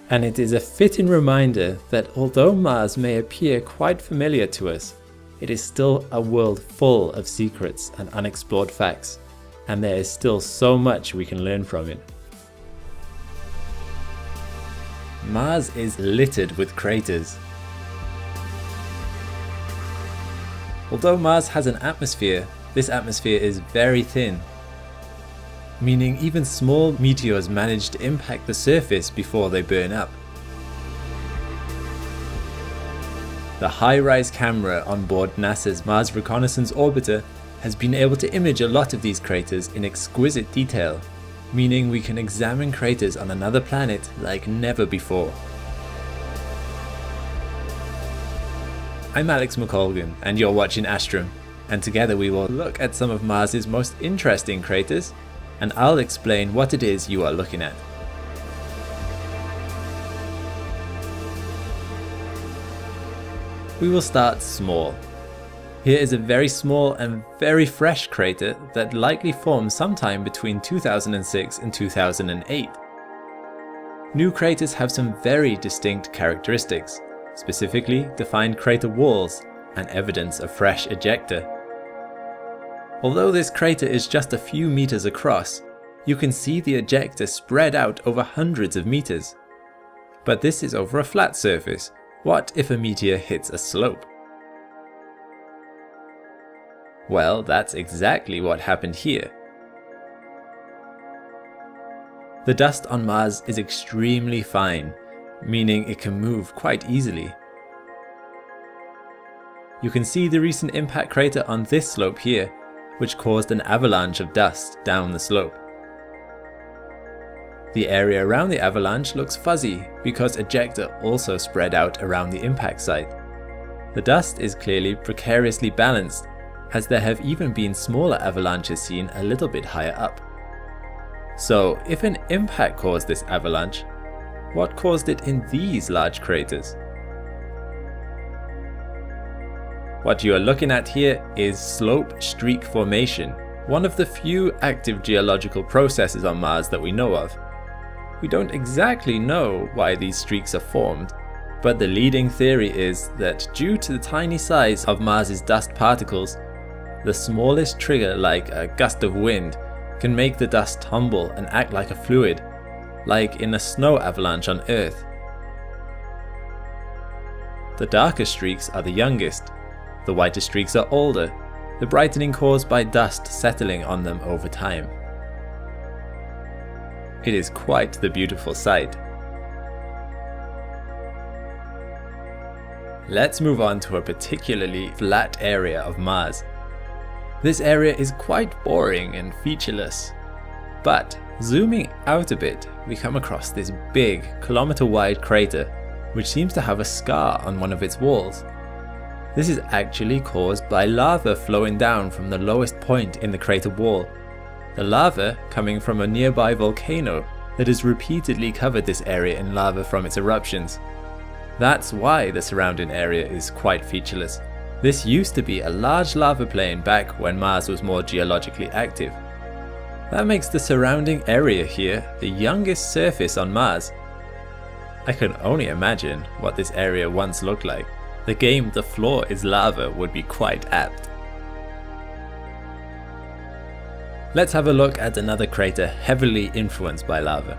Speaker 2: and it is a fitting reminder that although Mars may appear quite familiar to us, it is still a world full of secrets and unexplored facts, and there is still so much we can learn from it. Mars is littered with craters. Although Mars has an atmosphere, this atmosphere is very thin, meaning even small meteors manage to impact the surface before they burn up. The high-rise camera on board NASA's Mars Reconnaissance Orbiter has been able to image a lot of these craters in exquisite detail, meaning we can examine craters on another planet like never before. I'm Alex McColgan, and you're watching Astrum, and together we will look at some of Mars's most interesting craters, and I'll explain what it is you are looking at. We will start small. Here is a very small and very fresh crater that likely formed sometime between 2006 and 2008. New craters have some very distinct characteristics, specifically defined crater walls and evidence of fresh ejecta. Although this crater is just a few meters across, you can see the ejecta spread out over hundreds of meters. But this is over a flat surface. What if a meteor hits a slope? Well, that's exactly what happened here. The dust on Mars is extremely fine, meaning it can move quite easily. You can see the recent impact crater on this slope here, which caused an avalanche of dust down the slope. The area around the avalanche looks fuzzy because ejecta also spread out around the impact site. The dust is clearly precariously balanced, as there have even been smaller avalanches seen a little bit higher up. So, if an impact caused this avalanche, what caused it in these large craters? What you are looking at here is slope streak formation, one of the few active geological processes on Mars that we know of. We don't exactly know why these streaks are formed, but the leading theory is that due to the tiny size of Mars's dust particles, the smallest trigger, like a gust of wind, can make the dust tumble and act like a fluid, like in a snow avalanche on Earth. The darker streaks are the youngest, the whiter streaks are older, the brightening caused by dust settling on them over time. It is quite the beautiful sight. Let's move on to a particularly flat area of Mars. This area is quite boring and featureless, but zooming out a bit, we come across this big, kilometer-wide crater, which seems to have a scar on one of its walls. This is actually caused by lava flowing down from the lowest point in the crater wall. The lava coming from a nearby volcano that has repeatedly covered this area in lava from its eruptions. That's why the surrounding area is quite featureless. This used to be a large lava plain back when Mars was more geologically active. That makes the surrounding area here the youngest surface on Mars. I can only imagine what this area once looked like. The game "The Floor is Lava" would be quite apt. Let's have a look at another crater heavily influenced by lava.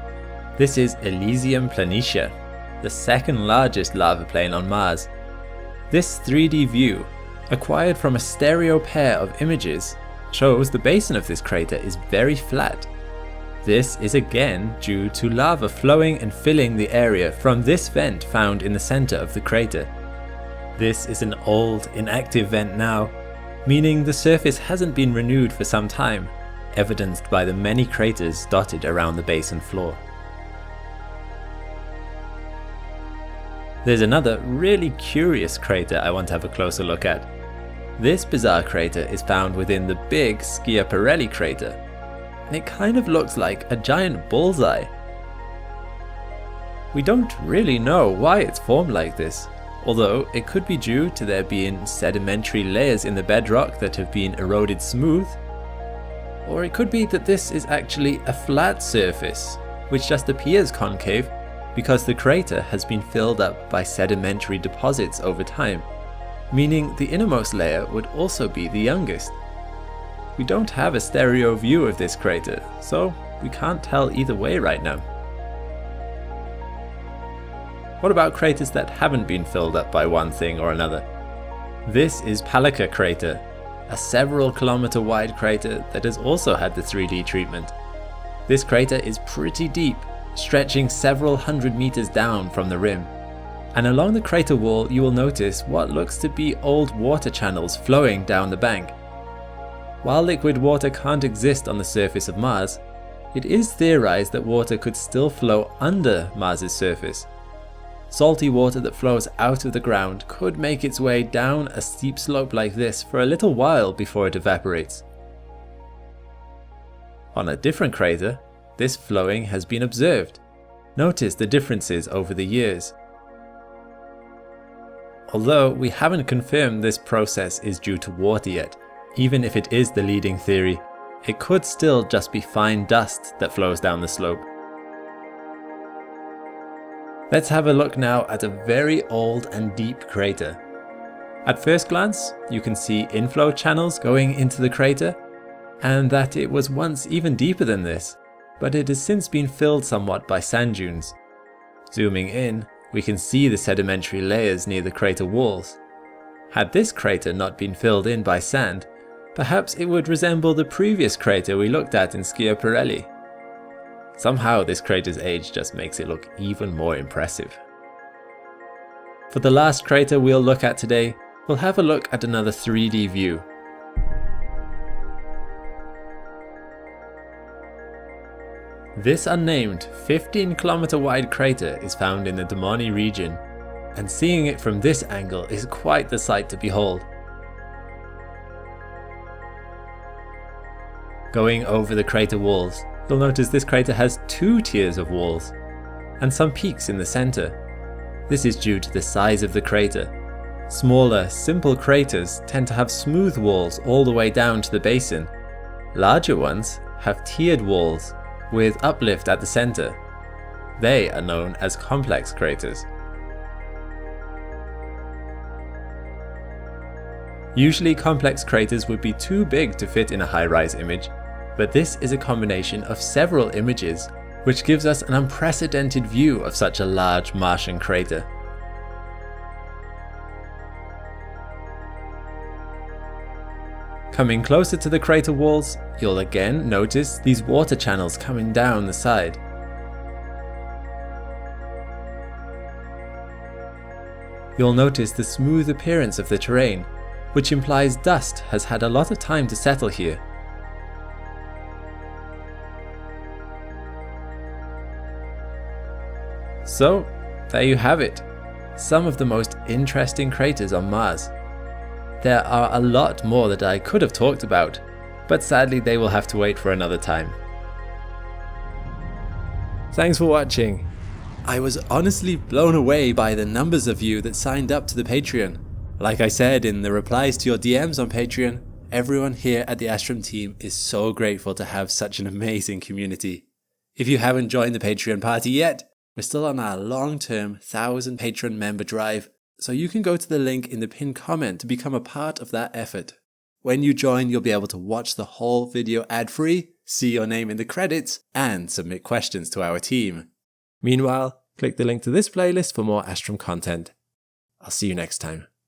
Speaker 2: This is Elysium Planitia, the second largest lava plain on Mars. This 3D view, acquired from a stereo pair of images, shows the basin of this crater is very flat. This is again due to lava flowing and filling the area from this vent found in the center of the crater. This is an old, inactive vent now, meaning the surface hasn't been renewed for some time, evidenced by the many craters dotted around the basin floor. There's another really curious crater I want to have a closer look at. This bizarre crater is found within the big Schiaparelli crater, and it kind of looks like a giant bullseye. We don't really know why it's formed like this, although it could be due to there being sedimentary layers in the bedrock that have been eroded smooth, or it could be that this is actually a flat surface, which just appears concave because the crater has been filled up by sedimentary deposits over time, meaning the innermost layer would also be the youngest. We don't have a stereo view of this crater, so we can't tell either way right now. What about craters that haven't been filled up by one thing or another? This is Pallica crater, a several kilometer wide crater that has also had the 3D treatment. This crater is pretty deep, stretching several hundred meters down from the rim. And along the crater wall you will notice what looks to be old water channels flowing down the bank. While liquid water can't exist on the surface of Mars, it is theorized that water could still flow under Mars's surface. Salty water that flows out of the ground could make its way down a steep slope like this for a little while before it evaporates. On a different crater, this flowing has been observed. Notice the differences over the years. Although we haven't confirmed this process is due to water yet, even if it is the leading theory, it could still just be fine dust that flows down the slope. Let's have a look now at a very old and deep crater. At first glance, you can see inflow channels going into the crater, and that it was once even deeper than this, but it has since been filled somewhat by sand dunes. Zooming in, we can see the sedimentary layers near the crater walls. Had this crater not been filled in by sand, perhaps it would resemble the previous crater we looked at in Schiaparelli. Somehow this crater's age just makes it look even more impressive. For the last crater we'll look at today, we'll have a look at another 3D view. This unnamed 15-kilometer wide crater is found in the Domani region, and seeing it from this angle is quite the sight to behold. Going over the crater walls, you'll notice this crater has 2 tiers of walls, and some peaks in the center. This is due to the size of the crater. Smaller, simple craters tend to have smooth walls all the way down to the basin. Larger ones have tiered walls, with uplift at the center. They are known as complex craters. Usually complex craters would be too big to fit in a high-rise image, but this is a combination of several images, which gives us an unprecedented view of such a large Martian crater. Coming closer to the crater walls, you'll again notice these water channels coming down the side. You'll notice the smooth appearance of the terrain, which implies dust has had a lot of time to settle here. So, there you have it, some of the most interesting craters on Mars. There are a lot more that I could have talked about, but sadly they will have to wait for another time. Thanks for watching. I was honestly blown away by the numbers of you that signed up to the Patreon. Like I said in the replies to your DMs on Patreon, everyone here at the Astrum team is so grateful to have such an amazing community. If you haven't joined the Patreon party yet, we're still on our long-term 1,000 patron member drive, so you can go to the link in the pinned comment to become a part of that effort. When you join, you'll be able to watch the whole video ad-free, see your name in the credits, and submit questions to our team. Meanwhile, click the link to this playlist for more Astrum content. I'll see you next time.